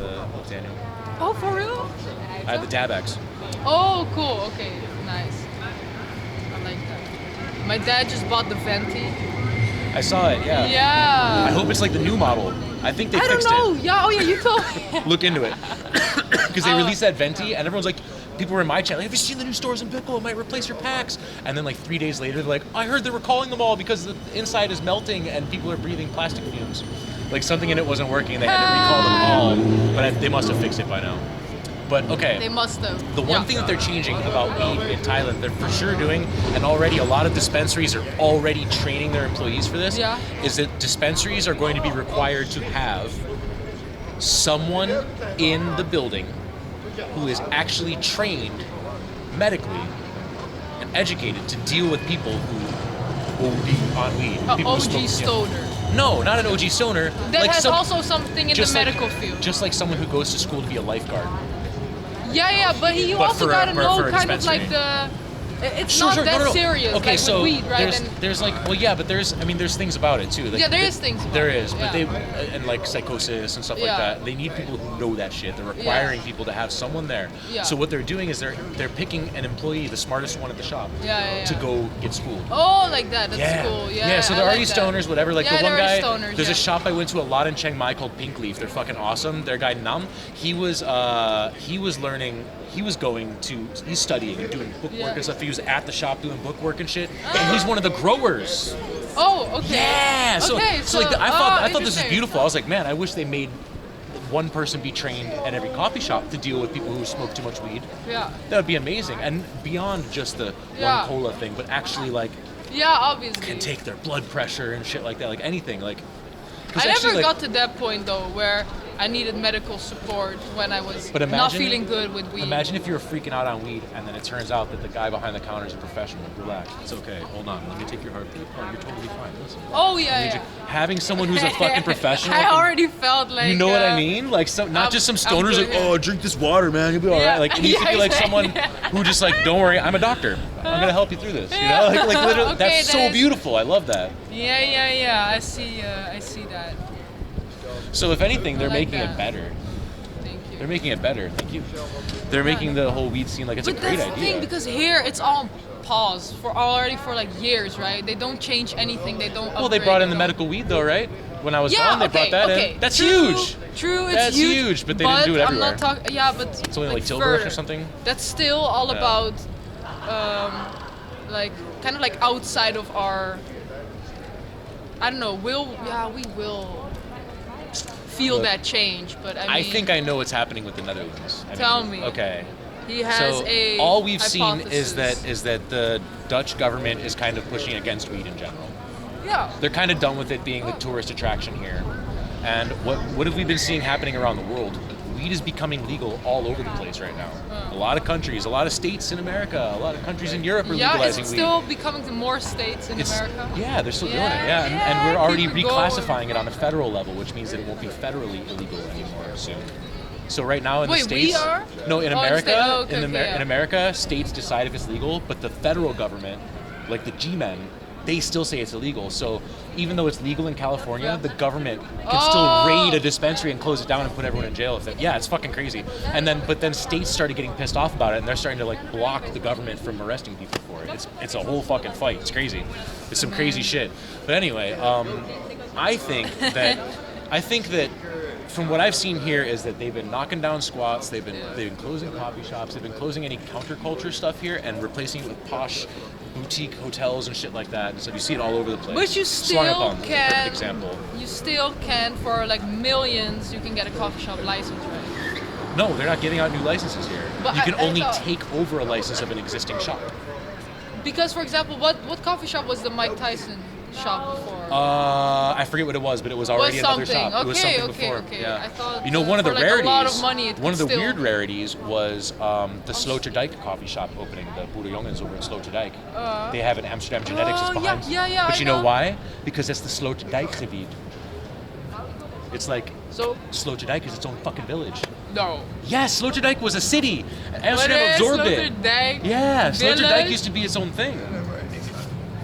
Daniel. Oh, for real? I had the Dabex. Oh, cool. Okay, nice. I like that. My dad just bought the Venti. I saw it, yeah. Yeah. I hope it's like the new model. I think they I don't fixed know. it. Yeah. Oh, yeah. You told me. Look into it. Because they released that Venti, and everyone's like, people were in my channel, have you seen the new stores in Pickle? It might replace your packs. And then like 3 days later, they're like, I heard they were calling them all because the inside is melting and people are breathing plastic fumes. Like something in it wasn't working, and they had to recall them all. But they must have fixed it by now. But okay. They must have. The one thing that they're changing about weed in Thailand, they're for sure doing, and already a lot of dispensaries are already training their employees for this, is that dispensaries are going to be required to have someone in the building who is actually trained medically and educated to deal with people who OD on weed. People who OG stoner. No, not an OG stoner. That like has also something in the medical field. Just like someone who goes to school to be a lifeguard. Yeah, but you also gotta know kind of like the. It's not that serious. Okay, like so with weed, right? there's like, well, yeah, but there's things about it too. Like, yeah, there is things. About there it. is, but and like psychosis and stuff like that. They need people who know that shit. They're requiring people to have someone there. Yeah. So what they're doing is they're picking an employee, the smartest one at the shop, to go get schooled. Oh, like that. That's cool. Yeah. Yeah. So they're already stoners, whatever. Like the one guy. Stoners, there's a shop I went to a lot in Chiang Mai called Pink Leaf. They're fucking awesome. Their guy Nam, he was learning. He's studying and doing bookwork and stuff. He was at the shop doing bookwork and shit. And he's one of the growers. Oh, okay. Yeah. So like I thought this was beautiful. I was like, man, I wish they made one person be trained at every coffee shop to deal with people who smoke too much weed. Yeah. That would be amazing. And beyond just the one cola thing, but actually like obviously can take their blood pressure and shit like that, like anything. Like I never got to that point though where I needed medical support when I was not feeling good with weed. Imagine if you were freaking out on weed and then it turns out that the guy behind the counter is a professional. Relax, it's okay. Hold on, let me take your heartbeat. Oh, you're totally fine. Listen. Oh yeah. Having someone who's a fucking professional. I already felt like. You know what I mean? Like not just some stoners like, oh, drink this water, man. You'll be all right. Like it needs to be like someone who just like, don't worry, I'm a doctor. I'm gonna help you through this. You know, like literally, that's so beautiful. I love that. Yeah. I see that. So if anything, they're making it better. They're making it better. Thank you. They're making the whole weed scene like it's a great idea. But that's the thing, because here it's all paused for like years, right? They don't change anything. They don't. Well, they brought in the medical weed though, right? When I was gone, they brought that in. That's huge. True, it's that's huge. But they didn't do it everywhere. I'm not talking. Yeah, but it's only like Tilburg or something. That's still all about, like kind of like outside of our. I don't know. We will feel that change, but I mean, I think I know what's happening with the Netherlands. Tell me. Okay. He has so a all we've seen hypothesis. is that the Dutch government is kind of pushing against weed in general. Yeah. They're kind of done with it being the tourist attraction here. And what have we been seeing happening around the world? Weed is becoming legal all over the place right now. A lot of countries, a lot of states in America, a lot of countries in Europe are legalizing it's weed. still becoming to more states in America. Yeah, they're still doing it. Yeah, and we're already reclassifying it on a federal level, which means that it won't be federally illegal anymore soon. So right now in the states, we are? no, in America, in America, states decide if it's legal, but the federal government, like the G-men, they still say it's illegal. So even though it's legal in California, the government can still raid a dispensary and close it down and put everyone in jail. It's fucking crazy. But then states started getting pissed off about it, and they're starting to like block the government from arresting people for it. It's a whole fucking fight. It's crazy. It's some crazy shit. But anyway, I think that from what I've seen here is that they've been knocking down squats, they've been closing coffee shops, they've been closing any counterculture stuff here and replacing it with posh boutique hotels and shit like that. And so you see it all over the place. But you still Perfect can. example. You still can, for like millions, you can get a coffee shop license, right? No, they're not giving out new licenses here. But you can I only thought- take over a license of an existing shop. Because, for example, what coffee shop was the Mike Tyson shop before? I forget what it was, but it was already another shop. Okay, it was something okay, before. okay. Yeah. I thought one of the for like rarities. a lot of money, one of the still... weird rarities was the Sloterdijk coffee shop opening, the Boerenjongens over in Sloterdijk. They have an Amsterdam Genetics is behind. Yeah, but I you know why? Because that's the Sloterdijk gebied. It's like Sloterdijk is its own fucking village. No. Yes, Sloterdijk was a city. Amsterdam absorbed it. Sloterdijk Yeah, Sloterdijk village? used to be its own thing.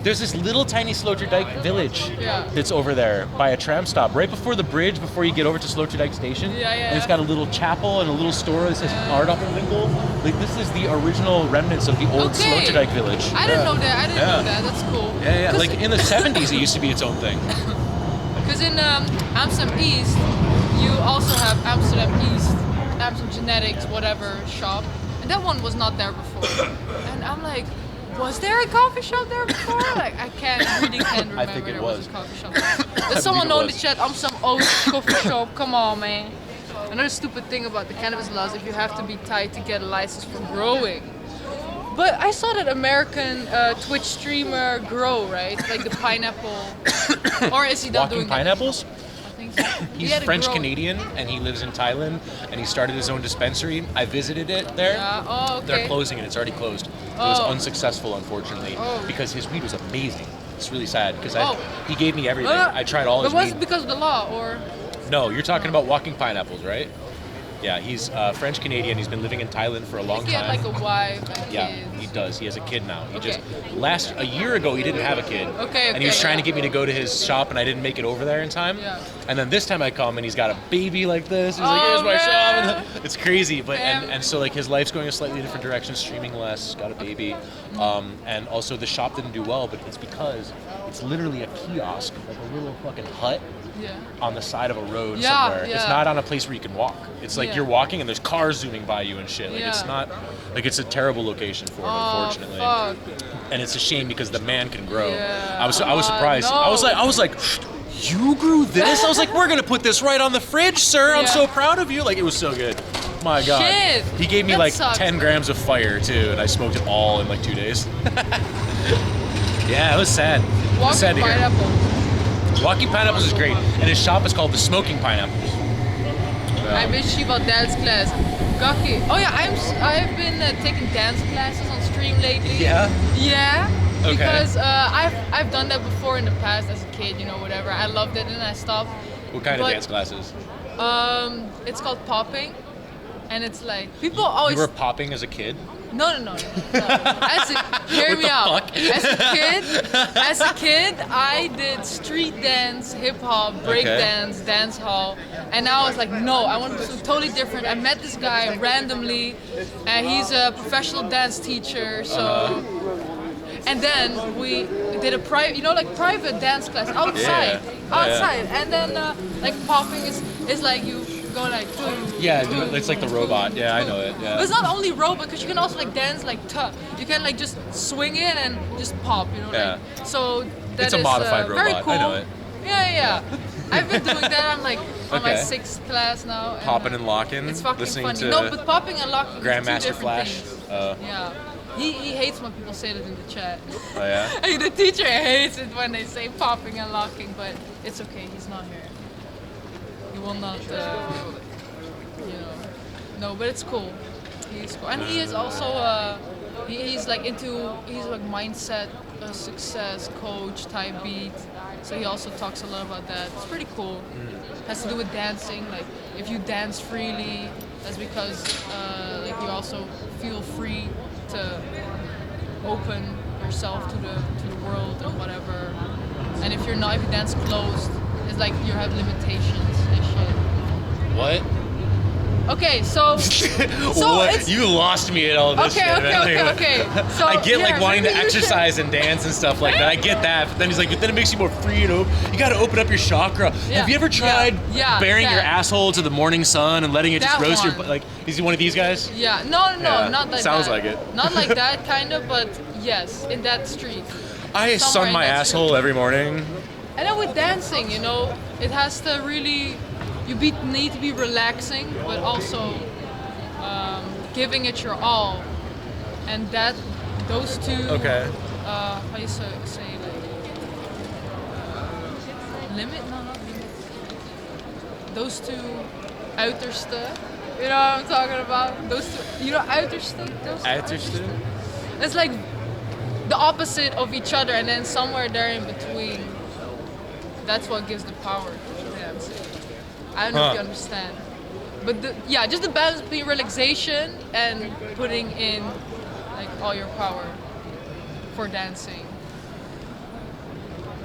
There's this little tiny Sloterdijk village that's over there by a tram stop, right before the bridge, before you get over to Sloterdijk station. Yeah. And it's got a little chapel and a little store that says Aardappelwinkel. Like this is the original remnants of the old Sloterdijk village. I didn't know that. I didn't know that. That's cool. Yeah. Like in the 70s, it used to be its own thing. Because in Amsterdam East, you also have Amsterdam East, Amsterdam Genetics, whatever shop, and that one was not there before. And I'm like, was there a coffee shop there before? Like, I really can't remember. I think it there was a coffee shop there. Does someone know in the chat, Amsterdam Oost coffee shop? Come on, man. Another stupid thing about the cannabis laws, if you have to be tied to get a license for growing. But I saw that American Twitch streamer grow, right? Like the pineapple. Or is he not doing pineapples? that? I think so. He's French Canadian and he lives in Thailand and he started his own dispensary. I visited it there. Yeah. Oh, okay. They're closing it. It's already closed. It was unsuccessful, unfortunately, because his weed was amazing. It's really sad because he gave me everything. I tried all his weed. But was weed. it because of the law or? No, you're talking about walking pineapples, right? Yeah, he's French Canadian. He's been living in Thailand for a long time. He had like a wife and Yeah, kids. he does. He has a kid now. He just a year ago he didn't have a kid. Okay, and he was trying to get me to go to his shop, and I didn't make it over there in time. Yeah. And then this time I come, and he's got a baby like this. He's like, "Here's my shop." And it's crazy, but and so like his life's going a slightly different direction, streaming less, got a baby, and also the shop didn't do well, but it's because it's literally a kiosk, like a little fucking hut. On the side of a road somewhere. It's not on a place where you can walk. It's like you're walking and there's cars zooming by you and shit. Like it's not like it's a terrible location for it, unfortunately. Fuck. And it's a shame because the man can grow. Yeah. I was surprised. No. I was like, you grew this? I was like, we're gonna put this right on the fridge, sir. I'm so proud of you. Like it was so good. My God. Shit. He gave me That like sucks, 10 grams of fire too, and I smoked it all in like 2 days. Yeah, it was sad. It was sad to hear. Pineapple. Walking Pineapples is great, and his shop is called the Smoking Pineapples. I wish she about dance class. Gaki. Oh yeah, I've been taking dance classes on stream lately. Yeah? Yeah. Okay. Because I've done that before in the past as a kid, whatever. I loved it and I stopped. What kind of dance classes? It's called popping, and it's like people always. You were popping as a kid? No. Hear me out. As a kid, I did street dance, hip hop, break dance, dance hall, and now I was like, no, I want to do something totally different. I met this guy randomly, and he's a professional dance teacher, so. And then we did a private dance class outside, and then like popping is like you go like. Yeah, it's like the robot. Yeah, I know it. Yeah. But it's not only robot, because you can also like dance like You can like just swing in and just pop, Yeah. So that It's a is, modified very robot. cool. I know it. Yeah. I've been doing that. I'm like on my Okay. 6th class now. And Popping and locking. It's fucking listening funny. To No, but popping and locking is two Grandmaster different Flash. things. Oh. Yeah. He hates when people say that in the chat. Oh yeah. Hey, the teacher hates it when they say popping and locking, but it's okay. He's not here. He will not. No, but it's cool. He's cool, and he is also. He's like mindset, success coach type beat. So he also talks a lot about that. It's pretty cool. Has to do with dancing. Like if you dance freely, that's because like you also feel free to open yourself to the world and whatever. And if you dance closed, it's like you have limitations and shit. What? Okay, so What? it's, You lost me at all this shit. Okay. So I get like here, wanting to maybe you should- exercise and dance and stuff like that. I get that. But then he's like, but then it makes you more free, you know? You gotta open up your chakra. Yeah. Have you ever tried Yeah, bearing that. your asshole to the morning sun and letting it just That roast your one. butt? Like, is he one of these guys? Yeah, no, Yeah, not like sounds that. like it. Not like that, kind of, but yes, in that street. I Somewhere sun in my that asshole every morning. And then with dancing, it has to really, need to be relaxing, but also giving it your all. And those two, Okay. how you say like, limit? No, not limit. Those two uiterste, you know what I'm talking about? Those two, uiterste? Uiterste? It's like the opposite of each other, and then somewhere there in between. That's what gives the power to dancing. I don't know if you understand. But just the balance between relaxation and putting in like all your power for dancing.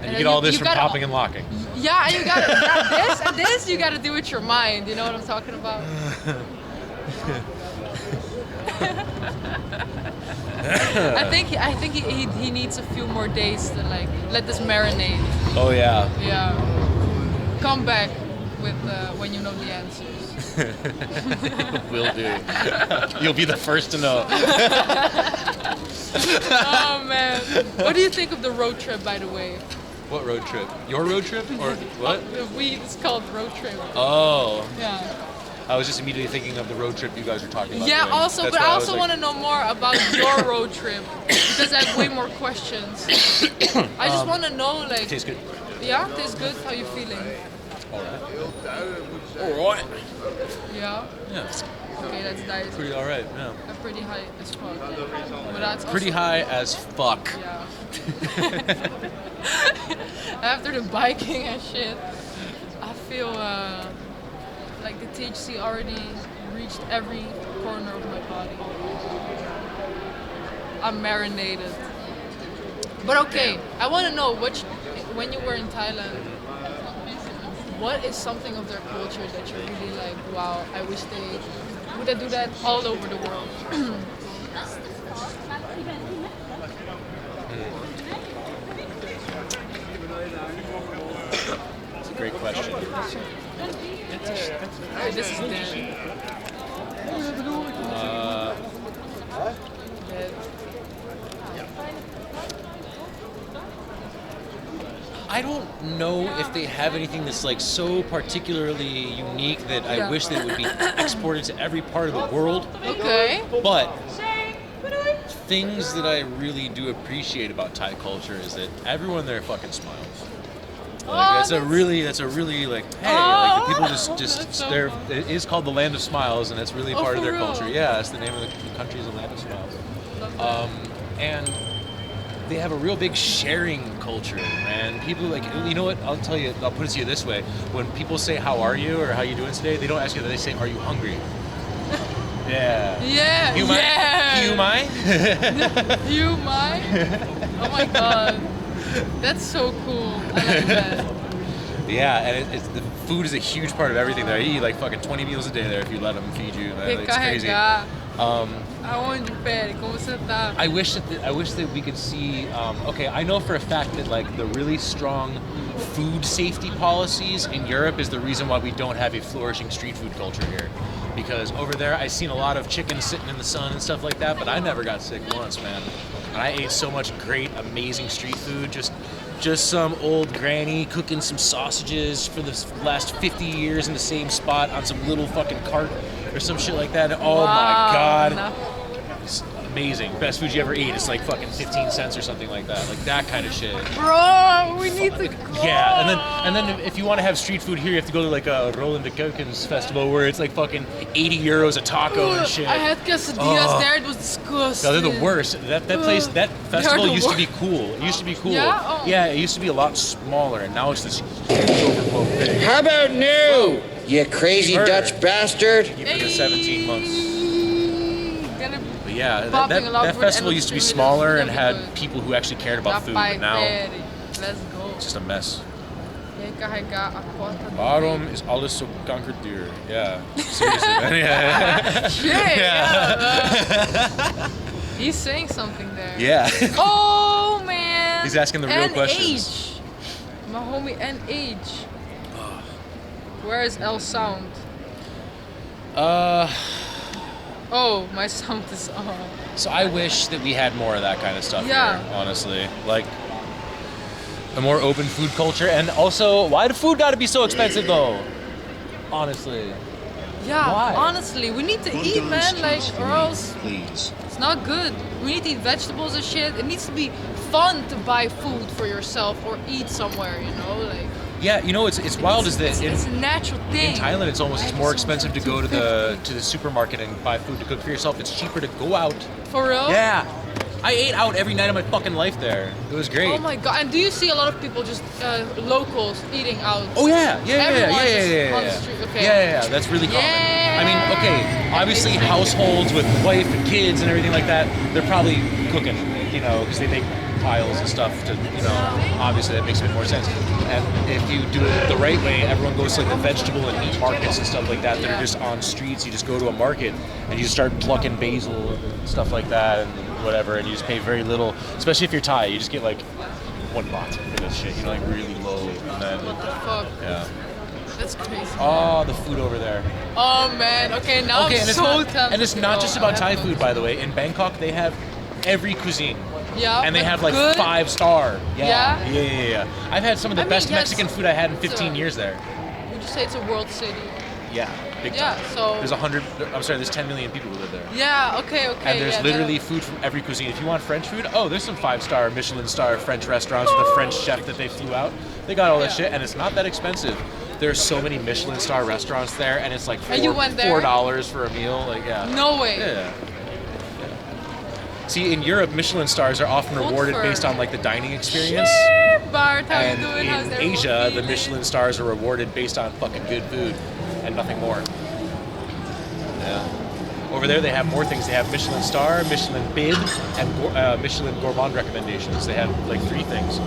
And you get all this from popping and locking. Yeah, and you got this you got to do with your mind. You know what I'm talking about? I think he needs a few more days to like let this marinate. Oh yeah. Yeah. Come back with when you know the answers. Will do. You'll be the first to know. Oh man. What do you think of the road trip, by the way? What road trip? Your road trip or what? The weed is called road trip. Oh. Yeah. I was just immediately thinking of the road trip you guys were talking about. Yeah, doing. also, That's but why I was also like- want to know more about your road trip because I have way more questions. I just want to know, like. Tastes good. Yeah, tastes good. How you feeling? Alright. Yeah. Yeah. Okay, that's nice. Pretty alright, yeah. I'm pretty high as fuck. But that's Pretty also- high as fuck. Yeah. After the biking and shit, I feel like the THC already reached every corner of my body. I'm marinated. But okay, I want to know when you were in Thailand, what is something of their culture that you're really like, wow, I wish would do that all over the world? It's a great question. This is dead. I don't know if they have anything that's like so particularly unique that I wish they would be exported to every part of the world. Okay. But things that I really do appreciate about Thai culture is that everyone there fucking smiles. Like, that's a really like, hey, like the people it is called the Land of Smiles, and that's really part of their culture. Yeah, that's the name of the country is the Land of Smiles. And they have a real big sharing culture, man. People like, you know what? I'll put it to you this way: when people say "How are you?" or "How you doing today," they don't ask you that. They say, "Are you hungry?" Yeah. Yeah. You yeah. You mind? You mind? Oh my god, that's so cool. I like that. Yeah, and the food is a huge part of everything there. You eat like fucking 20 meals a day there if you let them feed you. It's crazy. Aonde, pera? Como você tá? I wish that we could see. Okay, I know for a fact that like the really strong food safety policies in Europe is the reason why we don't have a flourishing street food culture here. Because over there, I've seen a lot of chickens sitting in the sun and stuff like that, but I never got sick once, man. And I ate so much great, amazing street food, just just some old granny cooking some sausages for the last 50 years in the same spot on some little fucking cart or some shit like that. Oh my god. No. It's amazing. Best food you ever ate. It's like fucking 15 cents or something like that. Like that kind of shit. Bro, we need to go. Yeah, and then if you want to have street food here, you have to go to like a Roland de Keukens festival where it's like fucking 80 euros a taco and shit. I had quesadillas there. It was disgusting. No, they're the worst. That place, that festival used to be cool. It used to be cool. Yeah? Oh. Yeah, it used to be a lot smaller, and now it's this huge overflow thing. How about new? You crazy Dutch bastard. Keep it to 17 months. But yeah, Popping a lot that for festival the used to be industry, smaller it's and gonna had be good. people who actually cared about food, but now Let's go. it's just a mess. Carregar a porta do Waarom is alles zo kankerduur? Yeah, seriously. Man. Yeah. Shit, he's saying something there. Yeah. Oh man. He's asking the real questions. NH. My homie NH. Where is L sound? Oh, my sound is on. So I wish that we had more of that kind of stuff Yeah. here, honestly. Like a more open food culture, and also, why the food gotta be so expensive though? Honestly. Yeah, Why? honestly, we need to eat, man, like, or else Please. it's not good. We need to eat vegetables and shit. It needs to be fun to buy food for yourself or eat somewhere, you know, like. Yeah, you know, it's wild is that It's a natural thing. in Thailand it's more expensive to go to the supermarket and buy food to cook for yourself. It's cheaper to go out. For real? Yeah. I ate out every night of my fucking life there. It was great. Oh my god! And do you see a lot of people just locals eating out? Oh yeah, Everyone just on the street. Okay. Yeah, that's really common. I mean, okay, obviously households with wife and kids and everything like that, they're probably cooking, you know, because they make piles and stuff to, you know, obviously that makes a bit more sense. And if you do it the right way, everyone goes to like the vegetable and meat markets and stuff like that that are just on streets. You just go to a market and you just start plucking basil and stuff like that and whatever, and you just pay very little, especially if you're Thai, you just get like 1 baht for this shit, you know, like really low, and then, What the fuck? yeah. That's crazy. Oh, the food over there. Oh man. Okay, now I'm so tempted. And it's to not go. just about Thai food, by the way. In Bangkok, they have every cuisine. Yeah. And they but have like good? 5-star. Yeah? Yeah. I've had some of the I mean, best yes, Mexican food I had in 15 so- years there. Would you say it's a world city? Yeah, big Yeah, time. so- There's 10 million people who live there. Yeah. Okay. And there's yeah, literally food from every cuisine. If you want French food, there's some 5-star, Michelin star French restaurants with a French chef that they flew out. They got all that shit, and it's not that expensive. There's so many Michelin star restaurants there, and it's like And you went there? $4 for a meal. Like, yeah. No way. Yeah. See, in Europe, Michelin stars are often rewarded for- based on like the dining experience. Bart, how And you doing? How's in everyone Asia, the feeling? Michelin stars are rewarded based on fucking good food and nothing more. Yeah. Over there, they have more things. They have Michelin star, Michelin bib, and Michelin gourmand recommendations. They have like 3 things.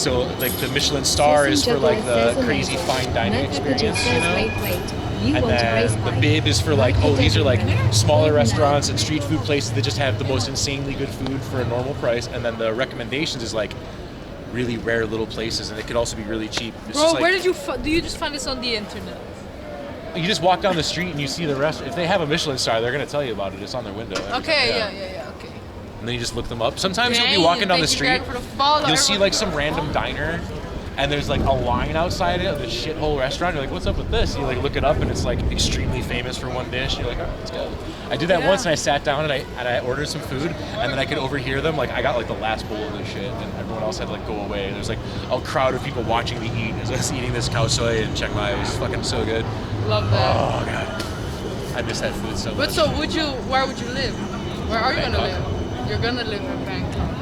So like the Michelin star is for like the crazy fine dining experience, you know. And then the bib is for like, these are like smaller restaurants and street food places that just have the most insanely good food for a normal price. And then the recommendations is like really rare little places, and it could also be really cheap. It's Bro, just like, where did you do you just find this on the internet? you just walk down the street and you see the restaurant. If they have a Michelin star, they're gonna tell you about it. It's on their window. Okay, yeah, okay. And then you just look them up. Sometimes you'll be Dang, walking down the thank you, street, Greg, for the follow. you'll see Everyone- like some random diner, and there's like a line outside it of this shithole restaurant. You're like, what's up with this? You like look it up, and it's like extremely famous for one dish. You're like, all right, let's go. I did that once, and I sat down and I ordered some food, and then I could overhear them. Like I got like the last bowl of this shit, and everyone else had to like go away. There's like a crowd of people watching me eat as I was eating this cow soy and Chiang Mai. It was fucking so good. Love that. Oh god, I miss that food so much. But so where would you live? Where are you gonna Bangkok. live? You're gonna live in Bangkok.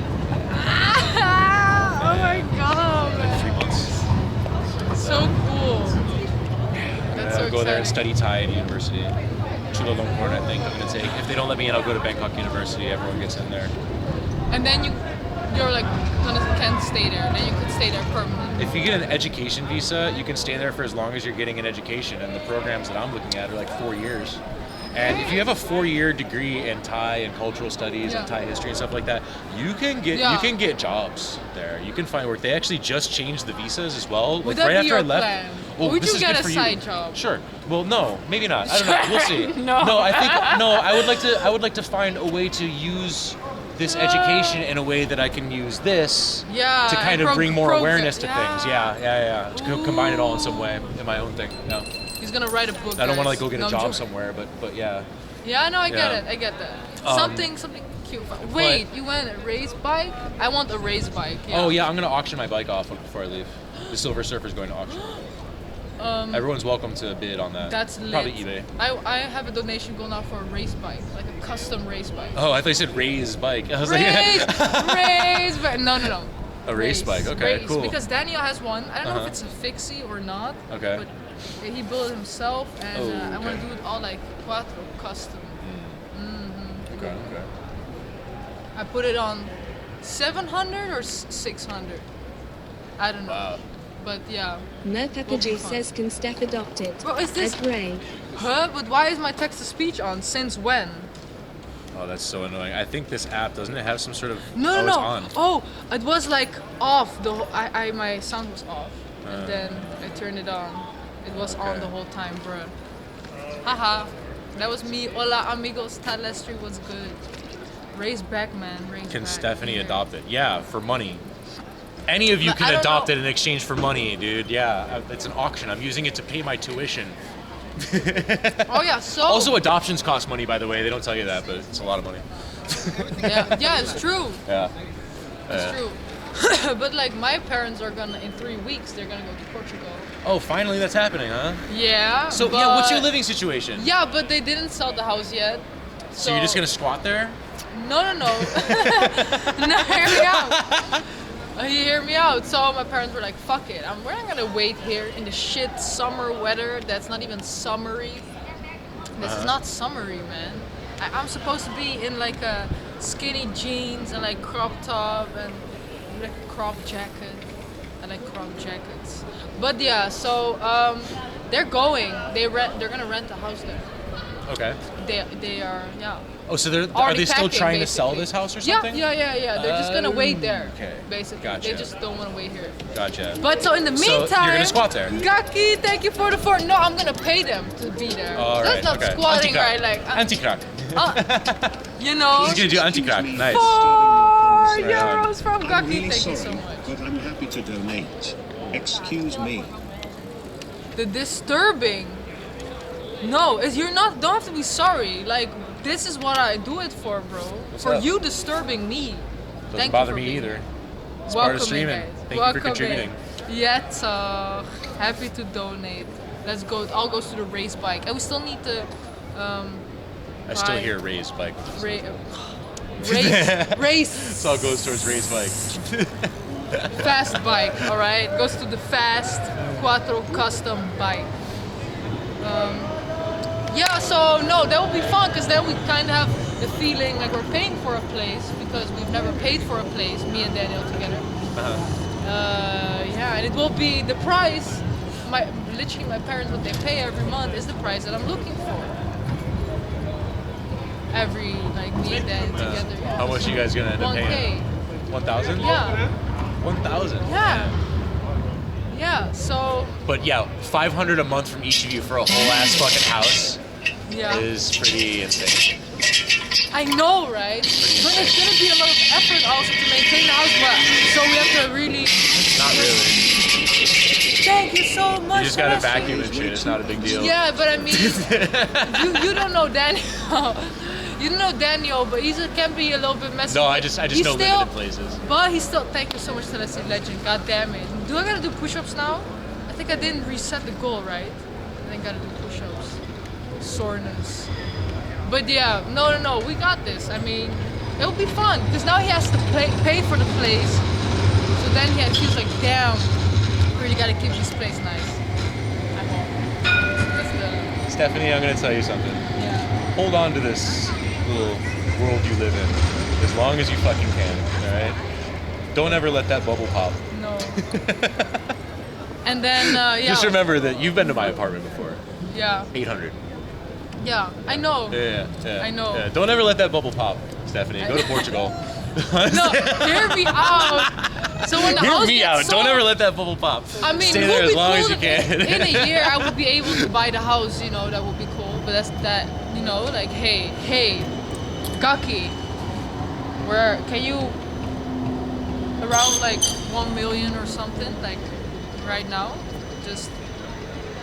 Oh my god. Like 3 months. So cool. That's so Go there and exciting. study Thai at university. Chulalongkorn, I think I'm gonna take. If they don't let me in, I'll go to Bangkok University. Everyone gets in there. And then you're like can't stay there. Then you can stay there permanently. If you get an education visa, you can stay there for as long as you're getting an education. And the programs that I'm looking at are like 4 years. And if you have a 4-year degree in Thai and cultural studies and Thai history and stuff like that, you can get jobs there. You can find work. They actually just changed the visas as well. Would like that right be after your I left. plan? Well, Would this you is get good a for side you. job? Sure. Well, no, maybe not. I don't know. We'll see. No. I think I would like to find a way to use this education in a way that I can use this Yeah, to kind and of bring more awareness to yeah. things. Yeah. To combine it all in some way in my own thing. Yeah. He's gonna write a book. I don't want to like guys. go get a No, I'm job joking. somewhere, but yeah. Yeah, no, I get Yeah. it. I get that. Something cute. Wait, you want a race bike? I want a race bike. Yeah. Oh yeah, I'm gonna auction my bike off before I leave. The Silver Surfer's going to auction. Everyone's welcome to bid on that. That's lit. Probably eBay. I have a donation going out for a race bike, like a custom race bike. Oh, I thought you said Ray's bike. I was Race, like, race bike. No. a race bike. Okay, Race, cool. Because Daniel has one. I don't know if it's a fixie or not. Okay. But he built it himself, and I want okay. to do it all like quattro custom. Okay. I put it on 700 or 600. I don't know. Wow. But yeah. No Pepper G says can Steph adopt it? Bro, is this? As Ray. Huh? But why is my text-to-speech on? Since when? Oh, that's so annoying. I think this app doesn't it have some sort of No. it's on. Oh, it was like off. The whole, my sound was off, and then I turned it on. It was on the whole time, bro. Haha. That was me. Hola amigos, Thailand Street was good. Raise back, man. Raise Can back. Stephanie Yeah. adopt it? Yeah, for money. Any of you But I can don't adopt know. it in exchange for money, dude. Yeah, it's an auction. I'm using it to pay my tuition. Oh yeah, so Also, adoptions cost money, by the way. They don't tell you that, but it's a lot of money. yeah, it's true. Yeah. It's true. But like my parents are gonna in 3 weeks they're gonna go to Portugal. Oh, finally that's happening, huh? Yeah. So yeah, what's your but- living situation? Yeah, but they didn't sell the house yet. So you're just gonna squat there? No. No, hear me out. Hear me out. So my parents were like, fuck it. We're not gonna wait here in the shit summer weather that's not even summery. This is not summery, man. I'm supposed to be in like a skinny jeans and like crop top and like a crop jacket. I like crop jackets. But yeah, so they're going. They're gonna rent a house there. Okay. They are, yeah. Oh, so are Already they still packing, trying to sell basically. this house or something? Yeah. They're just gonna wait there. Okay. Basically. Gotcha. They just don't want to wait here. Gotcha. But so in the So meantime, you're gonna squat there? Gaki, thank you for the fort. No, I'm gonna pay them to be there. All That's right, not okay. squatting, Anti-crack. right? Like Anti-crack. you know. He's gonna do anti-crack. Nice. 4 Right on. euros from I'm Gaki. really Thank you sorry, so much. but I'm happy to donate. Excuse me. The disturbing. No, you're not. Don't have to be sorry. Like this is what I do it for, bro. For up? you disturbing me. Doesn't Thank bother you for me being either. here. It's part of Welcome streaming. in, guys. Thank you Welcome for contributing. Yeah, happy to donate. Let's go. All goes to the race bike, and we still need to. I still hear Ray's bike. Race. This all goes towards Ray's bike. Fast bike. All right, goes to the fast quattro custom bike. Yeah, so no, that would be fun because then we kind of have the feeling like we're paying for a place because we've never paid for a place, me and Daniel together. Yeah, and it will be the price. Literally, my parents, what they pay every month is the price that I'm looking for. Every like me and Daniel together. Yeah. How much are you guys gonna end up 1K. paying? 1,000? Yeah. 1,000. Yeah. Yeah. So. But yeah, 500 a month from each of you for a whole ass fucking house is pretty insane. I know, right? But it's gonna be a lot of effort also to maintain the house, but so we have to really. Not really. Thank you so much. You just gotta vacuum and shit. It's not a big deal. Yeah, but I mean, you don't know Daniel. You don't know Daniel, but can be a little bit messy. No, I just He's know still, limited places. But he's still. Thank you so much, Celeste Legend. God damn it. Do I gotta do push-ups now? I think I didn't reset the goal, right? I think I gotta do push-ups. Soreness. But yeah, no, we got this. I mean, it'll be fun because now he has to pay for the place. So then he feels like, damn, we really gotta keep this place nice. I hope. That's the. Stephanie, I'm gonna tell you something. Yeah. Hold on to this little world you live in as long as you fucking can. All right. Don't ever let that bubble pop. No. And then yeah. Just remember that you've been to my apartment before. Yeah. 800. Yeah, I know. Yeah. I know. Yeah. Don't ever let that bubble pop, Stephanie. Go to Portugal. No, hear me out. So when the Hear house me gets out. sold, Don't ever let that bubble pop. I mean, stay it there would as be long cool as you can. in a year I would be able to buy the house, you know, that would be cool. But that's that, you know, like hey, Gaki, Where can you around like 1 million or something like right now, just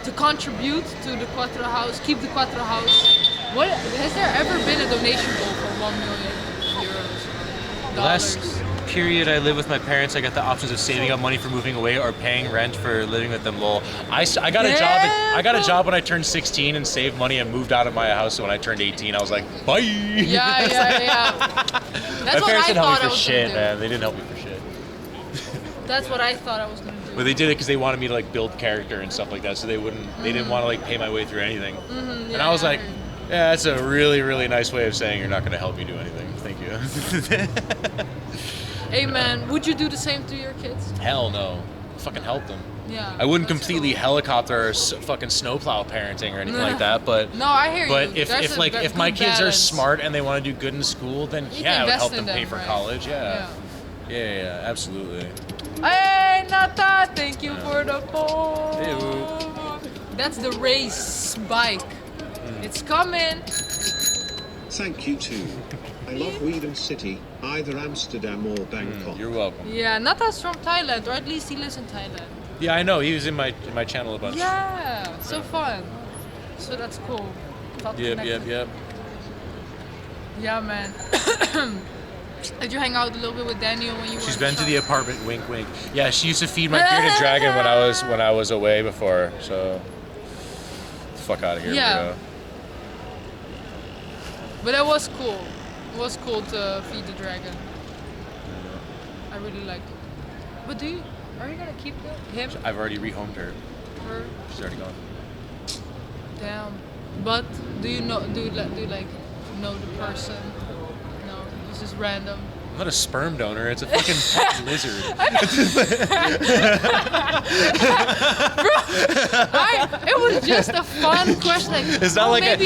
to contribute to the Quattro House, keep the Quattro House. What has there ever been a donation goal for 1 million euros? Last period I lived with my parents, I got the options of saving up money for moving away or paying rent for living with them. Lol. I got a job when I turned 16 and saved money and moved out of my house. So when I turned 18, I was like, bye. Yeah. That's my parents didn't help me I for shit, man. They didn't help me for shit. That's what I thought I was gonna do. But they did it because they wanted me to like build character and stuff like that. So they didn't want to like pay my way through anything. And I was like, yeah, that's a really, really nice way of saying you're not gonna help me do anything. Thank you. Hey man, would you do the same to your kids? Hell no. Fucking help them. Yeah. I wouldn't completely helicopter or fucking snowplow parenting or anything like that, but no, I hear but you. if my kids are smart and they want to do good in school, then I would help them pay for college. Yeah, absolutely. Hey Nata, thank you for the phone. That's the race bike. It's coming. Thank you too. I love Weedham City, either Amsterdam or Bangkok. You're welcome. Yeah, Nata's from Thailand, or at least he lives in Thailand. Yeah, I know. He was in my channel a bunch. Yeah, so fun. So that's cool. Yep. Yeah, man. Did you hang out a little bit with Daniel when you were? She's been to the apartment. Wink, wink. Yeah, she used to feed my bearded dragon when I was away before. So, the fuck out of here, bro. But that was cool. It was cool to feed the dragon. I really liked it. But are you gonna keep him? I've already rehomed her. She's already gone. Damn. But do you like know the person? No, it's just random. I'm not a sperm donor. It's a fucking pet lizard. It was just a fun question. Like, it's not like a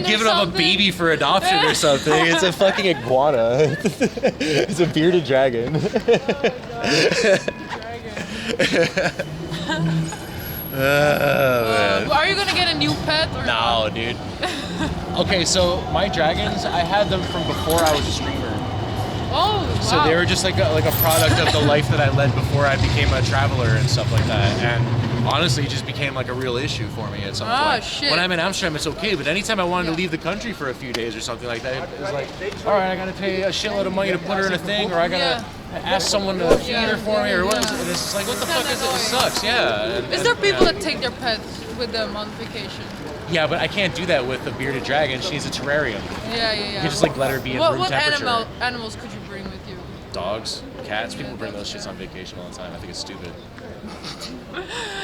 giving up a baby for adoption or something. It's a fucking iguana. It's a bearded dragon. Are you gonna get a new pet? Or no, dude. Okay, so my dragons, I had them from before I was a streamer. Oh, wow. So they were just like a product of the life that I led before I became a traveler and stuff like that. And honestly, it just became like a real issue for me at some point. Shit. When I'm in Amsterdam, it's okay, but anytime I wanted to leave the country for a few days or something like that, it was like, all right, I gotta pay a shitload of money to put her in a thing, or I gotta ask someone to feed her for me, or what? And it's just like, what the fuck is it? It sucks, yeah. Is there people that take their pets with them on vacation? Yeah, but I can't do that with a bearded dragon. She needs a terrarium. Yeah. You can just like let her be in room temperature. What animals could you bring with you? Dogs, cats. People bring those shits on vacation all the time. I think it's stupid.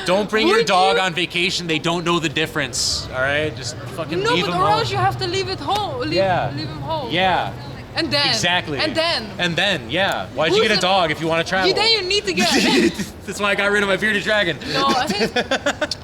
Don't bring your dog on vacation. They don't know the difference. All right, just fucking leave them home. No, but or else you have to leave it home. Leave him home. Yeah. And then. Exactly. And then. Yeah. Why'd you get a dog if you want to travel? Then you need to get. That's why I got rid of my bearded dragon. No, I think.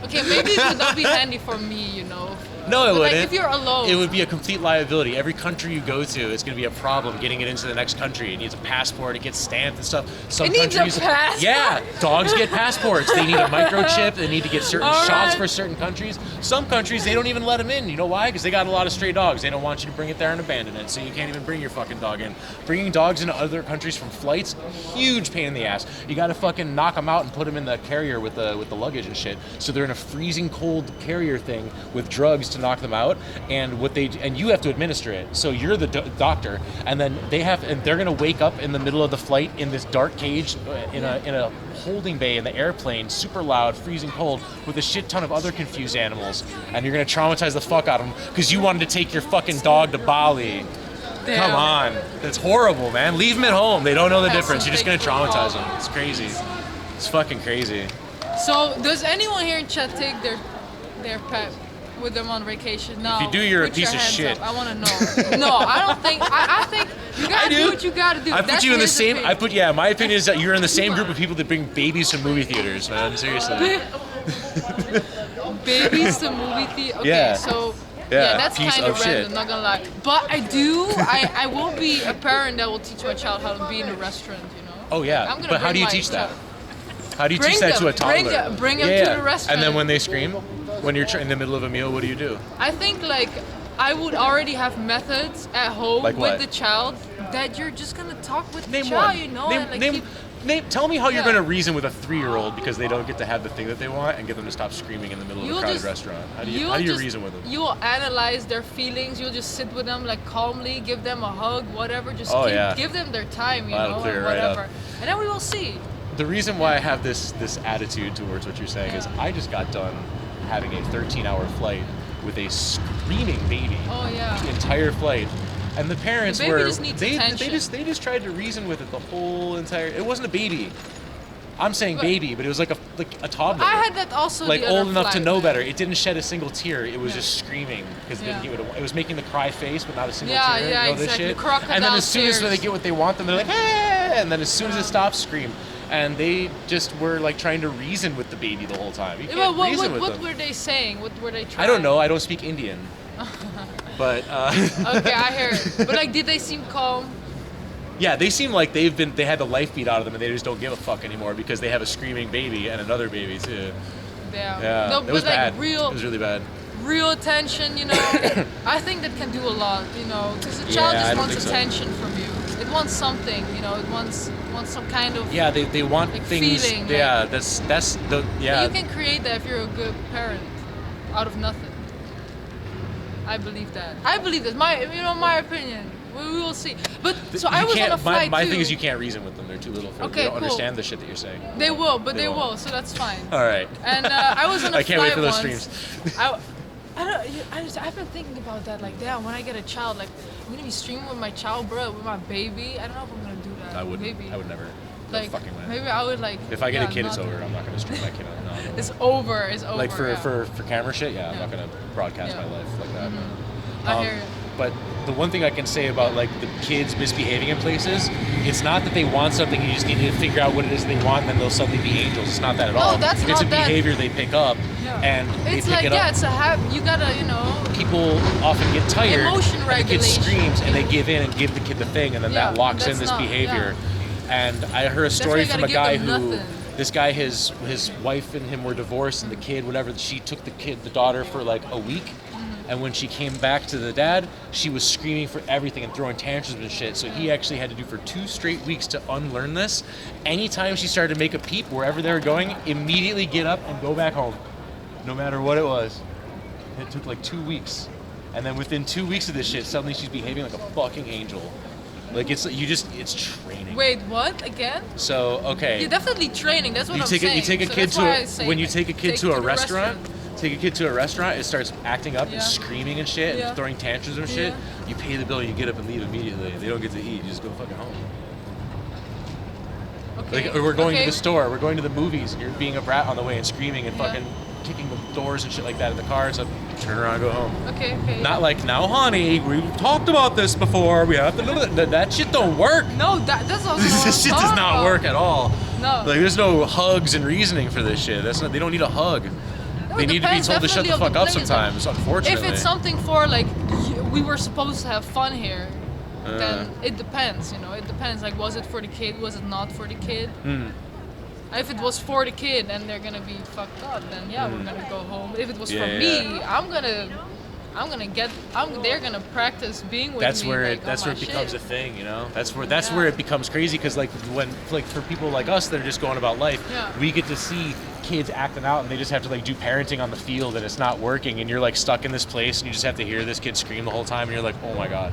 Okay, maybe it would not be handy for me, you know. No, it wouldn't. Like if you're alone. It would be a complete liability. Every country you go to, it's going to be a problem getting it into the next country. It needs a passport. It gets stamped and stuff. Some countries. Needs a passport? Yeah, dogs get passports. They need a microchip. They need to get certain shots for certain countries. Some countries, they don't even let them in. You know why? Because they got a lot of stray dogs. They don't want you to bring it there and abandon it. So you can't even bring your fucking dog in. Bringing dogs into other countries from flights, huge pain in the ass. You got to fucking knock them out and put them in the carrier with the luggage and shit. So they're in a freezing cold carrier thing with drugs to knock them out. And you have to administer it. So you're the doctor, and then they're gonna wake up in the middle of the flight in this dark cage in a holding bay in the airplane, super loud, freezing cold, with a shit ton of other confused animals, and you're gonna traumatize the fuck out of them because you wanted to take your fucking dog to Bali. Damn. Come on, that's horrible, man. Leave them at home. They don't know the difference. You're just gonna traumatize them. It's crazy. It's fucking crazy. So does anyone here in chat take their pet with them on vacation? No. If you do, you're a piece of shit. Up. I want to know. No, I don't think. I think you gotta do what you gotta do. I put you in the same. My opinion is that you're in the same group of people that bring babies to movie theaters, man. Seriously. Babies to movie theater. Okay, so. Yeah, that's kind of random, not gonna lie. But I will be a parent that will teach my child how to be in a restaurant, you know? Oh yeah, but how do you teach that? How do you teach that to a toddler? Bring them to the restaurant. And then when they scream, when you're in the middle of a meal, what do you do? I think like I would already have methods at home Like with what? the child that you're just gonna talk with Name the child, one. you know, Name, and like name, name, tell me how you're Yeah. going to reason with a 3-year-old because they don't get to have the thing that they want and get them to stop screaming in the middle of a You'll crowded just- restaurant. How do you'll you just- reason with them? You'll analyze their feelings. You'll just sit with them like calmly, give them a hug, whatever. Just Oh, yeah. give them their time, you That'll know, clear and it right up. whatever. And then we will see. The reason why I have this attitude towards what you're saying is I just got done having a 13-hour flight with a screaming baby. Oh yeah. The entire flight. And the parents The baby were just needs they attention. just tried to reason with it the whole entire. It wasn't a baby. I'm saying But- baby, but it was like a toddler. I had that also. Like the other old enough to flight, know man. better. It didn't shed a single tear. It was Yeah. just screaming because Yeah. it was making the cry face, but not a single Yeah, tear. yeah, you know, this exactly. shit. Crocodile And then as soon as tears. they get what they want, then they're like, hey! And then as soon as it stops, scream. And they just were like trying to reason with the baby the whole time. You Yeah, can't but reason with what them. were they saying? What were they trying? I don't know. I don't speak Indian. But Okay, I hear it. But like, did they seem calm? yeah, they seem like they had the life beat out of them, and they just don't give a fuck anymore because they have a screaming baby and another baby too. Yeah. Yeah, No, it but was like bad. real, It was really bad. real attention. You know, I think that can do a lot. You know, because the Yeah, child I just don't wants think so. attention from you. It wants something. You know, it wants some kind of. Yeah, they want like things. feeling, yeah, like- that's the yeah. You can create that if you're a good parent, out of nothing. I believe that. I believe that. My opinion. We will see. But so I You was on can't- a flight my too. thing is you can't reason with them. They're too little for Okay, they don't cool. understand the shit that you're saying. They will, but they won't. will. So that's fine. All right. And I was on a I can't wait flight for those once. streams. I've been thinking about that. Like, damn, when I get a child, like, I'm gonna be streaming with my child, bro, with my baby. I don't know if I'm gonna do that. I wouldn't. Maybe. I would never. No Like, fucking way. maybe I would like. If I get yeah, a kid, it's not- over. I'm not gonna stream my kid. No. It's over. It's over. Like for yeah. camera shit, yeah, I'm Yeah. not gonna broadcast Yeah. my life like that. I hear you. But the one thing I can say about like the kids misbehaving in places, it's not that they want something. You just need to figure out what it is they want, and then they'll suddenly be angels. It's not that at No, all. that's it's not a that. behavior they pick up, Yeah. and they It's pick like it yeah, up. it's a habit. You gotta People often get tired. Emotion and the kid regulation. screams, and they give in and give the kid the thing, and then Yeah, that locks in that's this not- behavior. And I heard a why story you from gotta a guy give them who. nothing. This guy, his wife and him were divorced, and the kid, whatever, she took the daughter for like a week, and when she came back to the dad, she was screaming for everything and throwing tantrums and shit. So he actually had to do for 2 straight weeks to unlearn this. Anytime she started to make a peep wherever they were going, immediately get up and go back home, no matter what it was. It took like 2 weeks, and then within 2 weeks of this shit, suddenly she's behaving like a fucking angel. Like it's training. Wait, what again? So okay. You're definitely training. That's what You I'm take saying. a kid So that's to why a, I say, when you like, take a kid take to a the restaurant, take a kid to a restaurant, it starts acting up Yeah. and screaming and shit Yeah. and throwing tantrums and shit. Yeah. You pay the bill, you get up and leave immediately. They don't get to eat. You just go fucking home. Okay. Like, or we're going okay. to the store, we're going to the movies, and you're being a brat on the way and screaming and Yeah. fucking kicking the doors and shit like that in the car. So turn around, and go home. Okay, okay. Not like, now, honey, we've talked about this before. We have to know that shit don't work. No, that's also This shit does not work at all. No. Like, there's no hugs and reasoning for this shit. That's not. They don't need a hug. No, They it need to be depends told to shut definitely the on fuck up place. Like, sometimes. Unfortunately. If it's something for like we were supposed to have fun here, Uh. then it depends. You know, it depends. Like, was it for the kid? Was it not for the kid? If it was for the kid and they're gonna be fucked up, then yeah, we're gonna go home. If it was for Yeah, me, yeah. they're gonna practice being with That's me. where like, it. That's on where my it becomes shit. a thing, you know. That's where it becomes crazy because like for people like us that are just going about life, Yeah. we get to see kids acting out and they just have to like do parenting on the field and it's not working and you're like stuck in this place and you just have to hear this kid scream the whole time and you're like, oh my god,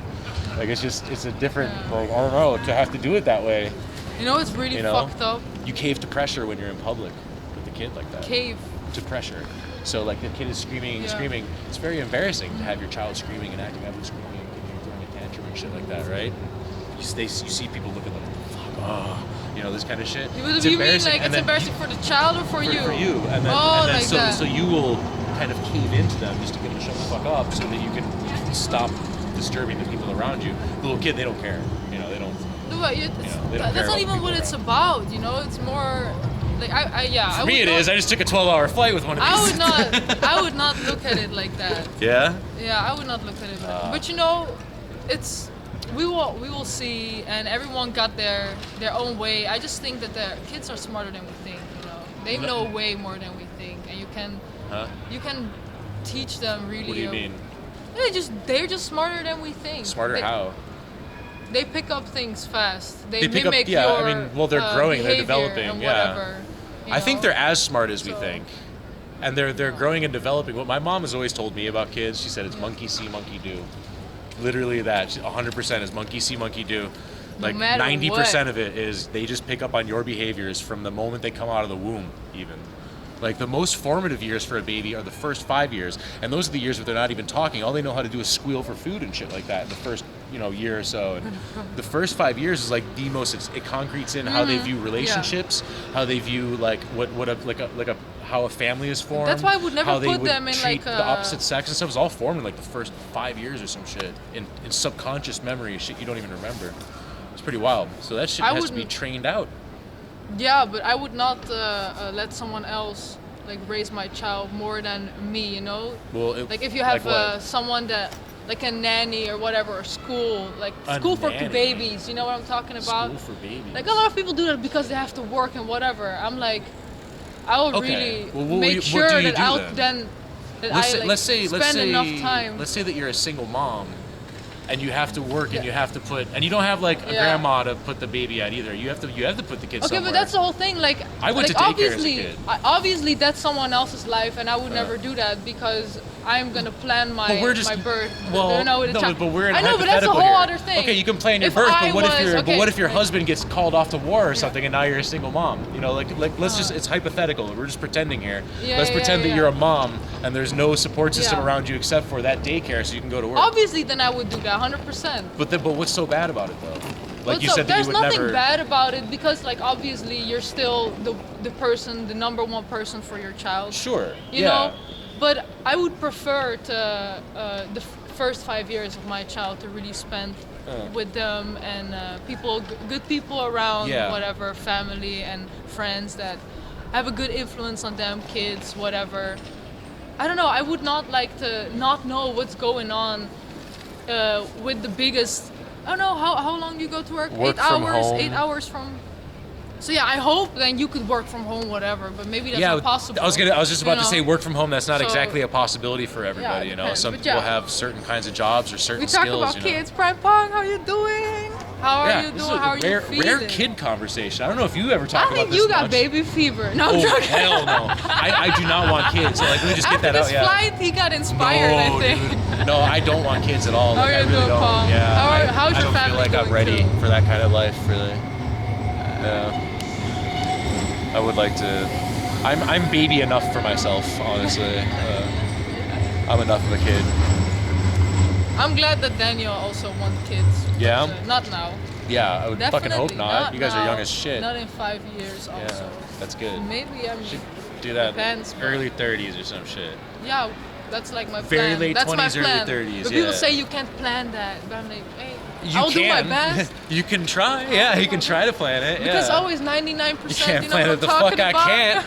like it's a different. Like, I don't know, to have to do it that way. You know, it's really You know? fucked up. You cave to pressure when you're in public with the kid like that. Cave. To pressure. So like the kid is screaming and Yeah. screaming. It's very embarrassing to have your child screaming and acting up and screaming and throwing a tantrum and shit like that, right? You see people looking like, fuck, oh, you know, this kind of shit. You It's mean embarrassing. like And it's then embarrassing for the child or for you? For you. And then, oh, and then like that. so you will kind of cave into them just to get them to shut the fuck up so that you can stop disturbing the people around you. The little kid, they don't care. You know, they don't. No, but they don't care that's about not even people what it's about. You know, it's more like For me, it is. I just took a 12-hour flight with one of these. I would not look at it like that. Yeah. Yeah, I would not look at it. But you know, we will see, and everyone got their own way. I just think that the kids are smarter than we think. You know, they know way more than we think, and you can teach them really. What do you mean? They're just smarter than we think. Smarter how? They pick up things fast. They pick mimic up, yeah. your, I mean, well, they're growing, they're behavior developing, and yeah. whatever, I think they're as smart as we think, and they're growing and developing. What my mom has always told me about kids, she said it's monkey see, monkey do. Literally that, 100% is monkey see, monkey do. Like 90% of it is they just pick up on your behaviors from the moment they come out of the womb, even. Like the most formative years for a baby are the first 5 years, and those are the years where they're not even talking. All they know how to do is squeal for food and shit like that in the first, year or so. And the first 5 years is like the most. It concretes in how they view relationships, how they view like how a family is formed. That's why I would never how they put would them in treat like the opposite sex and stuff. Is all formed in like the first 5 years or some shit in subconscious memory, shit you don't even remember. It's pretty wild. So that shit has to be trained out. Yeah, but I would not let someone else like raise my child more than me, Well, like if you have like someone that like a nanny or whatever, or school, like school for babies, you know what I'm talking about? School for babies. Like a lot of people do that because they have to work and whatever. I'm like, I will really make sure that let's say enough time. Let's say that you're a single mom. And you have to work, and you have to put, and you don't have like a grandma to put the baby at either. You have to put the kids somewhere. But that's the whole thing. Like I went to daycare as a kid. Obviously, that's someone else's life, and I would never do that because I'm gonna plan my birth. Well, but we're in I know, but that's a whole other thing. Okay, you can plan your birth, but what if your husband gets called off to war or something, and now you're a single mom? Let's just, it's hypothetical. We're just pretending here. Let's pretend that you're a mom, and there's no support system around you except for that daycare, so you can go to work. Obviously, then I would do that 100%. But what's so bad about it though? Like you said, there's nothing bad about it because like obviously you're still the number one person for your child. Sure. You know, but I would prefer to the first 5 years of my child to really spend with them and good people around, whatever, family and friends that have a good influence on them, kids, whatever. I don't know. I would not like to not know what's going on with the biggest. I don't know how long you go to work. 8 hours. Home. 8 hours from. So yeah, I hope then you could work from home, whatever. But maybe that's not possible. I was just about to say work from home. That's not exactly a possibility for everybody. Some people have certain kinds of jobs or certain skills. We talk about kids. Prime Pong, how you doing? How are you doing? How are you feeling? Rare kid conversation. I don't know if you ever talk about this. I think you got baby fever. No, I'm joking. Hell no. I do not want kids. So let me just get that out. After this flight, he got inspired. I think. Dude. No, I don't want kids at all. How are you doing, Paul? Yeah. How's your family? I don't feel like I'm ready for that kind of life, really. I would like to. I'm baby enough for myself, honestly. I'm enough of a kid. I'm glad that Daniel also wants kids. Yeah? Not now. Yeah, I would fucking hope not. You guys are young as shit. Not in 5 years also. Yeah, that's good. Maybe should do that depends, early 30s or some shit. Yeah, that's like my plan. Very late that's 20s, my plan. early 30s, But people say you can't plan that. But I'm like, hey, I'll do my best. You can try. Yeah, you can try to plan it. Because always 99%. You can't plan it the fuck I can't.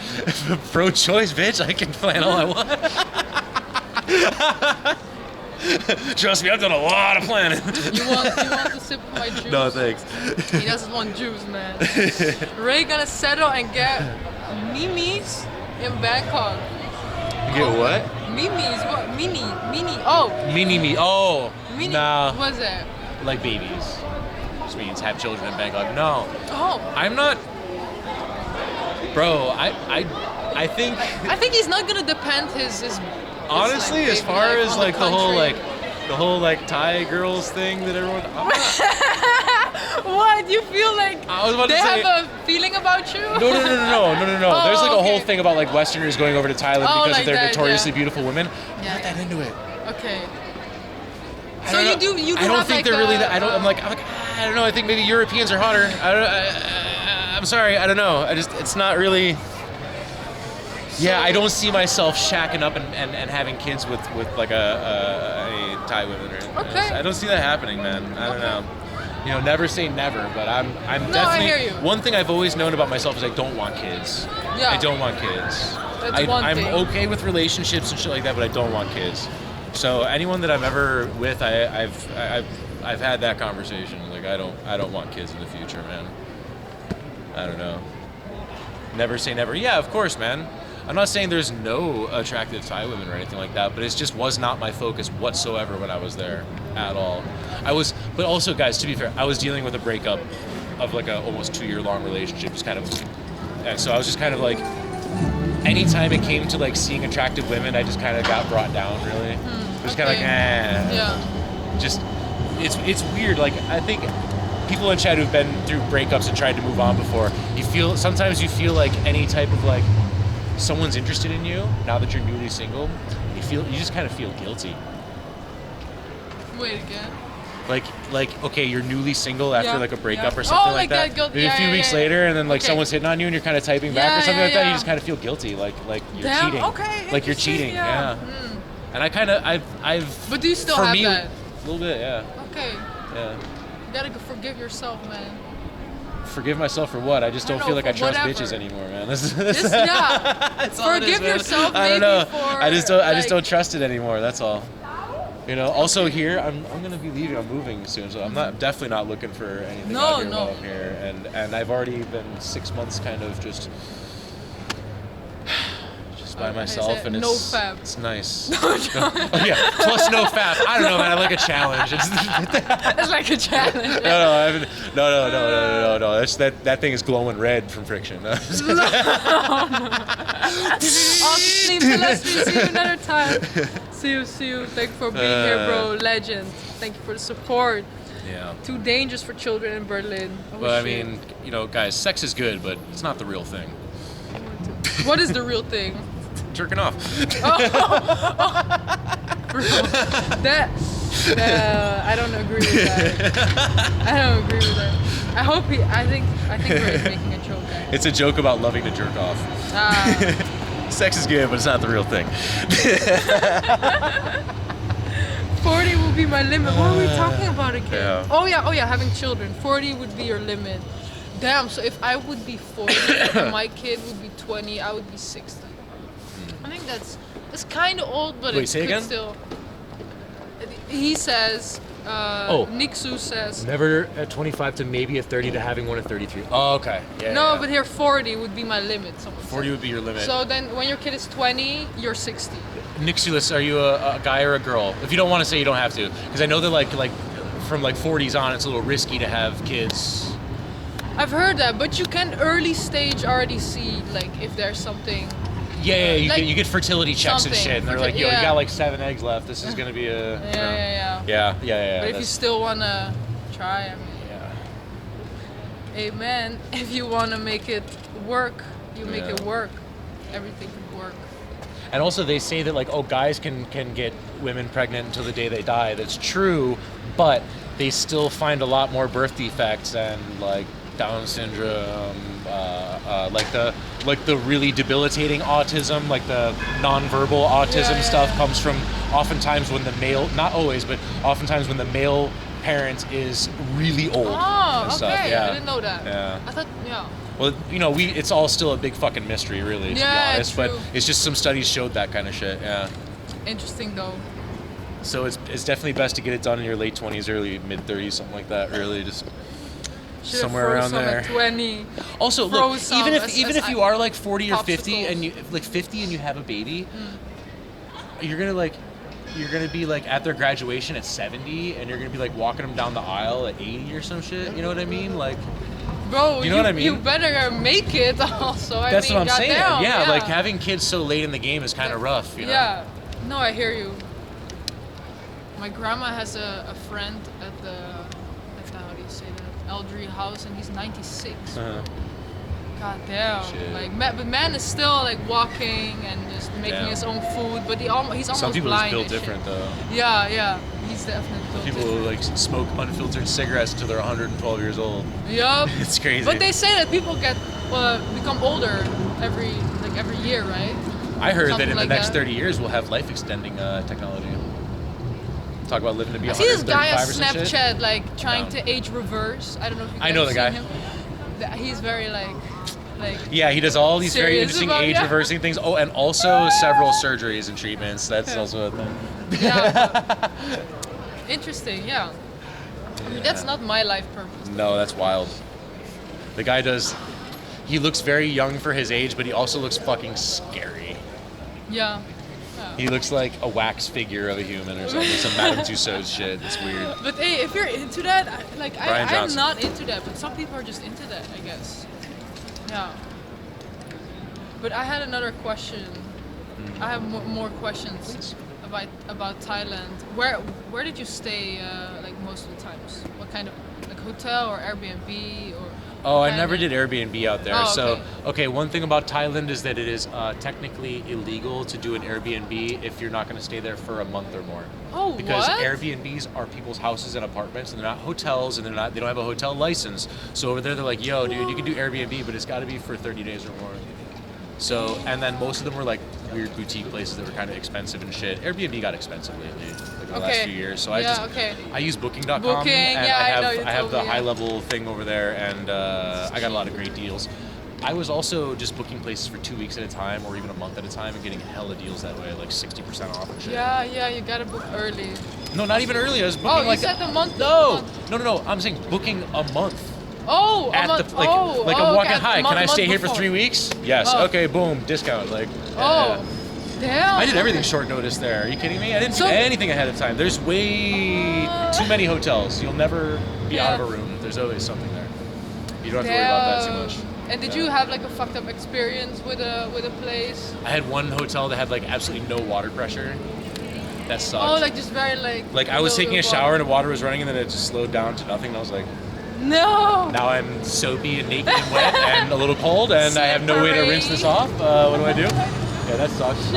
Pro-choice, bitch. I can plan all I want. Trust me, I've done a lot of planning. You want to sip of my juice? No, thanks. He doesn't want juice, man. Ray gonna settle and get Mimi's in Bangkok. Get what? Mimi's, what? Mini. Oh. Mini. Oh. Mini. Nah. What's that? Like babies. Which means have children in Bangkok. No. Oh. I'm not. Bro, I think. I think he's not gonna depend his honestly, like, as far as like the whole Thai girls thing that everyone. What? You feel like I was about they to say, have a feeling about you? No. Oh, There's like a whole thing about like Westerners going over to Thailand because like of their that, notoriously beautiful women. I'm Yeah. not that into it. Okay. So you do. I don't think they're really that. I'm like, I don't know. I think maybe Europeans are hotter. I'm sorry. I don't know. It's not really. Yeah, I don't see myself shacking up and having kids with like a Thai woman. Okay. I don't see that happening, man. I don't know. Never say never, but I'm definitely. I hear you. One thing I've always known about myself is I don't want kids. Yeah. I don't want kids. That's one thing. I'm okay with relationships and shit like that, but I don't want kids. So anyone that I'm ever with, I've had that conversation. Like I don't want kids in the future, man. I don't know. Never say never. Yeah, of course, man. I'm not saying there's no attractive Thai women or anything like that, but it just was not my focus whatsoever when I was there at all. But also, guys, to be fair, I was dealing with a breakup of like a almost 2-year-long relationship, just kind of, and so I was just kind of like, anytime it came to like seeing attractive women, I just kind of got brought down. Really, just kind of like, Yeah. Just it's weird. Like I think people in chat who've been through breakups and tried to move on before, sometimes you feel like any type of like someone's interested in you now that you're newly single, you just kind of feel guilty. Wait again. Like okay, you're newly single after like a breakup or something like that. Maybe a few weeks later, and then like someone's hitting on you, and you're kind of typing back or something like that. You just kind of feel guilty, like you're cheating. Okay. Like you're cheating. Yeah. And I kind of I've. But do you still have that? A little bit, yeah. Okay. Yeah. You gotta forgive yourself, man. Forgive myself for what? I just don't feel like I trust bitches anymore, man. Forgive yourself, maybe. I don't know. For I just don't trust it anymore. That's all. You know. Also here, I'm gonna be leaving. I'm moving soon, so I'm definitely not looking for anything out here while I'm here. And I've already been 6 months kind of just by myself, and it's nice. Oh yeah, plus no fap. I don't know, man. I like a challenge. It's like a challenge. No. It's that thing is glowing red from friction. Awesome. See you another time. See you. Thank you for being here, bro. Legend. Thank you for the support. Yeah. Too dangerous for children in Berlin. But I mean, you know, guys, sex is good, but it's not the real thing. What is the real thing? Jerking off. I don't agree with that. I don't agree with that. I think Ray is making a joke. It's a joke about loving to jerk off. Sex is good, but it's not the real thing. 40 will be my limit. What are we talking about again? Yeah. Oh yeah, having children. 40 would be your limit. Damn, so if I would be 40 and my kid would be 20, I would be 60. I think that's kind of old, but it could still. He says, Nixu says. Never at 25 to maybe at 30 to having one at 33. Oh, okay. Yeah. But here 40 would be my limit. 40 would be your limit. So then when your kid is 20, you're 60. Nixulus, are you a guy or a girl? If you don't want to say, you don't have to. Because I know that like from like 40s on, it's a little risky to have kids. I've heard that, but you can early stage already see like if there's something. Yeah, you get fertility checks and shit, and they're like, yo, you got like 7 eggs left. This is gonna be a. Yeah. But if you still wanna try, I mean. Yeah. Amen. If you wanna make it work, you make it work. Everything can work. And also, they say that like, guys can get women pregnant until the day they die. That's true, but they still find a lot more birth defects and like Down syndrome, like the really debilitating autism, like the nonverbal autism stuff comes from oftentimes when the male, not always, but oftentimes when the male parent is really old. Oh, and stuff. okay. Yeah. I didn't know that. Yeah. I thought, Well, you know, it's all still a big fucking mystery, really, to be honest. True. But it's just some studies showed that kind of shit. Yeah. Interesting though. So it's definitely best to get it done in your late 20s, early mid 30s, something like that. Really, just somewhere around there. At 20. Also, look, even if you are like 40 or 50 and you have a baby, you're gonna be like at their graduation at 70, and you're gonna be like walking them down the aisle at 80 or some shit. You know what I mean? Like, bro, you know what I mean? You better make it. Also, That's what I'm saying. Down. Yeah, like having kids so late in the game is kind of rough. You know? Yeah. No, I hear you. My grandma has a friend at the how do you say that, elderly house, and he's 96. God damn. Shit. Like, but man is still like walking and just making his own food, but he's almost Some people blind. Some people just built different though. Yeah, he's definitely built people different. who like smoke unfiltered cigarettes until they're 112 years old. Yup. It's crazy. But they say that people become older every year, right? I heard Something that in like the next that. 30 years we'll have life extending technology. Talk about living to be 135 I see this guy on or some shit. Snapchat like trying to age reverse. I don't know if you guys I know the guy. Him. He's very like yeah, he does all these very serious interesting about- age reversing things. Oh, and also several surgeries and treatments. That's also a thing. Yeah. Interesting, yeah. I mean, that's not my life purpose. No, that's wild. The guy does. he looks very young for his age, but he also looks fucking scary. Yeah. He looks like a wax figure of a human or something. Some Madame Tussauds shit. It's weird. But hey, if you're into that, I'm Johnson. not into that, but some people are just into that, I guess. Yeah. But I had another question. I have more questions about Thailand. Where did you stay like most of the times? What kind of like hotel or Airbnb or? Oh, I never did Airbnb out there. Oh, So, okay, one thing about Thailand is that it is technically illegal to do an Airbnb if you're not going to stay there for a month or more. Oh, because what? Airbnbs are people's houses and apartments, and they're not hotels, and they don't have a hotel license. So over there, they're like, yo, dude, you can do Airbnb, but it's got to be for 30 days or more. So, and then most of them were like weird boutique places that were kind of expensive and shit. Airbnb got expensive lately, like the last few years. So I use Booking.com, and I have the high level thing over there, and I got a lot of great deals. I was also just booking places for 2 weeks at a time, or even a month at a time, and getting hella deals that way, like 60% off and shit. Yeah, you gotta book early. No, not even early. I was booking you said the month. No. I'm saying booking a month. Oh, At a month. the, like I'm walking, hi, can I stay here for before. 3 weeks? Yes. Oh. Okay, boom, discount. Like. Damn. I did everything short notice there. Are you kidding me? I didn't do anything ahead of time. There's way too many hotels. You'll never be out of a room. There's always something there. You don't have to worry about that too much. And did you have like a fucked up experience with a place? I had one hotel that had like absolutely no water pressure. That sucked. Oh, like just very like. I was taking a shower and the water was running, and then it just slowed down to nothing. And I was like, no. Now I'm soapy and naked and wet and a little cold, and I have no way to rinse this off. What do I do? Yeah, that sucks.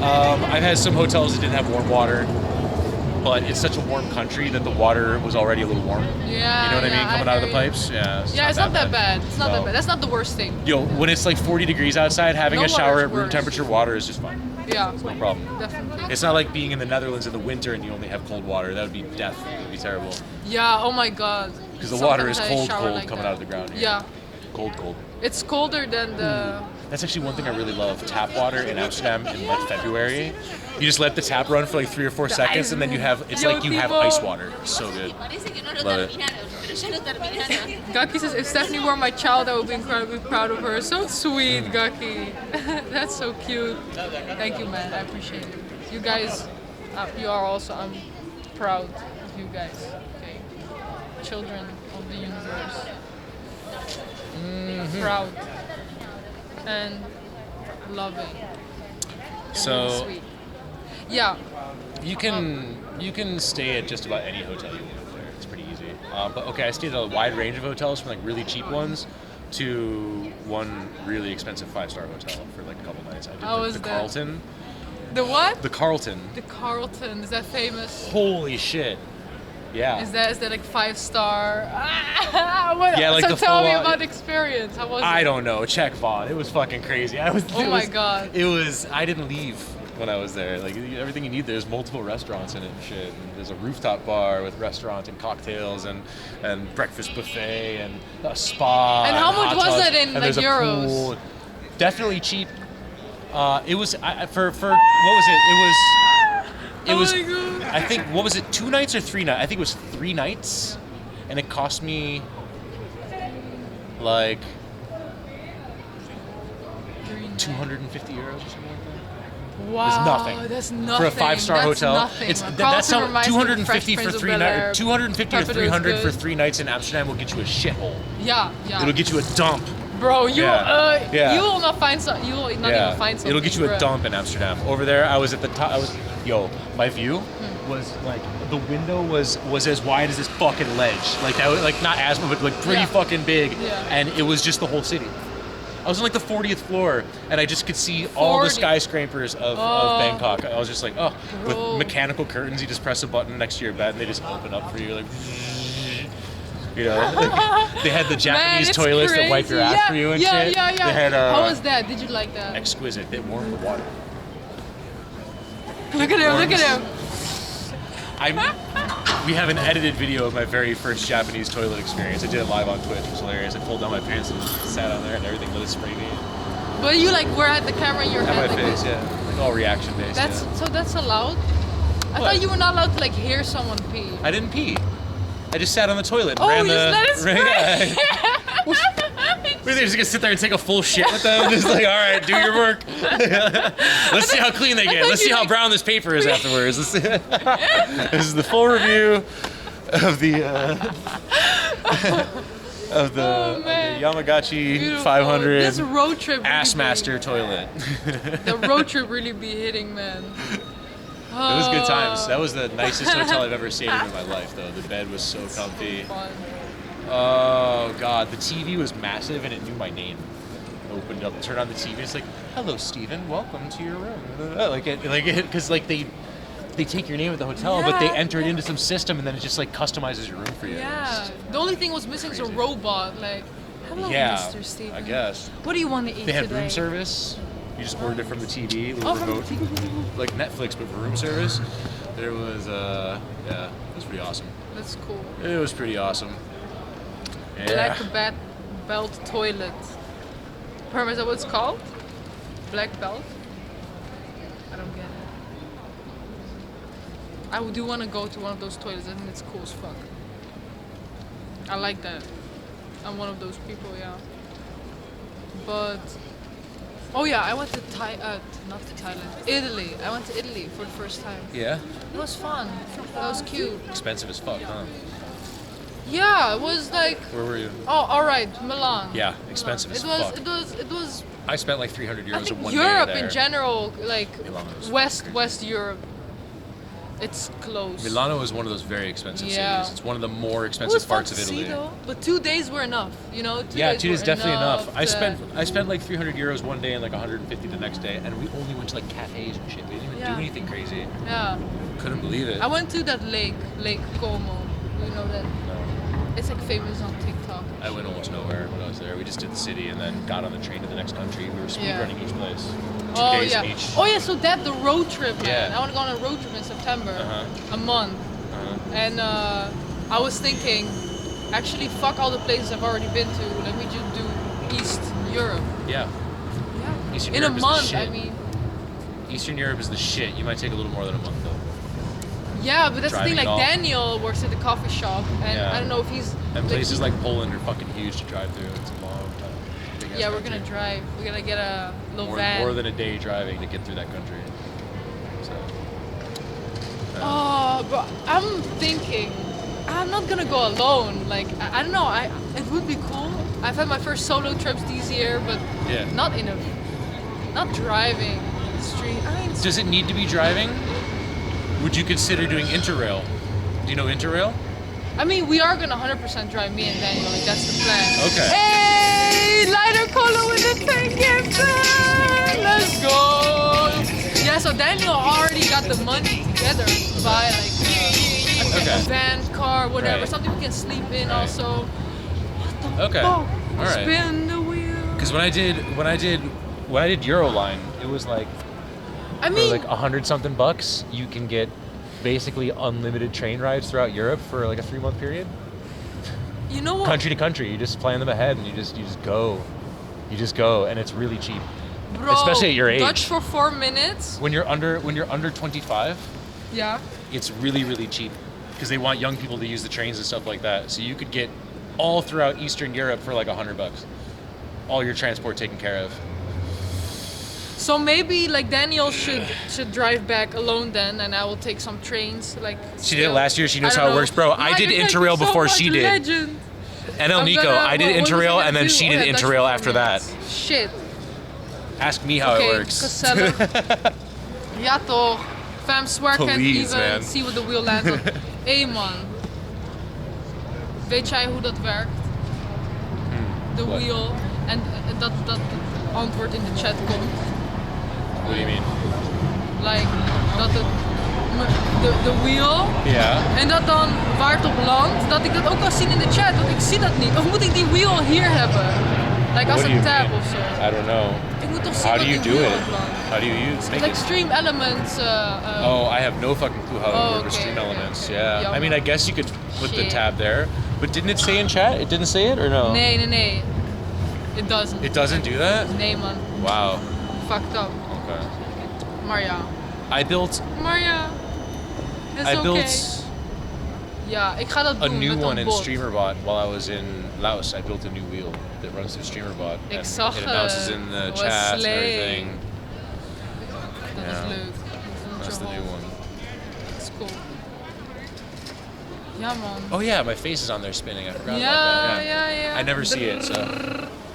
I've had some hotels that didn't have warm water, but it's such a warm country that the water was already a little warm. Yeah. You know what I mean? Coming out of the pipes. Yeah. It's not that bad. It's not that bad. That's not the worst thing. Yo, when it's like 40 degrees outside, having a shower at room temperature water is just fine. Yeah. It's no problem. Definitely. It's not like being in the Netherlands in the winter and you only have cold water. That would be death. It would be terrible. Yeah. Oh my god. Because the water is cold coming out of the ground here. Yeah. Cold. It's colder than the. That's actually one thing I really love. Tap water in Amsterdam in like February. You just let the tap run for like 3 or 4 seconds, and then you have like you have ice water. It's so good. Love it. Gaki says, if Stephanie were my child, I would be incredibly proud of her. So sweet, Gaki. That's so cute. Thank you, man. I appreciate it. You guys, you are also. I'm proud of you guys. Okay, children of the universe. Proud and loving. So, sweet. Yeah. You can stay at just about any hotel you want there. It's pretty easy. But okay, I stayed at a wide range of hotels, from like really cheap ones to one really expensive 5-star hotel for like a couple nights. I did the Carlton. The what? The Carlton. The Carlton. Is that famous? Holy shit. Yeah. Is that like 5-star? Yeah, like so the tell me full about the experience. How was it? I don't know. Check Vaughn. It was fucking crazy. Oh my god. It was. I didn't leave when I was there. Like everything you need. There's multiple restaurants in it and shit. And there's a rooftop bar with restaurant and cocktails and breakfast buffet and a spa. And how much was that in and like there's euros? A pool. Definitely cheap. It was for what was it? It was. Oh my god. I think, what was it, 2 nights or 3 nights? I think it was 3 nights, and it cost me like 250 euros or something like that. Wow, It's nothing. That's nothing. For a 5-star hotel. Nothing. That's how reminds me of 250 for Fresh 3 Prince of nights. Bel-Air. 250 or Carpenter is 300 for good. 3 nights in Amsterdam will get you a shithole. Yeah. It'll get you a dump. Bro, you Yeah. you will not find some. You will not even find something. It'll get you a bro. dump in Amsterdam. Over there, I was at the top. My view was like, the window was as wide as this fucking ledge. Like that was like not as, but like pretty fucking big. Yeah. And it was just the whole city. I was on like the 40th floor, and I just could see all the skyscrapers of Bangkok. I was just like, with mechanical curtains, you just press a button next to your bed, and they just open up for you, like. You know, they had the Japanese toilets that wipe your ass for you and shit. Yeah. They had, how was that? Did you like that? Exquisite. They warmed the water. Look at him. We have an edited video of my very first Japanese toilet experience. I did it live on Twitch. It was hilarious. I pulled down my pants and sat on there, and everything lit a spray me. But you like were at the camera in your head. At my face, like all reaction based. So that's allowed. I thought you were not allowed to like hear someone pee. I didn't pee. I just sat on the toilet. Oh, and ran you just let it spray. We're just gonna sit there and take a full shit with them. Just like, all right, do your work. Let's see how clean they get. Let's see how brown this paper is afterwards. Let's see. This is the full review of the Yamagachi Beautiful. 500 This road trip really Assmaster toilet. The road trip really be hitting, man. It was good times. That was the nicest hotel I've ever stayed in my life, though. The bed was so comfy. Fun. Oh God, the TV was massive and it knew my name. Opened up, turned on the TV. It's like, "Hello, Steven. Welcome to your room." Because they take your name at the hotel, but they enter it into some system and then it just like customizes your room for you. Yeah. The only thing was missing is a robot. Like, hello, Mr. Steven. I guess. What do you want to eat They had today? room service. You just ordered it from the TV, little Oh, from the remote, TV. like Netflix, but for room service. There was, yeah, it was pretty awesome. That's cool. It was pretty awesome. Yeah. Black belt toilet. Perm, is that what it's called? Black belt? I don't get it. I do want to go to one of those toilets. I think it's cool as fuck. I like that. I'm one of those people, yeah. But oh yeah, I went to not to Thailand, Italy. I went to Italy for the first time. Yeah? It was fun. That was cute. Expensive as fuck, huh? Yeah, it was like. Where were you? Oh, all right, Milan. Yeah, expensive as Milan. fuck. It was. I spent like 300 euros in one Europe day there. in general, like Milano was West Europe. It's close. Milano is one of those very expensive cities. It's one of the more It expensive was fun parts to of Italy. see though, but 2 days were enough, you know. 2 Yeah, days 2 days were definitely enough. I to- spent like 300 euros one day and like 150 the next day, and we only went to like cafes and shit. We didn't even do anything crazy. Yeah. Couldn't believe it. I went to that Lake Como. You know that? No. It's like famous on TikTok. I went almost nowhere when I was there. We just did the city and then got on the train to the next country. We were speed running each place. 2 Oh days yeah. each. Oh yeah. So the road trip, man. Yeah. I want to go on a road trip in September, a month, and I was thinking, actually, fuck all the places I've already been to. Let me just do East Europe. Yeah. Eastern In Europe a is month, the shit. I mean. Eastern Europe is the shit. You might take a little more than a month though. Yeah, but that's the thing. Driving Like it all. Daniel works at the coffee shop, and I don't know if he's. And places like Poland are fucking huge to drive through. It's a long time. Yeah, we're gonna drive. We're gonna get a little van. More than a day driving to get through that country. So. Oh, but I'm thinking, I'm not gonna go alone. Like, I don't know. It would be cool. I've had my first solo trips this year, but not driving the street. Does it need to be driving? Would you consider doing Interrail? Do you know Interrail? I mean, we are gonna 100% drive, me and Daniel. Like, that's the plan. Okay. Hey, lighter cola with the tank Let's go. Yeah, so Daniel already got the money together to buy like a van, car, whatever, Right. something we can sleep in also. Okay. All right. Spin the wheel. Because when I did Euroline, it was like, I mean, for like $100-something bucks, you can get basically unlimited train rides throughout Europe for like a 3-month period. You know what? Country to country, you just plan them ahead and you just go, and it's really cheap. Bro, especially at your age. Dutch for 4 minutes. When you're under 25, Yeah. it's really cheap because they want young people to use the trains and stuff like that. So you could get all throughout Eastern Europe for like $100. All your transport taken care of. So maybe like Daniel should drive back alone then, and I will take some trains. Like She did it last year. She knows I how don't it works, know. bro. I did Thank you Interrail so before much, she did. Legend. And El I'm Nico, gonna- I did what was I Interrail gonna and then do? she Oh, did yeah, Dutch Interrail for after that. minutes. Shit. Ask me how Okay, it works. gezellig. Ja toch. Fam swear can't Please, even man. see what the wheel lands on. Hé man. Weet jij hoe dat werkt? De What? wheel. En dat antwoord in de chat komt. What do you mean? Like, dat het de wheel. Ja. En dat dan waar het op landt, dat ik dat ook kan zien in de chat, want ik zie dat niet. Of moet ik die wheel hier hebben? Like als What do een you tab mean? of zo. I don't know. Ik moet toch zien How dat do you die do wheel it? op landt. How do you use It's like Stream Elements. I have no fucking clue how it works with Stream okay, Elements. okay. Yeah. I Jammer. mean, I guess you could put the Shit. tab there, but didn't it say in chat? It didn't say it or no? Nee. It doesn't. It doesn't do that? Nee man. Wow. Fucked up. Okay. Maar ja. I built Maar ja. It's I okay. built Ja, ik ga dat doen A new met one een in bot. StreamerBot. While I was in Laos, I built a new wheel that runs through StreamerBot. Ik and zag it announces in the het. chat and Slay. everything. Dat is leuk. That's the new one. Dat is cool. Ja man. Oh yeah, my face is on there spinning. I forgot Ja, about that. ja. I never see it, so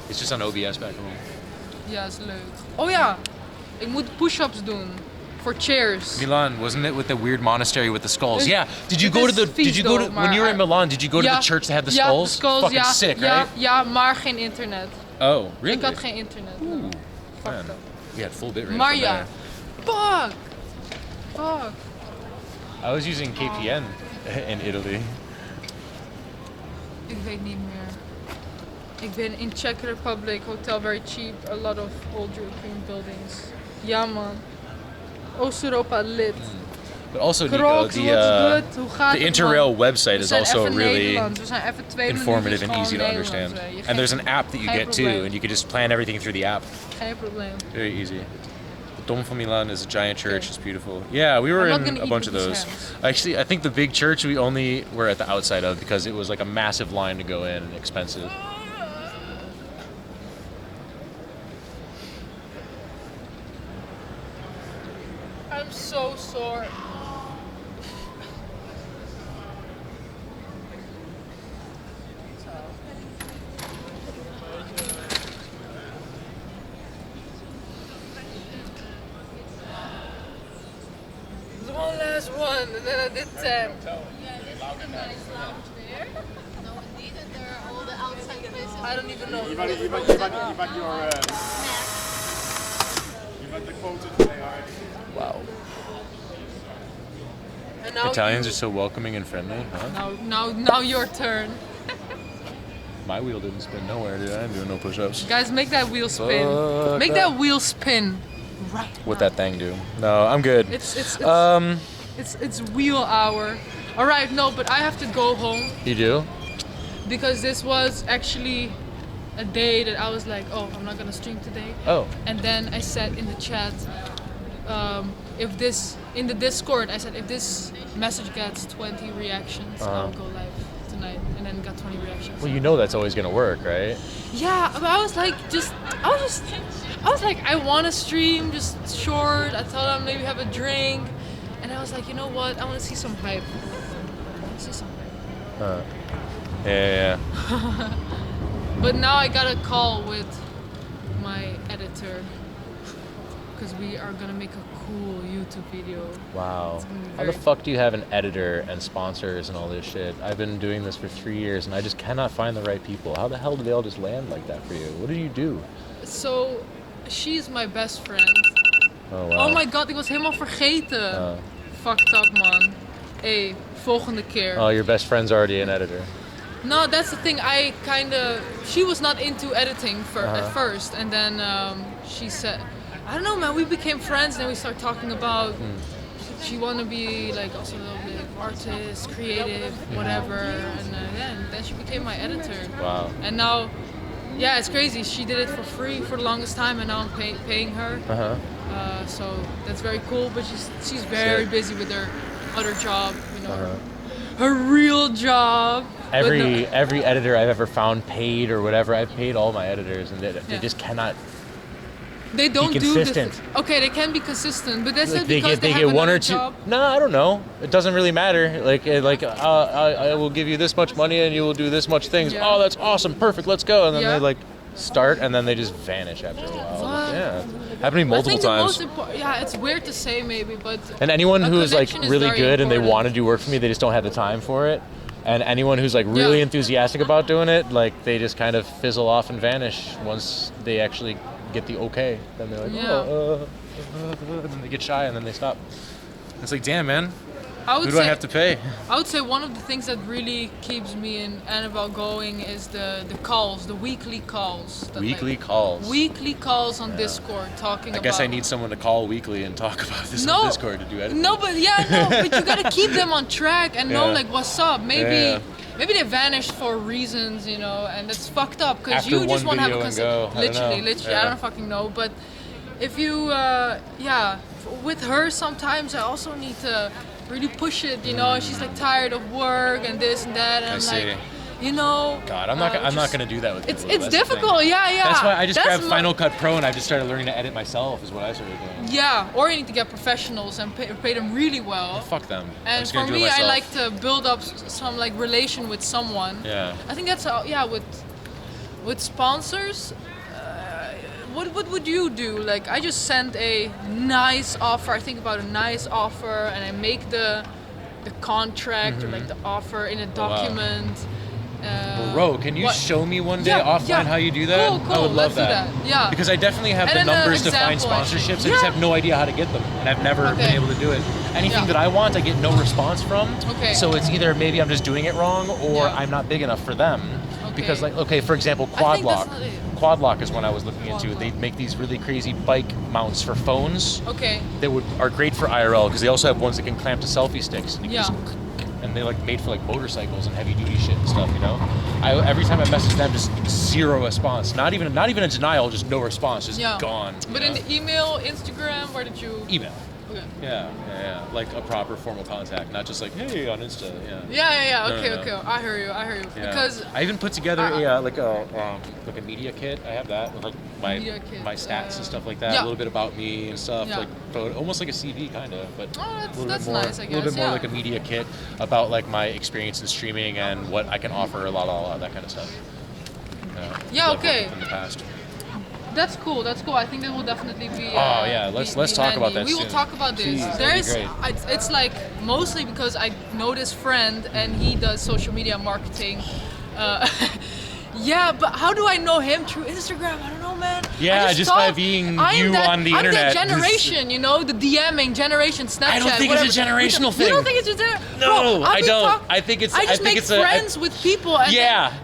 it's just on OBS back home. Ja, is leuk. Oh ja, ik moet push-ups doen. For chairs. Milan, wasn't it with the weird monastery with the skulls? Yeah. Did you Het go to is the? vies Did you go to though, when you were in maar- Milan? Did you go to Ja, the church that had the ja, skulls? de skulls, Fucking ja, sick, ja, right? Ja, maar geen internet. Oh, really? Ik had geen internet. Ooh, Fuck man. that. We had full bitrate. Maar from ja, there. fuck. I was using KPN in Italy. Ik weet niet meer. Ik ben in Czech Republic, hotel very cheap, a lot of old European buildings. Ja man. Oost-Europa lit. But also, Nico, Crocs, the what's good? Hoe gaat the het, Interrail man? website We is zijn also even really Nederlands. We zijn even 2 informative minuutjes and easy to gewoon understand. Nederlands, And there's an app that you geen get too, probleem. and you can just plan everything through the app. Geen probleem. Very easy. The Dom van Milan is a giant church. It's beautiful. Yeah, we were I'm not in gonna a eat bunch of with these those. Actually, I think the big church we only were at the outside of because it was like a massive line to go in and expensive. I'm so sore. There's one last one, and then I did 10. I don't even know. Je bent de quoted today, Wow. And now Italians you. are so welcoming and friendly, huh? Now your turn. My wheel didn't spin nowhere, did I? I'm doing no push-ups. Guys, make that wheel spin. Fuck Make that. that wheel spin. Right. What that thing do? No, I'm good. It's wheel hour. All right, no, but I have to go home You do? because this was actually a day that I was like, oh, I'm not gonna stream today. Oh. And then I said in the chat, if this in the Discord, I said if this message gets 20 reactions, I'll go live tonight. And then got 20 reactions. Well, you know that's always gonna work, right? Yeah, but I was like, I want to stream just short. I told them maybe have a drink, and I was like, you know what? I want to see some hype. I want to see some hype. Yeah. But now I got a call with my editor because we are gonna make a cool YouTube video. Wow. It's gonna be How the very- fuck do you have an editor and sponsors and all this shit? I've been doing this for 3 years and I just cannot find the right people. How the hell do they all just land like that for you? What do you do? So, she's my best friend. Oh wow. Oh my god, ik was helemaal vergeten. Fucked up, man. Hey, volgende keer. Oh, your best friend's already an editor. No, that's the thing. She was not into editing at first, and then she said, I don't know, man. We became friends, and then we started talking about she wanted to be like also a little bit artist, creative, whatever, and then she became my editor. Wow. And now, yeah, it's crazy. She did it for free for the longest time, and now I'm paying her. So that's very cool. But she's very busy with her other job, you know, her real job. Every editor I've ever found paid or whatever, I've paid all my editors and they just cannot They don't be do consistent. this. Okay, they can be consistent, but that's Like not because they have get one another or two. job. No, I don't know. It doesn't really matter. I will give you this much money and you will do this much things. Yeah. Oh, that's awesome, perfect. Let's go. And then Yeah. they like start and then they just vanish after a while. What? Yeah, happened to me multiple I think times. The most yeah, it's weird to say maybe, but And anyone a who's like connection is really very good and they important. want to do work for me, they just don't have the time for it. And anyone who's like really Yeah. enthusiastic about doing it, like they just kind of fizzle off and vanish once they actually get the okay. Then they're like, and then they get shy and then they stop. It's like, damn, man. Who do I have to pay? I would say one of the things that really keeps me in Annabelle going is the calls, the weekly calls. Weekly calls. Weekly calls on Discord talking about. I guess I need someone to call weekly and talk about this on Discord to do editing. No, but you gotta keep them on track and know like what's up. Maybe they vanished for reasons, you know, and it's fucked up because After you just one want to have a video and go. I don't know. literally, Yeah. I don't fucking know. But if you, with her sometimes I also need to really push it, you know. And she's like tired of work and this and that, and I'm like, you know. God, I'm not gonna do that with people. It's difficult, yeah. That's why I just grabbed Final Cut Pro and I just started learning to edit myself. Is what I started doing. Yeah, or you need to get professionals and pay them really well. Yeah, fuck them. And for me, I like to build up some like relation with someone. Yeah. I think that's with sponsors. What would you do? Like, I just send a nice offer. I think about a nice offer, and I make the contract or like the offer in a document. Bro, can you show me one day offline how you do that? Cool. I would love Let's do that. Yeah. Because I definitely have the numbers to find sponsorships. I just have no idea how to get them, and I've never been able to do it. Anything that I want, I get no response from. Okay. So it's either maybe I'm just doing it wrong, or I'm not big enough for them. Because like, okay, for example, Quad Lock. Quad Lock is one I was looking into. They make these really crazy bike mounts for phones. Okay. That are great for IRL because they also have ones that can clamp to selfie sticks. And you and they like made for like motorcycles and heavy duty shit and stuff, you know. Every time I message them, just zero response. Not even a denial, just no response, just gone. But in the email, Instagram, where did you? Email. Okay. Yeah. Like a proper formal contact, not just like hey on Insta. Yeah. Okay. No. I hear you. Yeah. Because I even put together a media kit. I have that with like my stats and stuff like that. A little bit about me and stuff, like almost like a CV kind of, but that's nice. I guess. A little bit more like a media kit about like my experience in streaming and what I can offer, a lot that kind of stuff. Okay. In the past. That's cool. I think that will definitely be. Let's talk about that. We will talk about this. Jeez, it's like mostly because I know this friend and he does social media marketing. But how do I know him through Instagram? I don't know, man. Yeah, just by being you on the internet. I'm that generation, you know, the DMing generation, Snapchat. I don't think it's a generational thing. You don't think it's just there? No, I don't. I think it's. I just make friends with people. And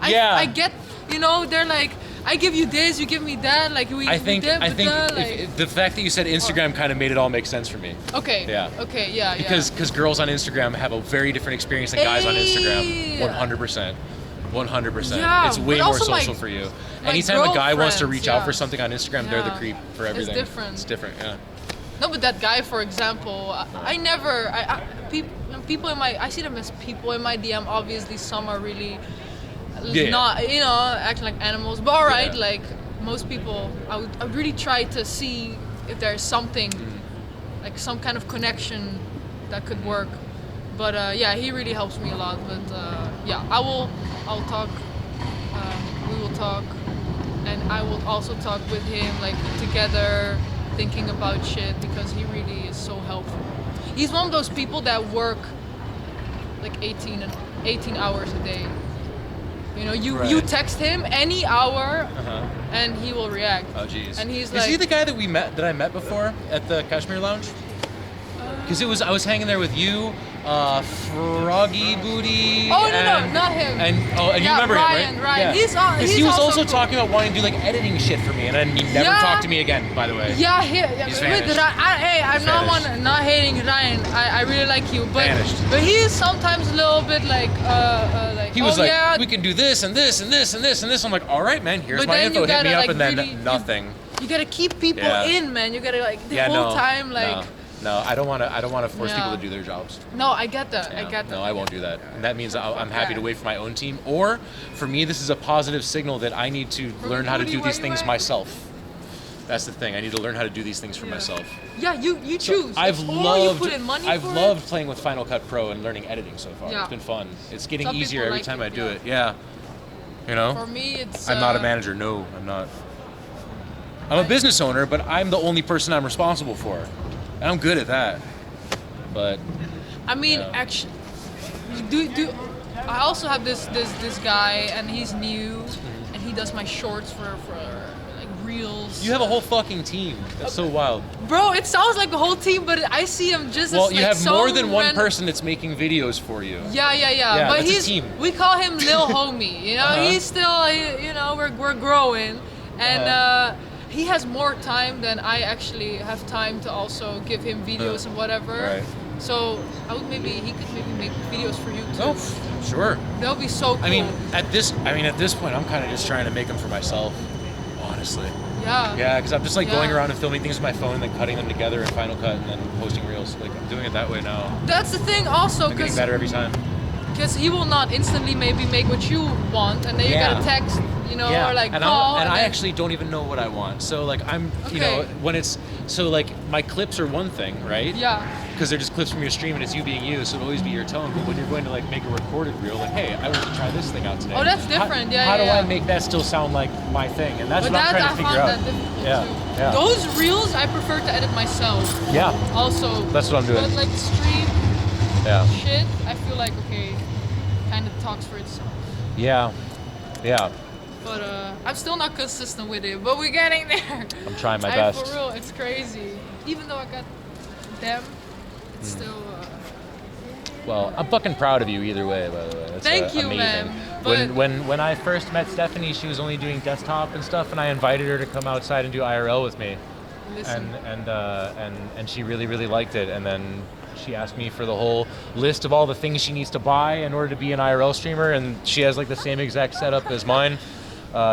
I get, you know, they're like. I give you this, you give me that, like I think the fact that you said Instagram kind of made it all make sense for me. Okay. Yeah. Okay. Yeah. Because girls on Instagram have a very different experience than guys on Instagram. 100%. 100%. Yeah, it's way more social for you. Anytime a guy wants to reach out for something on Instagram, they're the creep for everything. It's different. Yeah. No, but that guy, for example, people in my, I see them as people in my DM. Obviously, some are really. Not, you know, acting like animals, but alright, like most people, I would really try to see if there's something, like some kind of connection that could work. But he really helps me a lot. But I'll talk, we will talk, and I will also talk with him, like together, thinking about shit, because he really is so helpful. He's one of those people that work like 18 hours a day. You know, you text him any hour, and he will react. Oh, jeez. And he's like, is he the guy that I met before at the Kashmir Lounge? Because I was hanging there with you, Froggy Booty. Oh no, not him. And you remember Ryan, him, right? Ryan. Yeah. He's he was also cool. talking about wanting to do like editing shit for me, and then he never talked to me again. By the way. Yeah, he's vanished. I'm not hating Ryan. I really like you, but he is sometimes a little bit like he was we can do this and this and this and this and this. I'm like, all right, man. Here's my info. Hit me up, and then nothing. You gotta keep people in, man. You gotta like the whole time like. No, I don't want to force people to do their jobs. No, I get that. Yeah. I get that. No, I won't do that. And that means I'm happy to wait for my own team. Or, for me, this is a positive signal that I need to learn how to do these things myself. That's the thing. I need to learn how to do these things for myself. Yeah, you choose. So I've loved playing with Final Cut Pro and learning editing so far. Yeah. It's been fun. It's getting easier every time I do it. Yeah. You know? For me, it's. I'm not a manager. No, I'm not. I'm a business owner, but I'm the only person I'm responsible for. And I'm good at that, but. I mean, actually, I also have this guy, and he's new, and he does my shorts for like reels. You have a whole fucking team. That's so wild. Bro, it sounds like a whole team, but I see him just as you have more than one person that's making videos for you. Yeah. But that's a team. We call him Lil Homie. You know, he's still, you know, we're growing, and. He has more time than I actually have time to also give him videos and whatever. Right. So he could maybe make videos for you too. Oh, sure. That would be so cool. I mean, at this point, I'm kind of just trying to make them for myself, honestly. Yeah. Yeah, because I'm just like going Yeah. around and filming things with my phone and then cutting them together in Final Cut and then posting reels. Like I'm doing it that way now. That's the thing also, I'm getting because better every time. he will not instantly maybe make what you want, and then you Yeah. get a text, you know, Yeah, or like and call. I then- actually don't even know what I want. So like you Okay. know, when it's so like my clips are one thing, right? Yeah. Because they're just clips from your stream and it's you being you, so it'll always be your tone. But when you're going to like make a recorded reel, like, hey, I want to try this thing out today. Oh, that's different. How do yeah. I make that still sound like my thing? And that's But what I'm that trying I to figure found out. that difficult Yeah, too. yeah. Those reels I prefer to edit myself. Yeah. Also. That's what I'm doing. But like stream Yeah. shit, I feel like okay, kind of talks for itself. Yeah. Yeah. But I'm still not consistent with it. But we're getting there. I'm trying my best. For real, it's crazy. Even though I got them, it's Hmm. still. Well, I'm fucking proud of you either way, by the way. That's, Thank you, amazing. man. But When I first met Stephanie, she was only doing desktop and stuff, and I invited her to come outside and do IRL with me. Listen. And she really liked it. And then she asked me for the whole list of all the things she needs to buy in order to be an IRL streamer, and she has like the same exact setup as mine.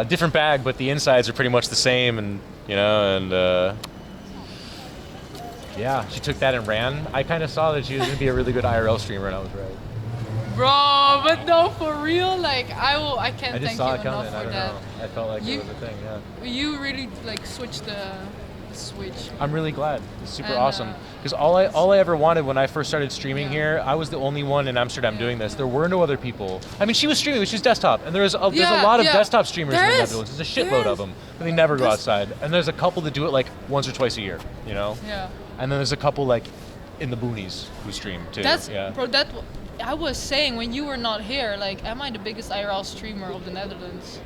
Different bag, but the insides are pretty much the same, and you know, and yeah, she took that and ran. I kind of saw that she was going to be a really good IRL streamer, and I was right. Bro, but no, for real, like I can't I just thank saw you it coming. enough I for don't that. know. I felt like it was a thing. Yeah. You really like switched the switch. I'm really glad. It's super And, awesome. Because all I ever wanted when I first started streaming here, I was the only one in Amsterdam doing this. There were no other people. I mean, she was streaming, but she was desktop, and there's a lot of desktop streamers in the Netherlands. There's a shitload of them, but they never go outside. And there's a couple that do it like once or twice a year, you know. Yeah. And then there's a couple like in the boonies who stream too. That's yeah. bro. I was saying when you were not here, like, am I the biggest IRL streamer of the Netherlands?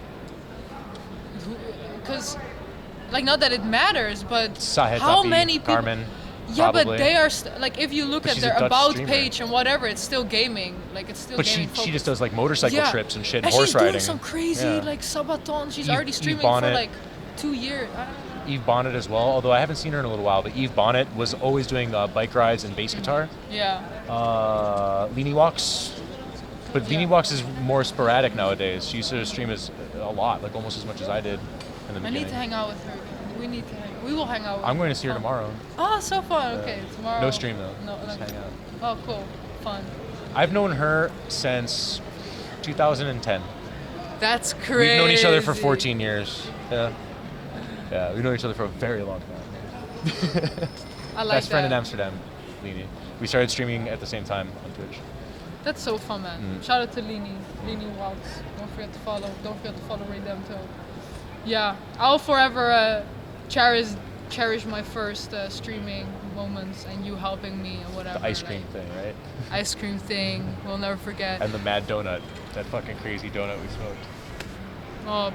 Because, like, not that it matters, but Sahed how Tafi, many people? Carmen, yeah, probably. but they are like, if you look But at she's a their Dutch about streamer. page and whatever, it's still gaming. Like, it's still But gaming. she just does like motorcycle trips and shit, and horse she's riding. doing some crazy Yeah. like subathon. She's Eve- already Eve streaming for Bonnet. like 2 years. I don't know. Eve Bonnet as well, although I haven't seen her in a little while, but Eve Bonnet was always doing bike rides and bass guitar. Yeah. Leanie Walks. But Leanie Walks is more sporadic nowadays. She used to stream a lot, like almost as much as I did in the I beginning. need to hang out with her. We need to we will hang out with I'm going to see her tomorrow. Oh, so fun. Okay, tomorrow. No stream though. No, Just hang out. Oh, cool. Fun. I've known her since 2010. That's crazy. We've known each other for 14 years. Yeah. Yeah, we've known each other for a very long time. I like Best friend that. in Amsterdam, Leanie. We started streaming at the same time on Twitch. That's so fun, man. Shout out to Leanie Walks. Don't forget to follow. Don't forget to follow Redempto. Yeah, I'll forever cherish my first streaming moments and you helping me and whatever. The ice cream thing, right? Ice cream thing. We'll never forget. And the mad donut. That fucking crazy donut we smoked. Oh,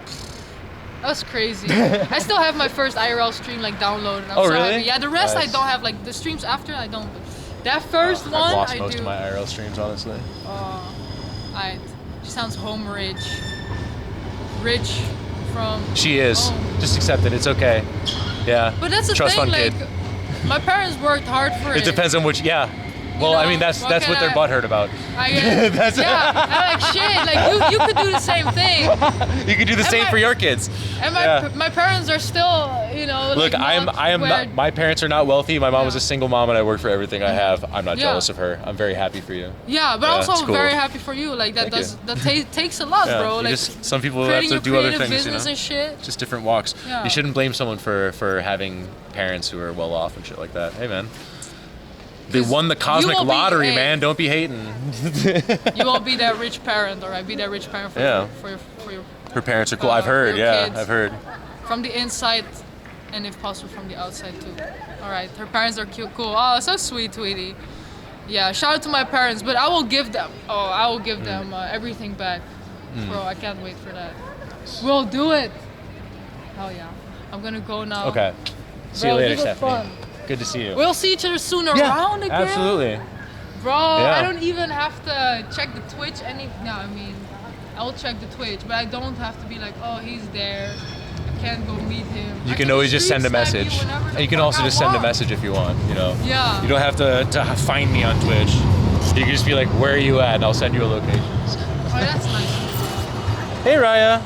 that was crazy. I still have my first IRL stream like downloaded. I'm Oh, so really? happy. Yeah, the rest Nice. I don't have. Like the streams after I don't. But that first I've one lost I most do. of my IRL streams, honestly. She sounds home rich. Rich from. She is. home. Just accept it. It's okay. Yeah. But that's the Trust thing. fund Like, kid. my parents worked hard for it. It depends on which. Yeah. Well, I mean, that's what what can they're I- butthurt about. I guess. That's- Yeah, I'm like shit. Like you could do the same thing. You can do the And same my- for your kids. And Yeah. my parents are still, Look, like, I am where- not. My parents are not wealthy. My mom was a single mom, and I work for everything I have. I'm not Yeah. jealous of her. I'm very happy for you. Yeah, but it's also cool. very happy for you. Like that Thank you. takes a lot, Yeah, bro. you Like just, some people have creating to your do other creative things, business and shit. Just different walks. Yeah. You shouldn't blame someone for having parents who are well off and shit like that. Hey, man. They won the cosmic will be- lottery, hey. man. Don't be hating. You won't be that rich parent, alright? Be that rich parent for Yeah. your Her parents are cool. I've for heard. your Yeah, kids. I've heard. From the inside, and if possible from the outside too. All right, her parents are cute, cool. Oh, so sweet, Tweety. Yeah, shout out to my parents, but I will give them. Oh, I will give them everything back, bro. I can't wait for that. We'll do it. Hell yeah. I'm gonna go now. Okay. See you Bro, later, this was Stephanie. fun. Good to see you. We'll see each other soon Yeah, around again. absolutely. Bro, Yeah. I don't even have to check the Twitch I mean, I'll check the Twitch, but I don't have to be like, oh, he's there. I can't go meet him. You I can always just stream send a snipe you message. whenever the And you can fuck also I just send a want. message if you want, you know? Yeah. You don't have to find me on Twitch. You can just be like, where are you at? And I'll send you a location. Oh, that's nice. Hey, Raya.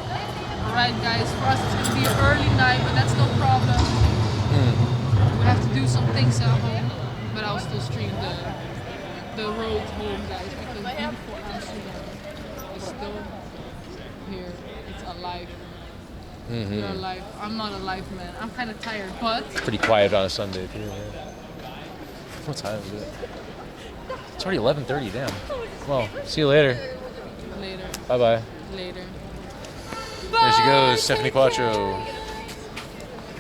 Right, guys, for us it's going to be an early night, but that's no problem. We have to do some things at home, but I'll still stream the road home, guys, because beautiful Amsterdam is still here. It's alive. We're alive. I'm not alive, man. I'm kind of tired, but... Pretty quiet on a Sunday, too. Yeah. What time is it? It's already 11:30, damn. Well, see you later. Later. Bye-bye. Later. There she goes, Stephanie Quattro.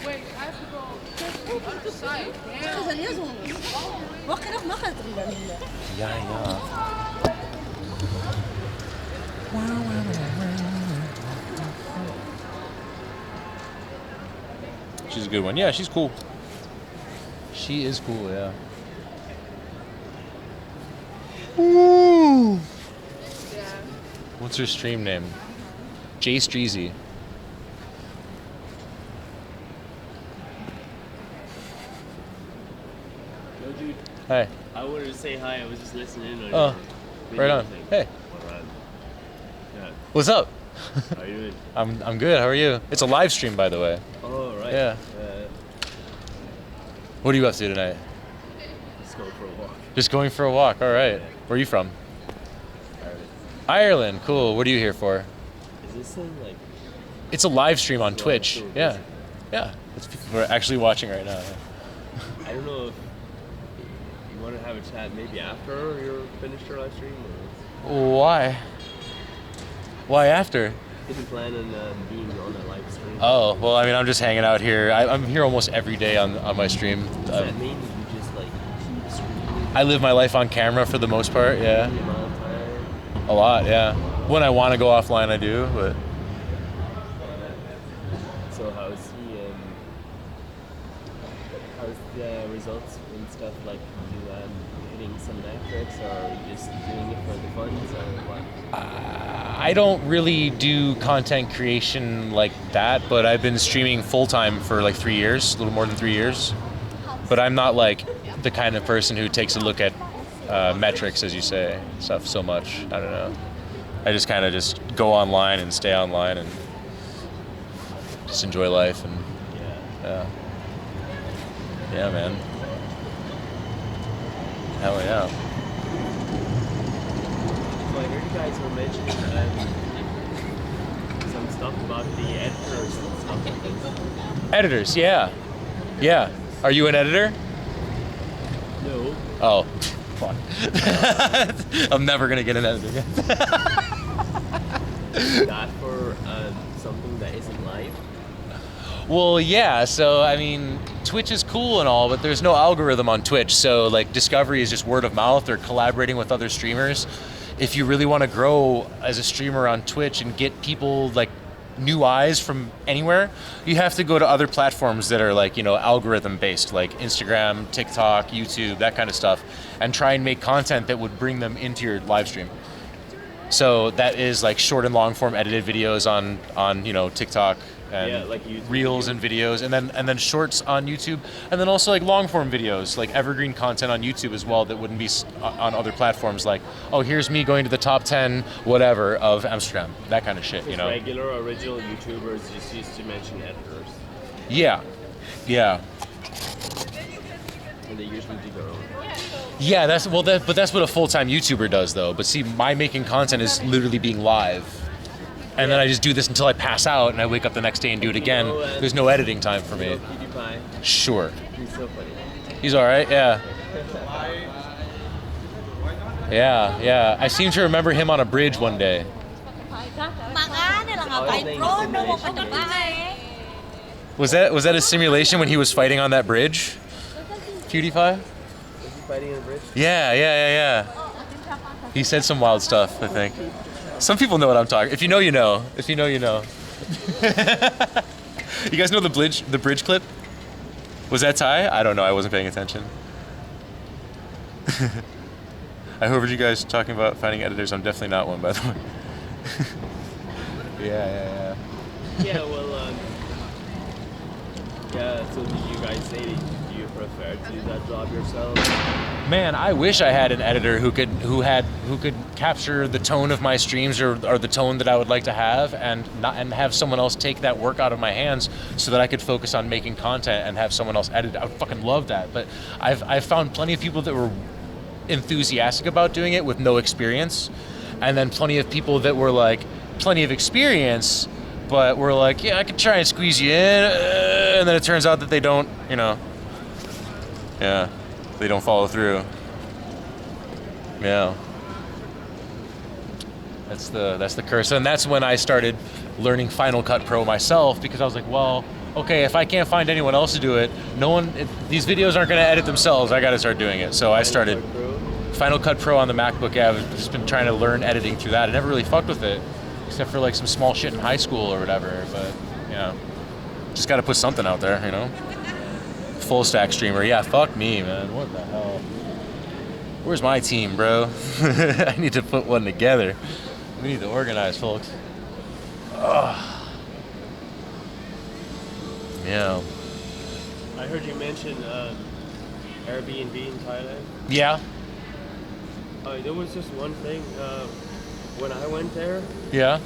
Wait, I have to go other side. Yeah. She's a good one. Yeah, she's cool. She is cool, yeah. Ooh. What's her stream name? Jay Streezy. Yo, dude. Hi. I wanted to say hi. I was just listening on Oh, your right video on. thing. Hey. Yeah. What's up? How are you doing? I'm good. How are you? It's a live stream, by the way. Oh, right. Yeah. What are you up to tonight? Just going for a walk. Just going for a walk. All right. Where are you from? Ireland. Cool. What are you here for? Is this in like? It's a live stream on Twitch. Yeah. Yeah. It's people who are actually watching right now. I don't know if you want to have a chat maybe after you're finished your live stream. Or Why? Why after? didn't plan on being on a live stream. Oh, well, I mean, I'm just hanging out here. I'm here almost every day on my stream. Does that mean you just like keep streaming? I live my life on camera for the most part, yeah. The amount of time? A lot, yeah. When I want to go offline, I do, but... So how's the results and stuff, like you hitting some metrics, or are you just doing it for the funds, or what? I don't really do content creation like that, but I've been streaming full-time for like 3 years, a little more than 3 years. But I'm not like the kind of person who takes a look at metrics, as you say, stuff so much. I don't know. I just kind of just go online and stay online and just enjoy life and yeah, man. Hell yeah. So I heard you guys were mentioning some stuff about the editors and stuff like this. Editors, yeah. Yeah. Are you an editor? No. Oh, fuck. I'm never gonna get an editor again. Not for something that isn't live? Well, yeah, so I mean, Twitch is cool and all, but there's no algorithm on Twitch, so like discovery is just word of mouth or collaborating with other streamers. If you really want to grow as a streamer on Twitch and get people like new eyes from anywhere, you have to go to other platforms that are like, you know, algorithm based, like Instagram, TikTok, YouTube, that kind of stuff, and try and make content that would bring them into your live stream. So that is like short and long form edited videos on you know, TikTok and like YouTube reels and videos, and then shorts on YouTube, and then also like long form videos, like evergreen content on YouTube as well that wouldn't be on other platforms, like, oh, here's me going to the top 10 whatever of Amsterdam, that kind of shit, you know. Regular original YouTubers just used to mention editors. Yeah. And they usually do their own. Yeah, that's what a full-time YouTuber does though. But see, my making content is literally being live. And then I just do this until I pass out, and I wake up the next day and do it again. There's no editing time for me. Sure. He's so funny. He's all right, yeah. Yeah. I seem to remember him on a bridge one day. Was that a simulation when he was fighting on that bridge? PewDiePie? Was he fighting on a bridge? Yeah. He said some wild stuff, I think. Some people know what I'm talking. If you know, you know. If you know, you know. You guys know the bridge clip? Was that Thai? I don't know. I wasn't paying attention. I heard you guys talking about finding editors. I'm definitely not one, by the way. Yeah. Yeah, well, so did you guys say that you prefer to do that job yourself? Man, I wish I had an editor who could capture the tone of my streams or the tone that I would like to have, and have someone else take that work out of my hands so that I could focus on making content and have someone else edit. I would fucking love that. But I've found plenty of people that were enthusiastic about doing it with no experience, and then plenty of people that were like plenty of experience, but were like, yeah, I could try and squeeze you in, and then it turns out that they don't, they don't follow through. Yeah. That's the curse. And that's when I started learning Final Cut Pro myself, because I was like, well, okay, if I can't find anyone else to do it, these videos aren't going to edit themselves. I got to start doing it. So I started Final Cut Pro on the MacBook. Yeah, I've just been trying to learn editing through that. I never really fucked with it, except for like some small shit in high school or whatever. But just got to put something out there, Full stack streamer. Yeah, fuck me, man. What the hell? Where's my team, bro? I need to put one together. We need to organize, folks. Ugh. Yeah. I heard you mention Airbnb in Thailand. Yeah. There was just one thing. When I went there. Yeah.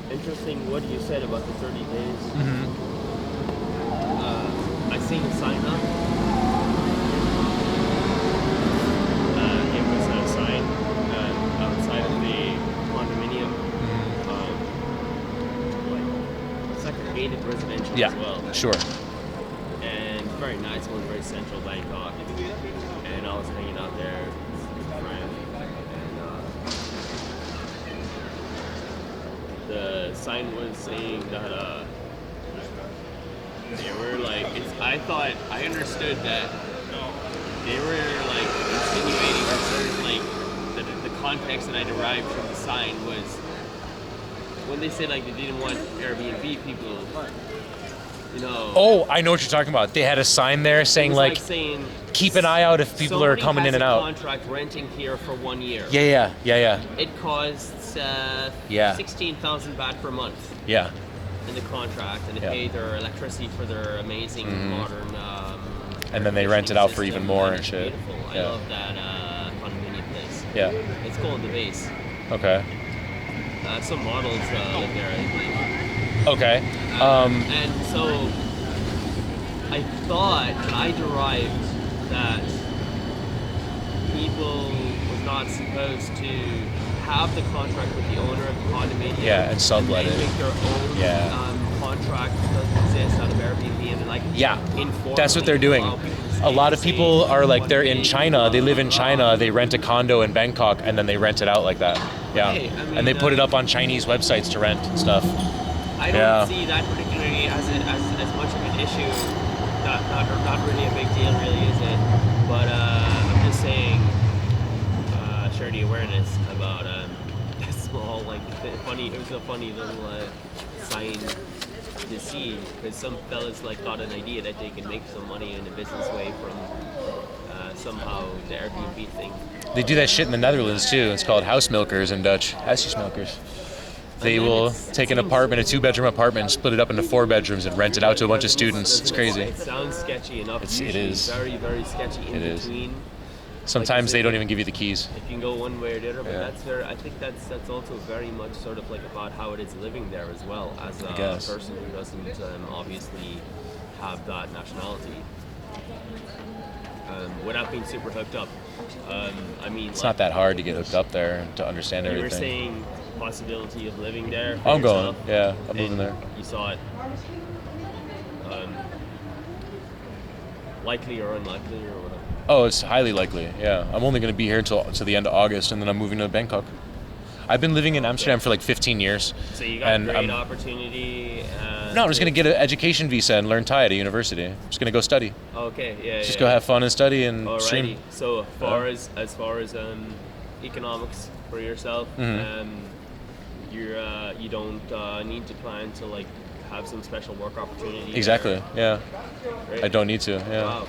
Interesting what you said about the 30 days. Mm-hmm. I seen a sign up. It was a sign outside of the condominium. It's like a gated residential as well. Sure. And very nice one, very central Bangkok. And I was hanging out there with a friend. And the sign was saying that they were like, I understood that they were like insinuating or sort of like the context that I derived from the sign was when they said like they didn't want Airbnb people, Oh, I know what you're talking about. They had a sign there saying like keep an eye out if people are coming in and out. Contract renting here for 1 year. Yeah. It costs 16,000 baht per month. Yeah. In the contract, and they pay their electricity for their amazing modern. And then they rent it out for even more and shit. Beautiful. I love that condominium place. Yeah. It's called the Base. Okay. Some models live there, I believe. Okay. And so I thought, I derived that people were not supposed to have the contract with the owner of the condominium. Yeah, and sublet it. Make their own contract that doesn't exist out of Airbnb, and like that's what they're doing. A lot of people are like, they're in China, they live in China, they rent a condo in Bangkok, and then they rent it out like that. Yeah. And they put it up on Chinese websites to rent and stuff. I don't see that particularly as much of an issue. Not really a big deal, really, is it? But I'm just saying, share the awareness about that small, like, funny. It was a funny little sign to see, because some fellas like got an idea that they can make some money in a business way from somehow the Airbnb thing. They do that shit in the Netherlands too. It's called house milkers in Dutch. Huisjesmelkers. They will take an apartment, a 2-bedroom apartment, and split it up into 4 bedrooms and rent it out to a bunch of students. It's crazy. It sounds sketchy enough. It is. Very, very sketchy in between. Sometimes like they don't even give you the keys. It can go one way or the other, but I think that's also very much sort of like about how it is living there as well, as a person who doesn't obviously have that nationality. Without being super hooked up. I mean, it's not that hard to get hooked up there to understand everything. You were saying possibility of living there. I'm going. Yeah, I'm moving there. You saw it. Likely or unlikely or whatever. Oh, it's highly likely. Yeah, I'm only going to be here till the end of August, and then I'm moving to Bangkok. I've been living in Amsterdam for like 15 years. So you got a great opportunity. No, I'm just going to get an education visa and learn Thai at a university. I'm just going to go study. Okay, yeah. Just go have fun and study and stream. So as far as economics for yourself, you don't need to plan to like have some special work opportunity. Exactly. Yeah. Great. I don't need to. Yeah. Wow.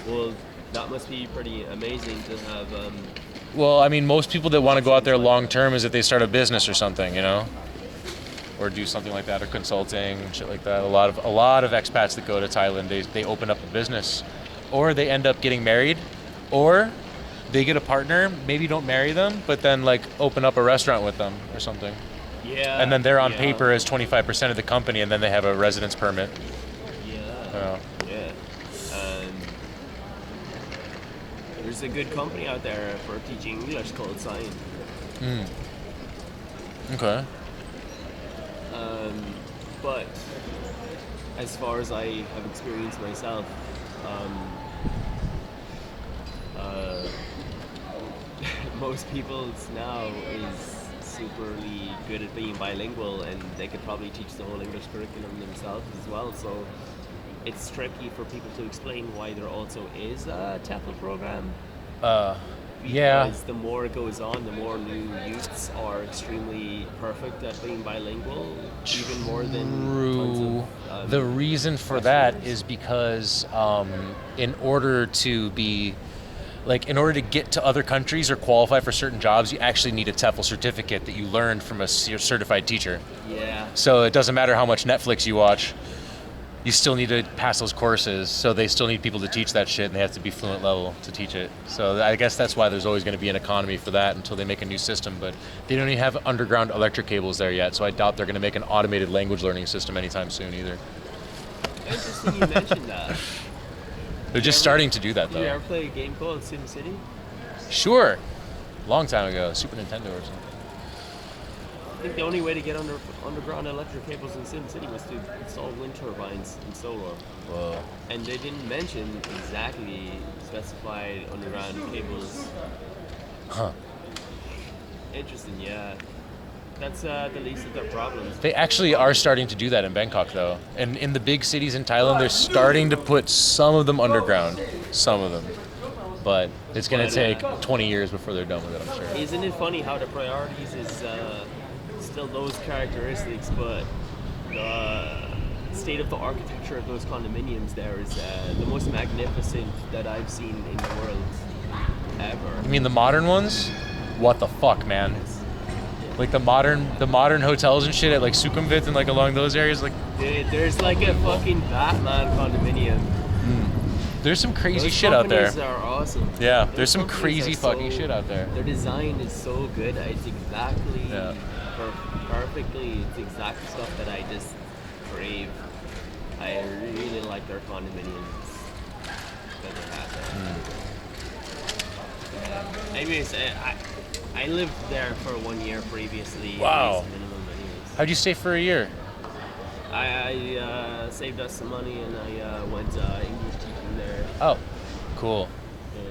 Well, that must be pretty amazing to have. Well, I mean, most people that want to go out there long term is that they start a business or something, you know. or do something like that, or consulting, shit like that. A lot of expats that go to Thailand, they open up a business, or they end up getting married, or they get a partner, maybe don't marry them, but then like open up a restaurant with them or something. Yeah. And then they're on paper as 25% of the company, and then they have a residence permit. Yeah. Yeah. There's a good company out there for teaching English called Sign. Okay. But as far as I have experienced myself, most people now is superly good at being bilingual, and they could probably teach the whole English curriculum themselves as well. So it's tricky for people to explain why there also is a TEFL program. Because the more it goes on, the more new youths are extremely perfect at being bilingual, even more than tons of, the reason for that is because in order to get to other countries or qualify for certain jobs, you actually need a TEFL certificate that you learned from a certified teacher. Yeah. So it doesn't matter how much Netflix you watch, you still need to pass those courses. So they still need people to teach that shit, and they have to be fluent level to teach it. So I guess that's why there's always going to be an economy for that until they make a new system. But they don't even have underground electric cables there yet, so I doubt they're going to make an automated language learning system anytime soon either. Interesting you mentioned that. They're just starting to do that, though. Did you ever play a game called SimCity? Sure. Long time ago, Super Nintendo or something. I think the only way to get underground electric cables in SimCity was to install wind turbines in solar. Whoa. And they didn't mention exactly specified underground cables. Huh. Interesting, yeah. That's the least of their problems. They actually are starting to do that in Bangkok, though. And in the big cities in Thailand, they're starting to put some of them underground. Some of them. But it's going to take 20 years before they're done with it, I'm sure. Isn't it funny how the priorities is still those characteristics, but the state of the architecture of those condominiums there is the most magnificent that I've seen in the world ever. You mean the modern ones? What the fuck, man? Like the modern hotels and shit at like Sukhumvit and like along those areas, like there's like a fucking Batman condominium. There's some crazy Those shit out there. companies are awesome. Yeah, Those there's some companies crazy are fucking shit out there. Their design is so good. It's exactly perfectly. It's the exact stuff that I just crave. I really like their condominiums that they have there. Anyways, I lived there for 1 year previously. Wow. At least minimum, anyways. How'd you stay for a year? I saved us some money and I went English teaching there. Oh, cool. Yeah.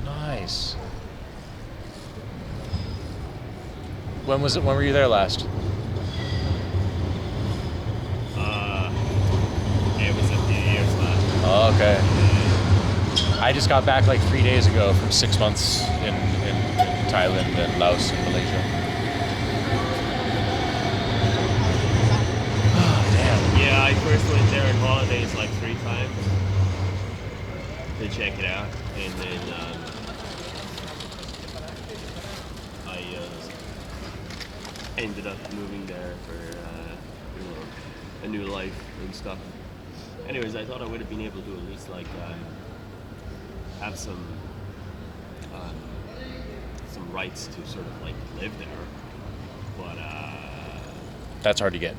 Nice. When was it? When were you there last? It was a few years last. Oh, okay. I just got back like 3 days ago from 6 months in Thailand and Laos and Malaysia. Yeah, I first went there on holidays like 3 times to check it out, and then I ended up moving there for a new life and stuff. Anyways, I thought I would have been able to at least like have some rights to sort of like live there, but That's hard to get.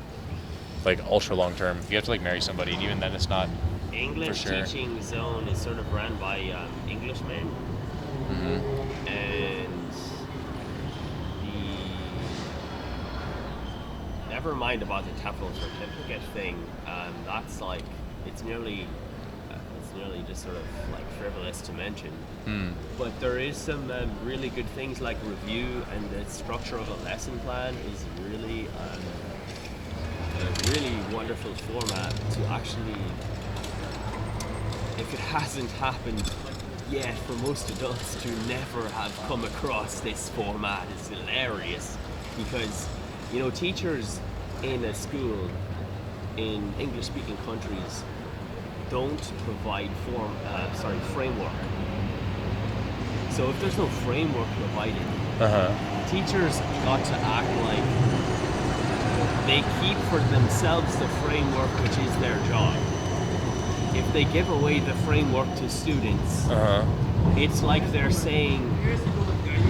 Like ultra long term. You have to like marry somebody, and even then it's not English for sure. teaching zone is sort of run by Englishmen, and never mind about the TEFL certificate thing. That's like it's nearly just sort of like frivolous to mention. But there is some really good things like review, and the structure of a lesson plan is really a really wonderful format to actually, if it hasn't happened yet for most adults to never have come across this format, is hilarious, because teachers in a school in English speaking countries don't provide framework. So if there's no framework provided, teachers got to act like they keep for themselves the framework which is their job. If they give away the framework to students, it's like they're saying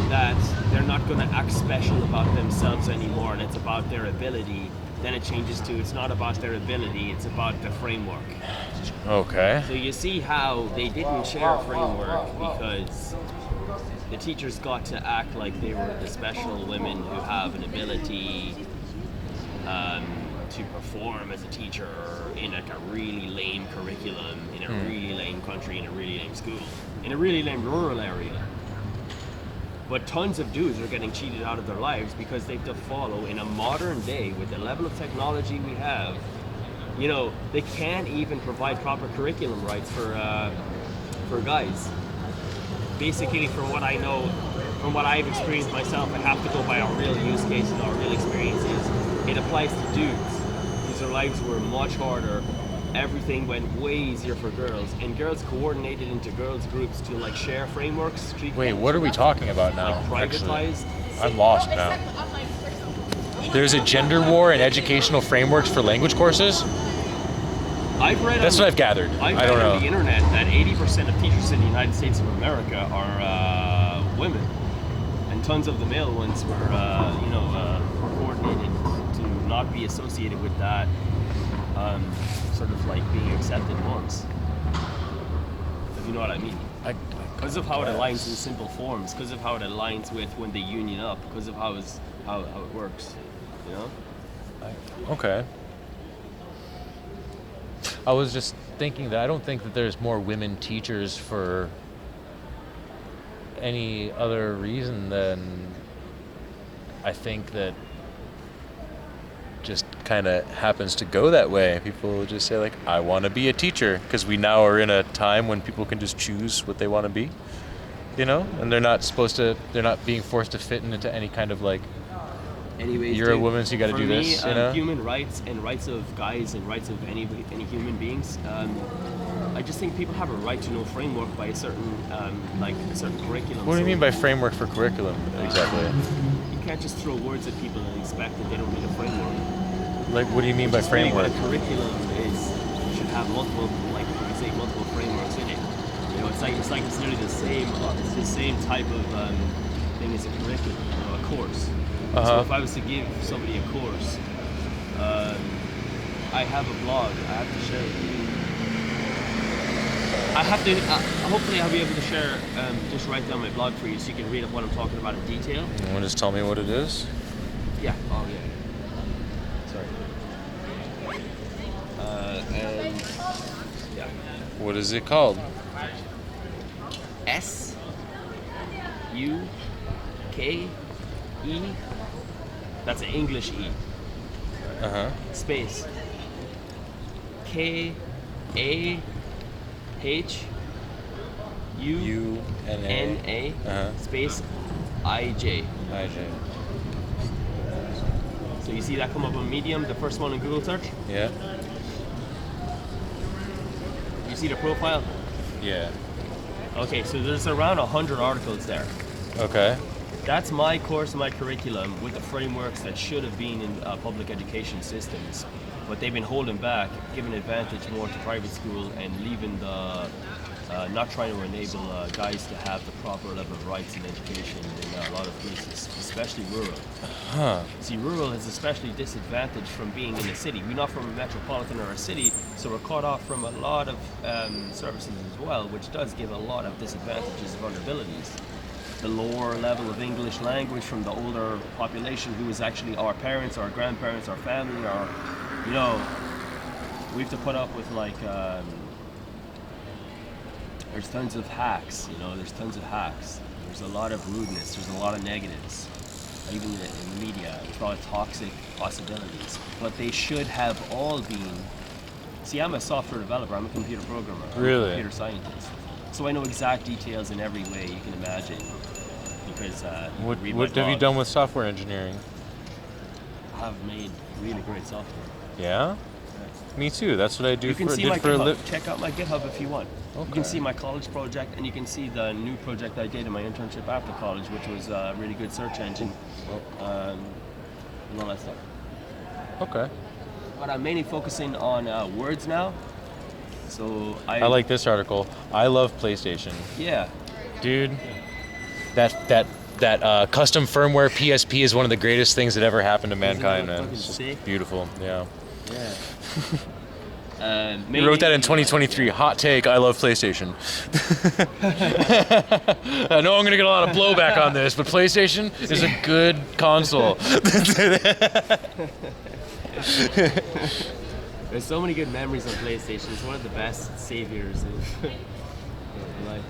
that they're not going to act special about themselves anymore and it's about their ability. Then it changes to it's not about their ability, it's about the framework. Okay. So you see how they didn't share a framework because the teachers got to act like they were the special women who have an ability to perform as a teacher in like a really lame curriculum, in a really lame country, in a really lame school, in a really lame rural area. But tons of dudes are getting cheated out of their lives because they have to follow in a modern day with the level of technology we have. You know, they can't even provide proper curriculum rights for guys. Basically, from what I know, from what I've experienced myself, I have to go by our real use cases, our real experiences. It applies to dudes because their lives were much harder. Everything went way easier for girls, and girls coordinated into girls groups to like share frameworks. Wait, what are we talking about now? Like privatized. I'm lost now. There's a gender war in educational frameworks for language courses? I've read That's what I've gathered. I don't know. On the internet that 80% of teachers in the United States of America are women, and tons of the male ones were, coordinated to not be associated with that. Sort of like being accepted once, if you know what I mean. Because of how it aligns in simple forms, because of how it aligns with when they union up, because of how it works, you know? Okay. I was just thinking that I don't think that there's more women teachers for any other reason than I think that just kind of happens to go that way. People just say like, I want to be a teacher, because we now are in a time when people can just choose what they want to be, you know, and they're not being forced to fit into any kind of like, anyways, you're a woman, so you got to do this, you know? Human rights and rights of guys and rights of any human beings, I just think people have a right to know framework by a certain curriculum. What do you mean by framework for curriculum exactly? You can't just throw words at people and expect that they don't need a framework. Like, what do you mean by framework? A curriculum should have multiple frameworks in it. You know, it's literally the same type of thing as a curriculum, you know, a course. So if I was to give somebody a course, I have a blog. I have to share it with you. I have to. Hopefully, I'll be able to share. Just write down my blog for you, so you can read up what I'm talking about in detail. You want to just tell me what it is? Yeah. Oh yeah. Sorry. And yeah. What is it called? S-U-K-E. That's an English E. Space. K-A-H-U-N-A. Space I-J. So you see that come up on Medium, the first one in Google search? Yeah. You see the profile? Yeah. Okay, so there's around 100 articles there. Okay. That's my course, my curriculum, with the frameworks that should have been in public education systems. But they've been holding back, giving advantage more to private school and leaving the, not trying to enable guys to have the proper level of rights in education in a lot of places, especially rural. See, rural is especially disadvantaged from being in a city. We're not from a metropolitan or a city, so we're cut off from a lot of services as well, which does give a lot of disadvantages, vulnerabilities. The lower level of English language from the older population who is actually our parents, our grandparents, our family, our, you know, we have to put up with like, there's tons of hacks, you know, there's tons of hacks. There's a lot of rudeness, there's a lot of negatives, even in the media, there's a lot of toxic possibilities. But they should have all been, see, I'm a software developer, I'm a computer programmer, I'm a computer scientist. So I know exact details in every way you can imagine. Because what have you done with software engineering? I've made really great software. Yeah? Me too. That's what I do. You can see my GitHub. Check out my GitHub if you want. Okay. You can see my college project, and you can see the new project I did in my internship after college, which was a really good search engine, and all that stuff. Okay. But I'm mainly focusing on words now. So I like this article. I love PlayStation. Yeah. Dude, that custom firmware PSP is one of the greatest things that ever happened to mankind, man. It's just beautiful. Yeah. Yeah. You wrote that in 2023. Hot take, I love PlayStation. I know I'm going to get a lot of blowback on this, but PlayStation is a good console. There's so many good memories on PlayStation. It's one of the best saviors of life.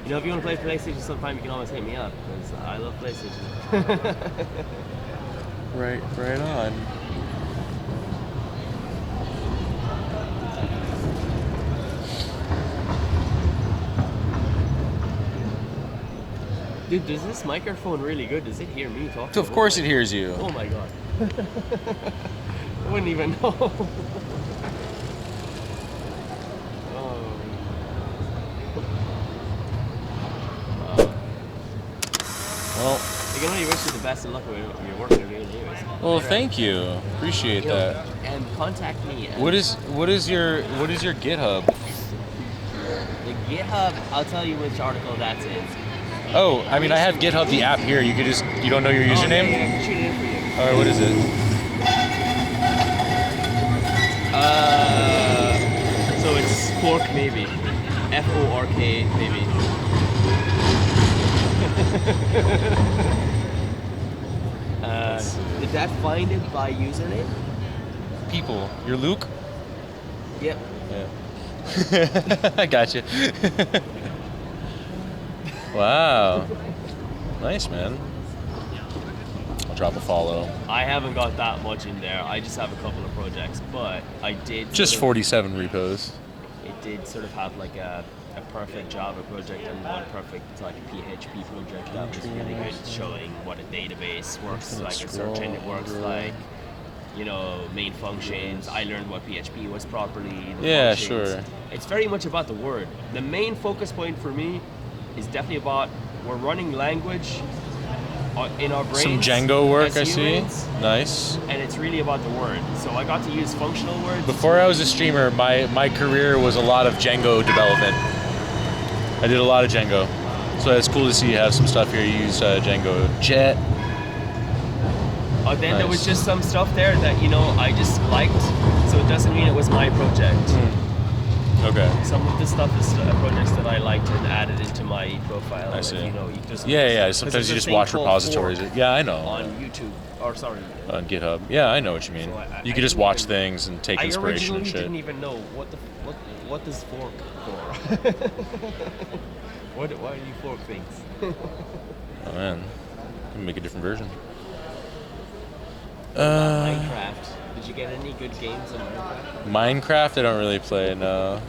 You know, if you want to play PlayStation sometime, you can always hit me up, because I love PlayStation. Right on. Dude, does this microphone really good? Does it hear me talking? Of course it hears you. Oh my god. I wouldn't even know. Well, I can only wish you the best of luck with your work and everything anyways. Well, thank you. Appreciate that. And contact me. What is your GitHub? The GitHub, I'll tell you which article that's in. Oh, I mean, I have GitHub the app here. You don't know your username? Yeah, I can shoot it in for you. All right, what is it? So it's fork maybe. F-O-R-K maybe. Did that find it by username? People. You're Luke? Yep. Yeah. I got you. Wow. Nice, man. I'll drop a follow. I haven't got that much in there. I just have a couple of projects, but I did... Just 47 repos. It did sort of have like a perfect Java project and one perfect like PHP project that was really good, showing what a database works like, a search engine works like, you know, main functions. I learned what PHP was properly. Yeah, functions. sure. It's very much about the word. The main focus point for me is definitely about we're running language in our brains. Some Django work, I humans, see. Nice. And it's really about the word. So I got to use functional words. Before I was a streamer, my career was a lot of Django development. I did a lot of Django. So it's cool to see you have some stuff here. You use Django Jet. Then there was just some stuff there that, you know, I just liked. So it doesn't mean it was my project. Okay. Some of the stuff is projects that I liked and added into my profile. I see. You know, you just Sometimes you just watch repositories. Yeah, I know. On YouTube, or sorry. On GitHub. Yeah, I know what you mean. So you could just watch things and take inspiration and shit. I originally didn't even know what does fork for. Why do you fork things? Oh man, can make a different version. Minecraft. Did you get any good games in Minecraft? Minecraft, I don't really play. No.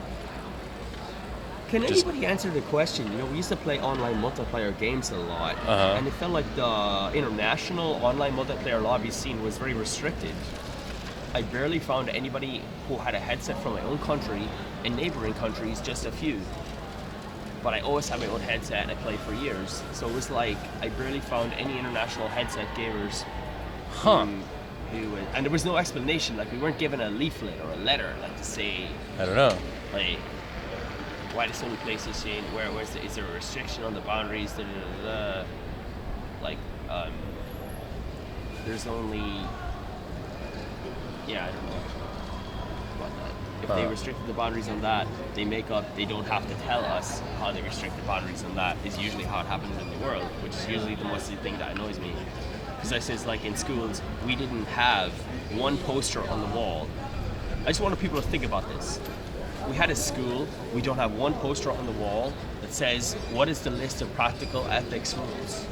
Can anybody answer the question? You know, we used to play online multiplayer games a lot, and it felt like the international online multiplayer lobby scene was very restricted. I barely found anybody who had a headset from my own country, and neighboring countries, just a few. But I always had my own headset, and I played for years. So it was like, I barely found any international headset gamers and there was no explanation, like we weren't given a leaflet or a letter, like to say, I don't know, like, why does Sony PlayStation, is there a restriction on the boundaries, like, there's only, I don't know about that. If they restricted the boundaries on that, they don't have to tell us how they restrict the boundaries on that, is usually how it happens in the world, which is usually the most thing that annoys me. Because I says, like in schools, we didn't have one poster on the wall. I just wanted people to think about this. We had a school, we don't have one poster on the wall that says, what is the list of practical ethics rules?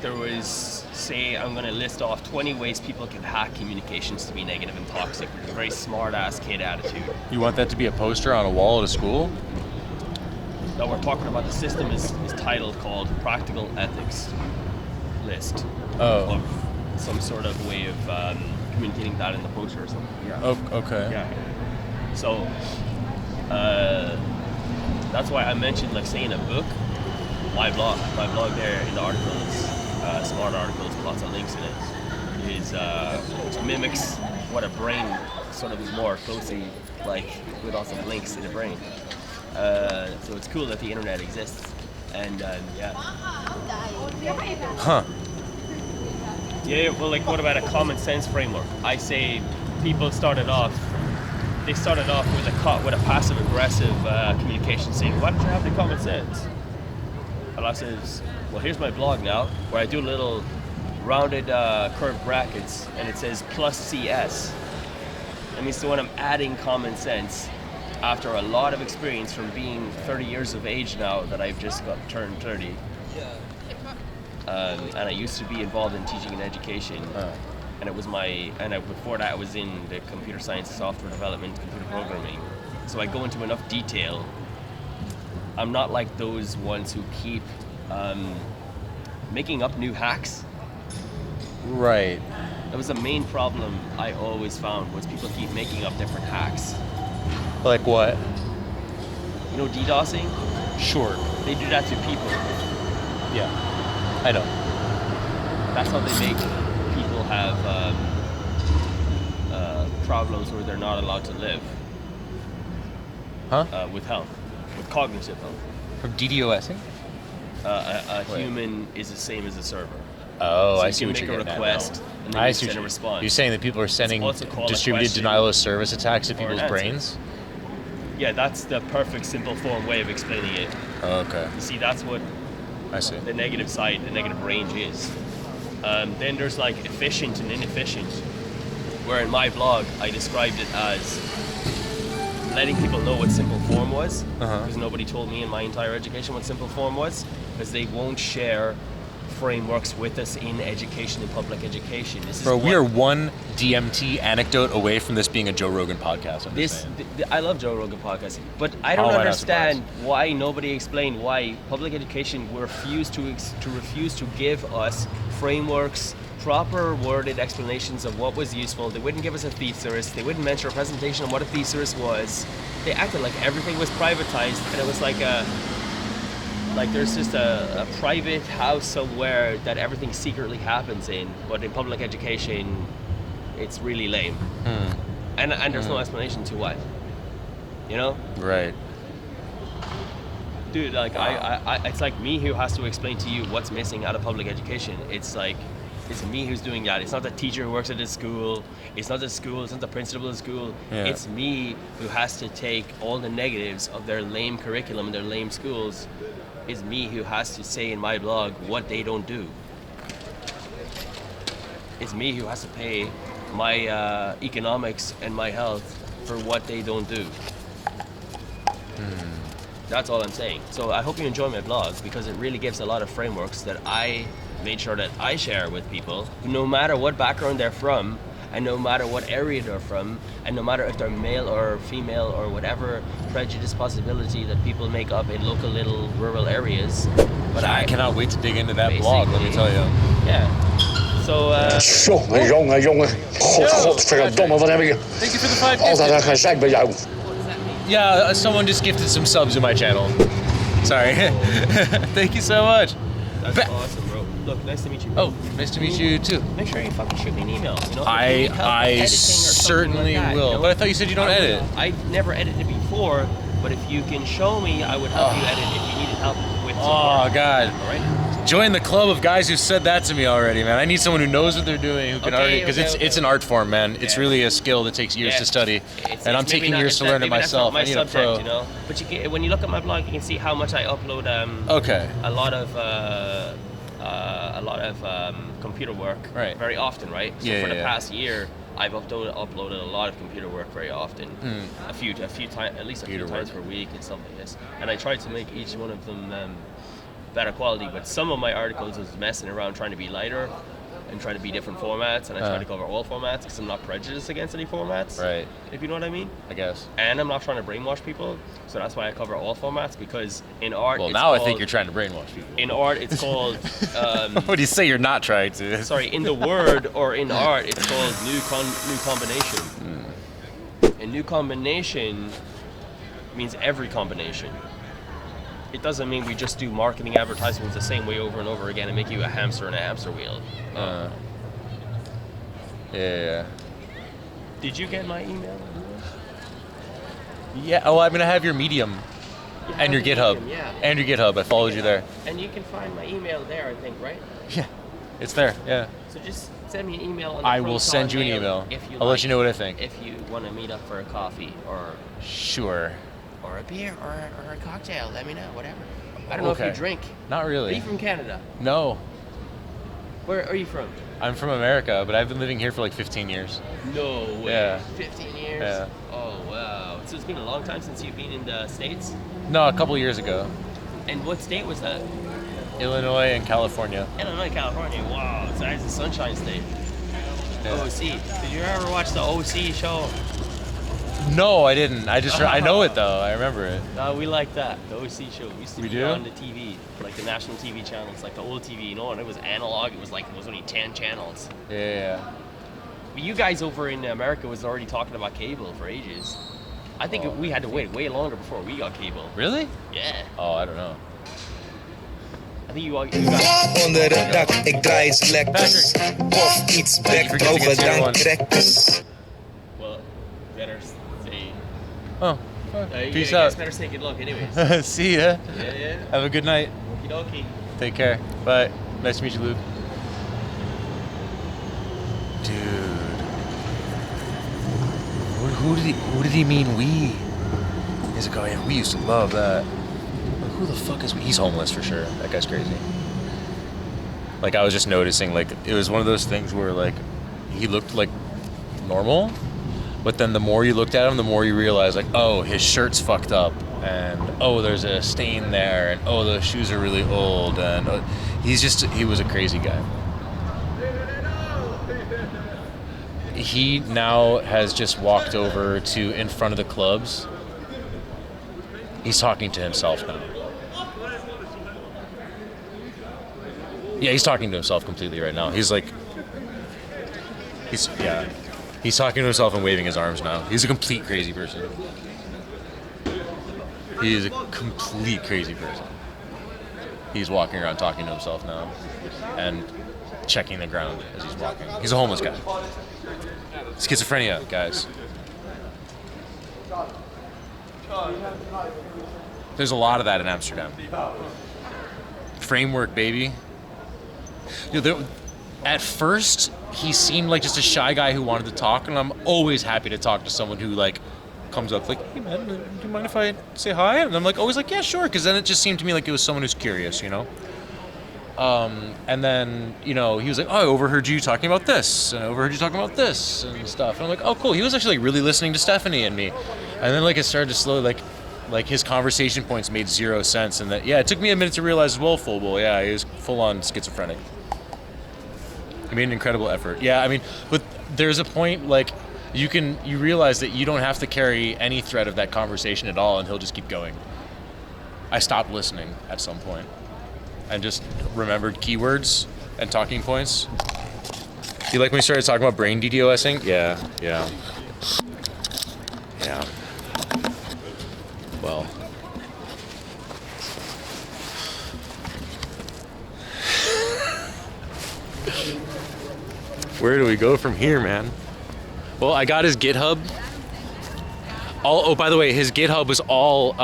There was, say, I'm going to list off 20 ways people can hack communications to be negative and toxic, with a very smart-ass kid attitude. You want that to be a poster on a wall at a school? No, we're talking about the system is titled called Practical Ethics List. Oh. Of some sort of way of communicating that in the poster or something. Yeah. Oh, okay. Yeah. So, that's why I mentioned, like, say in a book, my blog there in the articles, smart articles, lots of links in it, is which mimics what a brain sort of is more closely like, with lots of links in the brain. So it's cool that the internet exists, and yeah. Huh. Yeah, well, like, what about a common sense framework? I say people started off with a passive aggressive communication, saying, why don't you have the common sense? And I says, well, here's my blog now, where I do little rounded curved brackets, and it says plus CS. That means so when I'm adding common sense, after a lot of experience from being 30 years of age now that I've just got turned 30, and I used to be involved in teaching and education, and it was before that I was in the computer science, software development, computer programming. So I go into enough detail. I'm not like those ones who keep making up new hacks. Right. That was the main problem I always found, was people keep making up different hacks. Like what? You know DDoSing? Sure. They do that to people. Yeah, I know. That's how they make people have problems where they're not allowed to live. Huh? With health, with cognitive health. From DDoSing? A human is the same as a server. Oh, so I see what you're getting at. You can make a request, and then I you see send a response. You're saying that people are sending Also called a distributed question denial of service attacks to or an people's answer. brains? Yeah, that's the perfect simple form way of explaining it. Oh, okay. You see, that's what I see. the negative side, the negative range is. Then there's like efficient and inefficient, where in my blog I described it as letting people know what simple form was, because nobody told me in my entire education what simple form was, because they won't share frameworks with us in education and public education. Bro, we are one DMT anecdote away from this being a Joe Rogan podcast. I love Joe Rogan podcast, but I don't understand why nobody explained why public education refused to give us frameworks, proper worded explanations of what was useful. They wouldn't give us a thesaurus. They wouldn't mention a presentation on what a thesaurus was. They acted like everything was privatized, and it was like there's just a private house somewhere that everything secretly happens in, but in public education, it's really lame. And there's no explanation to why. You know? Right. Dude, like I it's like me who has to explain to you what's missing out of public education. It's like, it's me who's doing that. It's not the teacher who works at the school. It's not the school. It's not the principal of the school. Yeah. It's me who has to take all the negatives of their lame curriculum and their lame schools. It's me who has to say in my blog what they don't do. It's me who has to pay my economics and my health for what they don't do. That's all I'm saying. So I hope you enjoy my blog, because it really gives a lot of frameworks that I made sure that I share with people, no matter what background they're from, and no matter what area they're from, and no matter if they're male or female or whatever prejudice possibility that people make up in local little rural areas. But I cannot wait to dig into that blog, let me tell you. Yeah. So, Jongen. Godverdomme, wat heb ik Thank you for the 5 altijd een gezeik bij jou. Yeah, someone just gifted some subs in my channel. Sorry. Thank you so much. That's awesome, bro. Look, nice to meet you. Oh, nice to meet you too. Make sure you fucking shoot me an email. You know, I certainly will. You know? But I thought you said you don't edit. I never edited before, but if you can show me, I would help you edit if you needed help with some Oh work. God. All right. Join the club of guys who said that to me already, man. I need someone who knows what they're doing, who can already, because it's an art form, man. It's really a skill that takes years to study, and I'm taking years to learn it myself. I need a pro. You know? But you can, when you look at my blog, you can see how much I upload. A lot of computer work. Right. Very often, right? So Yeah, for the yeah. past year, I've uploaded a lot of computer work very often. A few times, at least a few times per week and stuff like this. And I try to make each one of them better quality, but some of my articles was messing around trying to be lighter and trying to be different formats, and I try to cover all formats because I'm not prejudiced against any formats. Right. If you know what I mean. I guess. And I'm not trying to brainwash people, so that's why I cover all formats, because in art. Well, it's now I called, think you're trying to brainwash people. In art, it's called. What do you say? You're not trying to. Sorry, in the word or in art, it's called new combination. A new combination means every combination. it doesn't mean we just do marketing advertisements the same way over and over again and make you a hamster in a hamster wheel. Yeah. Did you get my email? Yeah. Oh, I'm gonna have your Medium and your GitHub. Medium, yeah. And your GitHub. I followed you there. And you can find my email there, I think, right? Yeah. It's there. Yeah. So just send me an email. On the I will send you an mail email. If you I'll like, let you know what I think. If you want to meet up for a coffee or Sure. or a beer or a cocktail, let me know. Whatever. I don't know if you drink. Not really. Are you from Canada? No. Where are you from? I'm from America, but I've been living here for like 15 years. No way. Yeah. 15 years? Yeah. Oh, wow. So it's been a long time since you've been in the States? No, a couple years ago. And what state was that? Illinois and California. Illinois, California. Wow. So that's a sunshine state. Yeah. OC. Did you ever watch the OC show? No, I didn't. I know it though. I remember it. We like that. The OC show. We used to We be do? on the TV, like the national TV channels, like the old TV, you know, and it was analog. It was only 10 channels. Yeah. But you guys over in America was already talking about cable for ages. I think we had to wait way longer before we got cable. Really? Yeah. Oh, I don't know. I think you got... Onder het dak, ik draai eens lekkers. Of iets backdrogen dan crackers. Well, better say... Oh. Peace you out. guys better say good luck anyways. See ya. Yeah. Have a good night. Okie dokie. Take care. Bye. Nice to meet you, Luke. Dude. Who did he mean we? He's like, oh yeah, we used to love that. Like, who the fuck is we? He's homeless for sure. That guy's crazy. Like, I was just noticing, like, it was one of those things where, like, he looked like normal, but then the more you looked at him, the more you realized, like, oh, his shirt's fucked up, and oh, there's a stain there, and oh, those shoes are really old, and he was a crazy guy. He now has just walked over to in front of the clubs. He's talking to himself now. Yeah, he's talking to himself completely right now. He's talking to himself and waving his arms now. He's a complete crazy person. He is a complete crazy person. He's walking around talking to himself now and checking the ground as he's walking. He's a homeless guy. Schizophrenia, guys. There's a lot of that in Amsterdam. Framework, baby. At first, he seemed like just a shy guy who wanted to talk, and I'm always happy to talk to someone who, like, comes up like, hey man, do you mind if I say hi? And I'm like, always like, yeah, sure, because then it just seemed to me like it was someone who's curious, you know? And then, you know, he was like, oh, I overheard you talking about this, and I overheard you talking about this, and stuff. And I'm like, oh, cool. He was actually like, really listening to Stephanie and me. And then, like, it started to slowly, like his conversation points made zero sense, and that, yeah, it took me a minute to realize as well, yeah, he was full-on schizophrenic. He made an incredible effort. Yeah, I mean, but there's a point, like, you realize that you don't have to carry any thread of that conversation at all, and he'll just keep going. I stopped listening at some point and just remembered keywords and talking points. You like when we started talking about brain DDoSing? Yeah. Well. Where do we go from here, man? Well, I got his GitHub. Oh, by the way, his GitHub was all,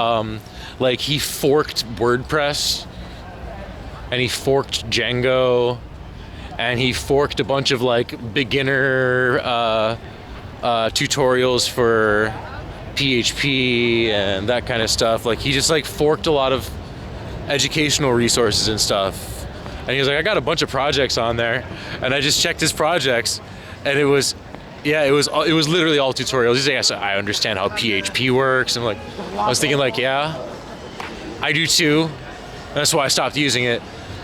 like, he forked WordPress, and he forked Django, and he forked a bunch of, like, beginner tutorials for PHP and that kind of stuff. Like, he just, like, forked a lot of educational resources and stuff. And he was like, I got a bunch of projects on there, and I just checked his projects, and it was literally all tutorials. He's like, yes, I understand how PHP works, and, like, I was thinking, like, yeah, I do too. That's why I stopped using it.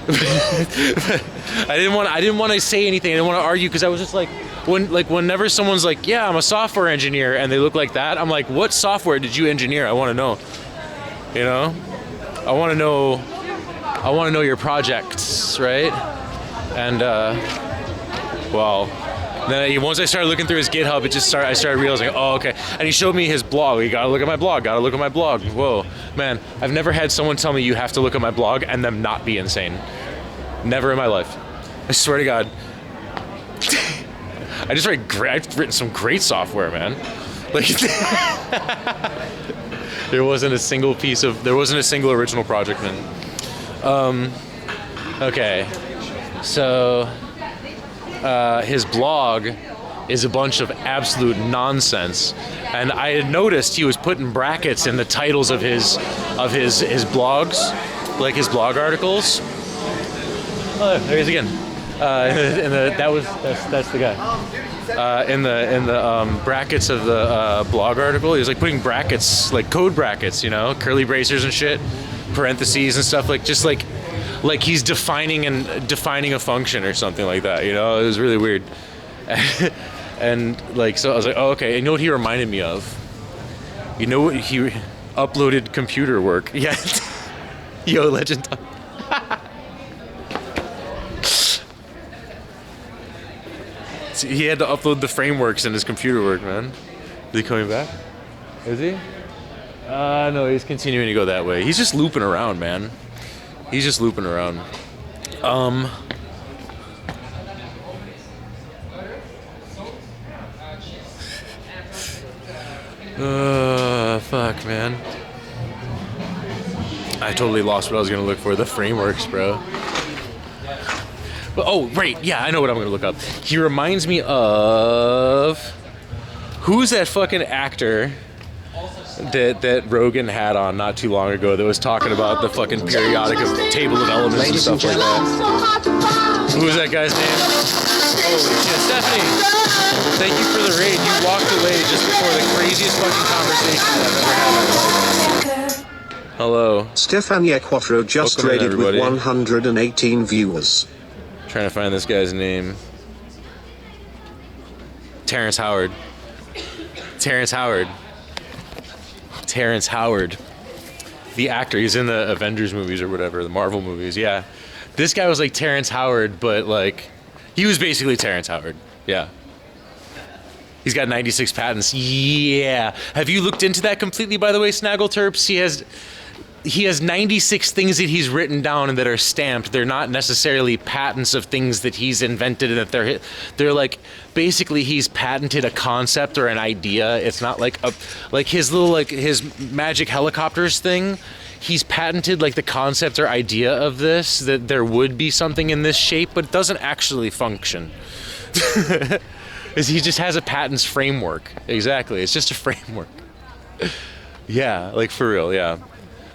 I didn't want to say anything. I didn't want to argue, because I was just like, whenever someone's like, yeah, I'm a software engineer, and they look like that, I'm like, what software did you engineer? I want to know. You know, I want to know your projects, right? And well, And then once I started looking through his GitHub, I started realizing, oh, okay. And he showed me his blog. You gotta look at my blog. Gotta look at my blog. Whoa, man! I've never had someone tell me you have to look at my blog and them not be insane. Never in my life. I swear to God. I've written some great software, man. Like, there wasn't a single original project, man. Okay, so his blog is a bunch of absolute nonsense, and I had noticed he was putting brackets in the titles of his blogs, like his blog articles. Oh, there he is again. That's the guy. In the brackets of the blog article, he was like putting brackets, like code brackets, you know, curly bracers and shit, parentheses and stuff, like just like he's defining a function or something like that, you know. It was really weird. And like, so I was like, oh, okay. And you know what he reminded me of? You know what, he uploaded computer work. Yeah. Yo, legend. He had to upload the frameworks in his computer work, man. Is he coming back? Is he? No, he's continuing to go that way. He's just looping around, man. He's just looping around. Fuck, man. I totally lost what I was gonna look for. The frameworks, bro. Oh, right. Yeah, I know what I'm going to look up. He reminds me of... Who's that fucking actor that Rogan had on not too long ago that was talking about the fucking periodic table of elements and stuff like that? Who's that guy's name? Holy shit. Stephanie! Thank you for the raid. You walked away just before the craziest fucking conversation I've ever had. Hello. Stefania Quattro just raided with 118 viewers. Trying to find this guy's name. Terrence Howard. The actor. He's in the Avengers movies or whatever, the Marvel movies. Yeah. This guy was like Terrence Howard, but like, he was basically Terrence Howard. Yeah. He's got 96 patents. Yeah. Have you looked into that completely, by the way, Snaggleterps? He has 96 things that he's written down and that are stamped. They're not necessarily patents of things that he's invented, and that they're like, basically he's patented a concept or an idea. It's not like his little, like his magic helicopters thing. He's patented like the concept or idea of this, that there would be something in this shape, but it doesn't actually function. He just has a patents framework. Exactly. It's just a framework. Yeah, like for real, yeah.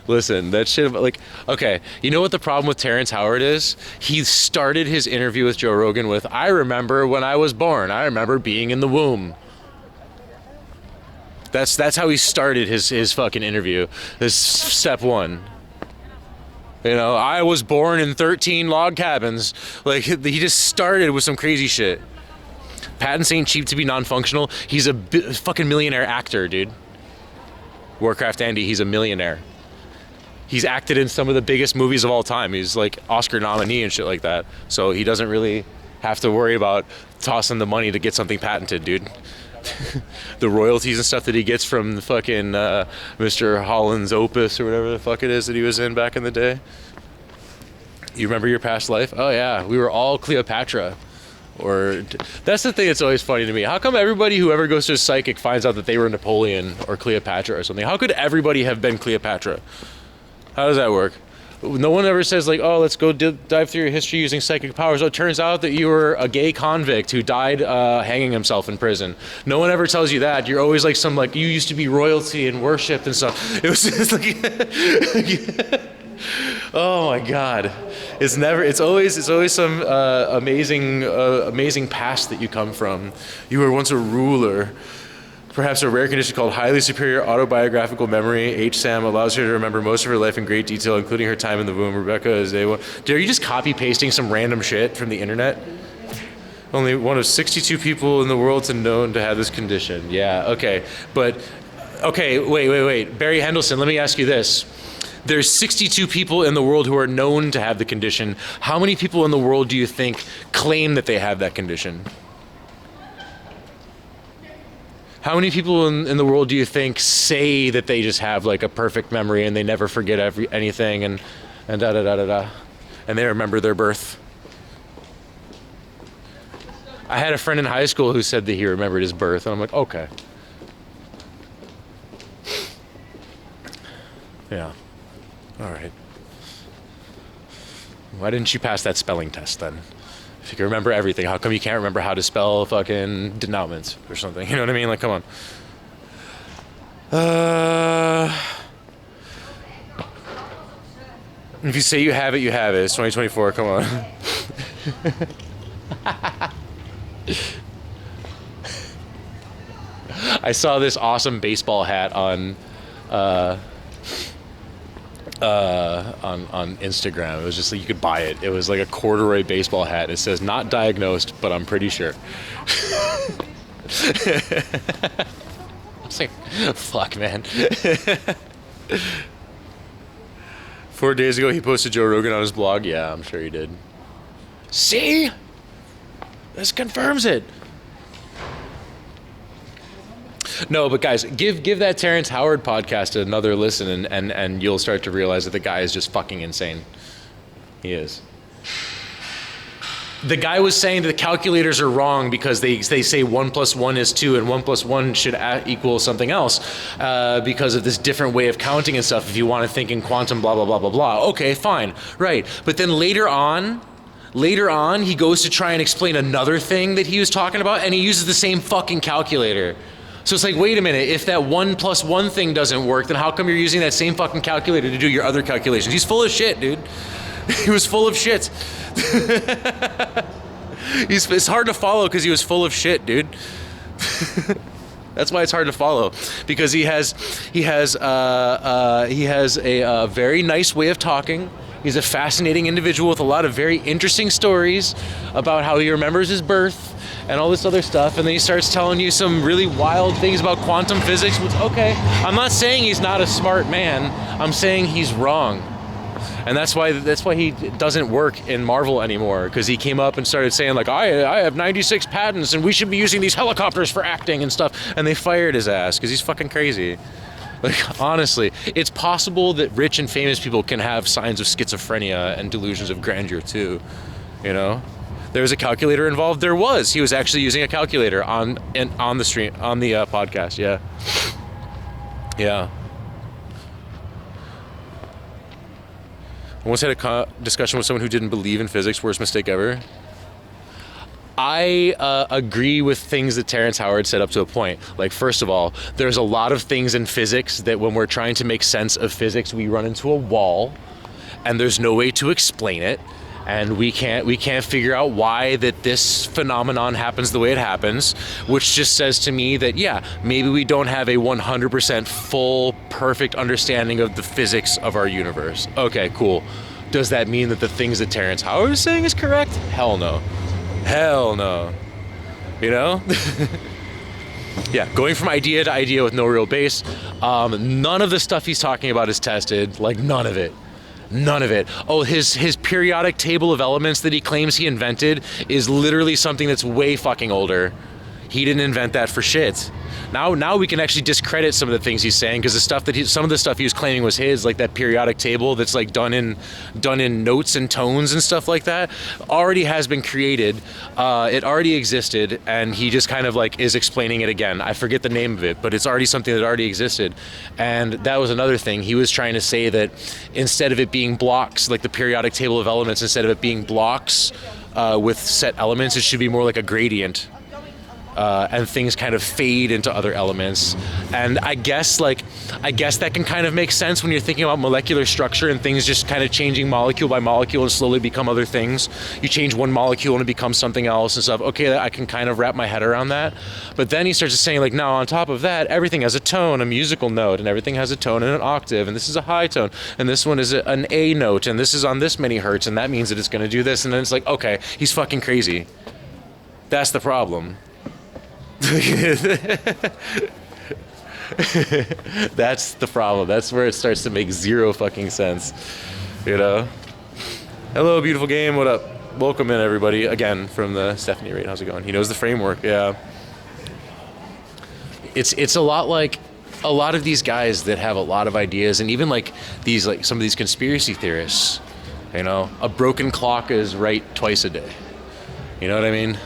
Listen, that shit, like, okay, you know what the problem with Terrence Howard is? He started his interview with Joe Rogan with, I remember when I was born. I remember being in the womb. That's how he started his fucking interview. This step one. You know, I was born in 13 log cabins. Like, he just started with some crazy shit. Patents ain't cheap to be non-functional. He's a fucking millionaire actor, dude. Warcraft Andy, he's a millionaire. He's acted in some of the biggest movies of all time. He's like Oscar nominee and shit like that. So he doesn't really have to worry about tossing the money to get something patented, dude. The royalties and stuff that he gets from the fucking Mr. Holland's Opus or whatever the fuck it is that he was in back in the day. You remember your past life? Oh yeah, we were all Cleopatra. Or that's the thing that's always funny to me. How come everybody who ever goes to a psychic finds out that they were Napoleon or Cleopatra or something? How could everybody have been Cleopatra? How does that work? No one ever says like, oh, let's go dive through your history using psychic powers. Oh, it turns out that you were a gay convict who died hanging himself in prison. No one ever tells you that. You're always like some, like, you used to be royalty and worshipped and stuff. It was just like, oh my God. It's always some amazing past that you come from. You were once a ruler. Perhaps a rare condition called highly superior autobiographical memory. HSAM allows her to remember most of her life in great detail, including her time in the womb. Rebecca is a... Dude, are you just copy pasting some random shit from the internet? Only one of 62 people in the world known to have this condition. Yeah, okay. But, okay, wait. Barry Hendelson, let me ask you this. There's 62 people in the world who are known to have the condition. How many people in the world do you think claim that they have that condition? How many people in the world do you think say that they just have like a perfect memory and they never forget anything and da da da da da, and they remember their birth? I had a friend in high school who said that he remembered his birth, and I'm like, okay. Yeah. All right. Why didn't you pass that spelling test then? If you can remember everything, how come you can't remember how to spell fucking denouement or something? You know what I mean? Like, come on. If you say you have it, you have it. It's 2024. Come on. I saw this awesome baseball hat on Instagram. It was just like you could buy it. It was like a corduroy baseball hat. It says "not diagnosed, but I'm pretty sure." I was like, "Fuck, man." 4 days ago, he posted Joe Rogan on his blog. Yeah, I'm sure he did. See, this confirms it. No, but guys, give that Terrence Howard podcast another listen, and you'll start to realize that the guy is just fucking insane. He is. The guy was saying that the calculators are wrong because they say 1 + 1 is 2 and 1 + 1 should equal something else because of this different way of counting and stuff. If you want to think in quantum, blah blah blah blah blah. Okay, fine, right. But then later on, he goes to try and explain another thing that he was talking about, and he uses the same fucking calculator. So it's like, wait a minute, if that 1 + 1 thing doesn't work, then how come you're using that same fucking calculator to do your other calculations? He's full of shit, dude. He was full of shit. It's hard to follow because he was full of shit, dude. That's why it's hard to follow, because he has a very nice way of talking. He's a fascinating individual with a lot of very interesting stories about how he remembers his birth and all this other stuff, and then he starts telling you some really wild things about quantum physics, which, okay, I'm not saying he's not a smart man, I'm saying he's wrong. And that's why he doesn't work in Marvel anymore, because he came up and started saying like, I have 96 patents and we should be using these helicopters for acting and stuff, and they fired his ass because he's fucking crazy. Like, honestly, it's possible that rich and famous people can have signs of schizophrenia and delusions of grandeur too, you know? There was a calculator involved. There was. He was actually using a calculator on the stream, on the podcast. Yeah. Yeah. I once had a discussion with someone who didn't believe in physics. Worst mistake ever. I agree with things that Terrence Howard said up to a point. Like, first of all, there's a lot of things in physics that when we're trying to make sense of physics, we run into a wall, and there's no way to explain it. And we can't figure out why that this phenomenon happens the way it happens, which just says to me that, yeah, maybe we don't have a 100% full, perfect understanding of the physics of our universe. Okay, cool. Does that mean that the things that Terrence Howard is saying is correct? Hell no. Hell no. You know? Yeah, going from idea to idea with no real base. None of the stuff he's talking about is tested. Like, none of it. None of it. Oh, his periodic table of elements that he claims he invented is literally something that's way fucking older. He didn't invent that for shit. Now we can actually discredit some of the things he's saying, because some of the stuff he was claiming was his, like that periodic table that's like done in notes and tones and stuff like that, already has been created. It already existed, and he just kind of like is explaining it again. I forget the name of it, but it's already something that already existed. And that was another thing. He was trying to say that instead of it being blocks, like the periodic table of elements, instead of it being blocks with set elements, it should be more like a gradient. And things kind of fade into other elements. And I guess that can kind of make sense when you're thinking about molecular structure and things just kind of changing molecule by molecule and slowly become other things. You change one molecule and it becomes something else and stuff. Okay, I can kind of wrap my head around that. But then he starts saying like, now on top of that, everything has a tone, a musical note, and everything has a tone and an octave, and this is a high tone, and this one is an A note, and this is on this many hertz, and that means that it's going to do this. And then it's like, okay, he's fucking crazy. That's the problem. That's the problem. That's where it starts to make zero fucking sense, you know? Hello, beautiful game. What up? Welcome in, everybody. Again, from the Stephanie rate. How's it going? He knows the framework. Yeah. it's a lot like a lot of these guys that have a lot of ideas, and even like some of these conspiracy theorists. You know, a broken clock is right twice a day. You know what I mean?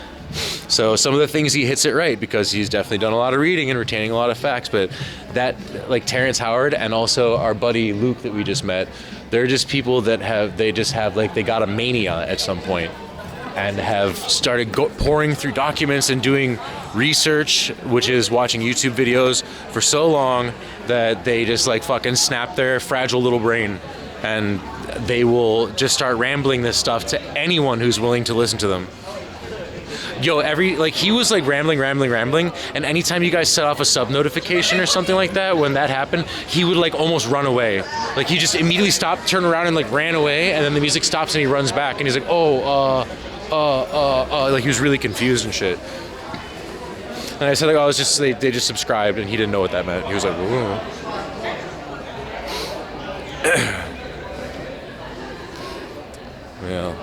So some of the things he hits it right because he's definitely done a lot of reading and retaining a lot of facts. But that, like Terrence Howard and also our buddy Luke that we just met, they're just people that they got a mania at some point and have started pouring through documents and doing research, which is watching YouTube videos for so long that they just like fucking snap their fragile little brain, and they will just start rambling this stuff to anyone who's willing to listen to them. Yo, he was like rambling, and anytime you guys set off a sub notification or something like that, when that happened, he would like almost run away. Like he just immediately stopped, turned around and like ran away, and then the music stops and he runs back and he's like, like he was really confused and shit. And I said like, oh, it's just they just subscribed, and he didn't know what that meant. He was like, ooh. Yeah.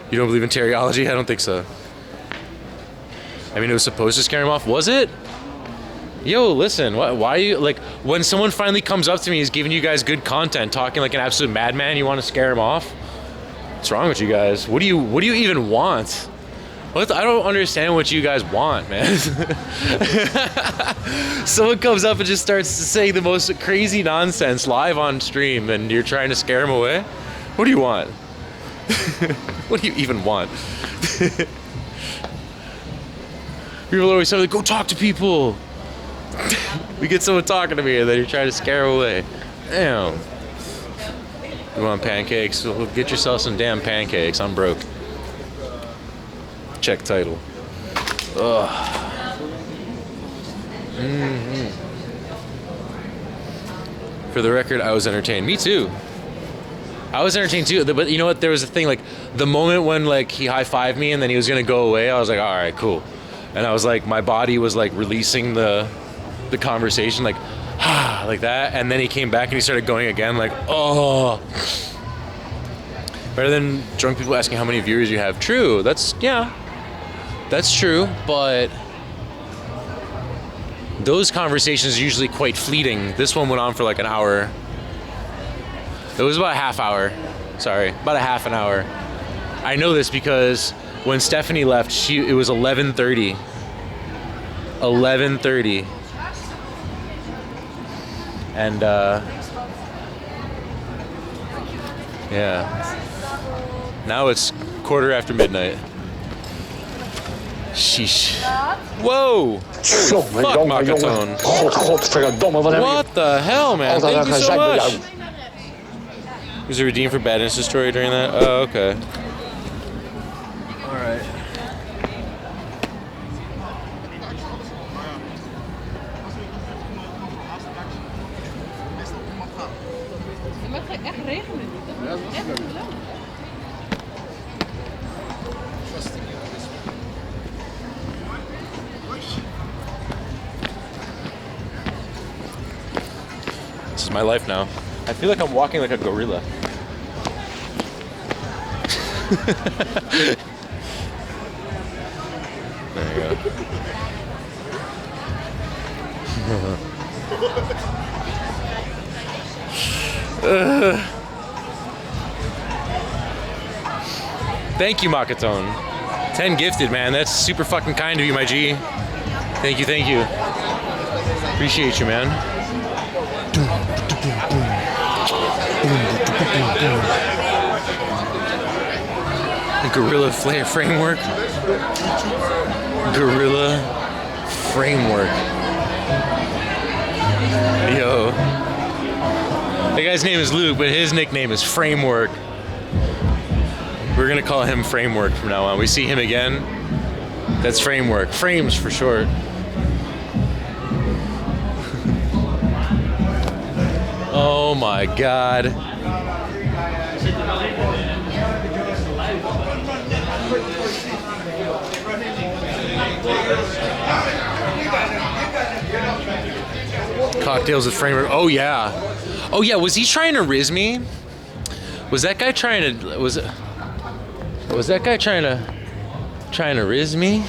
You don't believe in teriology? I don't think so. I mean, it was supposed to scare him off. Was it? Yo, listen, why are you, like, when someone finally comes up to me, is giving you guys good content, talking like an absolute madman, you want to scare him off? What's wrong with you guys? What do you even want? I don't understand what you guys want, man. Someone comes up and just starts saying the most crazy nonsense live on stream, and you're trying to scare him away? What do you want? What do you even want? People always say, like, go talk to people. We get someone talking to me, and then you're trying to scare them away. Damn. You want pancakes? Well, get yourself some damn pancakes. I'm broke. Check title. Ugh. Mm-hmm. For the record, I was entertained. Me too. I was entertained too. But you know what? There was a thing, like, the moment when like he high-fived me and then he was gonna go away, I was like, all right, cool. And I was like, my body was like releasing the conversation, like, like that. And then he came back and he started going again, like, oh. Better than drunk people asking how many viewers you have. True. That's true. But those conversations are usually quite fleeting. This one went on for like an hour. It was about a half hour. Sorry, about a half an hour. I know this because when Stephanie left, it was 11:30. 11:30. And yeah. Now it's 15:15 midnight. Sheesh. Whoa! Fuck, Makaton. What the hell, man? Thank you so much. Was it redeemed for badness destroyer during that? Oh, okay. Alright. This is my life now. I feel like I'm walking like a gorilla. There you go. Thank you, Makaton. 10 gifted, man. That's super fucking kind of you, my G. Thank you, thank you. Appreciate you, man. Gorilla framework. Gorilla framework. Yo. The guy's name is Luke, but his nickname is Framework. We're gonna call him Framework from now on. We see him again, that's Framework. Frames for short. Oh my God. Cocktails with Framework. Oh yeah. Oh yeah, was he trying to riz me? Was that guy trying to, was Was that guy trying to riz me?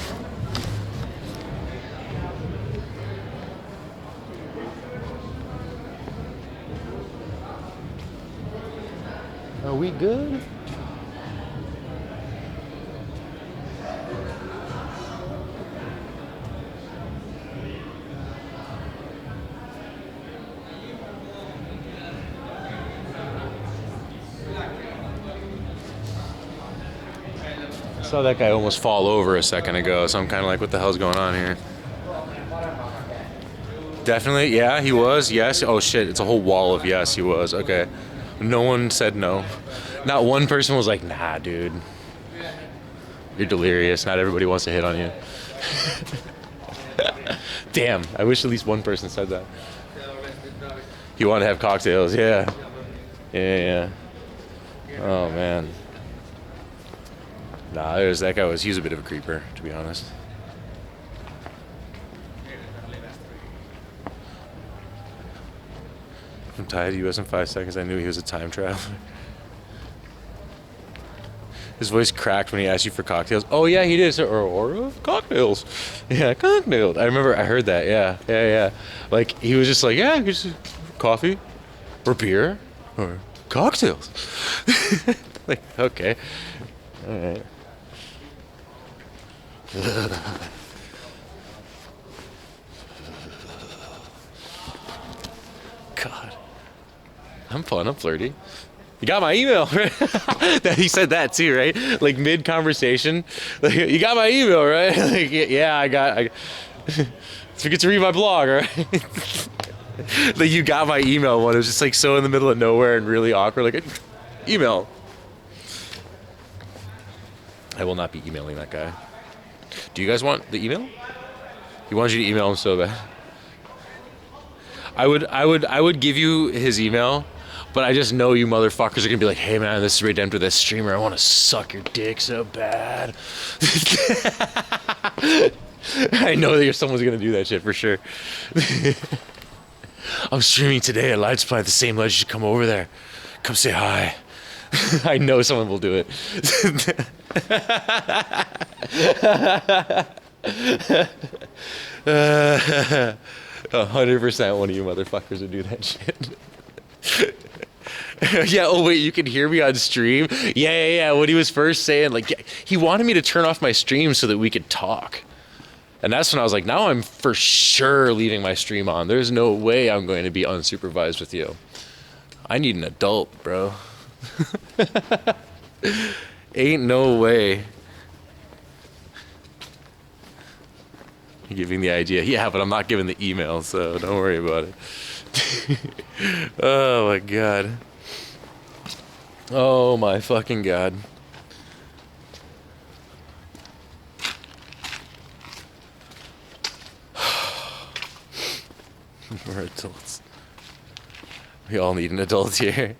Are we good? Saw that guy almost fall over a second ago, so I'm kind of like, what the hell's going on here? Definitely, yeah, he was, yes. Oh shit, it's a whole wall of yes, he was, okay. No one said no. Not one person was like, nah, dude. You're delirious, not everybody wants to hit on you. Damn, I wish at least one person said that. You want to have cocktails, yeah. Yeah. Oh, man. Nah, that guy he was a bit of a creeper, to be honest. From Thai to US in 5 seconds, I knew he was a time traveler. His voice cracked when he asked you for cocktails. Oh yeah, he did. Or cocktails. Yeah, cocktails. I remember I heard that. Yeah. Like he was just like, yeah, just coffee, or beer, or cocktails. Like, okay, all right. God, I'm fun. I'm flirty. You got my email, right? He said that too, right? Like mid-conversation. Like, you got my email, right? Like, yeah, I forget to read my blog, right? Like, you got my email one. It was just like so in the middle of nowhere and really awkward. Like, email. I will not be emailing that guy. Do you guys want the email? He wants you to email him so bad. I would give you his email. But I just know you motherfuckers are gonna be like, hey man, this is right after this streamer. I want to suck your dick so bad. I know that someone's gonna do that shit for sure. I'm streaming today at Light Supply at the same ledge. You should come over there. Come say hi. I know someone will do it. 100% one of you motherfuckers would do that shit. Yeah, oh wait, you can hear me on stream? Yeah. What he was first saying, like, he wanted me to turn off my stream so that we could talk. And that's when I was like, now I'm for sure leaving my stream on. There's no way I'm going to be unsupervised with you. I need an adult, bro. Ain't no way. You're giving the idea. Yeah, but I'm not giving the email, so don't worry about it. Oh my god. Oh my fucking god. We're adults. We all need an adult here.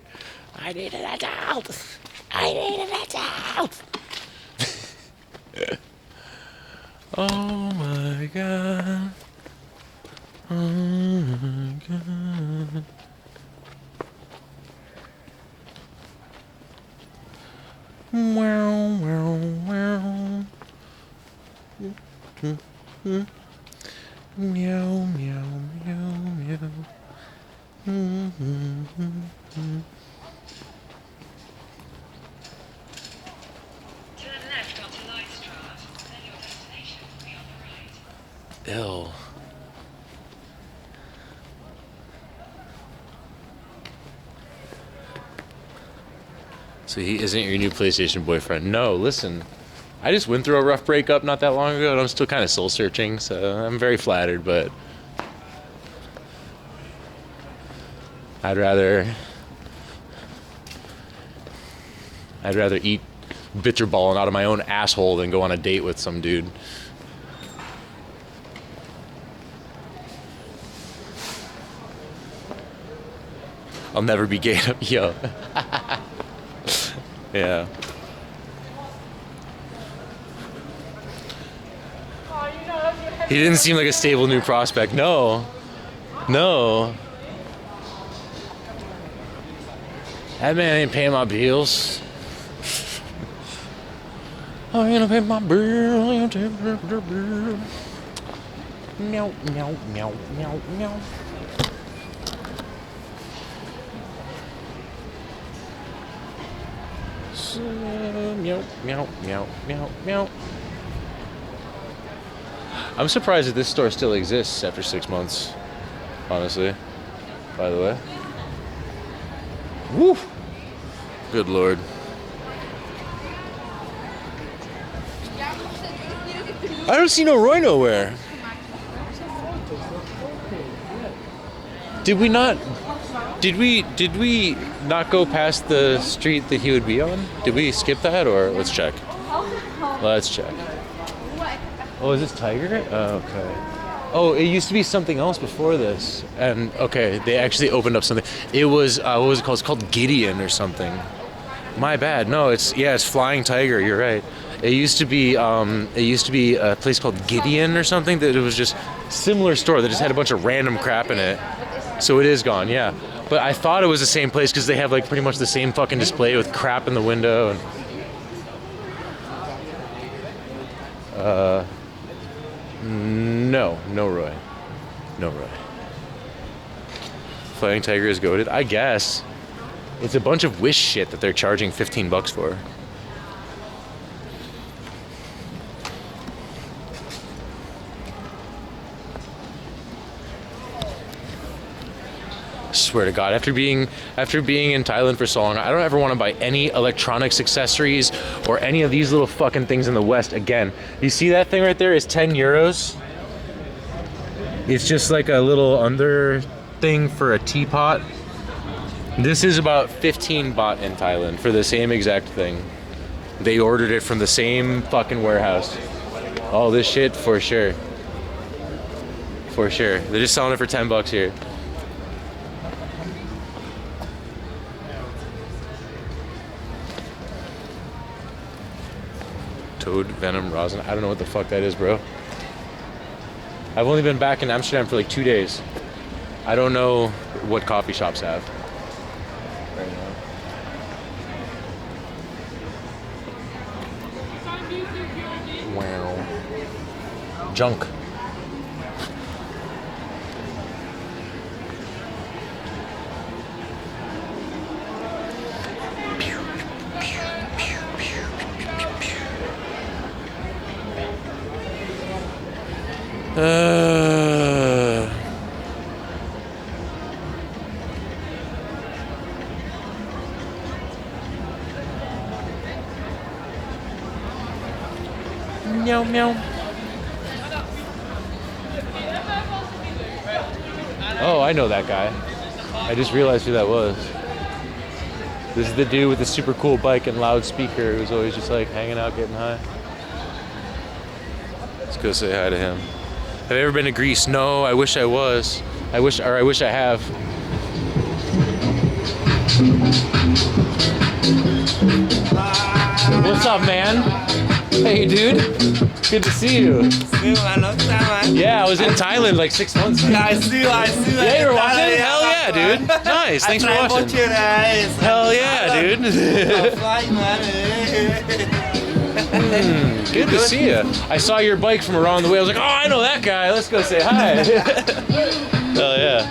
I need an adult. I need an adult. Oh my god. Oh my god. Wow. Meow. Ew. So he isn't your new PlayStation boyfriend? No, listen. I just went through a rough breakup not that long ago, and I'm still kind of soul searching, so I'm very flattered, but I'd rather eat bitter balling out of my own asshole than go on a date with some dude. I'll never be gay. Yo. Yeah. He didn't seem like a stable new prospect. No. That man ain't paying my bills. I'm gonna pay my bill. Meow, meow, meow, meow, meow. So, meow, meow, meow, meow, meow. I'm surprised that this store still exists after 6 months, honestly, by the way. Woo! Good Lord. I don't see no Roy nowhere. Did we not go past the street that he would be on? Did we skip that, or let's check? Let's check. Oh, is this Tiger? Oh, okay. Oh, it used to be something else before this. And okay, they actually opened up something. It was what was it called? It's called Gideon or something. My bad. No, it's Flying Tiger. You're right. It used to be a place called Gideon or something. That it was just similar store that just had a bunch of random crap in it. So it is gone, yeah. But I thought it was the same place because they have like pretty much the same fucking display with crap in the window. And no Roy. Flying Tiger is goated, I guess. It's a bunch of Wish shit that they're charging $15 for. Swear to God, after being in Thailand for so long, I don't ever want to buy any electronics accessories or any of these little fucking things in the West again. You see that thing right there is 10 euros. It's just like a little under thing for a teapot. This is about 15 baht in Thailand for the same exact thing. They ordered it from the same fucking warehouse. All this shit for sure. For sure. They're just selling it for $10 here. Toad venom rosin. I don't know what the fuck that is, bro. I've only been back in Amsterdam for like 2 days. I don't know what coffee shops have right now. Wow. Junk. Meow meow. Oh, I know that guy. I just realized who that was. This is the dude with the super cool bike and loudspeaker who's always just like hanging out, getting high. Let's go say hi to him. Have you ever been to Greece? No, I wish I was. I wish I have. What's up, man? Hey, dude. Good to see you. Yeah, I was in Thailand like 6 months ago. Yeah, I see you. Yeah, you were watching? Hell yeah, dude. Nice. Thanks for watching. Hell yeah, dude. Good to see you. I saw your bike from around the way. I was like, oh, I know that guy. Let's go say hi. Hell yeah.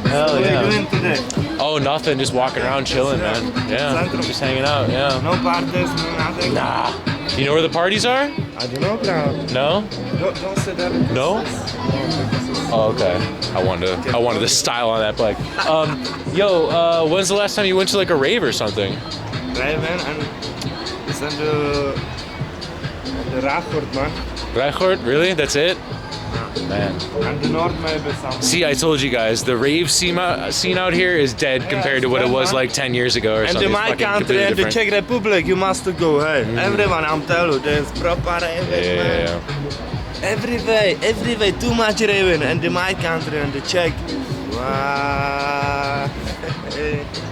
Hell yeah. What are you doing today? Oh, nothing. Just walking around, chilling, man. Yeah. Just hanging out. Yeah. No parties, no nothing. Nah. You know where the parties are? I don't know, bro. No? Don't say that. No? Oh, okay. I wanted the style on that bike. When's the last time you went to like a rave or something? Rave, man, and it's on the Ragort, man. Ragort? Really? That's it? Man. And the North maybe something. See, I told you guys, the rave scene out here is dead compared to what it was like 10 years ago or something. And in my country, in the Czech Republic, you must go, hey. Everyone, I'm telling you, there's proper raving, man. Every way, too much raving. And in my country, in the Czech, wow.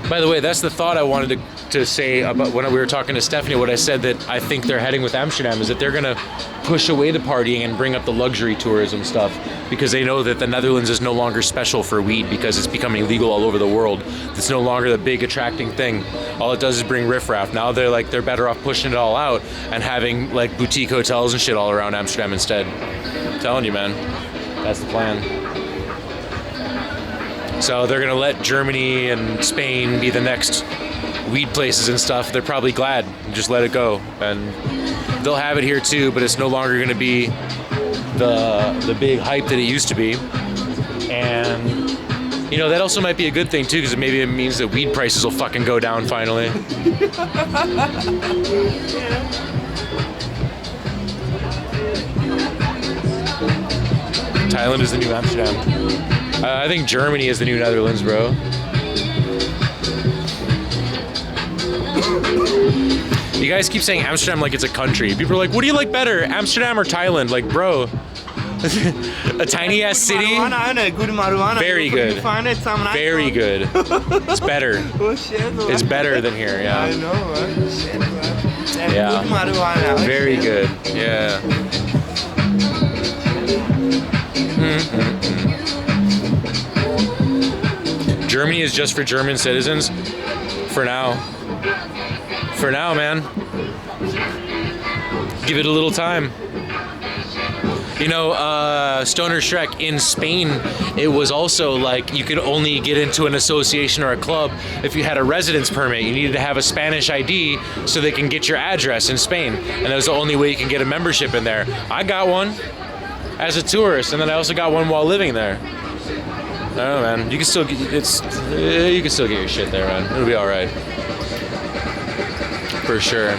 By the way, that's the thought I wanted to say about when we were talking to Stephanie. What I said that I think they're heading with Amsterdam is that they're going to push away the partying and bring up the luxury tourism stuff because they know that the Netherlands is no longer special for weed because it's becoming legal all over the world. It's no longer the big attracting thing. All it does is bring riffraff. Now they're better off pushing it all out and having like boutique hotels and shit all around Amsterdam instead. I'm telling you, man, that's the plan. So they're gonna let Germany and Spain be the next weed places and stuff. They're probably glad. Just let it go, and they'll have it here too. But it's no longer gonna be the big hype that it used to be. And you know that also might be a good thing too, because maybe it means that weed prices will fucking go down finally. Thailand is the new Amsterdam. I think Germany is the new Netherlands, bro. You guys keep saying Amsterdam like it's a country. People are like, what do you like better, Amsterdam or Thailand? Like, bro, a tiny ass city. Very good. Very good. It's better. It's better than here, yeah. I know, man. Shit, man. Yeah. Very good. Yeah. Germany is just for German citizens for now. For now, man. Give it a little time. You know, Stoner Shrek, in Spain, it was also like you could only get into an association or a club if you had a residence permit. You needed to have a Spanish ID so they can get your address in Spain. And that was the only way you can get a membership in there. I got one as a tourist, and then I also got one while living there. I don't know, man. You can still get you can still get your shit there, man. It'll be all right, for sure.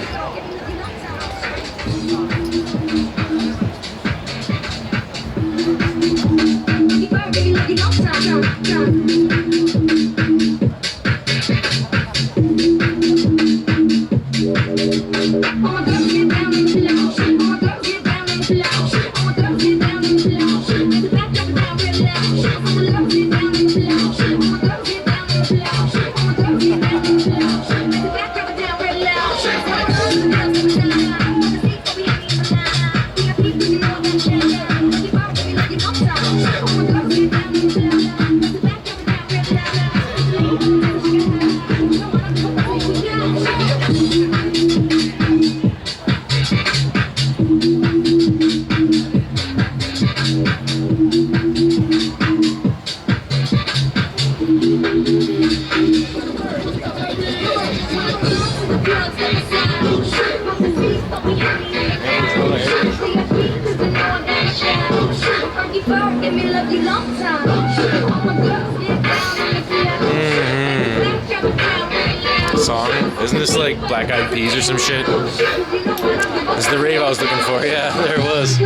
Song? Isn't this like Black Eyed Peas or some shit? This is the rave I was looking for. Yeah, there it was.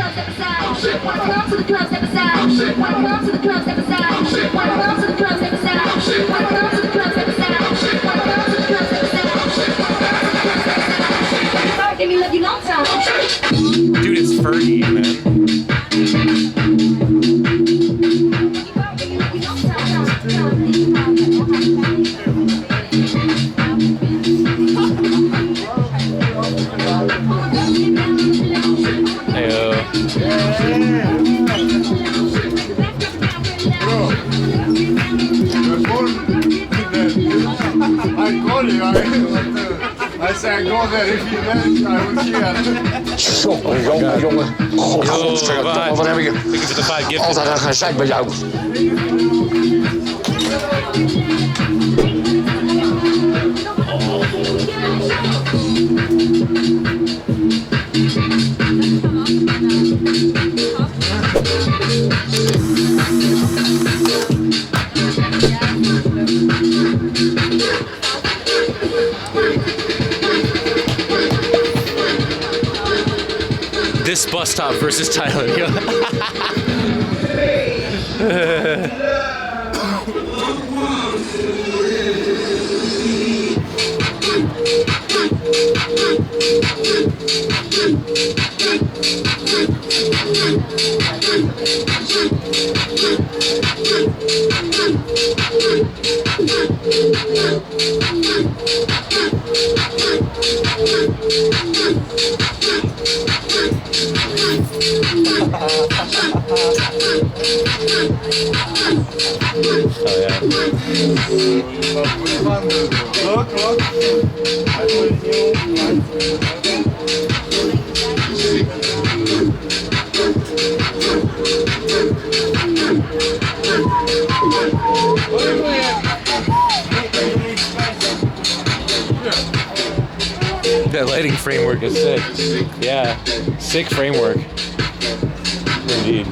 Dude, it's Fergie, man. I said, go there, if you dance, I will cheer. Jongen. Godverdomme, wat heb ik altijd aan gezeik bij jou. This bus stop versus Thailand. Look, look. I put you. That lighting framework is sick. Yeah, sick framework. Indeed.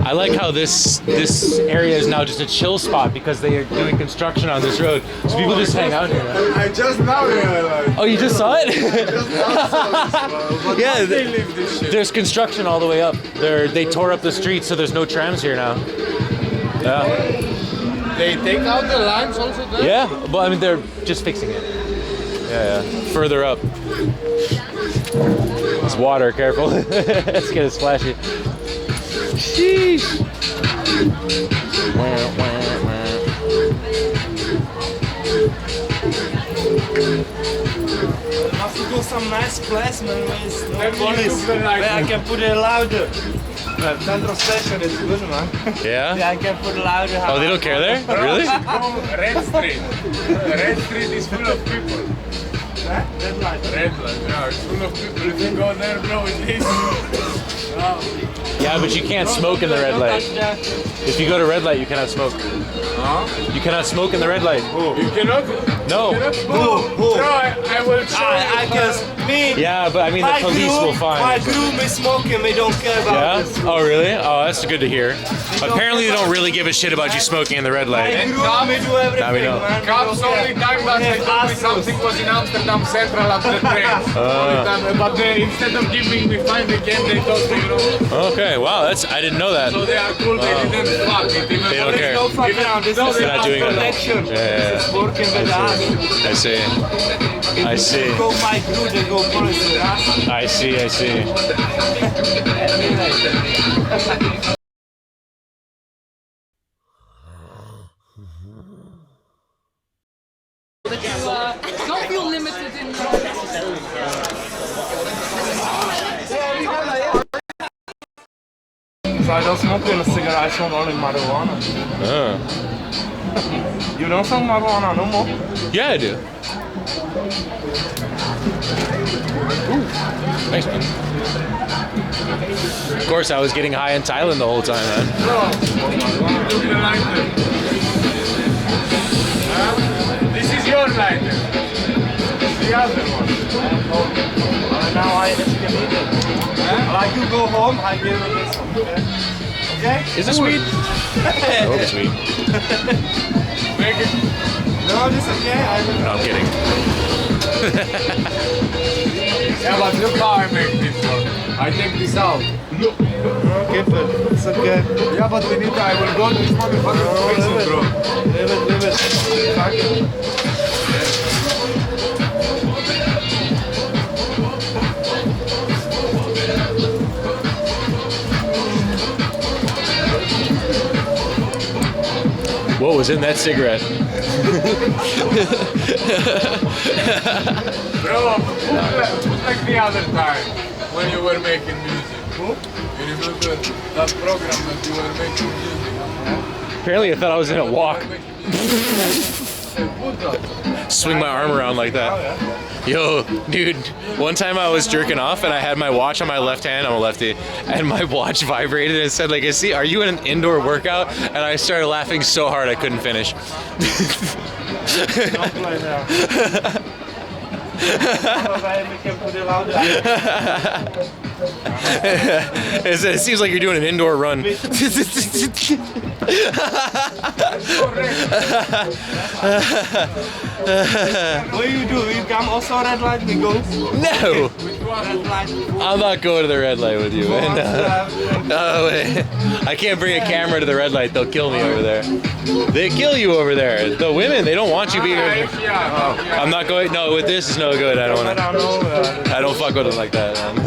I like how this area is now just a chill spot because they are doing construction on this road. So people just hang out here. I just now realized. Oh, you just saw it? Yeah, they live this shit. There's construction all the way up. They tore up the streets, so there's no trams here now. Yeah. They take out the lines also there? Yeah, but I mean they're just fixing it. Yeah, further up. It's water, careful. It's gonna splash you. Sheesh. Must go some nice place, man, with no police, where I can put it louder. Well, Central Station is good, man. Yeah? Yeah, I can put louder. Oh, they don't care there? Really? Red Street. Red Street is full of people. Red light. Red light, yeah, it's full of people. If you go there, bro, it is. Yeah, but you can't smoke in the red light. If you go to red light, you cannot smoke. Huh? You cannot smoke in the red light. You cannot? No. Who? No, I will show you. I guess me. Yeah, but I mean the police will find. My groom is smoking, they don't care about this. Yeah? Oh, really? Oh, that's good to hear. Apparently, they don't really give a shit about you smoking in the red light. My groom, we do everything, Now we know. man. Cops only time that they told me something was in Amsterdam Central at the train. Only time, but they, instead of giving me fine again, they told me, you know. Okay, wow, I didn't know that. So they are cool, they didn't fuck it. Even They don't though care. No fuck around, this is They're not doing it. protection. Yeah. This is working with us. I see. I see. Go my groom, they go police with us. I see, I see. That you don't feel limited in So I don't smoke in a cigarette, I smoke only marijuana. You don't smoke marijuana no more? Yeah, I do. Ooh, thanks, man. Of course, I was getting high in Thailand the whole time, man. This is your lighter. The other one. Now I escaped it. Like you go home, I give you this one. Okay? Is this sweet? I hope it's sweet. Make it. No, this is okay. No, I'm kidding. Yeah, but look how I make this one. I take this out. Okay, but it's okay. Yeah, but we need to, I will go to this motherfucker's face, bro. Leave it. Fuck it. What was in that cigarette? Bro, like the other time when you were making music. You remember that program that you were making music? Apparently, I thought I was in a walk. Swing my arm around like that. Yo, dude, one time I was jerking off and I had my watch on my left hand, I'm a lefty, and my watch vibrated and said, like, are you in an indoor workout? And I started laughing so hard I couldn't finish. Don't play now. It seems like you're doing an indoor run. What you do? You come also red light, we go? No! Red light. I'm not going to the red light with you, man. No, wait. I can't bring a camera to the red light. They'll kill me over there. They kill you over there. The women, they don't want you being over there. I'm not going. No, with this is no good. I don't want to. I don't fuck with it like that, man.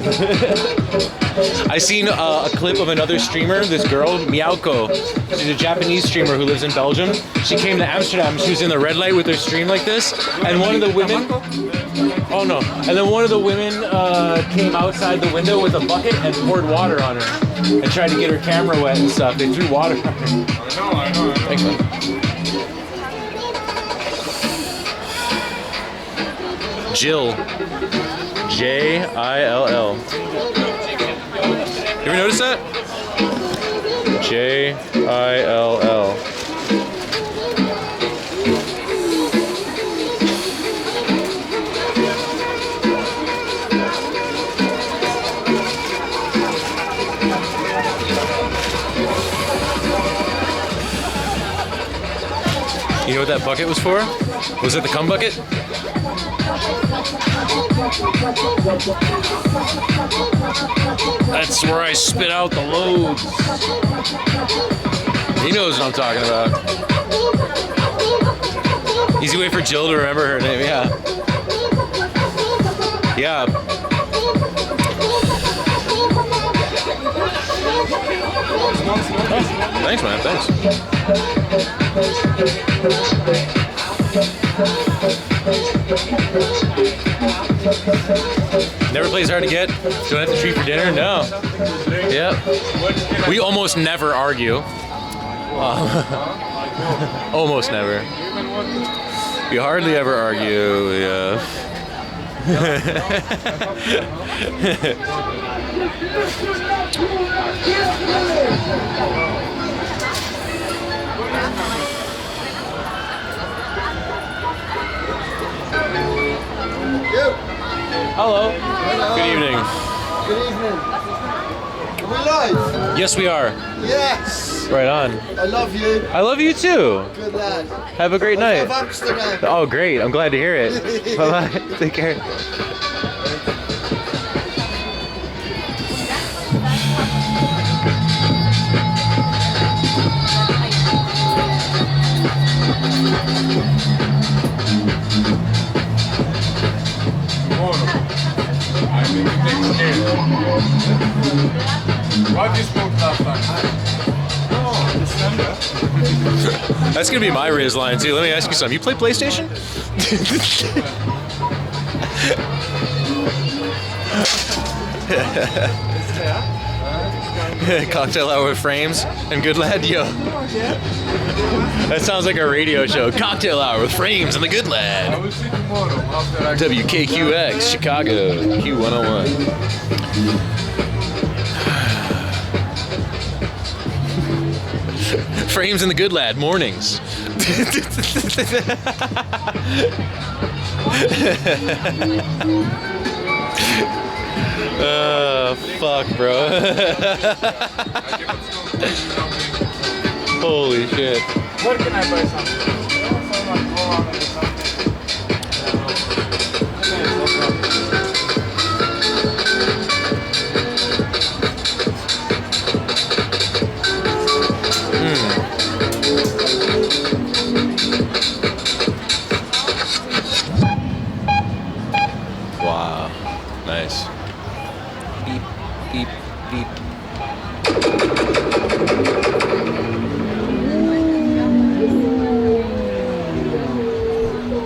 I seen a clip of another streamer, this girl, Miauko. She's a Japanese streamer who lives in Belgium. She came to Amsterdam. She was in the red light with her stream like this, and one of the women. Oh no! And then one of the women came outside the window with a bucket and poured water on her, and tried to get her camera wet and stuff. They threw water on her. I know. Thanks, man. Jill. Jill. You ever notice that? Jill. You know what that bucket was for? Was it the cum bucket? That's where I spit out the loads. He knows what I'm talking about. Easy way for Jill to remember her name, yeah. Yeah. Oh, thanks, man, thanks. Never plays hard to get? Don't have to treat for dinner? No. Yeah. We almost never argue. Almost never. We hardly ever argue, yeah. Hello. Good evening. Good evening. Are we live? Yes, we are. Yes. Right on. I love you. I love you too. Good lad. Have a great night. I love Amsterdam. Oh, great. I'm glad to hear it. Bye-bye. Take care. What did you smoke last time? That's gonna be my Riz line too. Let me ask you something. You play PlayStation? Cocktail hour with Frames and Good Lad, yo. That sounds like a radio show. Cocktail hour with Frames and the Good Lad. I will see tomorrow after I WKQX Chicago Q101. Frames and the Good Lad mornings. Fuck, bro. Holy shit. Where can I buy something? Wow. Nice. Beep, beep, beep.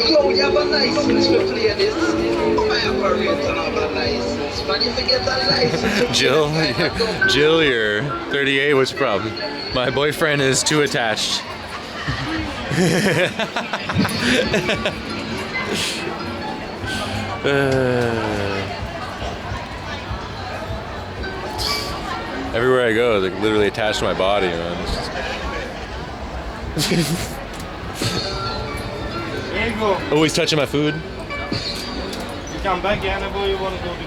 Yo, you have a license to play this. I have a rate to have a license. Man, if you get a license. Jill, you're 38. What's your problem? My boyfriend is too attached. Everywhere I go, they're literally attached to my body, man. Here you go. Always touching my food. You come back, Janne, or you want to go to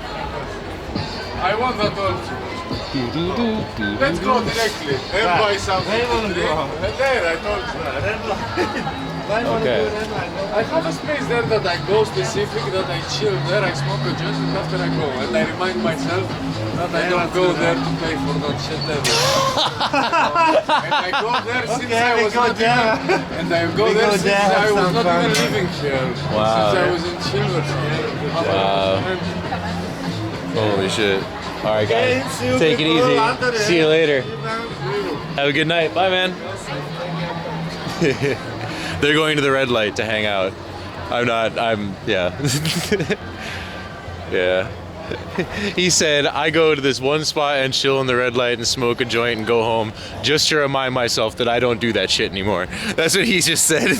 I want that also. Let's go directly and buy something to drink. There, I told you. Okay. I have a space there that I go specific, that I chill there, I smoke a joint and after I go. And I remind myself that I don't go there to pay for that shit ever. And I go there since I was not even, and I go there since I was not even living here. Wow. Since I was in children. Wow. Holy shit. Alright guys, take it easy. See you later. Have a good night. Bye man. They're going to the red light to hang out. Yeah. Yeah. He said, I go to this one spot and chill in the red light and smoke a joint and go home just to remind myself that I don't do that shit anymore. That's what he just said.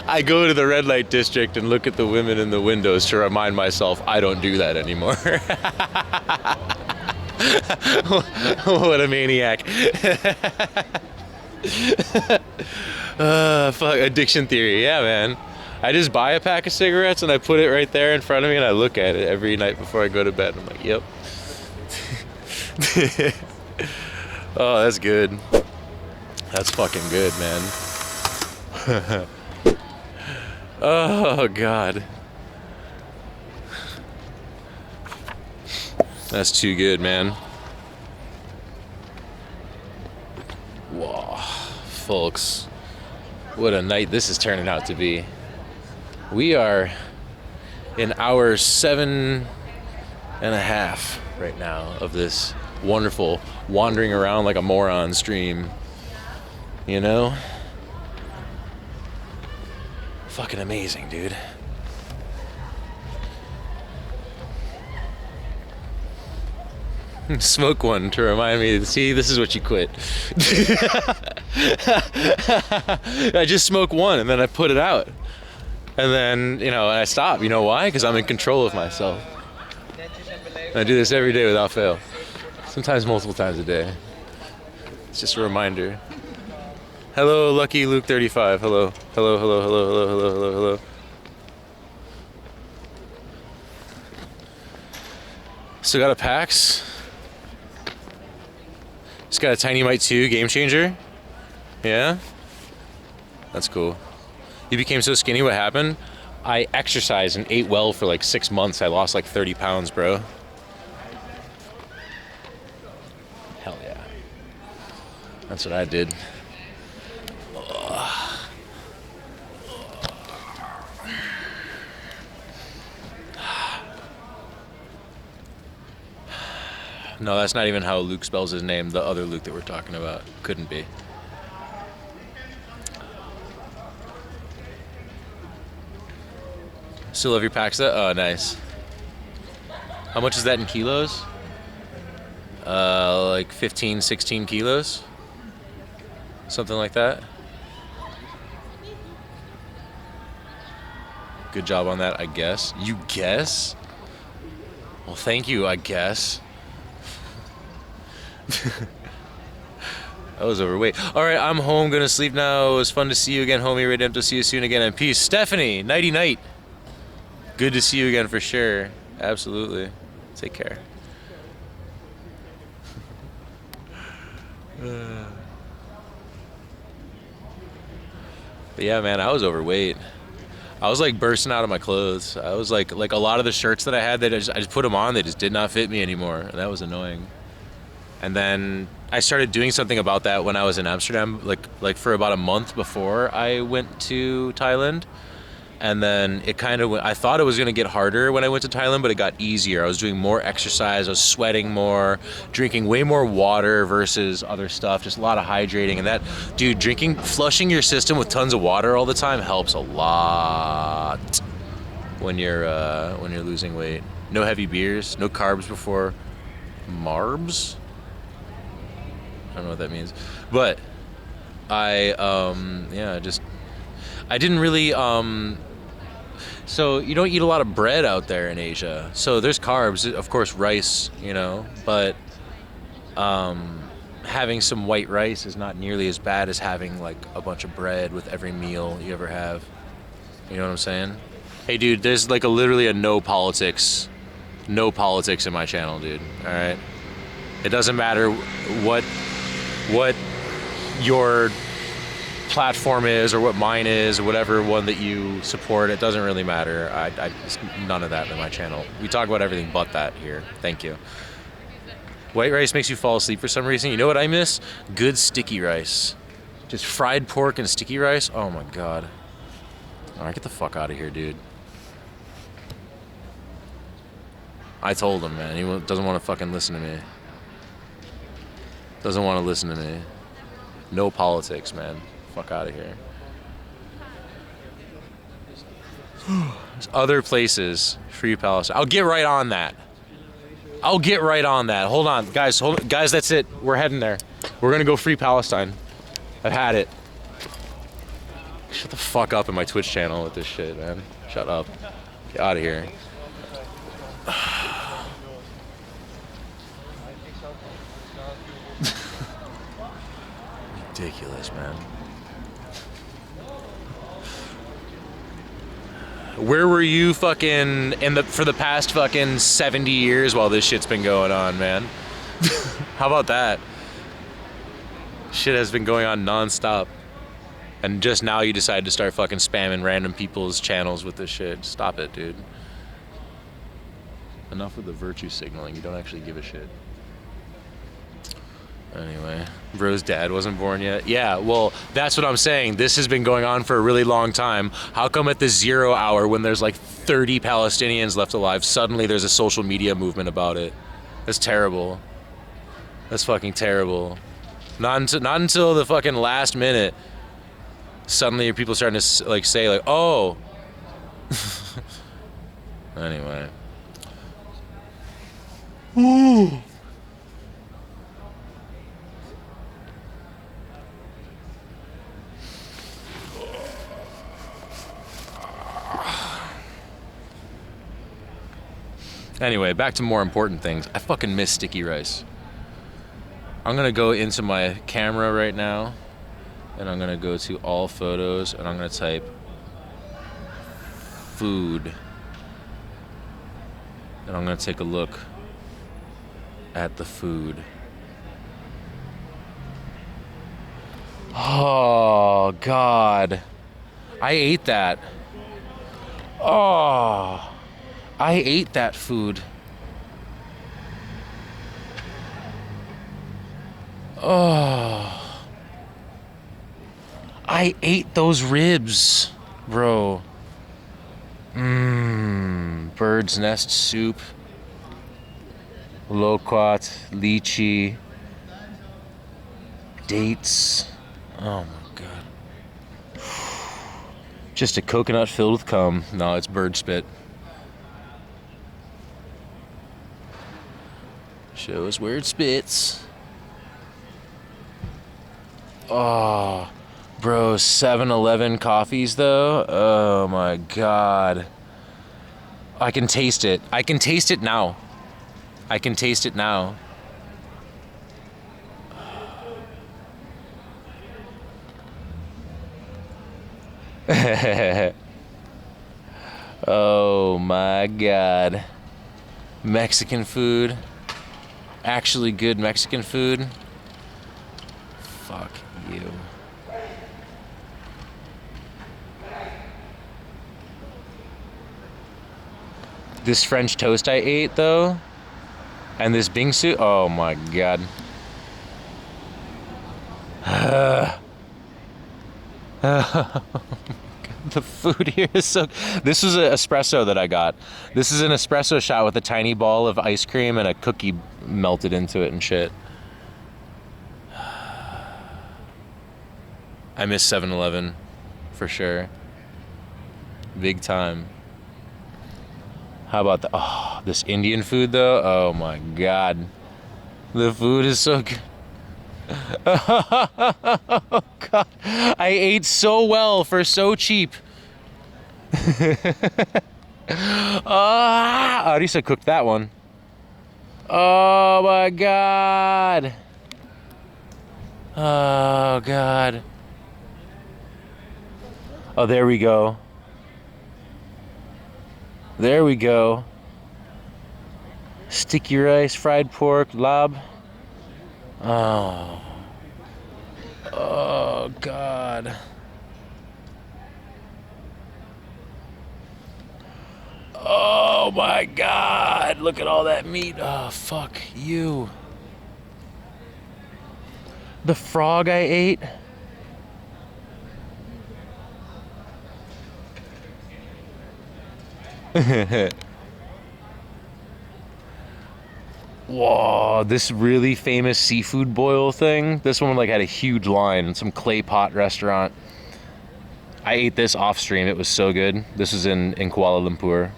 I go to the red light district and look at the women in the windows to remind myself I don't do that anymore. What a maniac. Fuck, addiction theory. Yeah, man. I just buy a pack of cigarettes and I put it right there in front of me and I look at it every night before I go to bed. I'm like, yep. Oh, that's good. That's fucking good, man. Oh, God. That's too good, man. Whoa, folks. What a night this is turning out to be. We are in hour 7.5 right now of this wonderful wandering around like a moron stream. You know? Fucking amazing, dude. Smoke one to remind me, see, this is what you quit. I just smoke one and then I put it out. And then, you know, and I stop. You know why? Because I'm in control of myself. And I do this every day without fail. Sometimes multiple times a day. It's just a reminder. Hello, Lucky Luke 35. Hello. Hello, hello, hello, hello, hello, hello, hello. Still got a PAX. Just got a Tiny Mite 2 Game Changer. Yeah? That's cool. You became so skinny, what happened? I exercised and ate well for like 6 months. I lost like 30 pounds, bro. Hell yeah. That's what I did. No, that's not even how Luke spells his name. The other Luke that we're talking about. Couldn't be. Still have your packs? Oh, nice. How much is that in kilos? Like 15, 16 kilos? Something like that. Good job on that, I guess. You guess? Well, thank you, I guess. I was overweight. All right, I'm home, gonna sleep now. It was fun to see you again, homie. Ready to see you soon again, and peace. Stephanie, nighty night. Good to see you again for sure. Absolutely. Take care. But yeah, man, I was overweight. I was like bursting out of my clothes. I was like a lot of the shirts that I had, I just put them on. They just did not fit me anymore, and that was annoying. And then I started doing something about that when I was in Amsterdam, like for about a month before I went to Thailand. And then it kind of went, I thought it was going to get harder when I went to Thailand, but it got easier. I was doing more exercise, I was sweating more, drinking way more water versus other stuff, just a lot of hydrating. And that, dude, flushing your system with tons of water all the time helps a lot when you're losing weight. No heavy beers, no carbs before marbs. I don't know what that means, but I didn't really, so you don't eat a lot of bread out there in Asia. So there's carbs, of course, rice, you know, but having some white rice is not nearly as bad as having like a bunch of bread with every meal you ever have. You know what I'm saying? Hey, dude, there's like literally no politics in my channel, dude. All right. It doesn't matter what your platform is or what mine is or whatever one that you support. It doesn't really matter. It's none of that in my channel. We talk about everything but that here. Thank you. White rice makes you fall asleep for some reason. You know what I miss? Good sticky rice. Just fried pork and sticky rice. Oh my god. Alright, get the fuck out of here, dude. I told him, man. He doesn't want to fucking listen to me. Doesn't want to listen to me. No politics, man. Fuck out of here. There's other places. Free Palestine. I'll get right on that. I'll get right on that. Hold on, guys. Guys, that's it. We're heading there. We're gonna go free Palestine. I've had it. Shut the fuck up in my Twitch channel with this shit, man. Shut up. Get out of here. Ridiculous, man. Where were you fucking for the past fucking 70 years while this shit's been going on, man? How about that? Shit has been going on non-stop. And just now you decide to start fucking spamming random people's channels with this shit. Stop it, dude. Enough with the virtue signaling. You don't actually give a shit. Anyway, bro's dad wasn't born yet. Yeah, well, that's what I'm saying. This has been going on for a really long time. How come at the 0 hour when there's like 30 Palestinians left alive, suddenly there's a social media movement about it? That's terrible. That's fucking terrible. Not until the fucking last minute. Suddenly people starting to like say like, oh. Anyway. Ooh. Anyway, back to more important things. I fucking miss sticky rice. I'm gonna go into my camera right now and I'm gonna go to all photos and I'm gonna type food. And I'm gonna take a look at the food. Oh, God. I ate that. Oh. I ate that food. Oh. I ate those ribs, bro. Bird's nest soup. Loquat, lychee. Dates. Oh my god. Just a coconut filled with cum. No, it's bird spit. Show us where it spits. Oh, bro, 7-Eleven coffees though. Oh my god. I can taste it. I can taste it now. I can taste it now. Oh my god. Mexican food. Actually good Mexican food. Fuck you. This French toast I ate though, and this bingsu, oh my god. The food here is so... This was an espresso that I got. This is an espresso shot with a tiny ball of ice cream and a cookie melted into it and shit. I miss 7-Eleven for sure. Big time. How about the... Oh, this Indian food though? Oh my god. The food is so good. Oh god, I ate so well for so cheap. Arisa cooked that one. Oh my god. Oh god. Oh, there we go. There we go. Sticky rice, fried pork, lob. Oh. Oh, God. Oh, my God. Look at all that meat. Oh, fuck you. The frog I ate. Whoa, this really famous seafood boil thing. This one like had a huge line in some clay pot restaurant. I ate this off stream. It was so good. This is in Kuala Lumpur.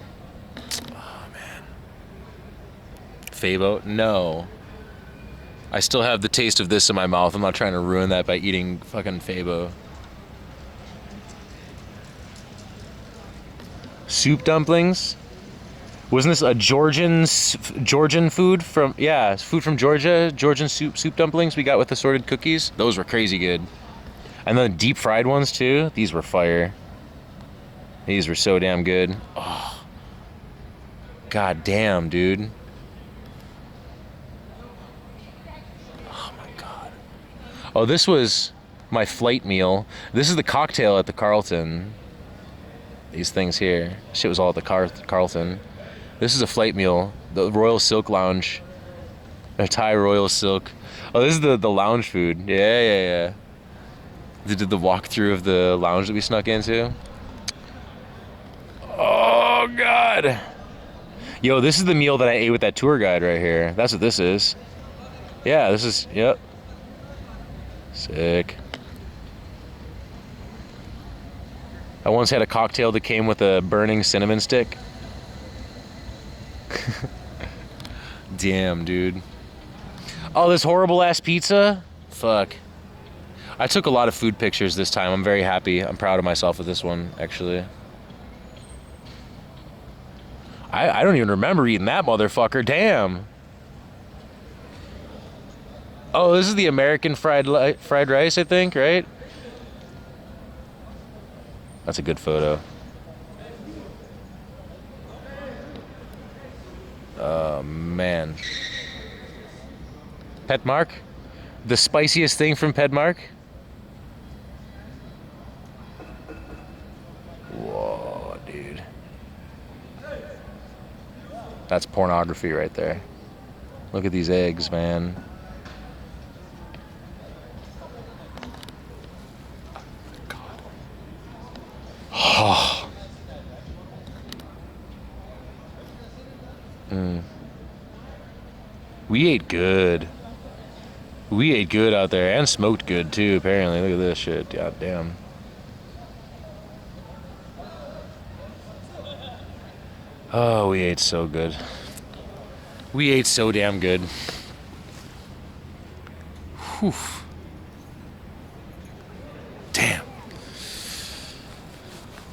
Oh man. Favo? No. I still have the taste of this in my mouth. I'm not trying to ruin that by eating fucking Favo. Soup dumplings? Wasn't this a Georgian food from, yeah, food from Georgia? Georgian soup dumplings we got with assorted cookies? Those were crazy good. And then deep fried ones too. These were fire. These were so damn good. Oh. God damn, dude. Oh my God. Oh, this was my flight meal. This is the cocktail at the Carlton. These things here. Shit was all at the Carlton. This is a flight meal. The Royal Silk Lounge. A Thai Royal Silk. Oh, this is the lounge food. Yeah. They did the walkthrough of the lounge that we snuck into. Oh, God. Yo, this is the meal that I ate with that tour guide right here. That's what this is. Yeah, this is, yep. Sick. I once had a cocktail that came with a burning cinnamon stick. Damn, dude. Oh, this horrible ass pizza? Fuck. I took a lot of food pictures this time. I'm very happy. I'm proud of myself with this one, actually. I don't even remember eating that motherfucker. Damn. Oh, this is the American fried rice, I think, right? That's a good photo. Oh, man. Petmark? The spiciest thing from Petmark? Whoa, dude. That's pornography right there. Look at these eggs, man. God. Oh. We ate good. We ate good out there and smoked good too, apparently. Look at this shit. God damn. Oh, we ate so good. We ate so damn good. Whew. Damn.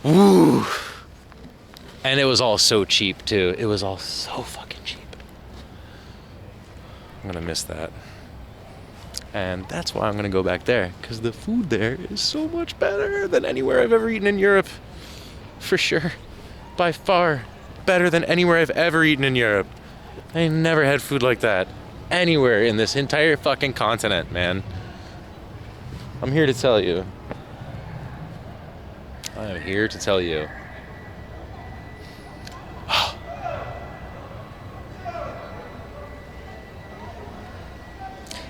Woo. And it was all so cheap too. It was all so fucking cheap. I'm gonna miss that. And that's why I'm gonna go back there, because the food there is so much better than anywhere I've ever eaten in Europe. For sure. By far better than anywhere I've ever eaten in Europe. I never had food like that anywhere in this entire fucking continent, man. I'm here to tell you. I am here to tell you.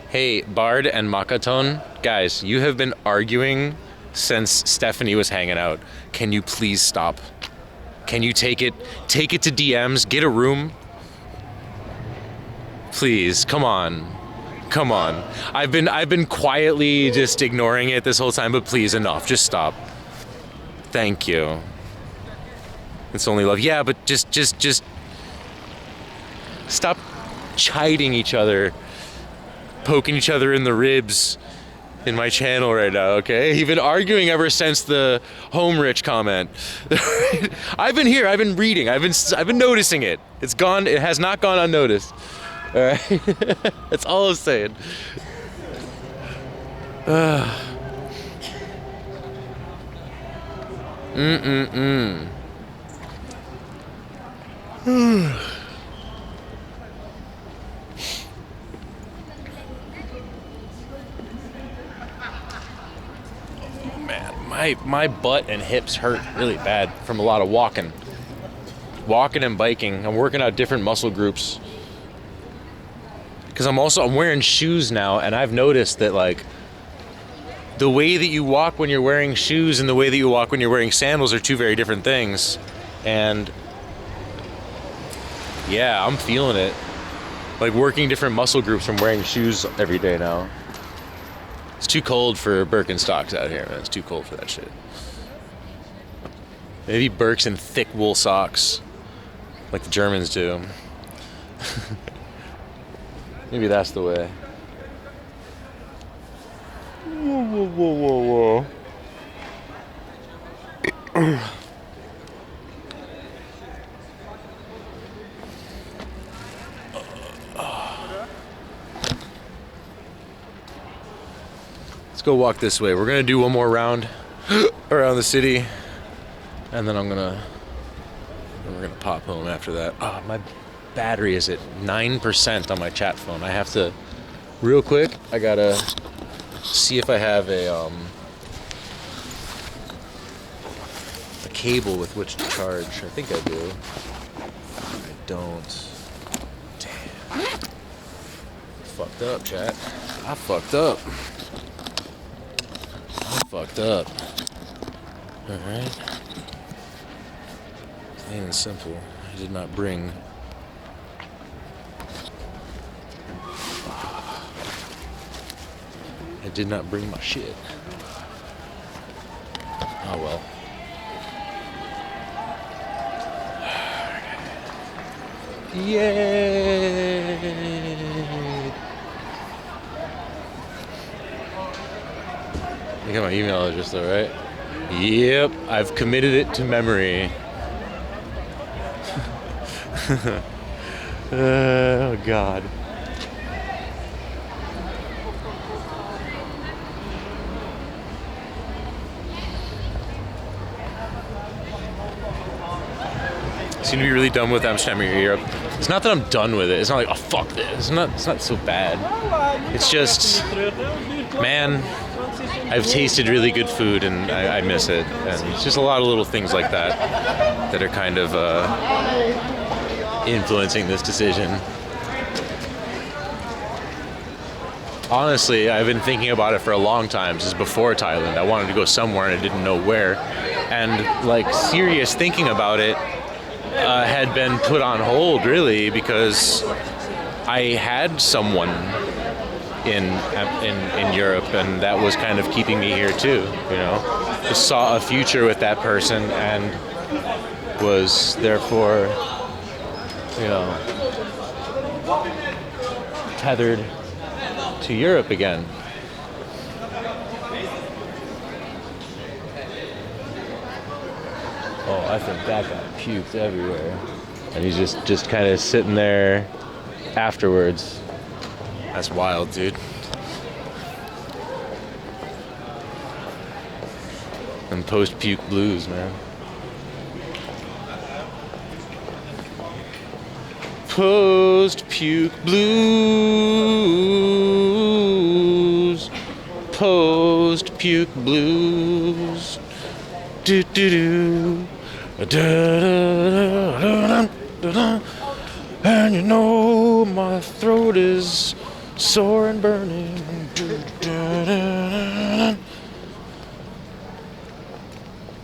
Hey, Bard and Makaton, guys, you have been arguing since Stephanie was hanging out. Can you please stop? Can you take it to DMs, get a room? Please, come on. Come on. I've been quietly just ignoring it this whole time, but please, enough. Just stop. Thank you. It's only love. Yeah, but just stop chiding each other, poking each other in the ribs in my channel right now, okay? You've been arguing ever since the home rich comment. I've been here, I've been reading, I've been noticing it. It has not gone unnoticed. All right? That's all I'm saying. man, my butt and hips hurt really bad from a lot of walking and biking. I'm working out different muscle groups because I'm wearing shoes now, and I've noticed that like the way that you walk when you're wearing shoes and the way that you walk when you're wearing sandals are two very different things. And yeah, I'm feeling it. Like working different muscle groups from wearing shoes every day now. It's too cold for Birkenstocks out here, man. It's too cold for that shit. Maybe Birks in thick wool socks, like the Germans do. Maybe that's the way. Whoa, whoa, whoa, whoa, whoa. Let's go walk this way. We're gonna do one more round around the city, and then we're gonna pop home after that. Oh, my battery is at 9% on my chat phone. I have to, real quick, I gotta see if I have a cable with which to charge. I think I do. I don't. Damn. Fucked up, chat. I fucked up. Alright. Plain and simple. I did not bring. I did not bring my shit. Oh well. Yay! You got my email address though, right? Yep, I've committed it to memory. Oh God. I seem to be really done with Amsterdam or Europe. It's not that I'm done with it. It's not like, oh fuck this. It's not so bad. It's just, man, I've tasted really good food and I miss it. And it's just a lot of little things like that that are kind of influencing this decision. Honestly, I've been thinking about it for a long time, since before Thailand. I wanted to go somewhere and I didn't know where. And like serious thinking about it had been put on hold really because I had someone in Europe, and that was kind of keeping me here too, you know. Just saw a future with that person and was therefore, you know, tethered to Europe again. Oh, I think that guy puked everywhere. And he's just kind of sitting there afterwards. That's wild, dude. And post-puke blues, man. Post-puke blues. Post-puke blues. Do do do. Da, da, da, da, da. And you know my throat is sore and burning. Da, da, da, da.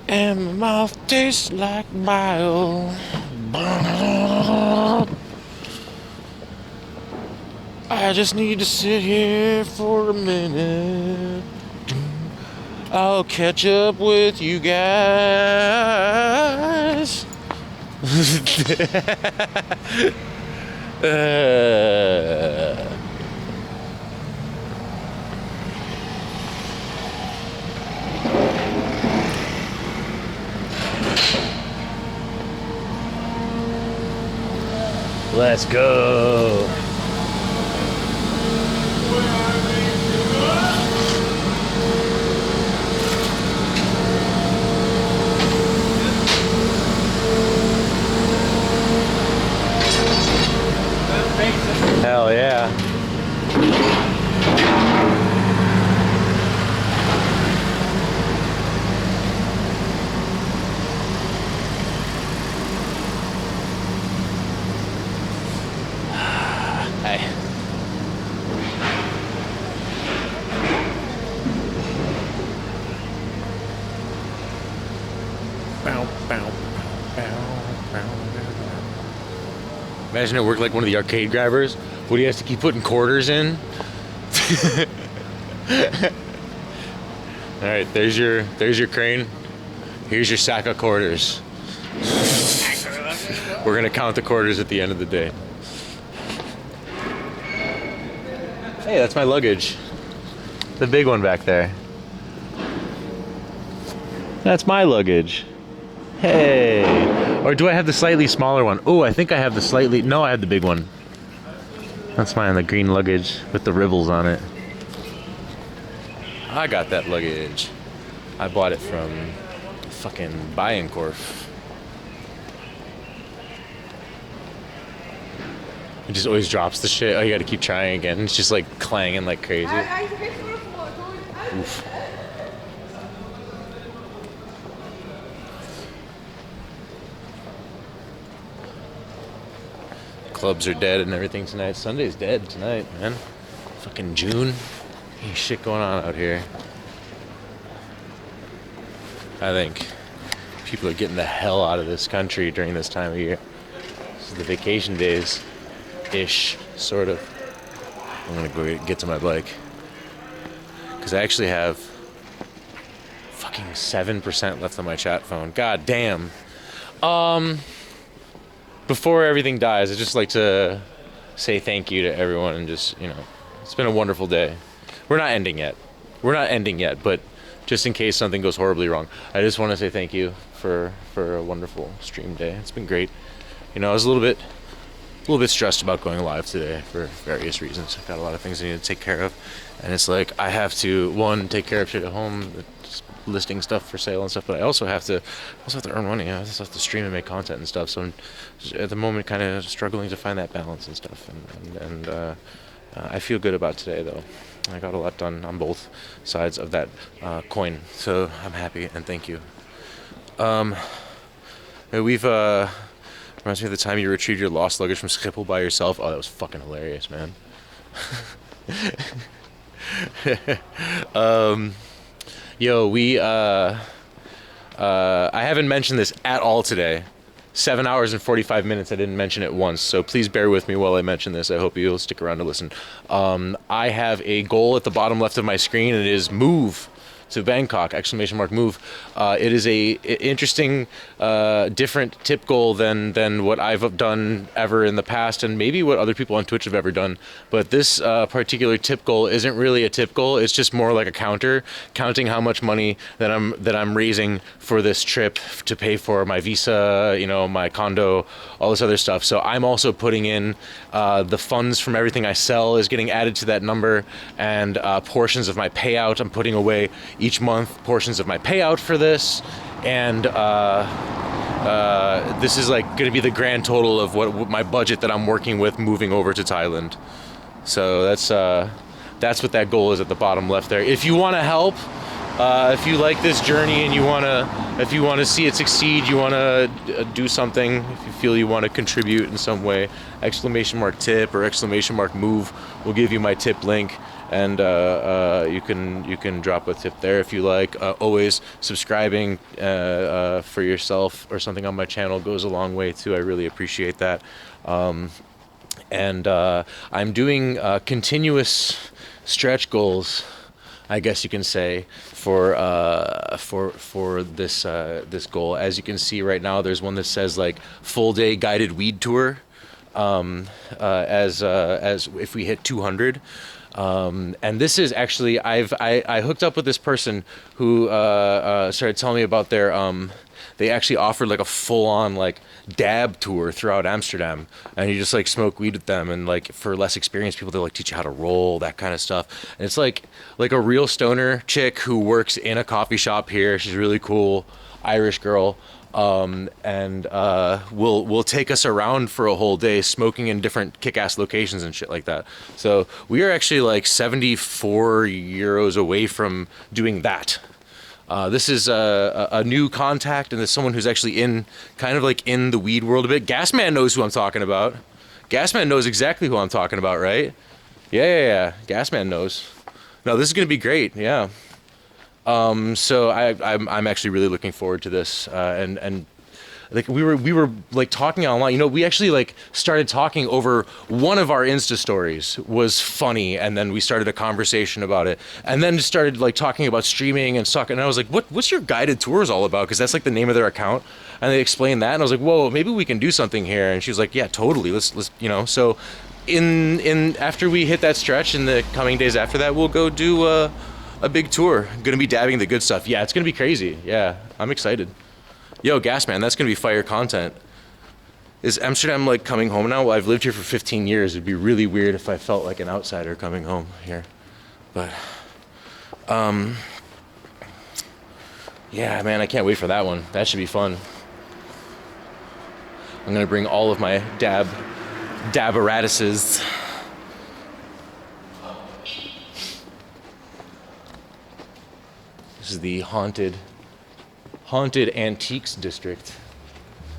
And my mouth tastes like bile. I just need to sit here for a minute. I'll catch up with you guys. Let's go. Hell yeah. Imagine it worked like one of the arcade grabbers. What he has to keep putting quarters in. All right, there's your crane. Here's your sack of quarters. We're gonna count the quarters at the end of the day. Hey, that's my luggage. The big one back there. That's my luggage. Hey. Or do I have the slightly smaller one? Oh, I think I have the slightly... No, I have the big one. That's mine, the green luggage with the rivels on it. I got that luggage. I bought it from fucking Bijenkorf. It just always drops the shit. Oh, you gotta keep trying again. It's just like clanging like crazy. Oof. Clubs are dead and everything tonight. Sunday's dead tonight, man. Fucking June. Ain't shit going on out here. I think people are getting the hell out of this country during this time of year. This is the vacation days. Ish, sort of. I'm gonna go get to my bike. Because I actually have fucking 7% left on my chat phone. God damn. Before everything dies, I'd just like to say thank you to everyone and just, you know, it's been a wonderful day. We're not ending yet. But just in case something goes horribly wrong, I just want to say thank you for a wonderful stream day. It's been great. You know, I was a little bit stressed about going live today for various reasons. I've got a lot of things I need to take care of, and it's like I have to, one, take care of shit at home, listing stuff for sale and stuff, but I also have to earn money. I also have to stream and make content and stuff. So I'm at the moment kind of struggling to find that balance and stuff. And I feel good about today though. I got a lot done on both sides of that coin, so I'm happy and thank you. We've reminds me of the time you retrieved your lost luggage from Schiphol by yourself. Oh, that was fucking hilarious, man. Yo, I haven't mentioned this at all today. 7 hours and 45 minutes, I didn't mention it once, so please bear with me while I mention this. I hope you'll stick around to listen. I have a goal at the bottom left of my screen, and it is move to Bangkok, ! Move. It is a interesting, different tip goal than what I've done ever in the past, and maybe what other people on Twitch have ever done. But this particular tip goal isn't really a tip goal. It's just more like a counting how much money that I'm raising for this trip to pay for my visa, you know, my condo, all this other stuff. So I'm also putting in the funds from everything I sell is getting added to that number, and portions of my payout I'm putting away each month, portions of my payout for this, and this is like going to be the grand total of what my budget that I'm working with moving over to Thailand. So that's what that goal is at the bottom left there. If you want to help, if you like this journey and if you want to see it succeed, you want to do something, if you feel you want to contribute in some way, ! Tip or ! Move will give you my tip link. And you can drop a tip there if you like. Always subscribing for yourself or something on my channel goes a long way too. I really appreciate that. And I'm doing continuous stretch goals, I guess you can say, for this goal. As you can see right now, there's one that says like full day guided weed tour. As if we hit 200. And this is actually, I hooked up with this person who started telling me about their they actually offered like a full-on like dab tour throughout Amsterdam, and you just like smoke weed with them, and like for less experienced people they'll like teach you how to roll, that kind of stuff. And it's like a real stoner chick who works in a coffee shop here. She's really cool, Irish girl. And will take us around for a whole day smoking in different kick-ass locations and shit like that. So we are actually like 74 euros away from doing that. This is a new contact, and there's someone who's actually in kind of like in the weed world a bit. Gasman knows who I'm talking about. Gasman knows exactly who I'm talking about, right? Yeah. Gasman knows. No, this is gonna be great. Yeah. So I'm actually really looking forward to this, and like we were like talking online. You know, we actually like started talking over one of our Insta stories was funny, and then we started a conversation about it, and then just started like talking about streaming and stuff. And I was like, what's your guided tours all about? Because that's like the name of their account. And they explained that, and I was like, whoa, maybe we can do something here. And she was like, yeah, totally. Let's you know. So in after we hit that stretch in the coming days after that, we'll go do a big tour. Gonna be dabbing the good stuff. Yeah, it's gonna be crazy. Yeah, I'm excited. Yo, Gas Man, that's gonna be fire content. Is Amsterdam like coming home now? Well, I've lived here for 15 years. It'd be really weird if I felt like an outsider coming home here. But, yeah, man, I can't wait for that one. That should be fun. I'm gonna bring all of my dabbaratuses. This is the haunted antiques district.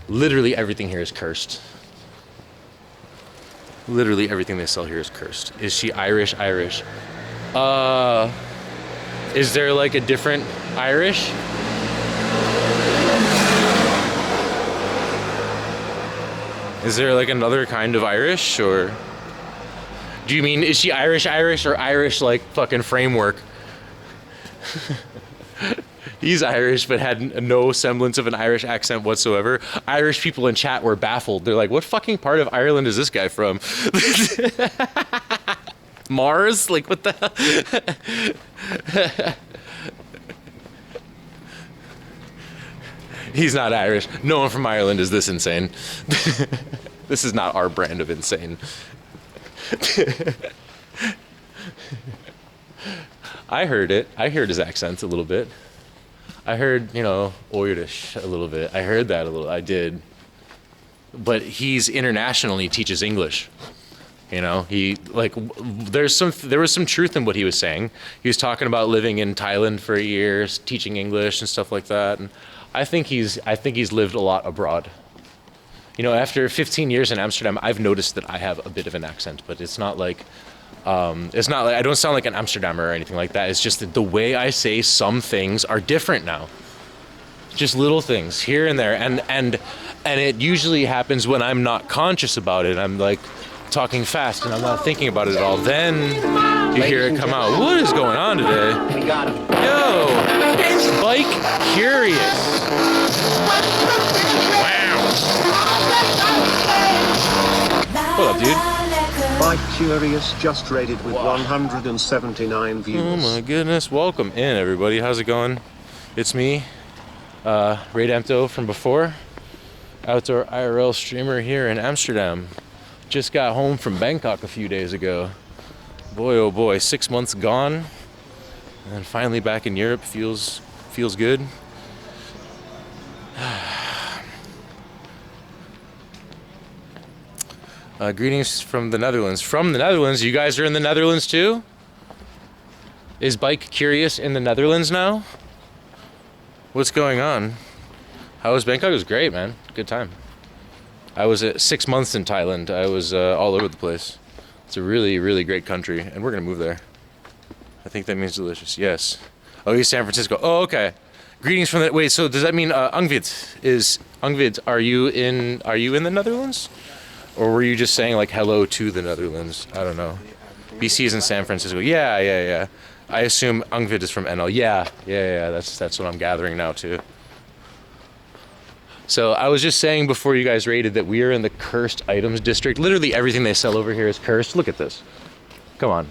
Literally everything here is cursed. Literally everything they sell here is cursed. Is she Irish? Irish. Is there like a different Irish? Is there like another kind of Irish, or do you mean, is she Irish or Irish like fucking framework? He's Irish, but had no semblance of an Irish accent whatsoever. Irish people in chat were baffled. They're like, what fucking part of Ireland is this guy from? Mars? Like, what the hell? He's not Irish. No one from Ireland is this insane. This is not our brand of insane. I heard it. I heard his accent a little bit. I heard, you know, Irish a little bit. I heard that a little. I did. But he's international and he teaches English. You know, he like there was some truth in what he was saying. He was talking about living in Thailand for years, teaching English and stuff like that. And I think he's lived a lot abroad. You know, after 15 years in Amsterdam, I've noticed that I have a bit of an accent, but it's not like I don't sound like an Amsterdammer or anything like that. It's just that the way I say some things are different now. Just little things here and there, and it usually happens when I'm not conscious about it. I'm like talking fast and I'm not thinking about it at all. Then you hear it come out. What is going on today? We got him. Yo, Bike Curious. Wow. What up, dude? Bike Curious just raided with 179 views. Oh my goodness, welcome in everybody. How's it going? It's me, Raid Empto from before. Outdoor IRL streamer here in Amsterdam. Just got home from Bangkok a few days ago. Boy oh boy, 6 months gone. And finally back in Europe. Feels good. Greetings from the Netherlands. From the Netherlands? You guys are in the Netherlands too? Is Bike Curious in the Netherlands now? What's going on? How was Bangkok? It was great, man. Good time. I was 6 months in Thailand. I was all over the place. It's a really, really great country, and we're gonna move there. I think that means delicious. Yes. Oh, he's San Francisco. Oh, okay. Greetings from the. Wait. So does that mean Angvid? Are you in the Netherlands? Or were you just saying like hello to the Netherlands? I don't know. BC is in San Francisco. Yeah. I assume Angvid is from NL. Yeah. That's what I'm gathering now too. So I was just saying before you guys raided that we are in the cursed items district. Literally everything they sell over here is cursed. Look at this. Come on.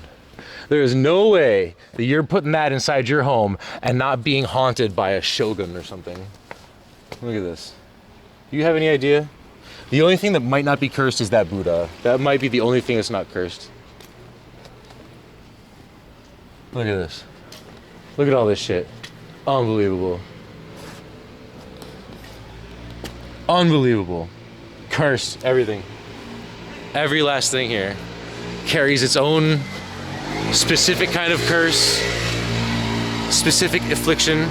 There is no way that you're putting that inside your home and not being haunted by a shogun or something. Look at this. Do you have any idea? The only thing that might not be cursed is that Buddha. That might be the only thing that's not cursed. Look at this. Look at all this shit. Unbelievable. Unbelievable. Cursed. Everything. Every last thing here carries its own specific kind of curse. Specific affliction.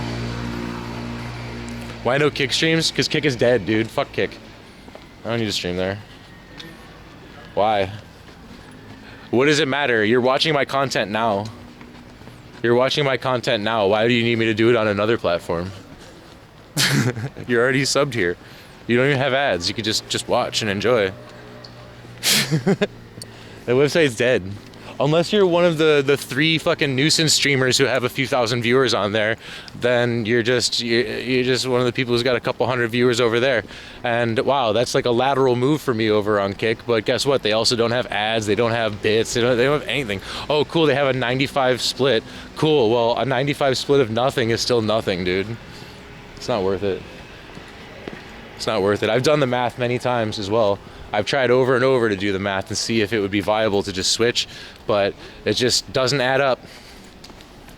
Why no Kick streams? Because Kick is dead, dude. Fuck Kick. I don't need to stream there. Why? What does it matter? You're watching my content now. You're watching my content now. Why do you need me to do it on another platform? You're already subbed here. You don't even have ads. You could just watch and enjoy. The website's dead. Unless you're one of the 3 fucking nuisance streamers who have a few thousand viewers on there, then you're just one of the people who's got a couple hundred viewers over there. And wow, that's like a lateral move for me over on Kick. But guess what? They also don't have ads. They don't have bits. They don't have anything. Oh, cool. They have a 95 split. Cool. Well, a 95 split of nothing is still nothing, dude. It's not worth it. It's not worth it. I've done the math many times as well. I've tried over and over to do the math and see if it would be viable to just switch, but it just doesn't add up.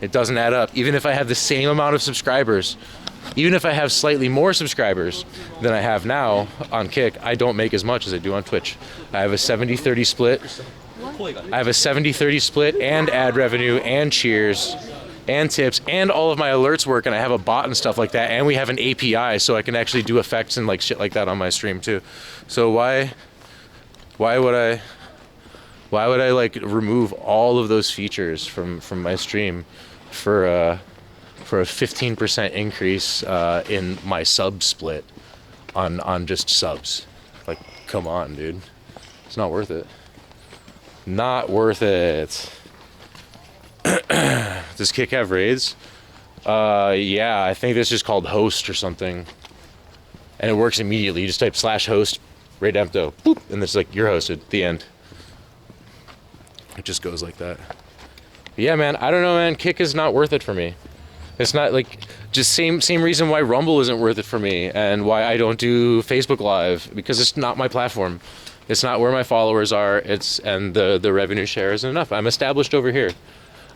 It doesn't add up. Even if I have the same amount of subscribers, even if I have slightly more subscribers than I have now on Kick, I don't make as much as I do on Twitch. I have a 70-30 split. I have a 70-30 split and ad revenue and cheers and tips and all of my alerts work, and I have a bot and stuff like that, and we have an API so I can actually do effects and like shit like that on my stream too. So why would I like remove all of those features from my stream for a 15% increase in my sub split on just subs? Like, come on, dude. It's not worth it. Not worth it. Does Kick have raids? Yeah, I think this is called host or something. And it works immediately. You just type /host, raid empto, boop, and it's like, you're hosted, the end. It just goes like that. But yeah, man, I don't know, man. Kick is not worth it for me. It's not like, just same reason why Rumble isn't worth it for me and why I don't do Facebook Live, because it's not my platform. It's not where my followers are. And the revenue share isn't enough. I'm established over here.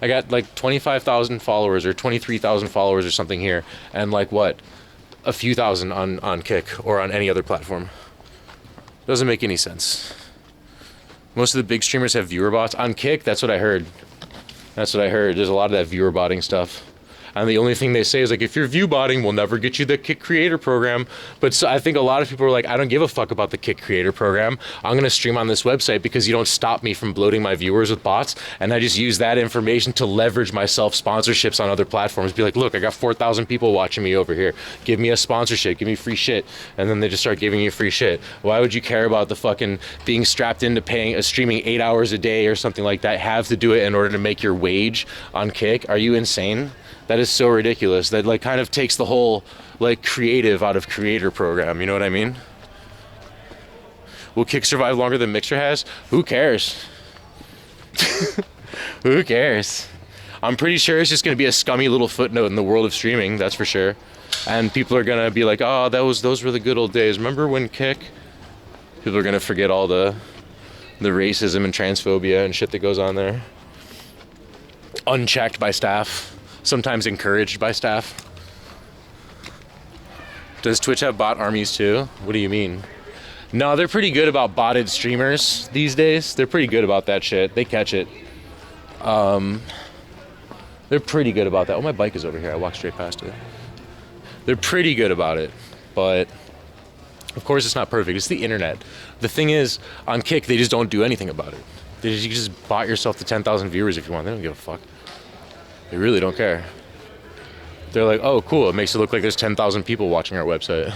I got like 25,000 followers or 23,000 followers or something here, and like what? A few thousand on Kick or on any other platform. Doesn't make any sense. Most of the big streamers have viewer bots. On Kick, that's what I heard. That's what I heard. There's a lot of that viewer botting stuff. And the only thing they say is like, if you're view botting, we'll never get you the Kick Creator Program. But so I think a lot of people are like, I don't give a fuck about the Kick Creator Program. I'm going to stream on this website because you don't stop me from bloating my viewers with bots. And I just use that information to leverage myself sponsorships on other platforms. Be like, look, I got 4,000 people watching me over here. Give me a sponsorship. Give me free shit. And then they just start giving you free shit. Why would you care about the fucking being strapped into paying streaming 8 hours a day or something like that? Have to do it in order to make your wage on Kick? Are you insane? That is so ridiculous. That like kind of takes the whole like creative out of creator program. You know what I mean? Will Kick survive longer than Mixer has? Who cares? Who cares? I'm pretty sure it's just going to be a scummy little footnote in the world of streaming. That's for sure. And people are going to be like, oh, those were the good old days. Remember when Kick? People are going to forget all the racism and transphobia and shit that goes on there. Unchecked by staff. Sometimes encouraged by staff. Does Twitch have bot armies too? What do you mean? No, they're pretty good about botted streamers these days. They're pretty good about that shit. They catch it. They're pretty good about that. Oh, my bike is over here. I walked straight past it. They're pretty good about it, but of course it's not perfect. It's the internet. The thing is, on Kick, they just don't do anything about it. You can just bot yourself to 10,000 viewers if you want. They don't give a fuck. They really don't care. They're like, oh, cool. It makes it look like there's 10,000 people watching our website.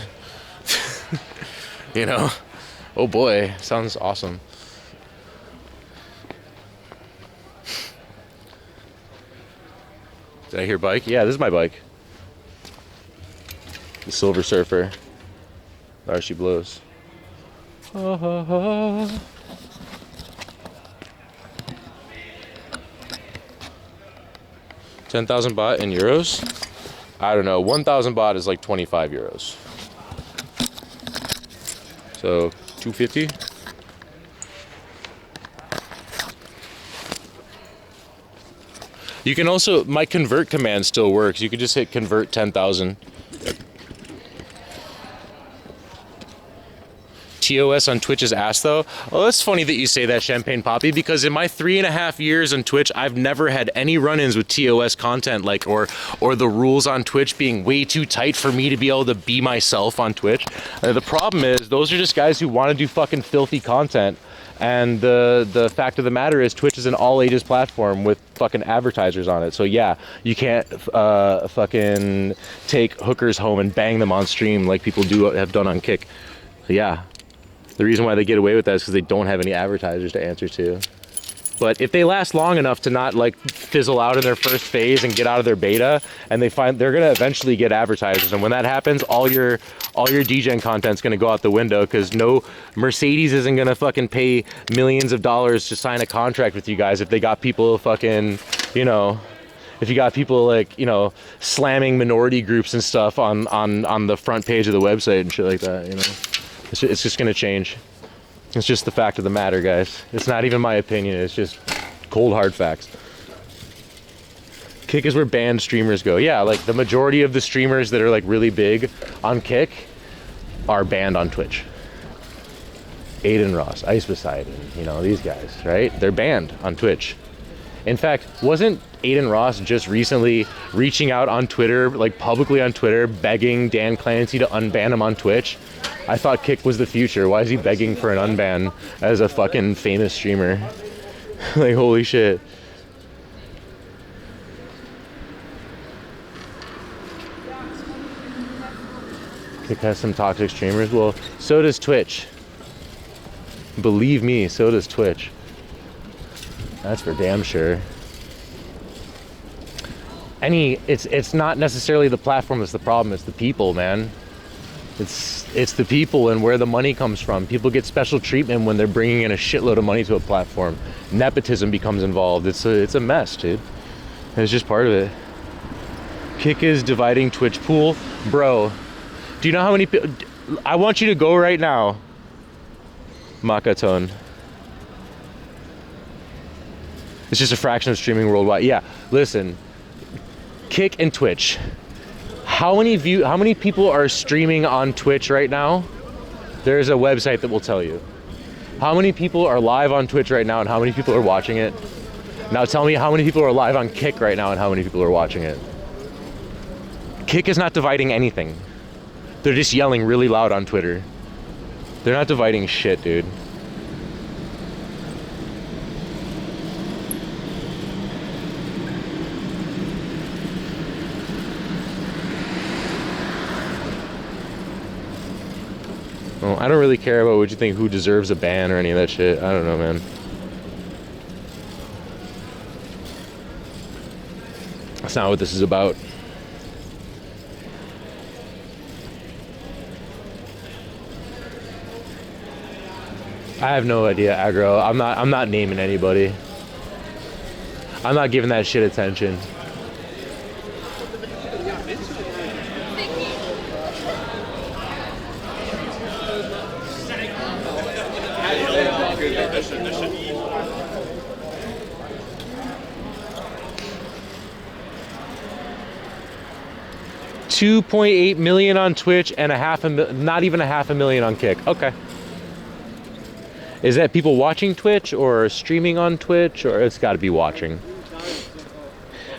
You know? Oh boy, sounds awesome. Did I hear bike? Yeah, this is my bike. The Silver Surfer. There she blows. 10,000 baht in euros? I don't know. 1,000 baht is like 25 euros. So 250. You can also, my convert command still works. You could just hit convert 10,000. TOS on Twitch is ass though. Well, it's funny that you say that, Champagne Poppy, because in my 3.5 years on Twitch, I've never had any run-ins with TOS content, like or the rules on Twitch being way too tight for me to be able to be myself on Twitch. The problem is, those are just guys who want to do fucking filthy content, And the fact of the matter is Twitch is an all ages platform with fucking advertisers on it. So yeah, you can't fucking take hookers home and bang them on stream like people have done on Kick. So yeah, the reason why they get away with that is because they don't have any advertisers to answer to. But if they last long enough to not like fizzle out in their first phase and get out of their beta, and they're gonna eventually get advertisers, and when that happens, all your DGen content's gonna go out the window, because no Mercedes isn't gonna fucking pay millions of dollars to sign a contract with you guys if they got people fucking, you know, if you got people like, you know, slamming minority groups and stuff on the front page of the website and shit like that, you know. It's just gonna change. It's just the fact of the matter, guys. It's not even my opinion, it's just cold hard facts. Kick is where banned streamers go. Yeah, like the majority of the streamers that are like really big on Kick are banned on Twitch. Aiden Ross, Ice Poseidon, you know, these guys, right? They're banned on Twitch. In fact, wasn't Aiden Ross just recently reaching out on Twitter, like publicly on Twitter, begging Dan Clancy to unban him on Twitch? I thought Kick was the future. Why is he begging for an unban as a fucking famous streamer? Like, holy shit. Kick has some toxic streamers. Well, so does Twitch. Believe me, so does Twitch. That's for damn sure. It's not necessarily the platform that's the problem, it's the people, man. It's the people and where the money comes from. People get special treatment when they're bringing in a shitload of money to a platform. Nepotism becomes involved. It's a mess, dude. It's just part of it. Kick is dividing Twitch pool. Bro, do you know how many people... I want you to go right now. Makaton. It's just a fraction of streaming worldwide. Yeah, listen. Kick and Twitch. How many people are streaming on Twitch right now? There's a website that will tell you. How many people are live on Twitch right now and how many people are watching it? Now tell me how many people are live on Kick right now and how many people are watching it. Kick is not dividing anything. They're just yelling really loud on Twitter. They're not dividing shit, dude. Well, I don't really care about what you think, who deserves a ban or any of that shit. I don't know, man. That's not what this is about. I have no idea, aggro. I'm not naming anybody. I'm not giving that shit attention. $2.8 million on Twitch and not even a half a million on Kick. Okay. Is that people watching Twitch or streaming on Twitch, or it's got to be watching?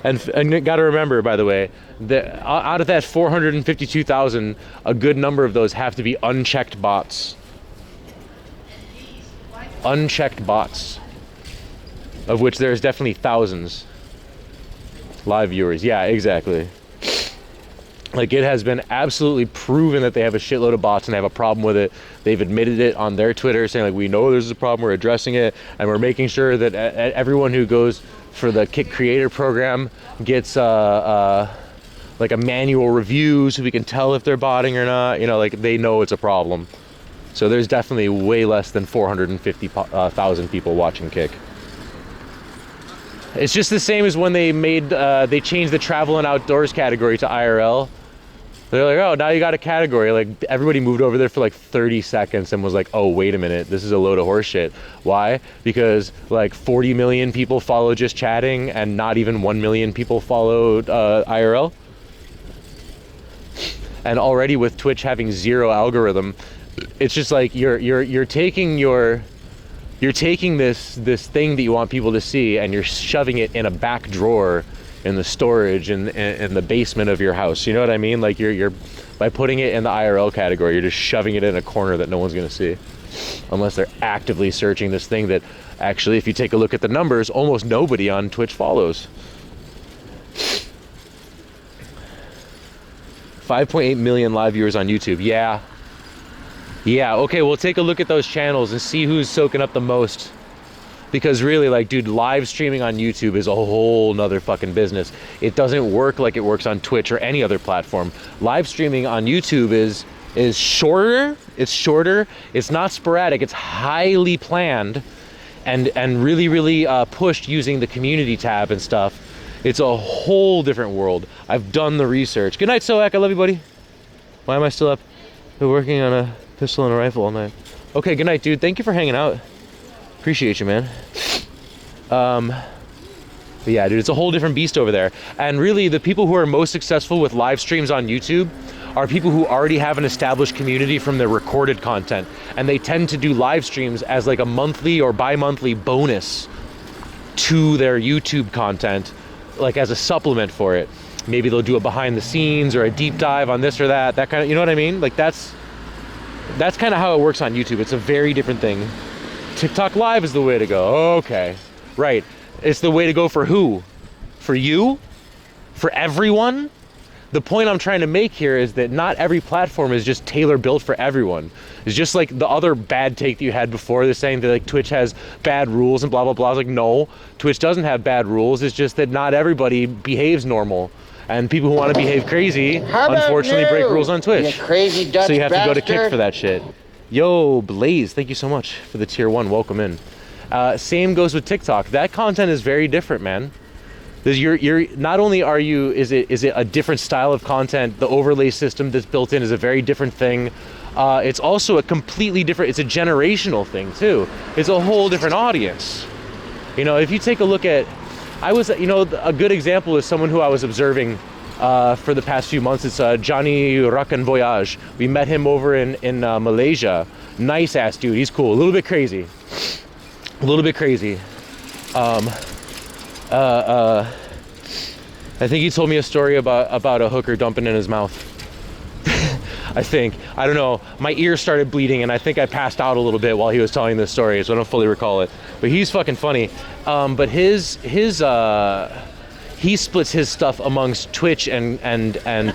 And got to remember, by the way, that out of that 452,000, a good number of those have to be unchecked bots. Unchecked bots, of which there's definitely thousands. Live viewers, yeah, exactly. Like, it has been absolutely proven that they have a shitload of bots and they have a problem with it. They've admitted it on their Twitter, saying like, we know there's a problem, we're addressing it, and we're making sure that everyone who goes for the Kick Creator program gets like a manual review so we can tell if they're botting or not. You know, like, they know it's a problem. So there's definitely way less than 450,000 people watching Kick. It's just the same as when they changed the travel and outdoors category to IRL. They're like, oh, now you got a category. Like, everybody moved over there for like 30 seconds and was like, oh, wait a minute, this is a load of horse shit. Why? Because like 40 million people follow just chatting and not even 1 million people followed IRL. And already with Twitch having zero algorithm, it's just like you're taking this thing that you want people to see and you're shoving it in a back drawer in the storage in the basement of your house. You know what I mean? Like, you're by putting it in the IRL category, you're just shoving it in a corner that no one's gonna see. unless they're actively searching this thing that actually, if you take a look at the numbers, almost nobody on Twitch follows. 5.8 million live viewers on YouTube. Yeah. Yeah, okay, we'll take a look at those channels and see who's soaking up the most. Because really, like, dude, live streaming on YouTube is a whole nother fucking business. It doesn't work like it works on Twitch or any other platform. Live streaming on YouTube is shorter. It's shorter. It's not sporadic. It's highly planned and really pushed using the community tab and stuff. It's a whole different world. I've done the research. Good night, Soak. I love you, buddy. Why am I still up? Been working on a pistol and a rifle all night. Okay, good night, dude. Thank you for hanging out. Appreciate you, man. But yeah, dude, it's a whole different beast over there. And really, the people who are most successful with live streams on YouTube are people who already have an established community from their recorded content. And they tend to do live streams as like a monthly or bi-monthly bonus to their YouTube content, like as a supplement for it. Maybe they'll do a behind the scenes or a deep dive on this or that kind of, you know what I mean? Like that's kind of how it works on YouTube. It's a very different thing. TikTok Live is the way to go. Okay, right. It's the way to go for who? For you? For everyone? The point I'm trying to make here is that not every platform is just tailor-built for everyone. It's just like the other bad take that you had before, they're saying that like Twitch has bad rules and blah, blah, blah. It's like, no, Twitch doesn't have bad rules. It's just that not everybody behaves normal. And people who want to behave crazy, unfortunately, break rules on Twitch. You crazy Dutch so you have to go to Kick bastard. for that shit. Yo, Blaze, thank you so much for the tier 1. Welcome in. Same goes with TikTok. That content is very different, man. You're not only is it a different style of content, the overlay system that's built in is a very different thing. It's also a completely different, it's a generational thing too. It's a whole different audience. You know, if you take a look at, a good example is someone who I was observing for the past few months. It's Johnny Rakan Voyage. We met him over in Malaysia. Nice ass dude. He's cool. A little bit crazy. I think he told me a story about a hooker dumping in his mouth. I think. I don't know. My ear started bleeding and I think I passed out a little bit while he was telling this story, so I don't fully recall it. But he's fucking funny. But he splits his stuff amongst Twitch and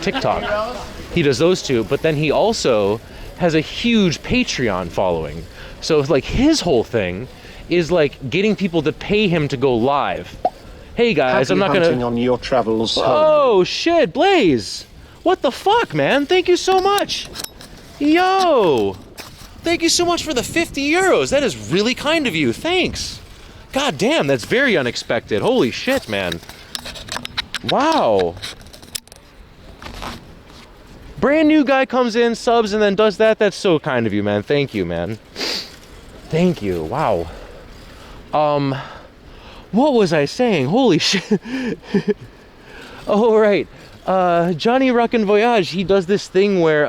TikTok. He does those two, but then he also has a huge Patreon following. So like his whole thing is like getting people to pay him to go live. Hey guys, I'm not gonna on your travels home. Oh shit, Blaze! What the fuck, man? Thank you so much. Yo! Thank you so much for the 50 euros. That is really kind of you. Thanks. God damn, that's very unexpected. Holy shit, man. Wow. Brand new guy comes in, subs, and then does that. That's so kind of you, man. Thank you, man. Thank you. Wow. What was I saying? Holy shit. Oh, right. Johnny Rakan Voyage, he does this thing where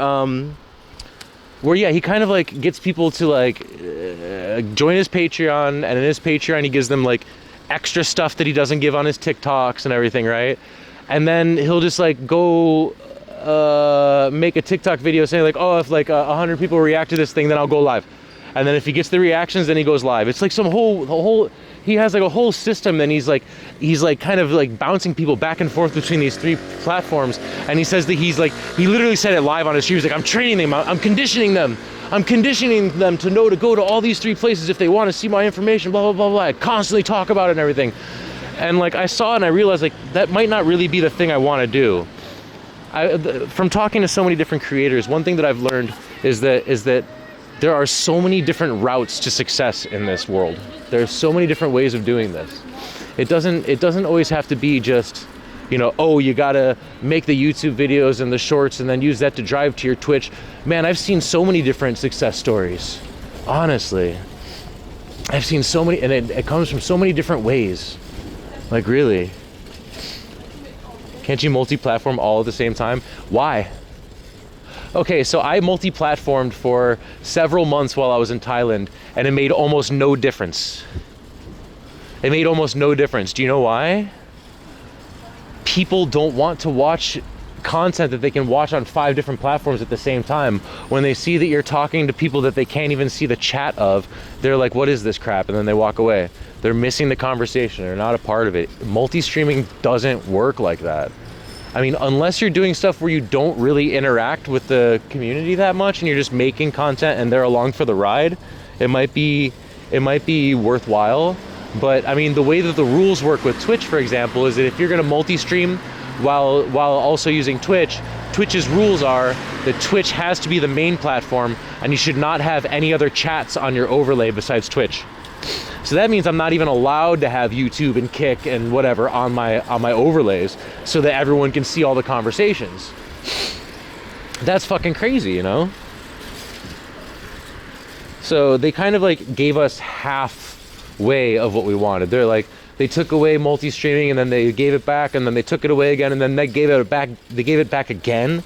yeah, he kind of like gets people to like join his Patreon, and in his Patreon he gives them like extra stuff that he doesn't give on his TikToks and everything, right? And then he'll just like go make a TikTok video saying like, oh, if like 100 people react to this thing, then I'll go live. And then if he gets the reactions, then he goes live. It's like some whole he has like a whole system, and he's like kind of like bouncing people back and forth between these 3 platforms. And he says that he literally said it live on his stream. He's like, I'm training them, I'm conditioning them to know to go to all these 3 places if they want to see my information, blah, blah, blah, blah. I constantly talk about it and everything. And like I saw it and I realized like that might not really be the thing I want to do. From talking to so many different creators, one thing that I've learned is that there are so many different routes to success in this world. There's so many different ways of doing this. It doesn't always have to be just, you know, oh, you gotta make the YouTube videos and the shorts and then use that to drive to your Twitch. Man, I've seen so many different success stories. Honestly. I've seen so many, and it comes from so many different ways. Like, really. Can't you multi-platform all at the same time? Why? Okay, so I multi-platformed for several months while I was in Thailand, and it made almost no difference. It made almost no difference. Do you know why? People don't want to watch content that they can watch on 5 different platforms at the same time. When they see that you're talking to people that they can't even see the chat of, they're like, what is this crap? And then they walk away. They're missing the conversation. They're not a part of it. Multi-streaming doesn't work like that. I mean, unless you're doing stuff where you don't really interact with the community that much and you're just making content and they're along for the ride, it might be worthwhile. But I mean, the way that the rules work with Twitch, for example, is that if you're gonna multi-stream while also using Twitch, Twitch's rules are that Twitch has to be the main platform and you should not have any other chats on your overlay besides Twitch. So that means I'm not even allowed to have YouTube and Kick and whatever on my overlays so that everyone can see all the conversations. That's fucking crazy, you know? So they kind of like gave us halfway of what we wanted. They're like, they took away multi-streaming and then they gave it back and then they took it away again and then they gave it back again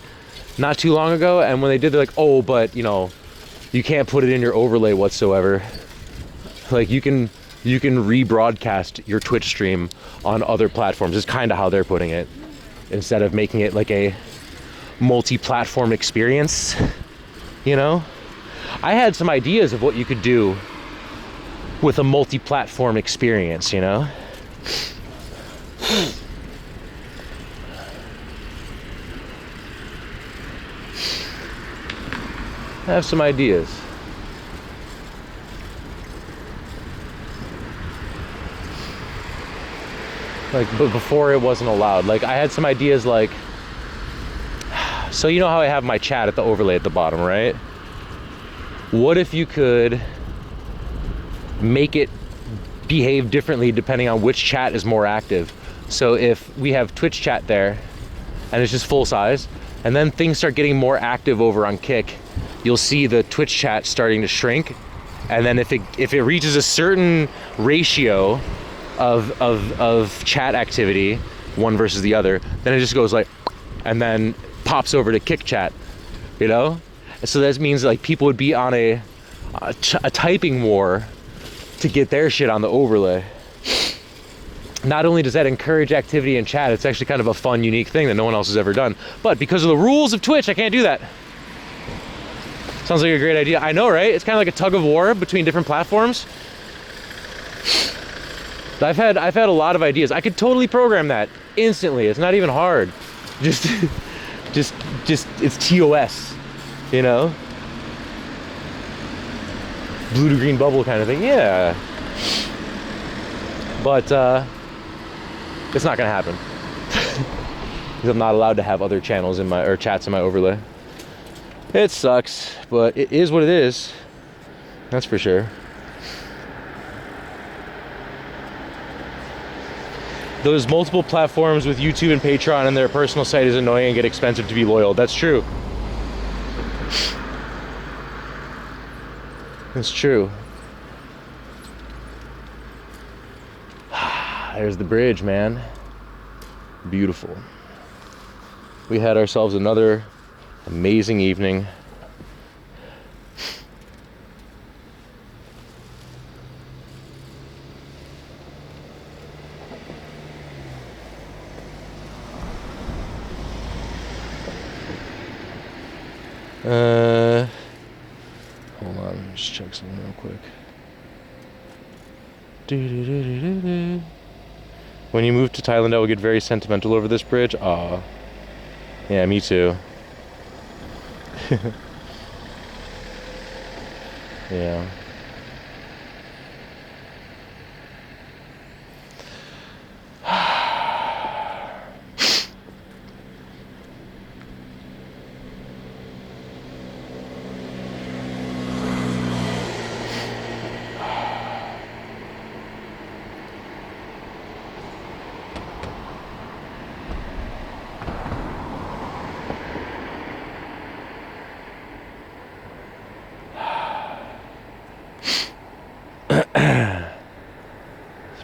not too long ago. And when they did, they're like, oh, but you know, you can't put it in your overlay whatsoever. Like you can rebroadcast your Twitch stream on other platforms is kind of how they're putting it, instead of making it like a multi-platform experience, you know? I had some ideas of what you could do with a multi-platform experience, you know? I have some ideas. Like, but before it wasn't allowed. Like, I had some ideas like, so you know how I have my chat at the overlay at the bottom, right? What if you could make it behave differently depending on which chat is more active? So if we have Twitch chat there and it's just full size, and then things start getting more active over on Kick, you'll see the Twitch chat starting to shrink. And then if it reaches a certain ratio of chat activity, one versus the other, then it just goes like, and then pops over to Kick chat, you know? So that means like people would be on a typing war to get their shit on the overlay. Not only does that encourage activity in chat, it's actually kind of a fun, unique thing that no one else has ever done. But because of the rules of Twitch, I can't do that. Sounds like a great idea. I know, right? It's kind of like a tug of war between different platforms. I've had a lot of ideas. I could totally program that instantly. It's not even hard. Just it's TOS, you know? Blue to green bubble kind of thing. Yeah. But it's not gonna happen. Because I'm not allowed to have other channels in my, or chats in my overlay. It sucks, but it is what it is. That's for sure. Those multiple platforms with YouTube and Patreon and their personal site is annoying and get expensive to be loyal. That's true. That's true. There's the bridge, man. Beautiful. We had ourselves another amazing evening. Hold on, let me just check something real quick. When you move to Thailand, I will get very sentimental over this bridge. Aw. Yeah, me too. Yeah.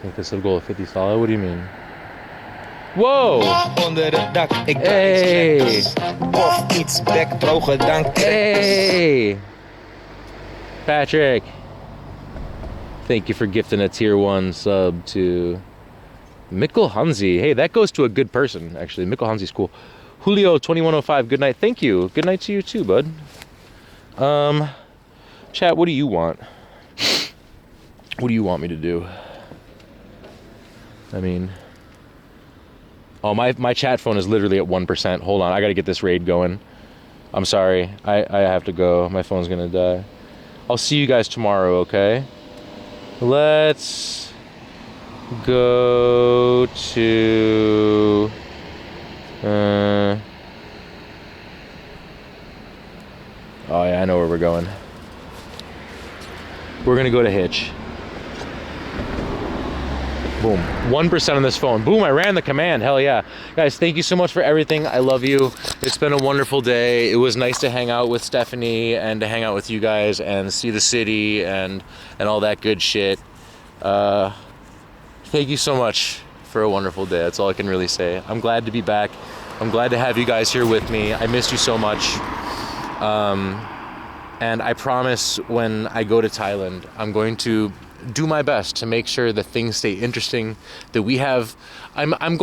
Make this a goal of 50 solid. What do you mean? Whoa! Onder het dak, ik hey! Of iets bekdroger dan hey! Patrick! Thank you for gifting a tier 1 sub to Mikkel Hansi. Hey, that goes to a good person, actually. Mikkel Hansi's cool. Julio2105, good night. Thank you. Good night to you too, bud. Chat, what do you want? What do you want me to do? I mean, oh, my chat phone is literally at 1%. Hold on, I gotta get this raid going. I'm sorry, I have to go. My phone's gonna die. I'll see you guys tomorrow, okay? Let's go to... oh yeah, I know where we're going. We're gonna go to Hitch. Boom. 1% on this phone. Boom, I ran the command. Hell yeah. Guys, thank you so much for everything. I love you. It's been a wonderful day. It was nice to hang out with Stephanie and to hang out with you guys and see the city and all that good shit. Thank you so much for a wonderful day. That's all I can really say. I'm glad to be back. I'm glad to have you guys here with me. I missed you so much. And I promise when I go to Thailand, I'm going to do my best to make sure that things stay interesting, that we have, I'm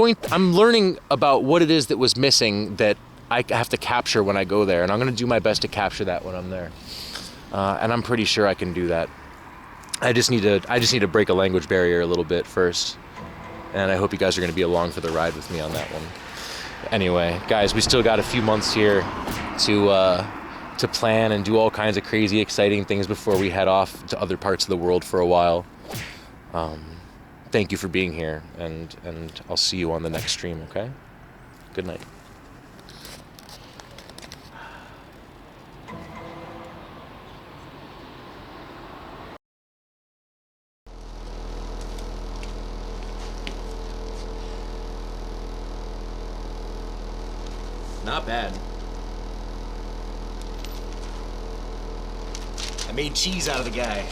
learning about what it is that was missing that I have to capture when I go there, and I'm going to do my best to capture that when I'm there. And I'm pretty sure I can do that. I just need to break a language barrier a little bit first. And I hope you guys are going to be along for the ride with me on that one. Anyway, guys, we still got a few months here to plan and do all kinds of crazy, exciting things before we head off to other parts of the world for a while. Thank you for being here, and I'll see you on the next stream, okay? Good night. Not bad. I made cheese out of the guy.